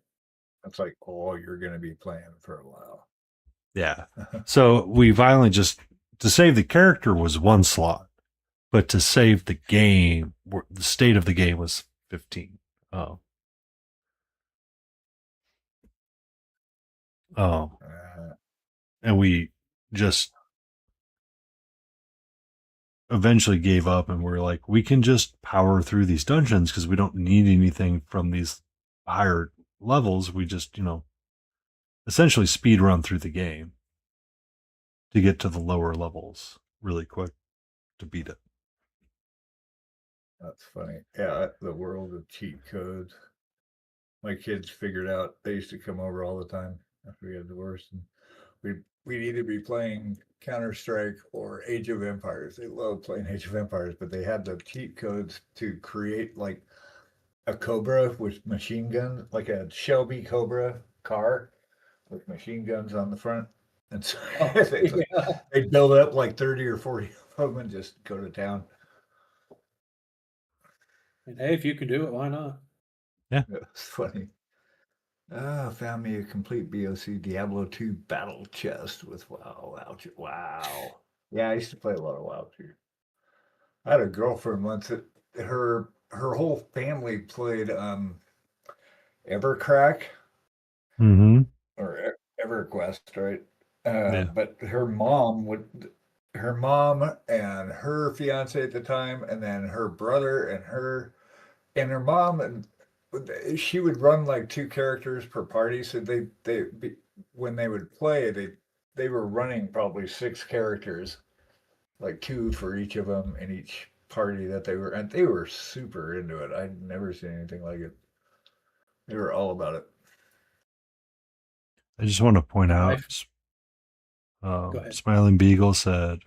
Speaker 1: That's like all you're going to be playing for a while.
Speaker 5: Yeah. So we finally just, to save the character was 1 slot. But to save the game, the state of the game was 15. Oh. And we just eventually gave up, and we're like, we can just power through these dungeons because we don't need anything from these higher levels. We just, essentially speed run through the game to get to the lower levels really quick to beat it.
Speaker 1: That's funny. Yeah, the world of cheat codes. my kids figured out they used to come over all the time after we had divorced, and we'd either be playing Counter-Strike or Age of Empires. They love playing Age of Empires, but they had the cheat codes to create like a Cobra with machine guns, like a Shelby Cobra car with machine guns on the front. And so they'd build up like 30 or 40 of them and just go to town.
Speaker 6: And hey, if you can do it, why not?
Speaker 1: It was funny. Found me a complete BOC Diablo 2 battle chest with wow. Yeah, I used to play a lot of WoW too. I had a girlfriend once that her whole family played Evercrack
Speaker 5: Mm-hmm.
Speaker 1: or EverQuest, right?
Speaker 5: Yeah.
Speaker 1: But her mom and her fiance at the time, and then her brother and her mom, and she would run like 2 characters per party. So when they would play, they were running probably 6 characters, like 2 for each of them in each party that they were, and they were super into it. I'd never seen anything like it. They were all about it.
Speaker 5: I just want to point out,
Speaker 6: Go ahead.
Speaker 5: Smiling Beagle said,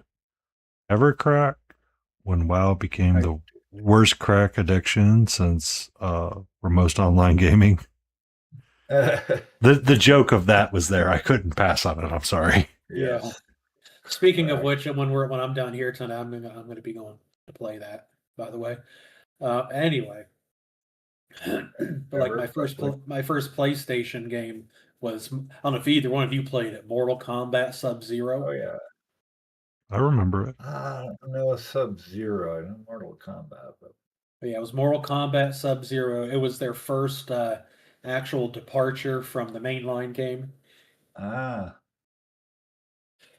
Speaker 5: Evercrack, when WoW became the worst crack addiction since most online gaming. The joke of that was there. I couldn't pass on it. I'm sorry.
Speaker 6: Yeah. Speaking of which, when I'm down here tonight, I'm gonna be going to play that. By the way, anyway, but like my first PlayStation game was, I don't know if either one of you played it, Mortal Kombat Sub-Zero.
Speaker 1: Oh yeah,
Speaker 5: I remember it.
Speaker 1: No Sub-Zero, I know Mortal Kombat, but
Speaker 6: yeah, it was Mortal Kombat Sub-Zero. It was their first actual departure from the mainline game.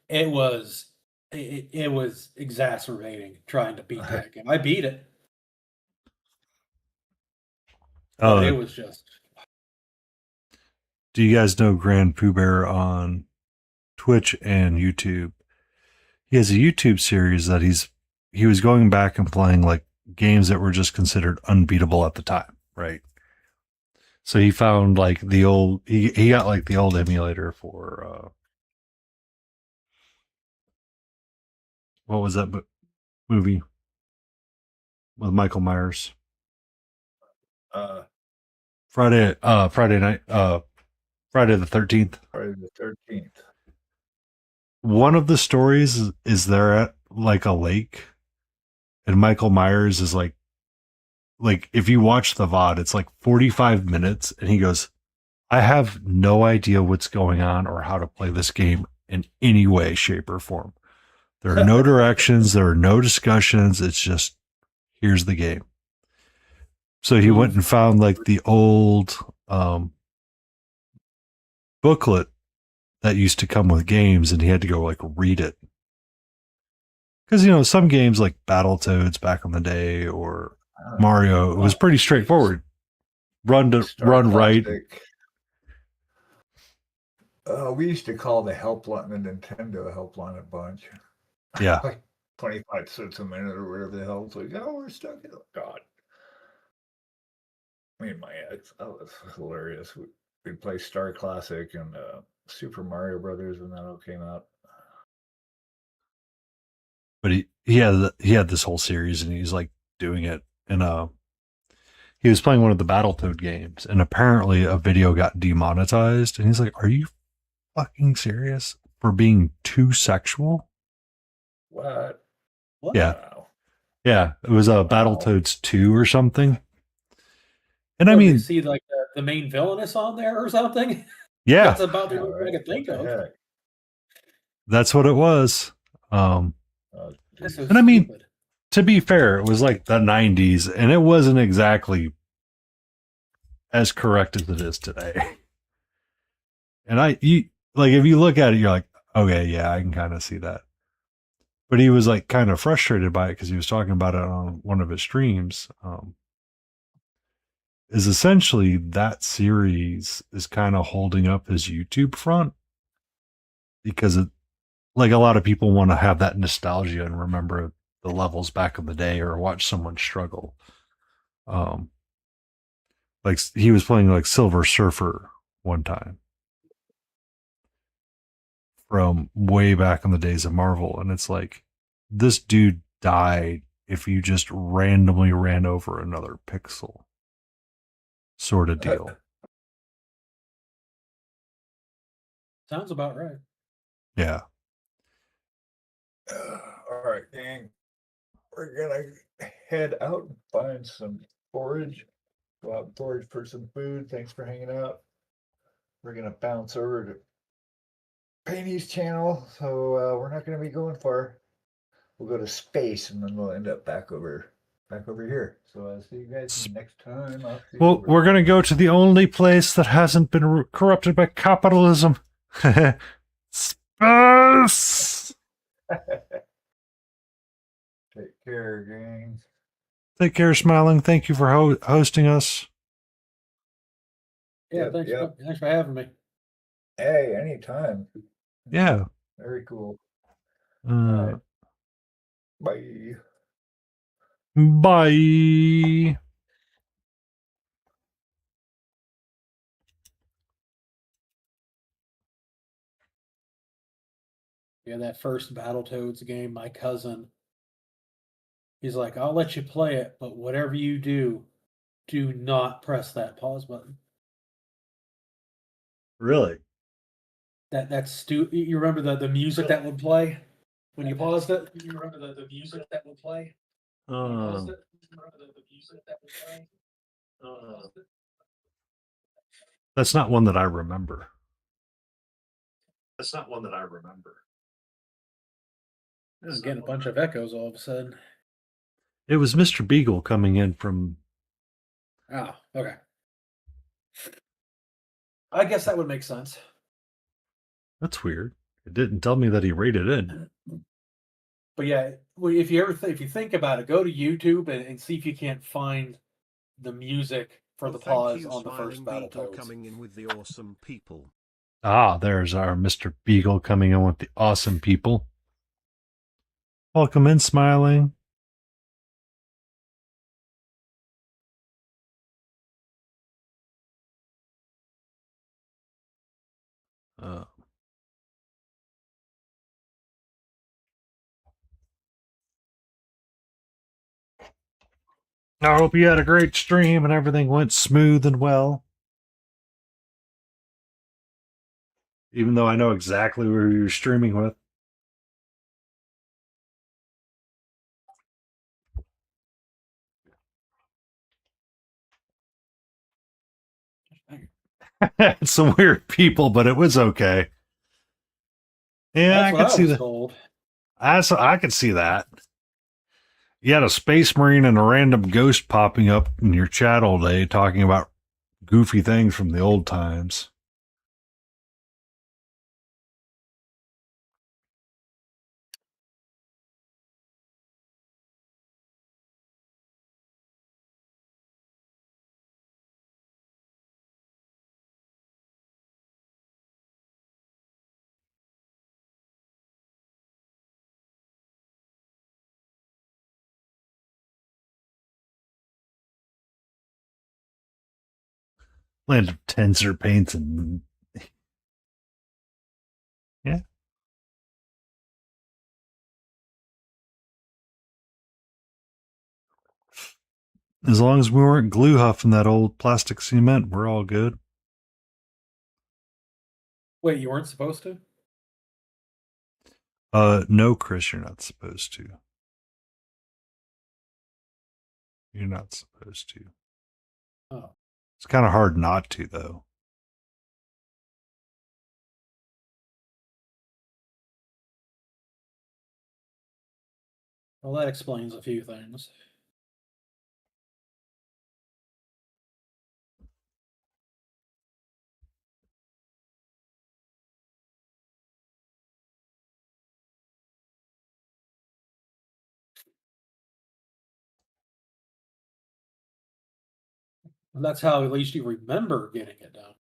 Speaker 6: It was exacerbating trying to beat that game. I beat it. But it was just.
Speaker 5: Do you guys know Grand Pooh Bear on Twitch and YouTube? He has a YouTube series that he was going back and playing like games that were just considered unbeatable at the time, right? So he found like the old, he got like the old emulator for, what was that movie with Michael Myers? Friday the 13th.
Speaker 1: Friday the 13th.
Speaker 5: One of the stories is they're at like a lake, and Michael Myers is like if you watch the VOD, it's like 45 minutes, and he goes, I have no idea what's going on or how to play this game in any way, shape, or form. There are no directions, there are no discussions, it's just, here's the game. So he went and found like the old booklet that used to come with games, and he had to go like read it. Because, you know, some games like Battletoads back in the day or Mario, it was pretty straightforward. Run right.
Speaker 1: We used to call the helpline, the Nintendo helpline, a bunch.
Speaker 5: Yeah.
Speaker 1: Like 25 cents a minute or whatever the hell. It's like, oh, we're stuck in God. Me and my ex, that was hilarious. We'd play Star Classic and Super Mario Brothers when that all came out.
Speaker 5: But he had this whole series, and he's like doing it, and he was playing one of the Battletoad games, and apparently a video got demonetized, and he's like, are you fucking serious for being too sexual?
Speaker 1: What?
Speaker 5: Yeah.
Speaker 1: Wow.
Speaker 5: Yeah, it was Battletoads 2 or something. And
Speaker 6: I
Speaker 5: mean,
Speaker 6: you see like the main villainess on there or something.
Speaker 5: Yeah,
Speaker 6: that's about the only thing I could think of.
Speaker 5: That's what it was.
Speaker 6: And
Speaker 5: I mean, to be fair, it was like the 90s, and it wasn't exactly as correct as it is today. And like, if you look at it, you're like, okay, yeah, I can kind of see that. But he was like kind of frustrated by it because he was talking about it on one of his streams. Is essentially that series is kind of holding up his YouTube front, because it, like, a lot of people want to have that nostalgia and remember the levels back in the day or watch someone struggle. But Like he was playing like Silver Surfer one time from way back in the days of Marvel, and it's like this dude died if you just randomly ran over another pixel, sort of deal.
Speaker 6: Sounds about right.
Speaker 5: Yeah.
Speaker 1: All right, gang. We're gonna head out and find some forage. Go out and forage for some food. Thanks for hanging out. We're gonna bounce over to Penny's channel, so we're not gonna be going far. We'll go to space, and then we'll end up back over here. So I'll see you guys next time.
Speaker 5: Well, we're gonna go to the only place that hasn't been corrupted by capitalism. Space.
Speaker 1: Take care, gang.
Speaker 5: Take care, Smiling. Thank you for hosting us.
Speaker 6: Yeah, thanks for having me.
Speaker 1: Hey, anytime.
Speaker 5: Yeah.
Speaker 1: Very cool.
Speaker 5: Bye.
Speaker 1: Bye.
Speaker 6: Yeah, that first Battletoads game, my cousin, he's like, I'll let you play it, but whatever you do not press that pause button.
Speaker 5: Really?
Speaker 6: That's you remember the music that would play when you paused it? You remember the music that would play? When you paused it? You remember the music that would play?
Speaker 5: That's not one that I remember.
Speaker 6: I'm getting a bunch of echoes all of a sudden.
Speaker 5: It was Mr. Beagle coming in from...
Speaker 6: Oh, okay. I guess that would make sense.
Speaker 5: That's weird. It didn't tell me that he rated in.
Speaker 6: But yeah, if you if you think about it, go to YouTube and see if you can't find the music for the pause on the first Battletoads.
Speaker 7: Coming in with the awesome people.
Speaker 5: Ah, there's our Mr. Beagle coming in with the awesome people. Welcome in, Smiling. I hope you had a great stream and everything went smooth and well. Even though I know exactly who you're streaming with. It's some weird people, but it was okay. Yeah, I could see that. I could see that. You had a space marine and a random ghost popping up in your chat all day talking about goofy things from the old times. Land of tensor paints and yeah. As long as we weren't glue huffing that old plastic cement, we're all good.
Speaker 6: Wait, you weren't supposed to?
Speaker 5: No, Chris, you're not supposed to. You're not supposed to.
Speaker 6: Oh.
Speaker 5: It's kind of hard not to, though.
Speaker 6: Well, that explains a few things. That's how at least you remember getting it done.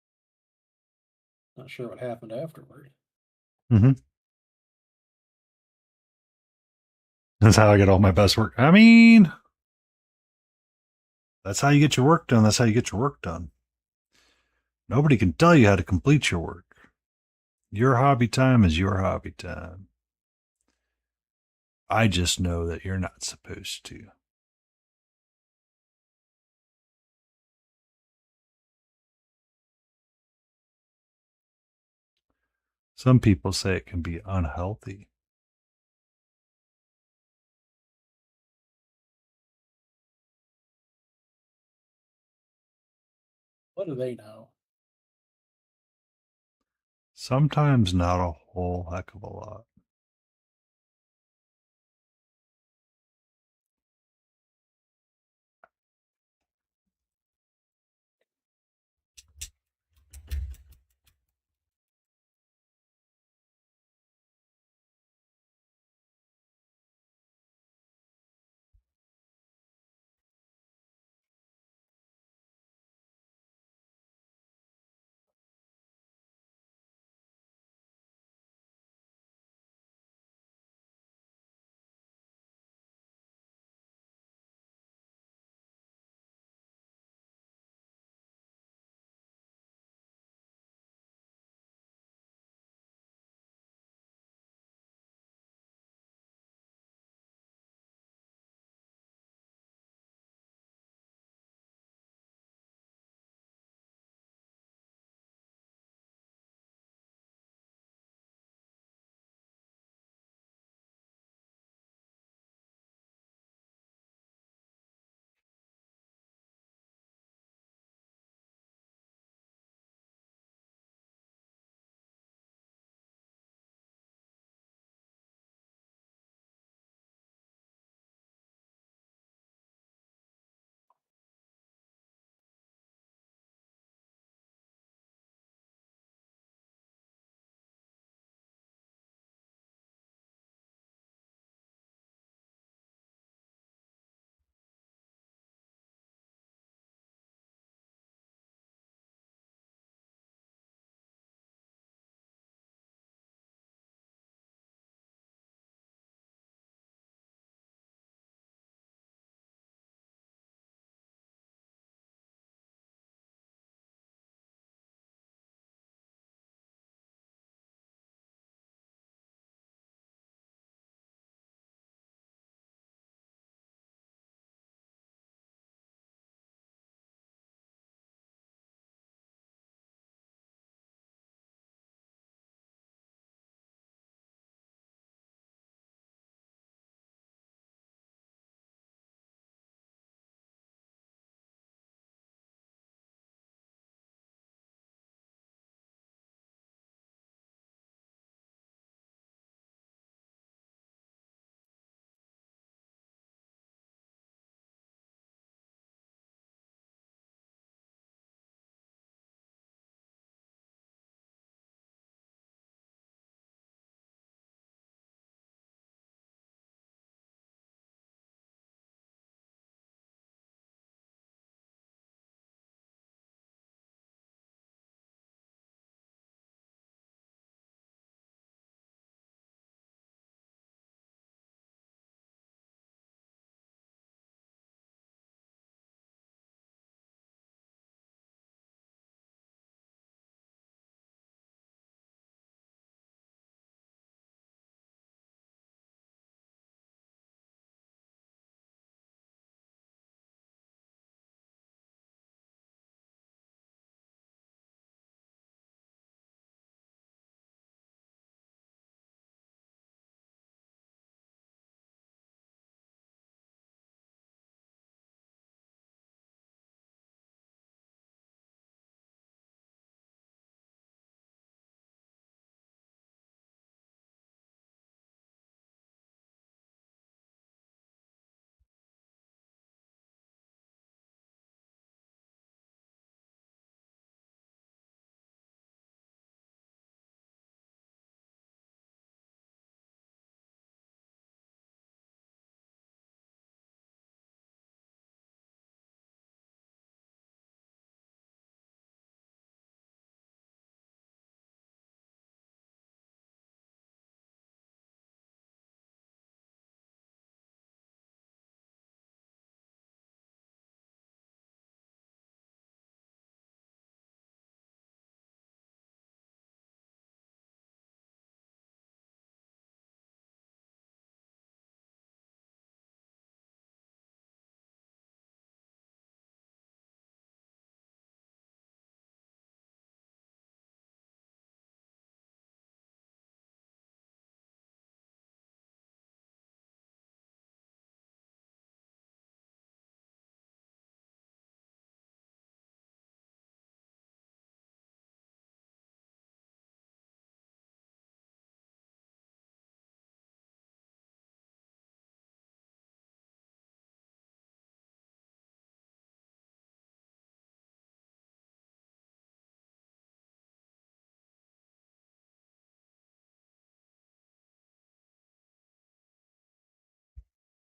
Speaker 6: Not sure what happened afterward.
Speaker 5: Mm-hmm. That's how I get all my best work. I mean, That's how you get your work done. That's how you get your work done. Nobody can tell you how to complete your work. Your hobby time is your hobby time. I just know that you're not supposed to. Some people say it can be unhealthy.
Speaker 6: What do they know?
Speaker 5: Sometimes not a whole heck of a lot.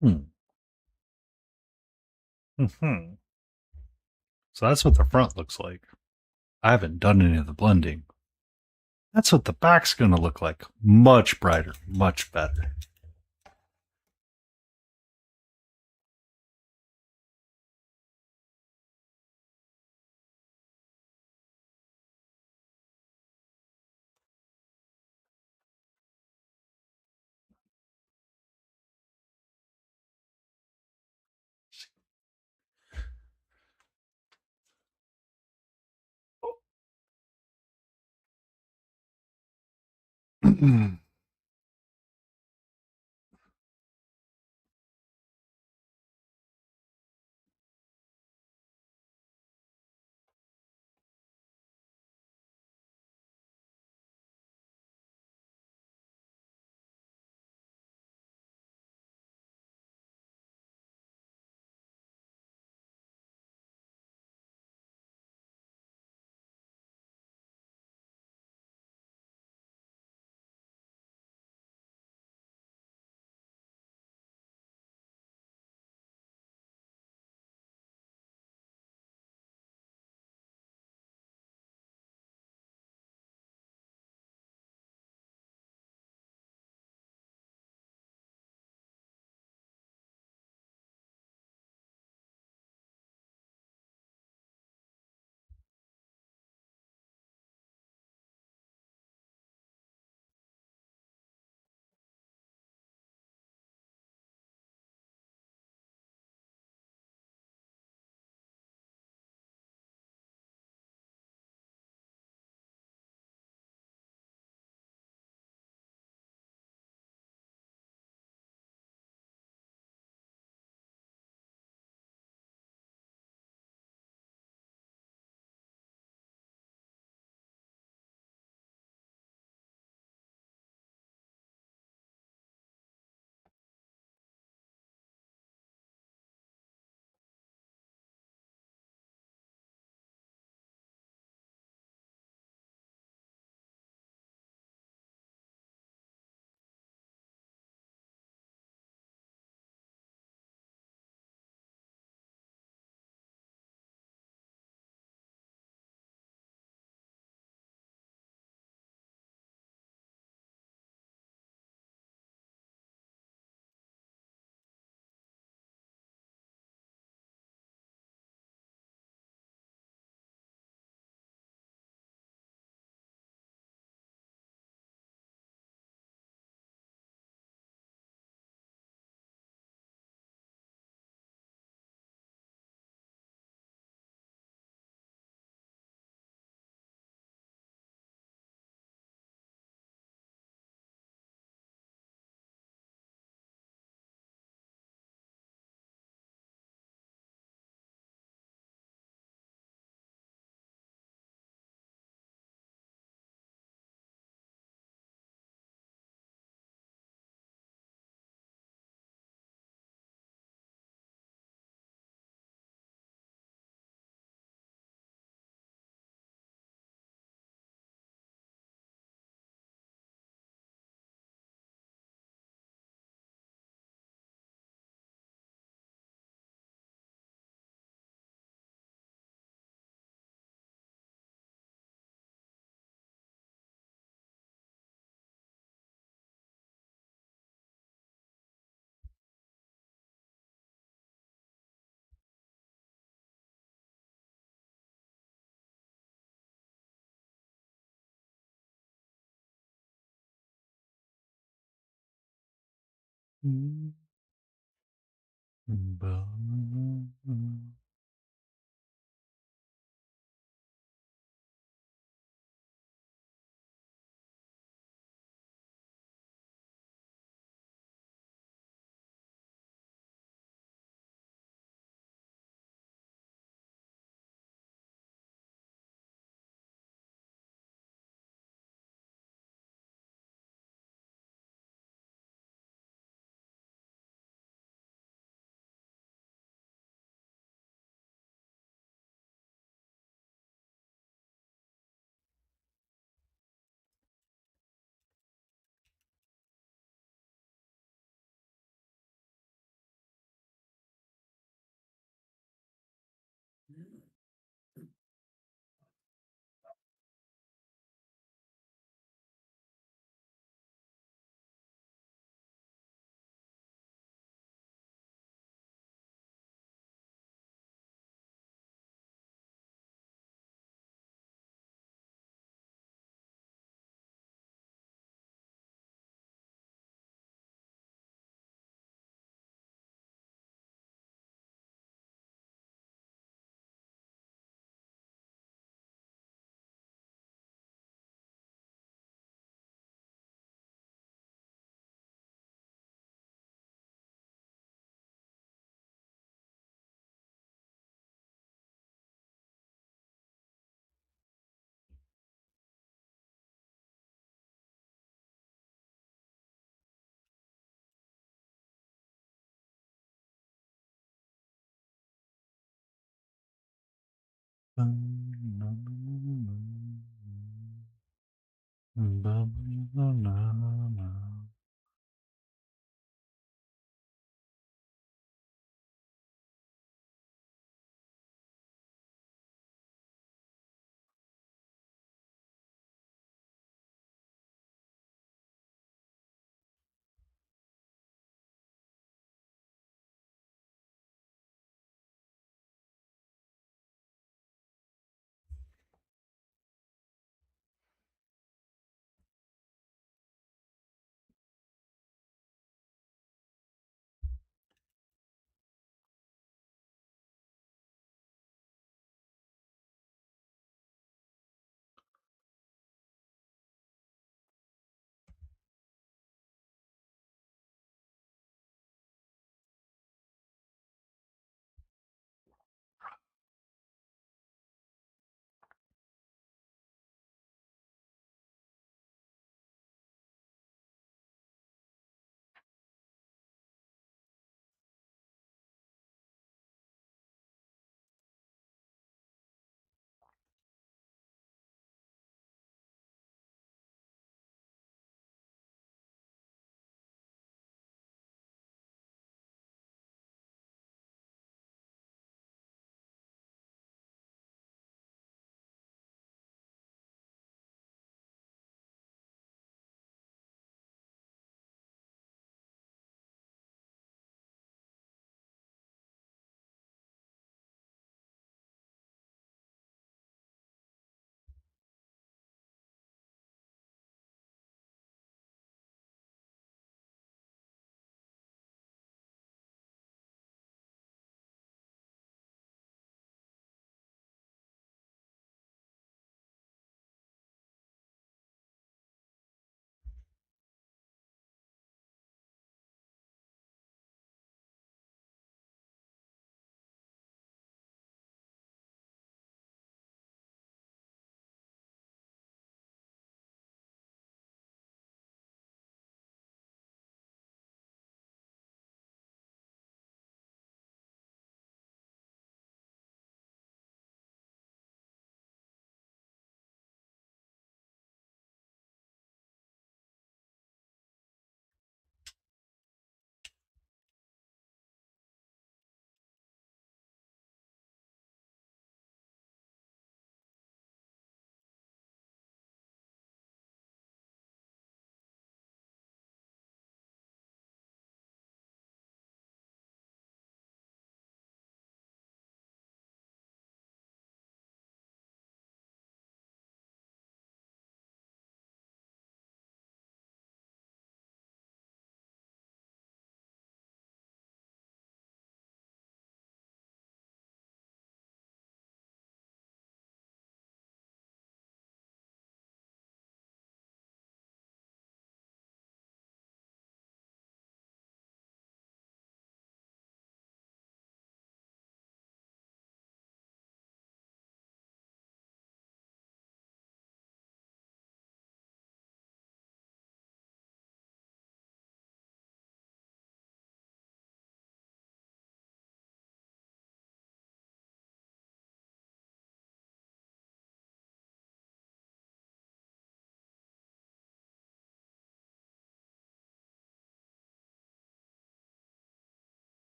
Speaker 5: Hmm. Hmm. So that's what the front looks like. I haven't done any of the blending. That's what the back's going to look like. Much brighter, much better.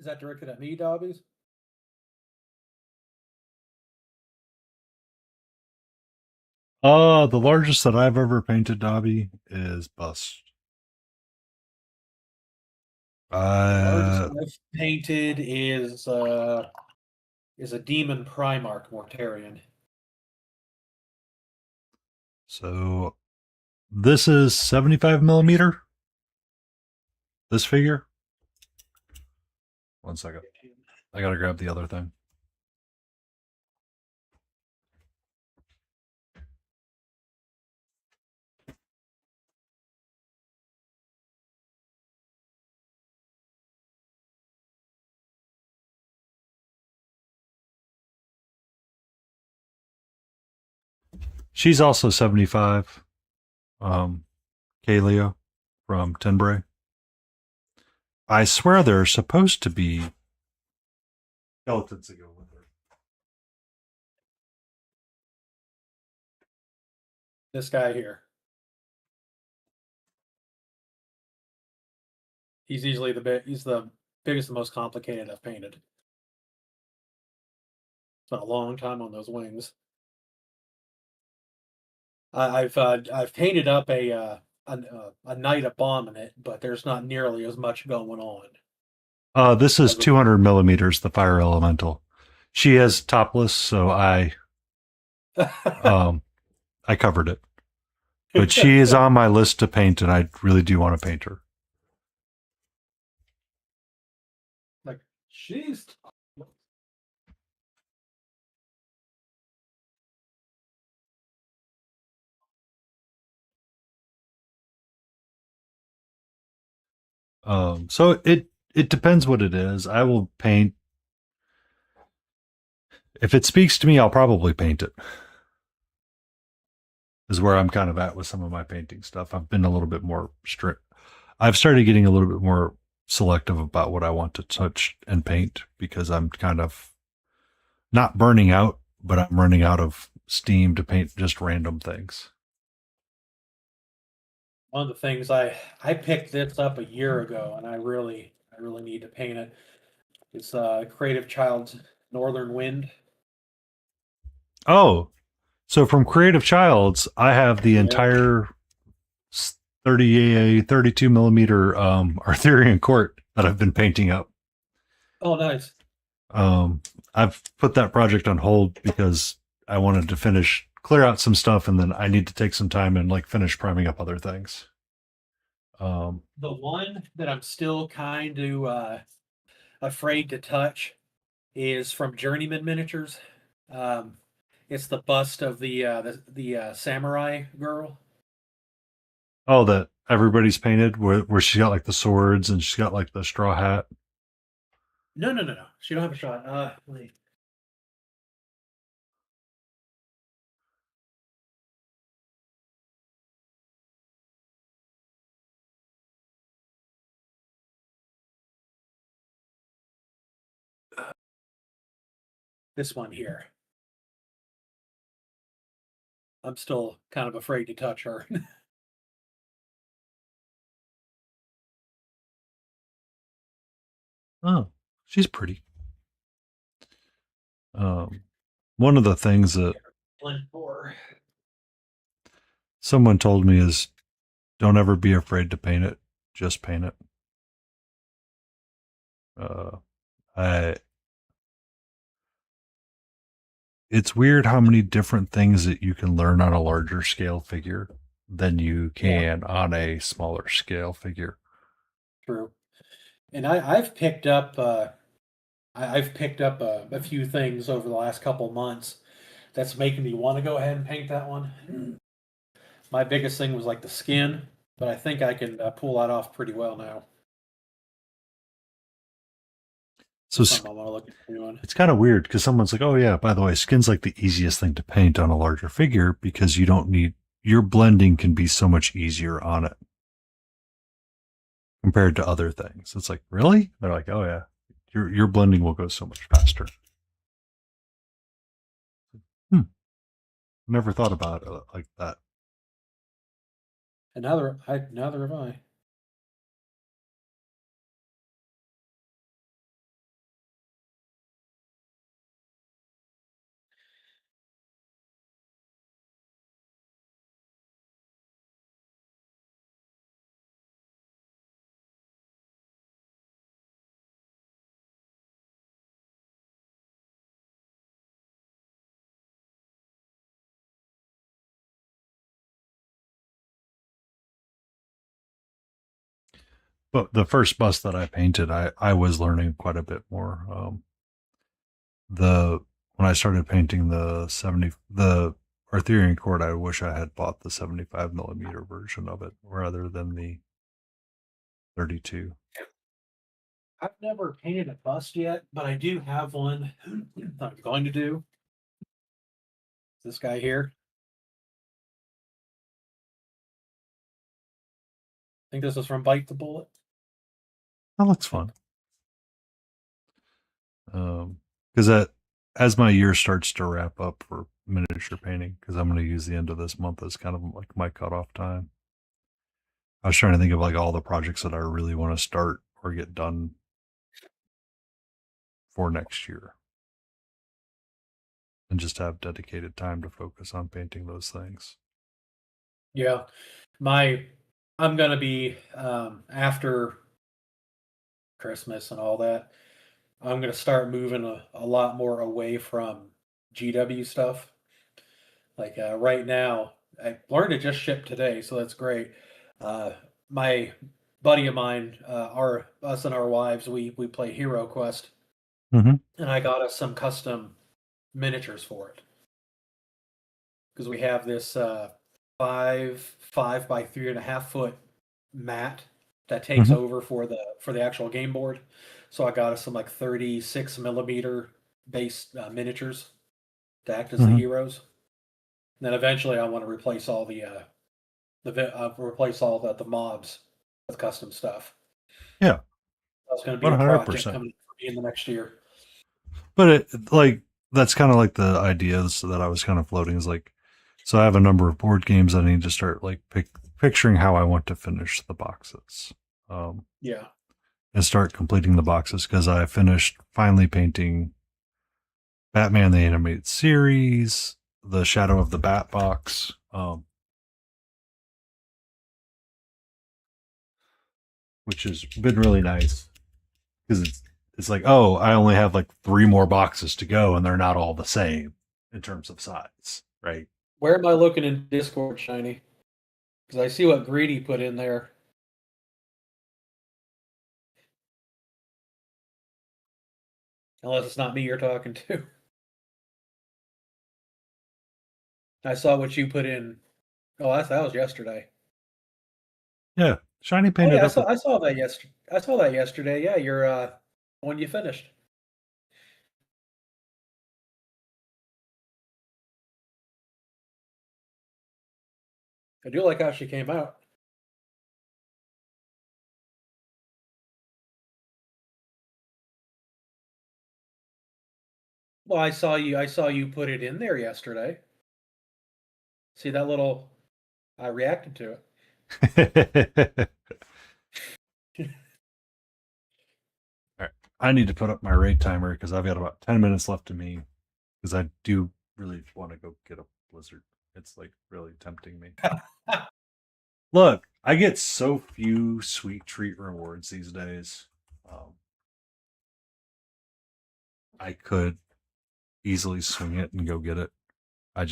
Speaker 6: Is that directed at me, Dobbies?
Speaker 5: The largest that I've ever painted, Dobby, is bust.
Speaker 6: Largest I've painted is a demon Primarch Mortarion.
Speaker 5: So this is 75 millimeter. This figure. 1 second. I gotta grab the other thing. She's also 75. Kaleo from Tenbray. I swear there are supposed to be skeletons that go with her.
Speaker 6: This guy here. He's easily he's the biggest and most complicated I've painted. Spent a long time on those wings. I've painted up a night abominate, but there's not nearly as much going on.
Speaker 5: This is 200 millimeters, the fire elemental. She is topless, so I covered it. But she is on my list to paint, and I really do want to paint her.
Speaker 6: Like, she's
Speaker 5: So it depends what it is. I will paint. If it speaks to me, I'll probably paint it. Is where I'm kind of at with some of my painting stuff. I've been a little bit more strict. I've started getting a little bit more selective about what I want to touch and paint because I'm kind of not burning out, but I'm running out of steam to paint just random things.
Speaker 6: one of the things I picked this up a year ago, and I really need to paint it. It's Creative Child's Northern Wind.
Speaker 5: Oh, so from Creative Childs, I have the entire 32 millimeter Arthurian court that I've been painting up.
Speaker 6: Oh, nice.
Speaker 5: I've put that project on hold because I wanted to clear out some stuff, and then I need to take some time and like finish priming up other things.
Speaker 6: The one that I'm still kind of afraid to touch is from Journeyman Miniatures. It's the bust of the samurai girl.
Speaker 5: Oh, that everybody's painted where she's got like the swords and she's got like the straw hat.
Speaker 6: No. She don't have a shot. Wait. This one here. I'm still kind of afraid to touch her.
Speaker 5: Oh, she's pretty. One of the things that someone told me is don't ever be afraid to paint it. Just paint it. It's weird how many different things that you can learn on a larger scale figure than you can on a smaller scale figure.
Speaker 6: True. And I've picked up a few things over the last couple of months that's making me want to go ahead and paint that one. My biggest thing was like the skin, but I think I can pull that off pretty well now.
Speaker 5: So
Speaker 6: Something I want to look at doing.
Speaker 5: it's kind of weird because someone's like, "Oh yeah, by the way, skin's like the easiest thing to paint on a larger figure because you don't need your blending can be so much easier on it compared to other things." It's like, really? They're like, "Oh yeah, your blending will go so much faster." Never thought about it like that.
Speaker 6: And neither have I.
Speaker 5: But the first bust that I painted, I was learning quite a bit more. When I started painting the Arthurian court, I wish I had bought the 75 millimeter version of it rather than the 32.
Speaker 6: I've never painted a bust yet, but I do have one I'm going to do. This guy here. think this is from Bite the Bullet.
Speaker 5: That looks fun. Because as my year starts to wrap up for miniature painting, because I'm going to use the end of this month as kind of like my cutoff time. I was trying to think of like all the projects that I really want to start or get done for next year, and just have dedicated time to focus on painting those things.
Speaker 6: Yeah, I'm gonna be after Christmas and all that. I'm gonna start moving a lot more away from GW stuff. Like right now, I learned it just shipped today, so that's great. My buddy of mine, us and our wives, we play Hero Quest,
Speaker 5: Mm-hmm.
Speaker 6: and I got us some custom miniatures for it because we have this 5 by 3.5 foot mat that takes
Speaker 5: Mhm.
Speaker 6: over for the actual game board. So I got us some like 36 millimeter base miniatures to act as the
Speaker 5: Mhm.
Speaker 6: heroes. And then eventually I want to replace all the mobs with custom stuff.
Speaker 5: Yeah,
Speaker 6: That's going to be a project
Speaker 5: 100%.
Speaker 6: coming for me in the next year.
Speaker 5: But like that's kind of like the ideas that I was kind of floating is like, so I have a number of board games I need to start like picturing how I want to finish the boxes,
Speaker 6: Yeah.
Speaker 5: and start completing the boxes because I finished finally painting Batman the Animated Series, the Shadow of the Bat box, which has been really nice because it's like, oh, I only have like 3 more boxes to go and they're not all the same in terms of size, right?
Speaker 6: Where am I looking in Discord, Shiny? Because I see what Greedy put in there. Unless it's not me you're talking to. I saw what you put in. Oh, that was yesterday.
Speaker 5: Yeah, Shiny
Speaker 6: Oh
Speaker 5: painted
Speaker 6: yeah,
Speaker 5: up.
Speaker 6: I saw that yesterday. I saw that yesterday. Yeah, you're when you finished. I do like how she came out. Well, I saw you put it in there yesterday. See that little I reacted to
Speaker 5: All right. I need to put up my raid timer because I've got about 10 minutes left to me because I do really want to go get a blizzard. It's like really tempting me. Look, I get so few sweet treat rewards these days. I could easily swing it and go get it. I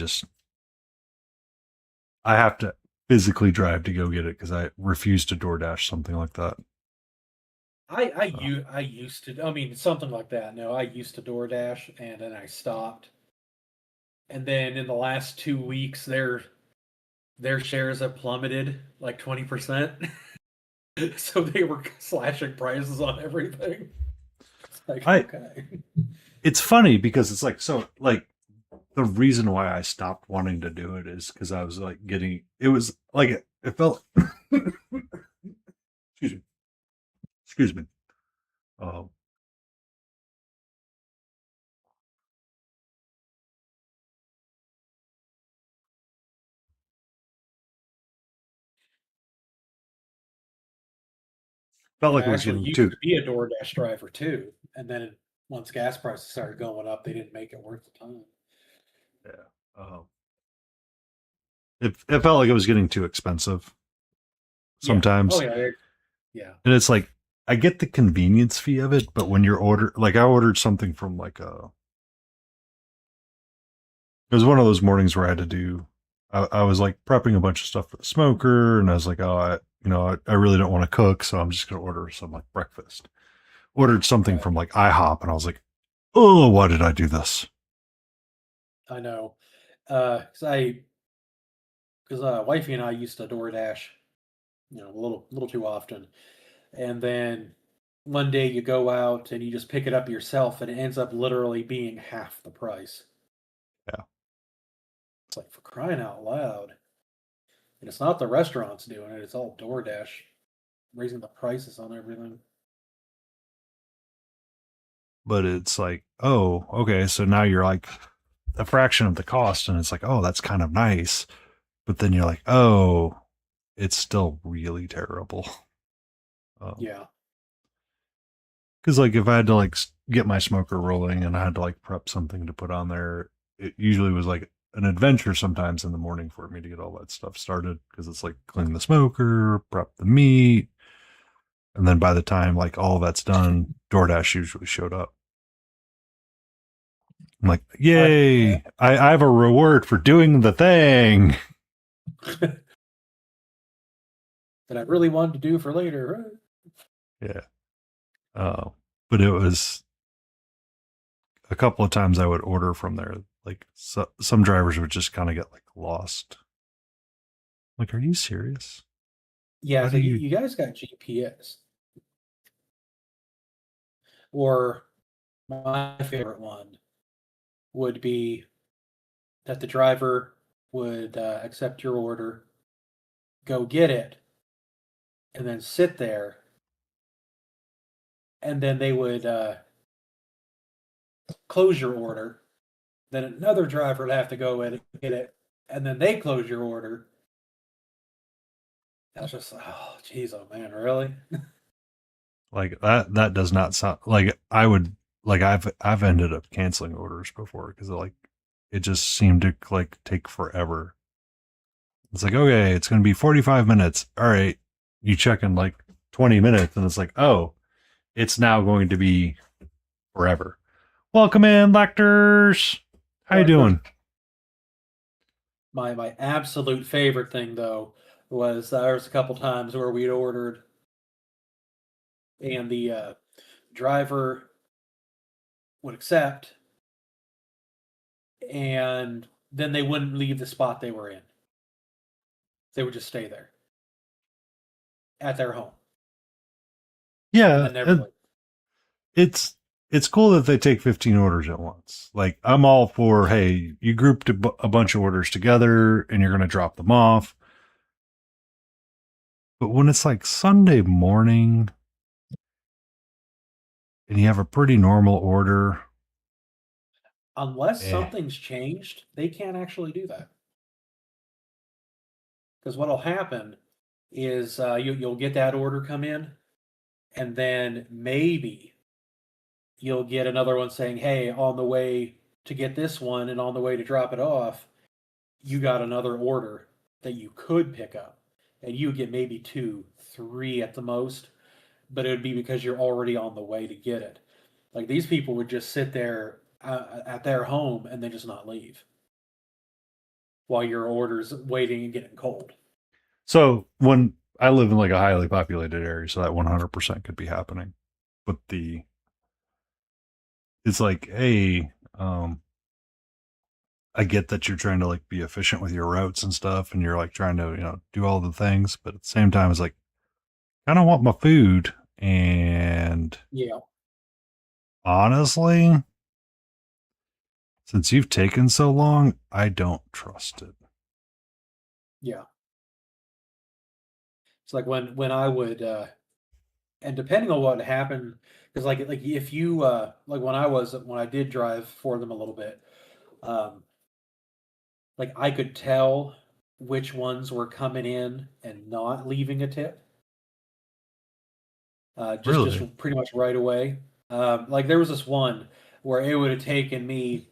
Speaker 5: have to physically drive to go get it because I refuse to DoorDash something like that.
Speaker 6: I used to, I mean, something like that. No, I used to DoorDash and then I stopped. And then in the last 2 weeks, their shares have plummeted like 20%. So they were slashing prices on everything. It's like, okay.
Speaker 5: It's funny because it's like, so like the reason why I stopped wanting to do it is because I was like it was like it felt excuse me. Um, felt like
Speaker 6: I
Speaker 5: it was
Speaker 6: actually
Speaker 5: getting
Speaker 6: used
Speaker 5: too.
Speaker 6: to be a DoorDash driver too. And then once gas prices started going up, they didn't make it worth the time.
Speaker 5: Yeah. It felt like it was getting too expensive sometimes.
Speaker 6: Yeah. Oh yeah. Yeah.
Speaker 5: And it's like I get the convenience fee of it, but when you're like I ordered something from like it was one of those mornings where I had to do I was like prepping a bunch of stuff for the smoker and I was like, oh, I really don't want to cook, so I'm just gonna order some like breakfast. Ordered something
Speaker 6: Right.
Speaker 5: from like IHOP and I was like, oh, why did I do this?
Speaker 6: I know. Because wifey and I used to DoorDash, a little too often, and then one day you go out and you just pick it up yourself, and it ends up literally being half the price.
Speaker 5: Yeah.
Speaker 6: It's like for crying out loud, and it's not the restaurants doing it; it's all DoorDash. raising the prices on everything.
Speaker 5: But it's like, oh, okay, so now you're like a fraction of the cost, and it's like, oh, that's kind of nice. But then you're like, oh, it's still really terrible.
Speaker 6: Yeah.
Speaker 5: Because like if I had to like get my smoker rolling and I had to like prep something to put on there, it usually was like an adventure sometimes in the morning for me to get all that stuff started, because it's like clean the smoker, prep the meat, and then by the time like all that's done, DoorDash usually showed up. I'm like, yay! I have a reward for doing the thing
Speaker 6: that I really wanted to do for later.
Speaker 5: Yeah. But it was a couple of times I would order from there. Like some drivers would just kind of get like lost. Like, are you serious?
Speaker 6: Yeah,
Speaker 5: How
Speaker 6: so
Speaker 5: do
Speaker 6: you guys got GPS. Or my favorite one would be that the driver would accept your order, go get it, and then sit there, and then they would close your order. Then another driver would have to go in and get it, and then they close your order. That's just, oh, jeez, oh man, really?
Speaker 5: like that does not sound like I would like I've ended up canceling orders before because like it just seemed to like take forever. It's like, okay, it's going to be 45 minutes. All right. You check in like 20 minutes and it's like, oh, it's now going to be forever. Welcome in, lectors. How you doing?
Speaker 6: My absolute favorite thing though was there was a couple times where we'd ordered and the driver would accept, and then they wouldn't leave the spot they were in. They would just stay there at their home.
Speaker 5: Yeah,
Speaker 6: And never leave.
Speaker 5: it's cool that they take 15 orders at once. Like, I'm all for, hey, you grouped a bunch of orders together and you're going to drop them off. But when it's like Sunday morning and you have a pretty normal order,
Speaker 6: Unless something's changed, they can't actually do that. Because what'll happen is you'll get that order come in, and then maybe you'll get another one saying, hey, on the way to get this one and on the way to drop it off, you got another order that you could pick up. And you get maybe 2, 3 at the most, but it would be because you're already on the way to get it. Like, these people would just sit there at their home and then just not leave while your order's waiting and getting cold.
Speaker 5: So when I live in like a highly populated area, so that 100% could be happening. But it's like, hey, I get that you're trying to like be efficient with your routes and stuff, and you're like trying to, do all the things, but at the same time, it's like, I don't want my food. And
Speaker 6: yeah,
Speaker 5: honestly, since you've taken so long, I don't trust it.
Speaker 6: Yeah. It's like when I would and depending on what happened, because like if you like when I did drive for them a little bit, like I could tell which ones were coming in and not leaving a tip. Just pretty much right away. Like there was this one where it would have taken me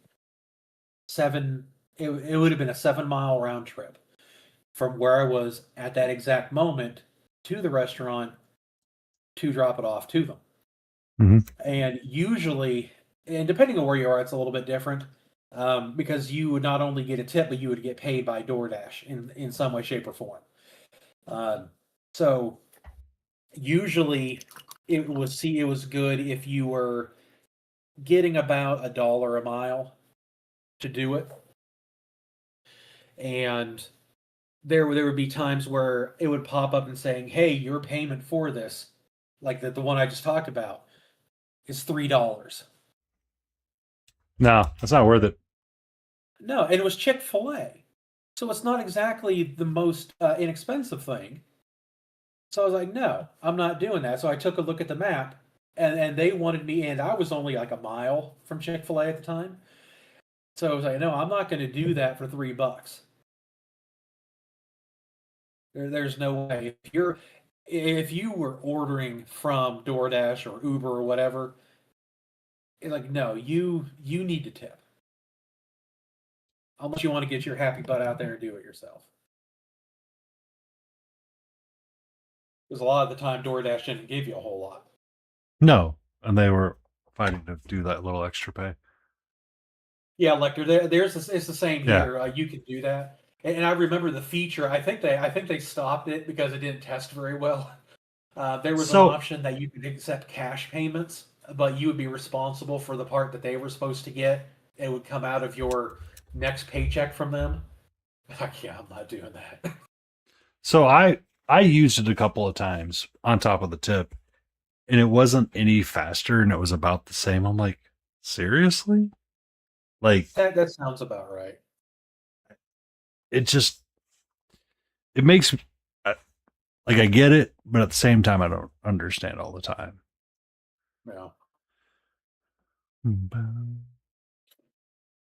Speaker 6: it would have been a 7-mile round trip from where I was at that exact moment to the restaurant to drop it off to them.
Speaker 5: Mm-hmm.
Speaker 6: And usually, and depending on where you are, it's a little bit different because you would not only get a tip, but you would get paid by DoorDash in some way, shape, or form. So usually it was good if you were getting about $1 a mile to do it. And there would be times where it would pop up and saying, hey, your payment for this, like the one I just talked about, is $3.
Speaker 5: No, that's not worth it.
Speaker 6: No, and it was Chick-fil-A. So it's not exactly the most inexpensive thing. So I was like, no, I'm not doing that. So I took a look at the map, and they wanted me, and I was only like a mile from Chick-fil-A at the time. So I was like, no, I'm not going to do that for $3. There's no way. If you were ordering from DoorDash or Uber or whatever, like, no, you need to tip. Unless you want to get your happy butt out there and do it yourself. Because a lot of the time, DoorDash didn't give you a whole lot.
Speaker 5: No, and they were fighting to do that little extra pay.
Speaker 6: Yeah, Lecter, it's the same
Speaker 5: Yeah.
Speaker 6: here. You can do that, and I remember the feature. I think they stopped it because it didn't test very well. There was an option that you could accept cash payments, but you would be responsible for the part that they were supposed to get. It would come out of your next paycheck from them. Yeah, I'm not doing that.
Speaker 5: So I used it a couple of times on top of the tip, and it wasn't any faster, and it was about the same. I'm like, seriously? Like
Speaker 6: that sounds about right.
Speaker 5: It makes like I get it, but at the same time I don't understand all the time.
Speaker 6: Yeah.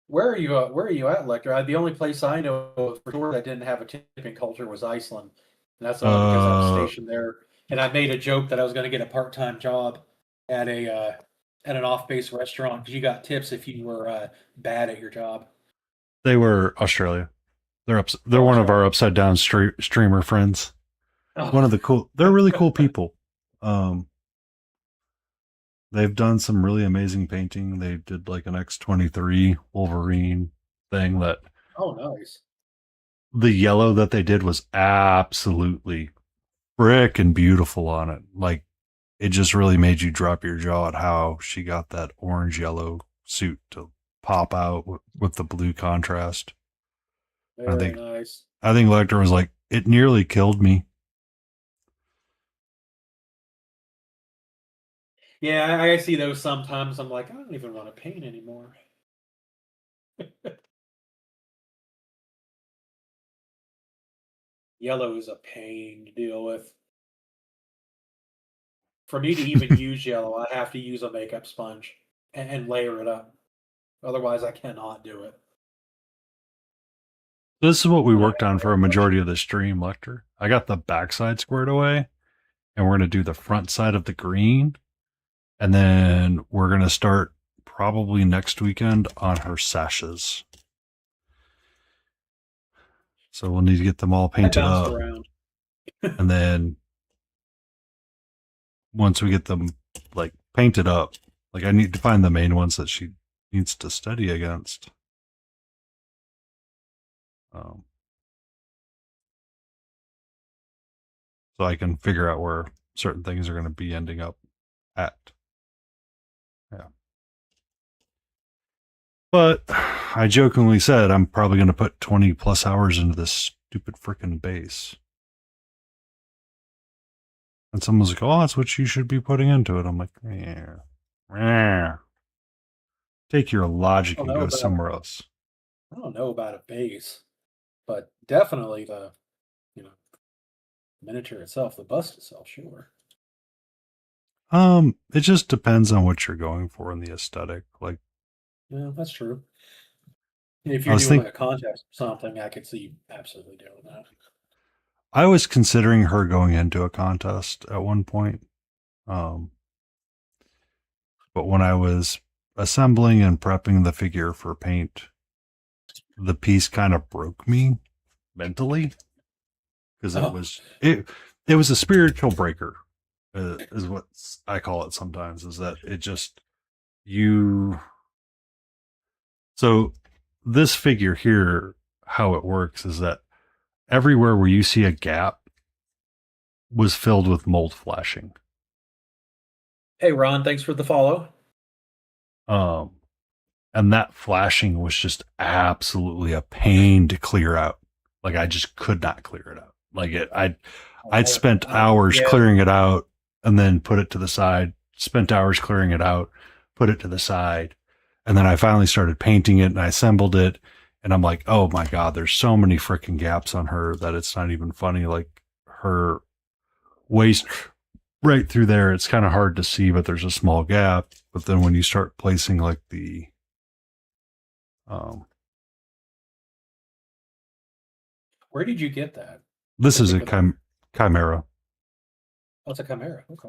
Speaker 6: Where are you at, Lecter? The only place I know of for sure that didn't have a tipping culture was Iceland. And that's only because I was stationed there. And I made a joke that I was going to get a part-time job at an off-base restaurant because you got tips if you were bad at your job.
Speaker 5: They were Australia. They're one of our upside down streamer friends.
Speaker 6: Oh.
Speaker 5: They're really cool people. They've done some really amazing painting. They did like an X-23 Wolverine thing that.
Speaker 6: Oh, nice.
Speaker 5: The yellow that they did was absolutely frickin' beautiful on it. Like, it just really made you drop your jaw at how she got that orange yellow suit to pop out with the blue contrast.
Speaker 6: Very nice.
Speaker 5: I think Lecter was like, it nearly killed me.
Speaker 6: Yeah, I see those sometimes. I'm like, I don't even want to paint anymore. Yellow is a pain to deal with. For me to even use yellow, I have to use a makeup sponge and layer it up. Otherwise, I cannot do it.
Speaker 5: This is what we worked on for a majority of the stream, Lecter. I got the backside squared away, and we're going to do the front side of the green. And then we're going to start probably next weekend on her sashes. So we'll need to get them all painted up. And then once we get them like painted up, like I need to find the main ones that she needs to study against. So I can figure out where certain things are going to be ending up at. Yeah. But I jokingly said I'm probably going to put 20 plus hours into this stupid freaking base. And someone's like, oh, that's what you should be putting into it. I'm like, yeah. Take your logic and go somewhere else.
Speaker 6: I don't know about a base, but definitely the miniature itself, the bust itself, sure.
Speaker 5: It just depends on what you're going for in the aesthetic. Like,
Speaker 6: yeah, that's true. If you're doing a contest or something, I could see you absolutely doing that.
Speaker 5: I was considering her going into a contest at one point. But when I was assembling and prepping the figure for paint, the piece kind of broke me mentally because it was a spiritual breaker, is what I call it sometimes. Is that it just So this figure here, how it works is that everywhere where you see a gap was filled with mold flashing.
Speaker 6: Hey, Ron, thanks for the follow.
Speaker 5: And that flashing was just absolutely a pain to clear out. Like I just could not clear it out. Like I'd spent hours clearing it out and then put it to the side, spent hours clearing it out, put it to the side. And then I finally started painting it and I assembled it. And I'm like, oh my God, there's so many freaking gaps on her that it's not even funny. Like her waste right through there. It's kind of hard to see, but there's a small gap. But then when you start placing like the
Speaker 6: Where did you get that?
Speaker 5: this is a
Speaker 6: Particular-
Speaker 5: chimera.
Speaker 6: Oh, it's a chimera. Okay.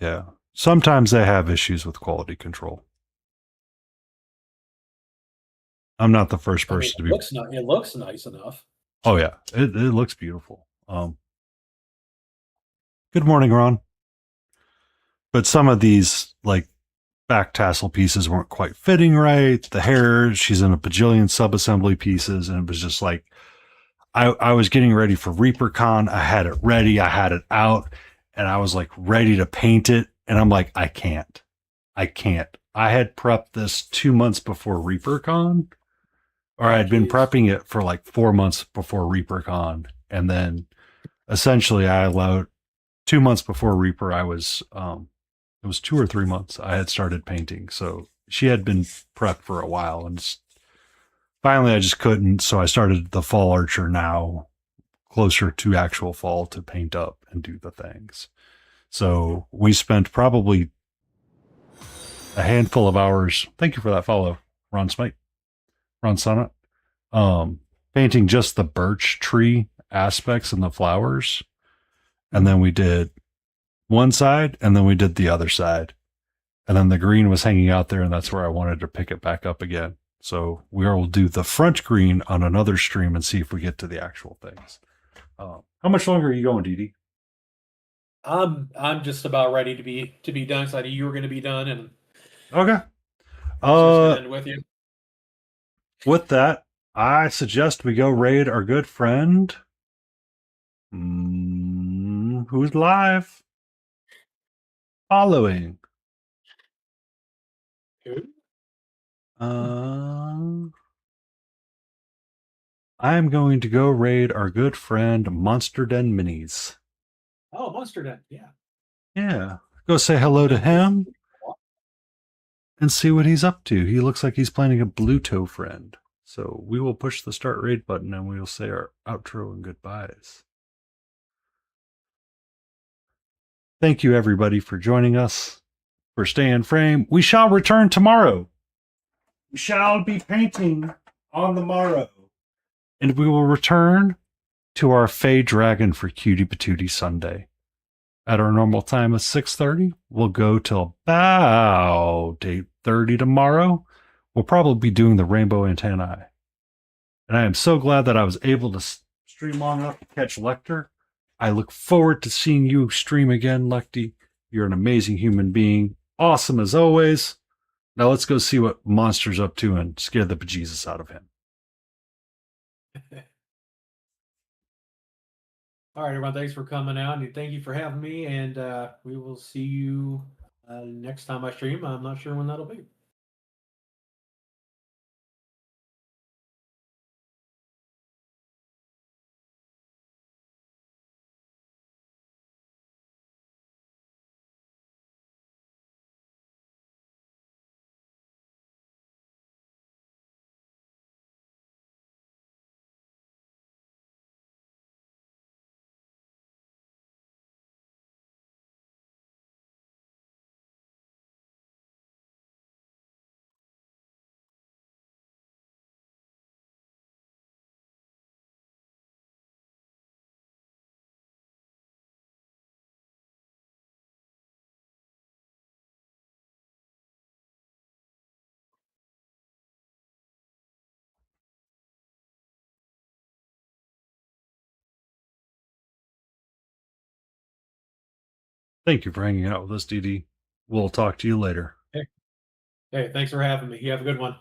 Speaker 5: Yeah. Sometimes they have issues with quality control. I'm not the first
Speaker 6: I mean,
Speaker 5: person to be.
Speaker 6: it looks nice enough.
Speaker 5: Oh yeah, it looks beautiful. Good morning, Ron. But some of these like back tassel pieces weren't quite fitting right. The hair, she's in a bajillion sub-assembly pieces, and it was just like I was getting ready for ReaperCon. I had it ready, I had it out, and I was like ready to paint it. And I'm like, I can't. I had prepped this 2 months before ReaperCon, or I had been prepping it for like 4 months before ReaperCon, and then essentially I allowed 2 months before Reaper. I was it was 2 or 3 months I had started painting, so she had been prepped for a while, and finally I just couldn't. So I started the Fall Archer now, closer to actual fall, to paint up and do the things. So we spent probably a handful of hours. Thank you for that follow, Ron Smite. Ron Sonnet. Painting just the birch tree aspects and the flowers. And then we did one side, and then we did the other side. And then the green was hanging out there, and that's where I wanted to pick it back up again. So we will do the front green on another stream and see if we get to the actual things. How much longer are you going, Dee?
Speaker 6: I'm just about ready to be done. So I knew you were going to be done, and
Speaker 5: Okay.
Speaker 6: just gonna end with you.
Speaker 5: With that, I suggest we go raid our good friend who's live following.
Speaker 6: Who?
Speaker 5: I am going to go raid our good friend Monster Den Minis.
Speaker 6: Oh, Monster Den. Yeah.
Speaker 5: Yeah. Go say hello to him and see what he's up to. He looks like he's planning a blue toe friend. So we will push the start raid button and we will say our outro and goodbyes. Thank you, everybody, for joining us, for staying in frame. We shall return tomorrow. We shall be painting on the morrow. And we will return to our Fey Dragon for Cutie Patootie Sunday. At our normal time of 6:30, we'll go till about 8:30 tomorrow. We'll probably be doing the Rainbow Antennae. And I am so glad that I was able to stream long enough to catch Lecter. I look forward to seeing you stream again, Lecty. You're an amazing human being. Awesome as always. Now let's go see what Monster's up to and scare the bejesus out of him.
Speaker 6: All right, everyone. Thanks for coming out, and thank you for having me. And we will see you next time I stream. I'm not sure when that'll be.
Speaker 5: Thank you for hanging out with us, DD. We'll talk to you later.
Speaker 6: Hey, thanks for having me. You have a good one.